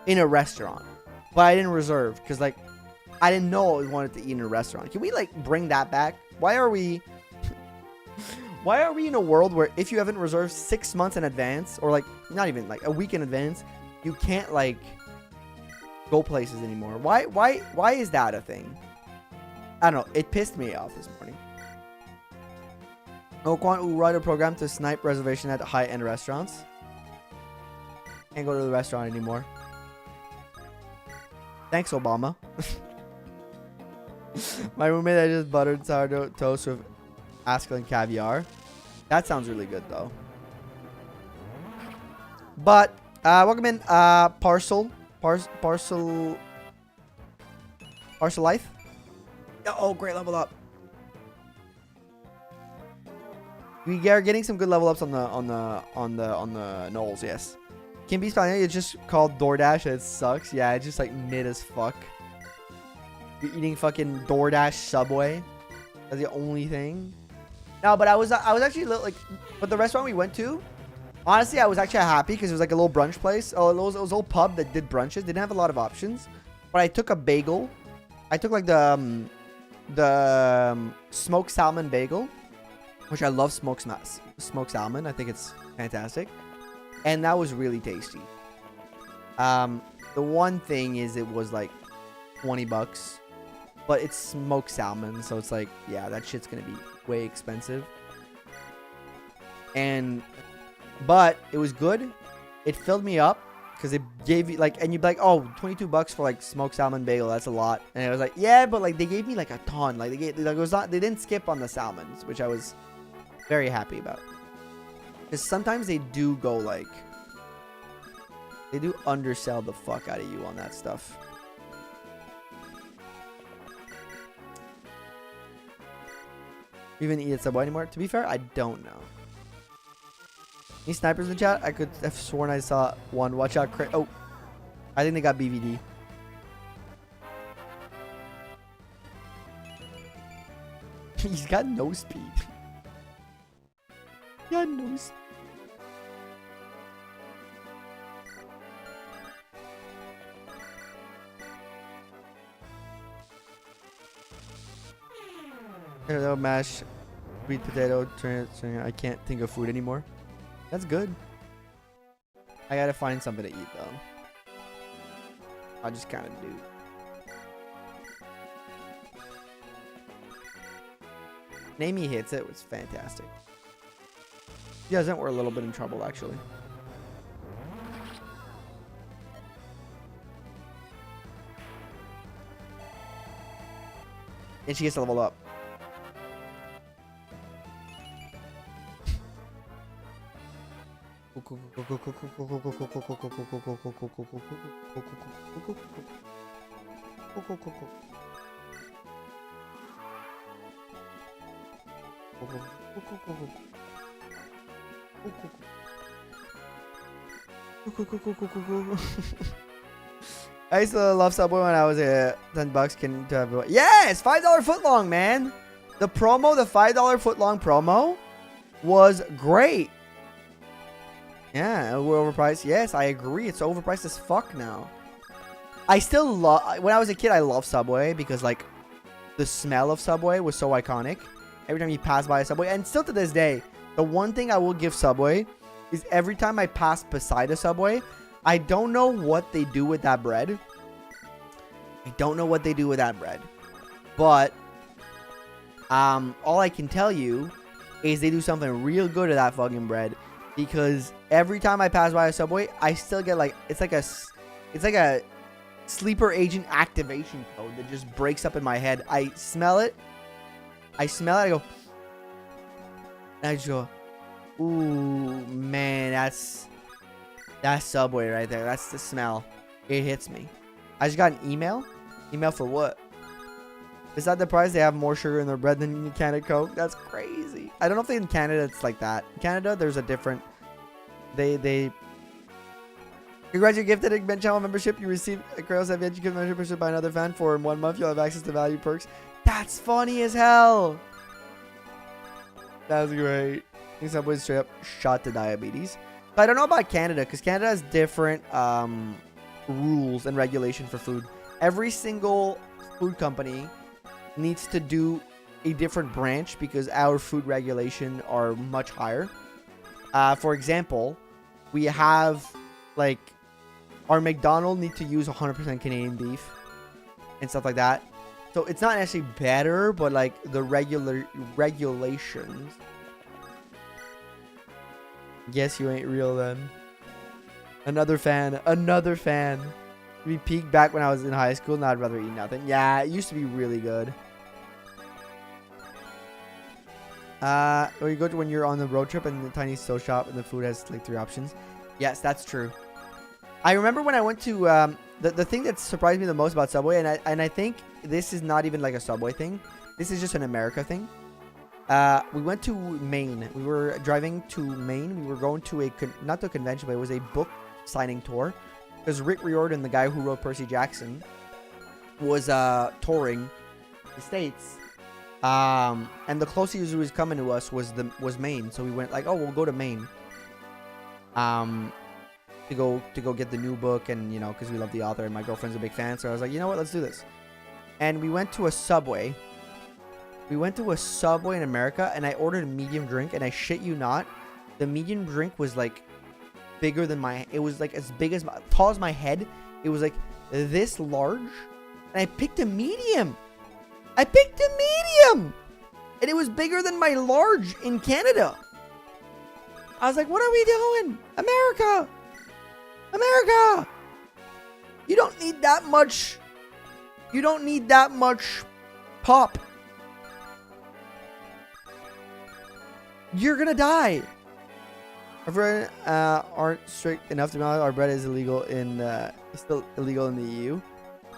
in a restaurant. But I didn't reserve because, like, I didn't know I wanted to eat in a restaurant. Can we, like, bring that back? Why are we in a world where if you haven't reserved 6 months in advance, or, like, not even, like, a week in advance, you can't, like, go places anymore? Why is that a thing? I don't know. It pissed me off this morning. No Quan will write a program to snipe reservation at high-end restaurants. Can't go to the restaurant anymore. Thanks, Obama. My roommate, I just buttered sourdough toast with Askel and caviar. That sounds really good, though. But, welcome in, Parcel Life. Oh, great level up. We are getting some good level ups on the Knolls, yes. Can be spelled. It's just called DoorDash. It sucks. Yeah, it's just like mid as fuck. You're eating fucking DoorDash Subway. That's the only thing. No, but I was actually a little, like, but the restaurant we went to, honestly, I was actually happy because it was like a little brunch place. Oh, it was a little pub that did brunches. They didn't have a lot of options, but I took a bagel. I took like the smoked salmon bagel, which I love smoked salmon. I think it's fantastic, and that was really tasty. The one thing is it was like $20. But it's smoked salmon, so it's like, yeah, that shit's gonna be way expensive. But it was good. It filled me up because it gave you like, and you'd be like, oh, $22 for like smoked salmon bagel, that's a lot. And I was like, yeah, but like they gave me like a ton. Like they didn't skip on the salmons, which I was very happy about. Because sometimes they do go like, they do undersell the fuck out of you on that stuff. Even eat at Subway anymore? To be fair, I don't know. Any snipers in the chat? I could have sworn I saw one. Watch out. Oh, I think they got BVD. He's got no speed. He got no speed. Potato mash, sweet potato. I can't think of food anymore. That's good. I gotta find something to eat though. I just kind of do. Namie hits it. Was fantastic. If he doesn't, we're a little bit in trouble actually. And she gets to level up. I used to love Subway when I was $10 can to everyone. Yes, $5 footlong, man. The promo, the $5 footlong promo was great. Yeah, we're overpriced. Yes, I agree. It's overpriced as fuck now. I still love, when I was a kid, I loved Subway because like the smell of Subway was so iconic. Every time you pass by a Subway, and still to this day, the one thing I will give Subway is every time I pass beside a Subway, I don't know what they do with that bread. I don't know what they do with that bread. But all I can tell you is they do something real good to that fucking bread, because every time I pass by a Subway, I still get like it's like a sleeper agent activation code that just breaks up in my head. I smell it. I go, and I just go, ooh, man, that's Subway right there. That's the smell. It hits me. I just got an email. Email for what? Is that the price? They have more sugar in their bread than in Canada Coke? That's crazy. I don't know if in Canada it's like that. In Canada, there's a different... They... Congrats, you're gifted a Ben channel membership. You receive a Kratos have you membership by another fan for 1 month. You'll have access to value perks. That's funny as hell. That's great. I think Subway's straight up shot to diabetes. But I don't know about Canada, because Canada has different rules and regulation for food. Every single food company needs to do a different branch because our food regulation are much higher. For example, we have like our McDonald's need to use 100% Canadian beef and stuff like that. So it's not actually better, but like the regulations. Guess you ain't real then. Another fan. We peaked back when I was in high school. Now I'd rather eat nothing. Yeah, it used to be really good. Or you go to when you're on the road trip and the tiny store shop and the food has like 3 options. Yes, that's true. I remember when I went to the thing that surprised me the most about Subway, and I think this is not even like a Subway thing. This is just an America thing. We went to Maine. We were driving to Maine. We were going to not the convention, but it was a book signing tour. Because Rick Riordan, the guy who wrote Percy Jackson, was touring the States. And the closest he was coming to us was Maine. So we went like, oh, we'll go to Maine. To go get the new book, and you know, because we love the author and my girlfriend's a big fan. So I was like, you know what, let's do this. And we went to a Subway. We went to a Subway in America, and I ordered a medium drink, and I shit you not, the medium drink was like bigger than it was like as big as tall as my head. It was like this large, and I picked a medium. And it was bigger than my large in Canada. I was like, what are we doing? America! You don't need that much. You don't need that much pop. You're gonna die. Our bread aren't strict enough to be honest. Our bread is illegal still illegal in the EU.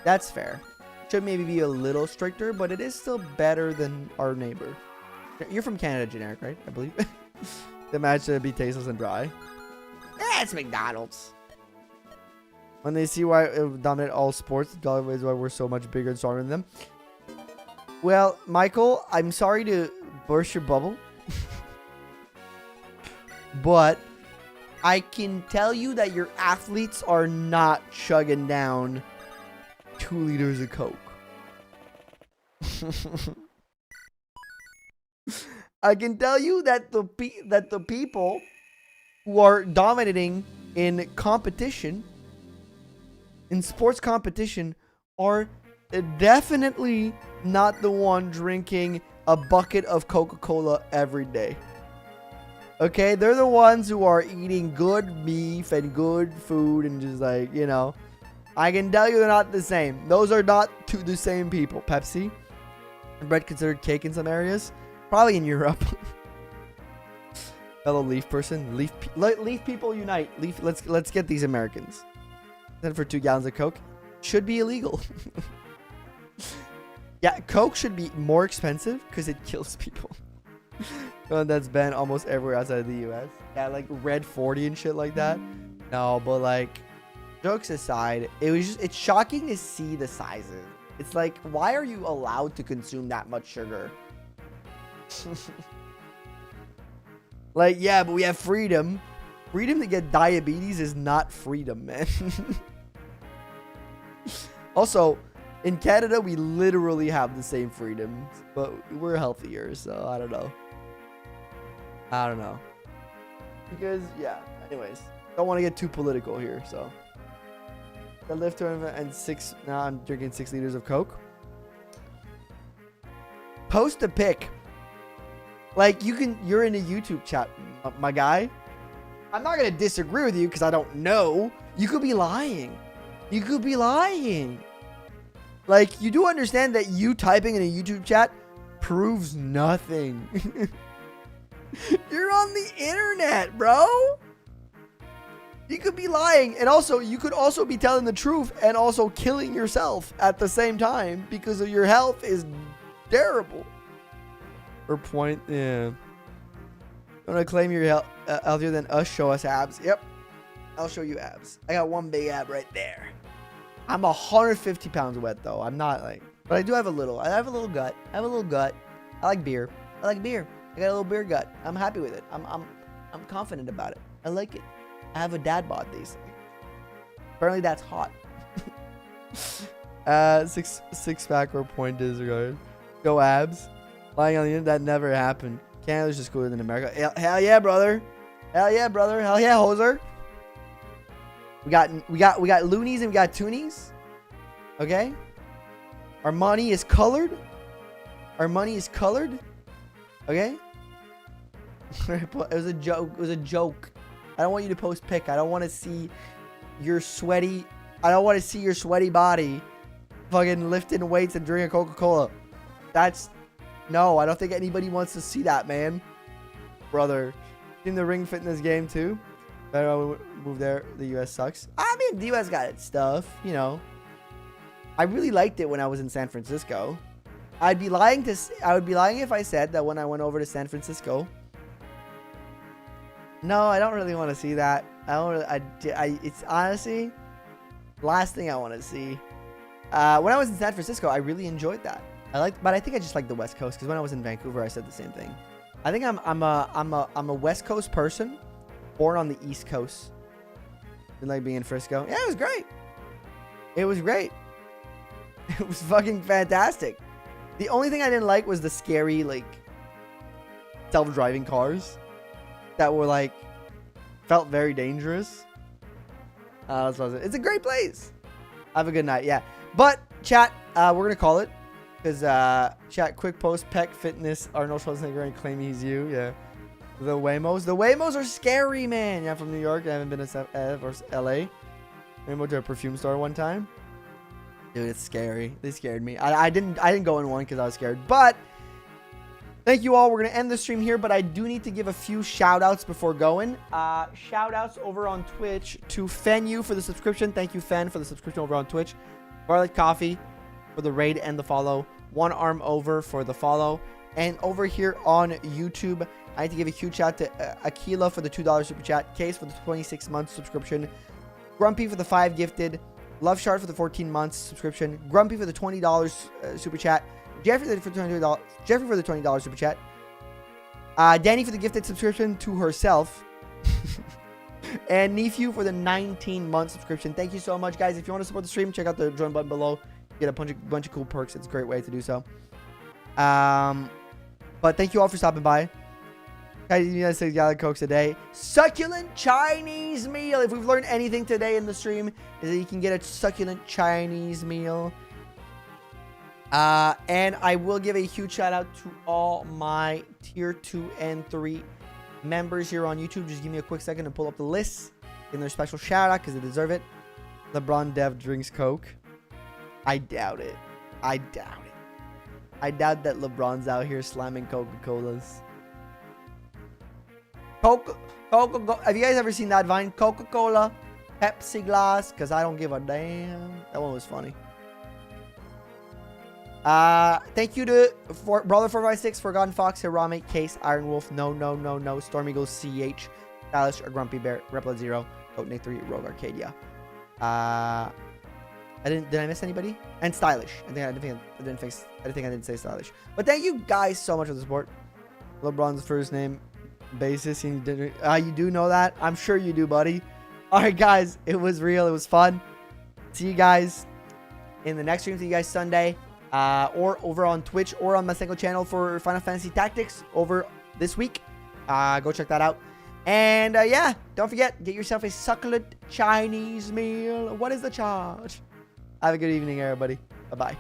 That's fair. Should maybe be a little stricter, but it is still better than our neighbor. You're from Canada, generic, right? I believe. The match should be tasteless and dry. It's McDonald's. When they see why it dominate all sports, that's why we're so much bigger and stronger than them. Well, Michael, I'm sorry to burst your bubble. But I can tell you that your athletes are not chugging down 2 liters of Coke. I can tell you that the people who are dominating in competition, in sports competition, are definitely not the one drinking a bucket of Coca-Cola every day. Okay, they're the ones who are eating good beef and good food and just like, you know. I can tell you they're not the same. Those are not the same people. Pepsi, bread considered cake in some areas. Probably in Europe. Fellow Leaf person. Leaf people unite. Let's get these Americans. Then for 2 gallons of Coke. Should be illegal. Yeah, Coke should be more expensive because it kills people. That's banned almost everywhere outside of the US. Yeah, like Red 40 and shit like that. No, but like Jokes aside, it's shocking to see the sizes. It's like, why are you allowed to consume that much sugar? Like, yeah, but we have freedom. Freedom to get diabetes is not freedom, man. Also, in Canada, we literally have the same freedoms, but we're healthier, so I don't know. I don't know. Because, yeah, anyways. Don't want to get too political here, so. The lift tournament and now I'm drinking 6 liters of Coke. Post a pic. Like, you're in a YouTube chat, my guy. I'm not going to disagree with you because I don't know. You could be lying. You could be lying. Like, you do understand that you typing in a YouTube chat proves nothing. You're on the internet, bro. You could be lying. And also, you could also be telling the truth and also killing yourself at the same time because of your health is terrible. Or point, yeah. You want to claim you're healthier than us? Show us abs. Yep. I'll show you abs. I got one big ab right there. I'm 150 pounds wet though. I'm not like, but I do have a little. I have a little gut. I have a little gut. I like beer. I like beer. I got a little beer gut. I'm happy with it. I'm confident about it. I like it. I have a dad bod these days. Apparently that's hot. Six pack or point disregard. Go abs. Lying on the internet, that never happened. Canada's just cooler than America. Hell yeah, brother. Hell yeah, brother. Hell yeah, hoser. We got loonies and we got toonies. Okay? Our money is colored. Our money is colored. Okay? It was a joke. It was a joke. I don't want you to post pic. I don't want to see your sweaty. I don't want to see your sweaty body fucking lifting weights and drinking Coca-Cola. No, I don't think anybody wants to see that, man. Brother. In the ring fitness game too. Better move there. The US sucks. I mean, the US got its stuff, you know. I really liked it when I was in San Francisco. I would be lying if I said that when I went over to San Francisco. No, I don't really want to see that. It's honestly last thing I want to see. When I was in San Francisco, I really enjoyed that. But I think I just like the West Coast because when I was in Vancouver, I said the same thing. I think I'm a West Coast person, born on the East Coast. Didn't like being in Frisco. Yeah, it was great. It was great. It was fucking fantastic. The only thing I didn't like was the scary, like, self-driving cars that were, like, felt very dangerous. It's a great place. Have a good night. Yeah. But, chat, we're going to call it. Because, chat, quick post, Peck Fitness, Arnold Schwarzenegger, and claim he's you. Yeah. The Waymos. The Waymos are scary, man. Yeah, I'm from New York. I haven't been to LA. I went to a perfume store one time. Dude, it's scary. They scared me. I didn't go in one because I was scared. But thank you all. We're gonna end the stream here, but I do need to give a few shout outs before going. Shout outs over on Twitch to Fenu for the subscription. Thank you, Fen, for the subscription over on Twitch. Garlic Coffee for the raid and the follow. One Arm Over for the follow. And over here on YouTube, I need to give a huge shout to Aquila for the $2 super chat. Case for the 26-month subscription. Grumpy for the 5 gifted. Love Shard for the 14 months subscription. Grumpy for the $20 super chat. Jeffrey for the $20 super chat. Danny for the gifted subscription to herself. And Nephew for the 19-month subscription. Thank you so much, guys. If you want to support the stream, check out the join button below. Get a bunch of cool perks. It's a great way to do so. But thank you all for stopping by. United States gallon Cokes a day. Succulent Chinese meal. If we've learned anything today in the stream, is that you can get a succulent Chinese meal. And I will give a huge shout out to all my tier 2 and 3 members here on YouTube. Just give me a quick second to pull up the list. Give them their special shout out because they deserve it. LeBron Dev drinks Coke. I doubt it. I doubt that LeBron's out here slamming Coca-Colas. Coca-Cola. Have you guys ever seen that Vine? Coca-Cola, Pepsi glass, because I don't give a damn. That one was funny. Thank you to Brother 456, Forgotten Fox, Hirame, Case, Iron Wolf, No, Stormy Goes CH, Stylish, or Grumpy Bear, Repla 0, Coat Nick 3, Rogue Arcadia. Did I miss anybody? And stylish. I didn't say stylish. But thank you guys so much for the support. LeBron's first name basis. You do know that? I'm sure you do, buddy. All right, guys. It was real. It was fun. See you guys in the next stream. See you guys Sunday, or over on Twitch or on my single channel for Final Fantasy Tactics over this week. Go check that out. And yeah, don't forget, get yourself a succulent Chinese meal. What is the charge? Have a good evening, everybody. Bye-bye.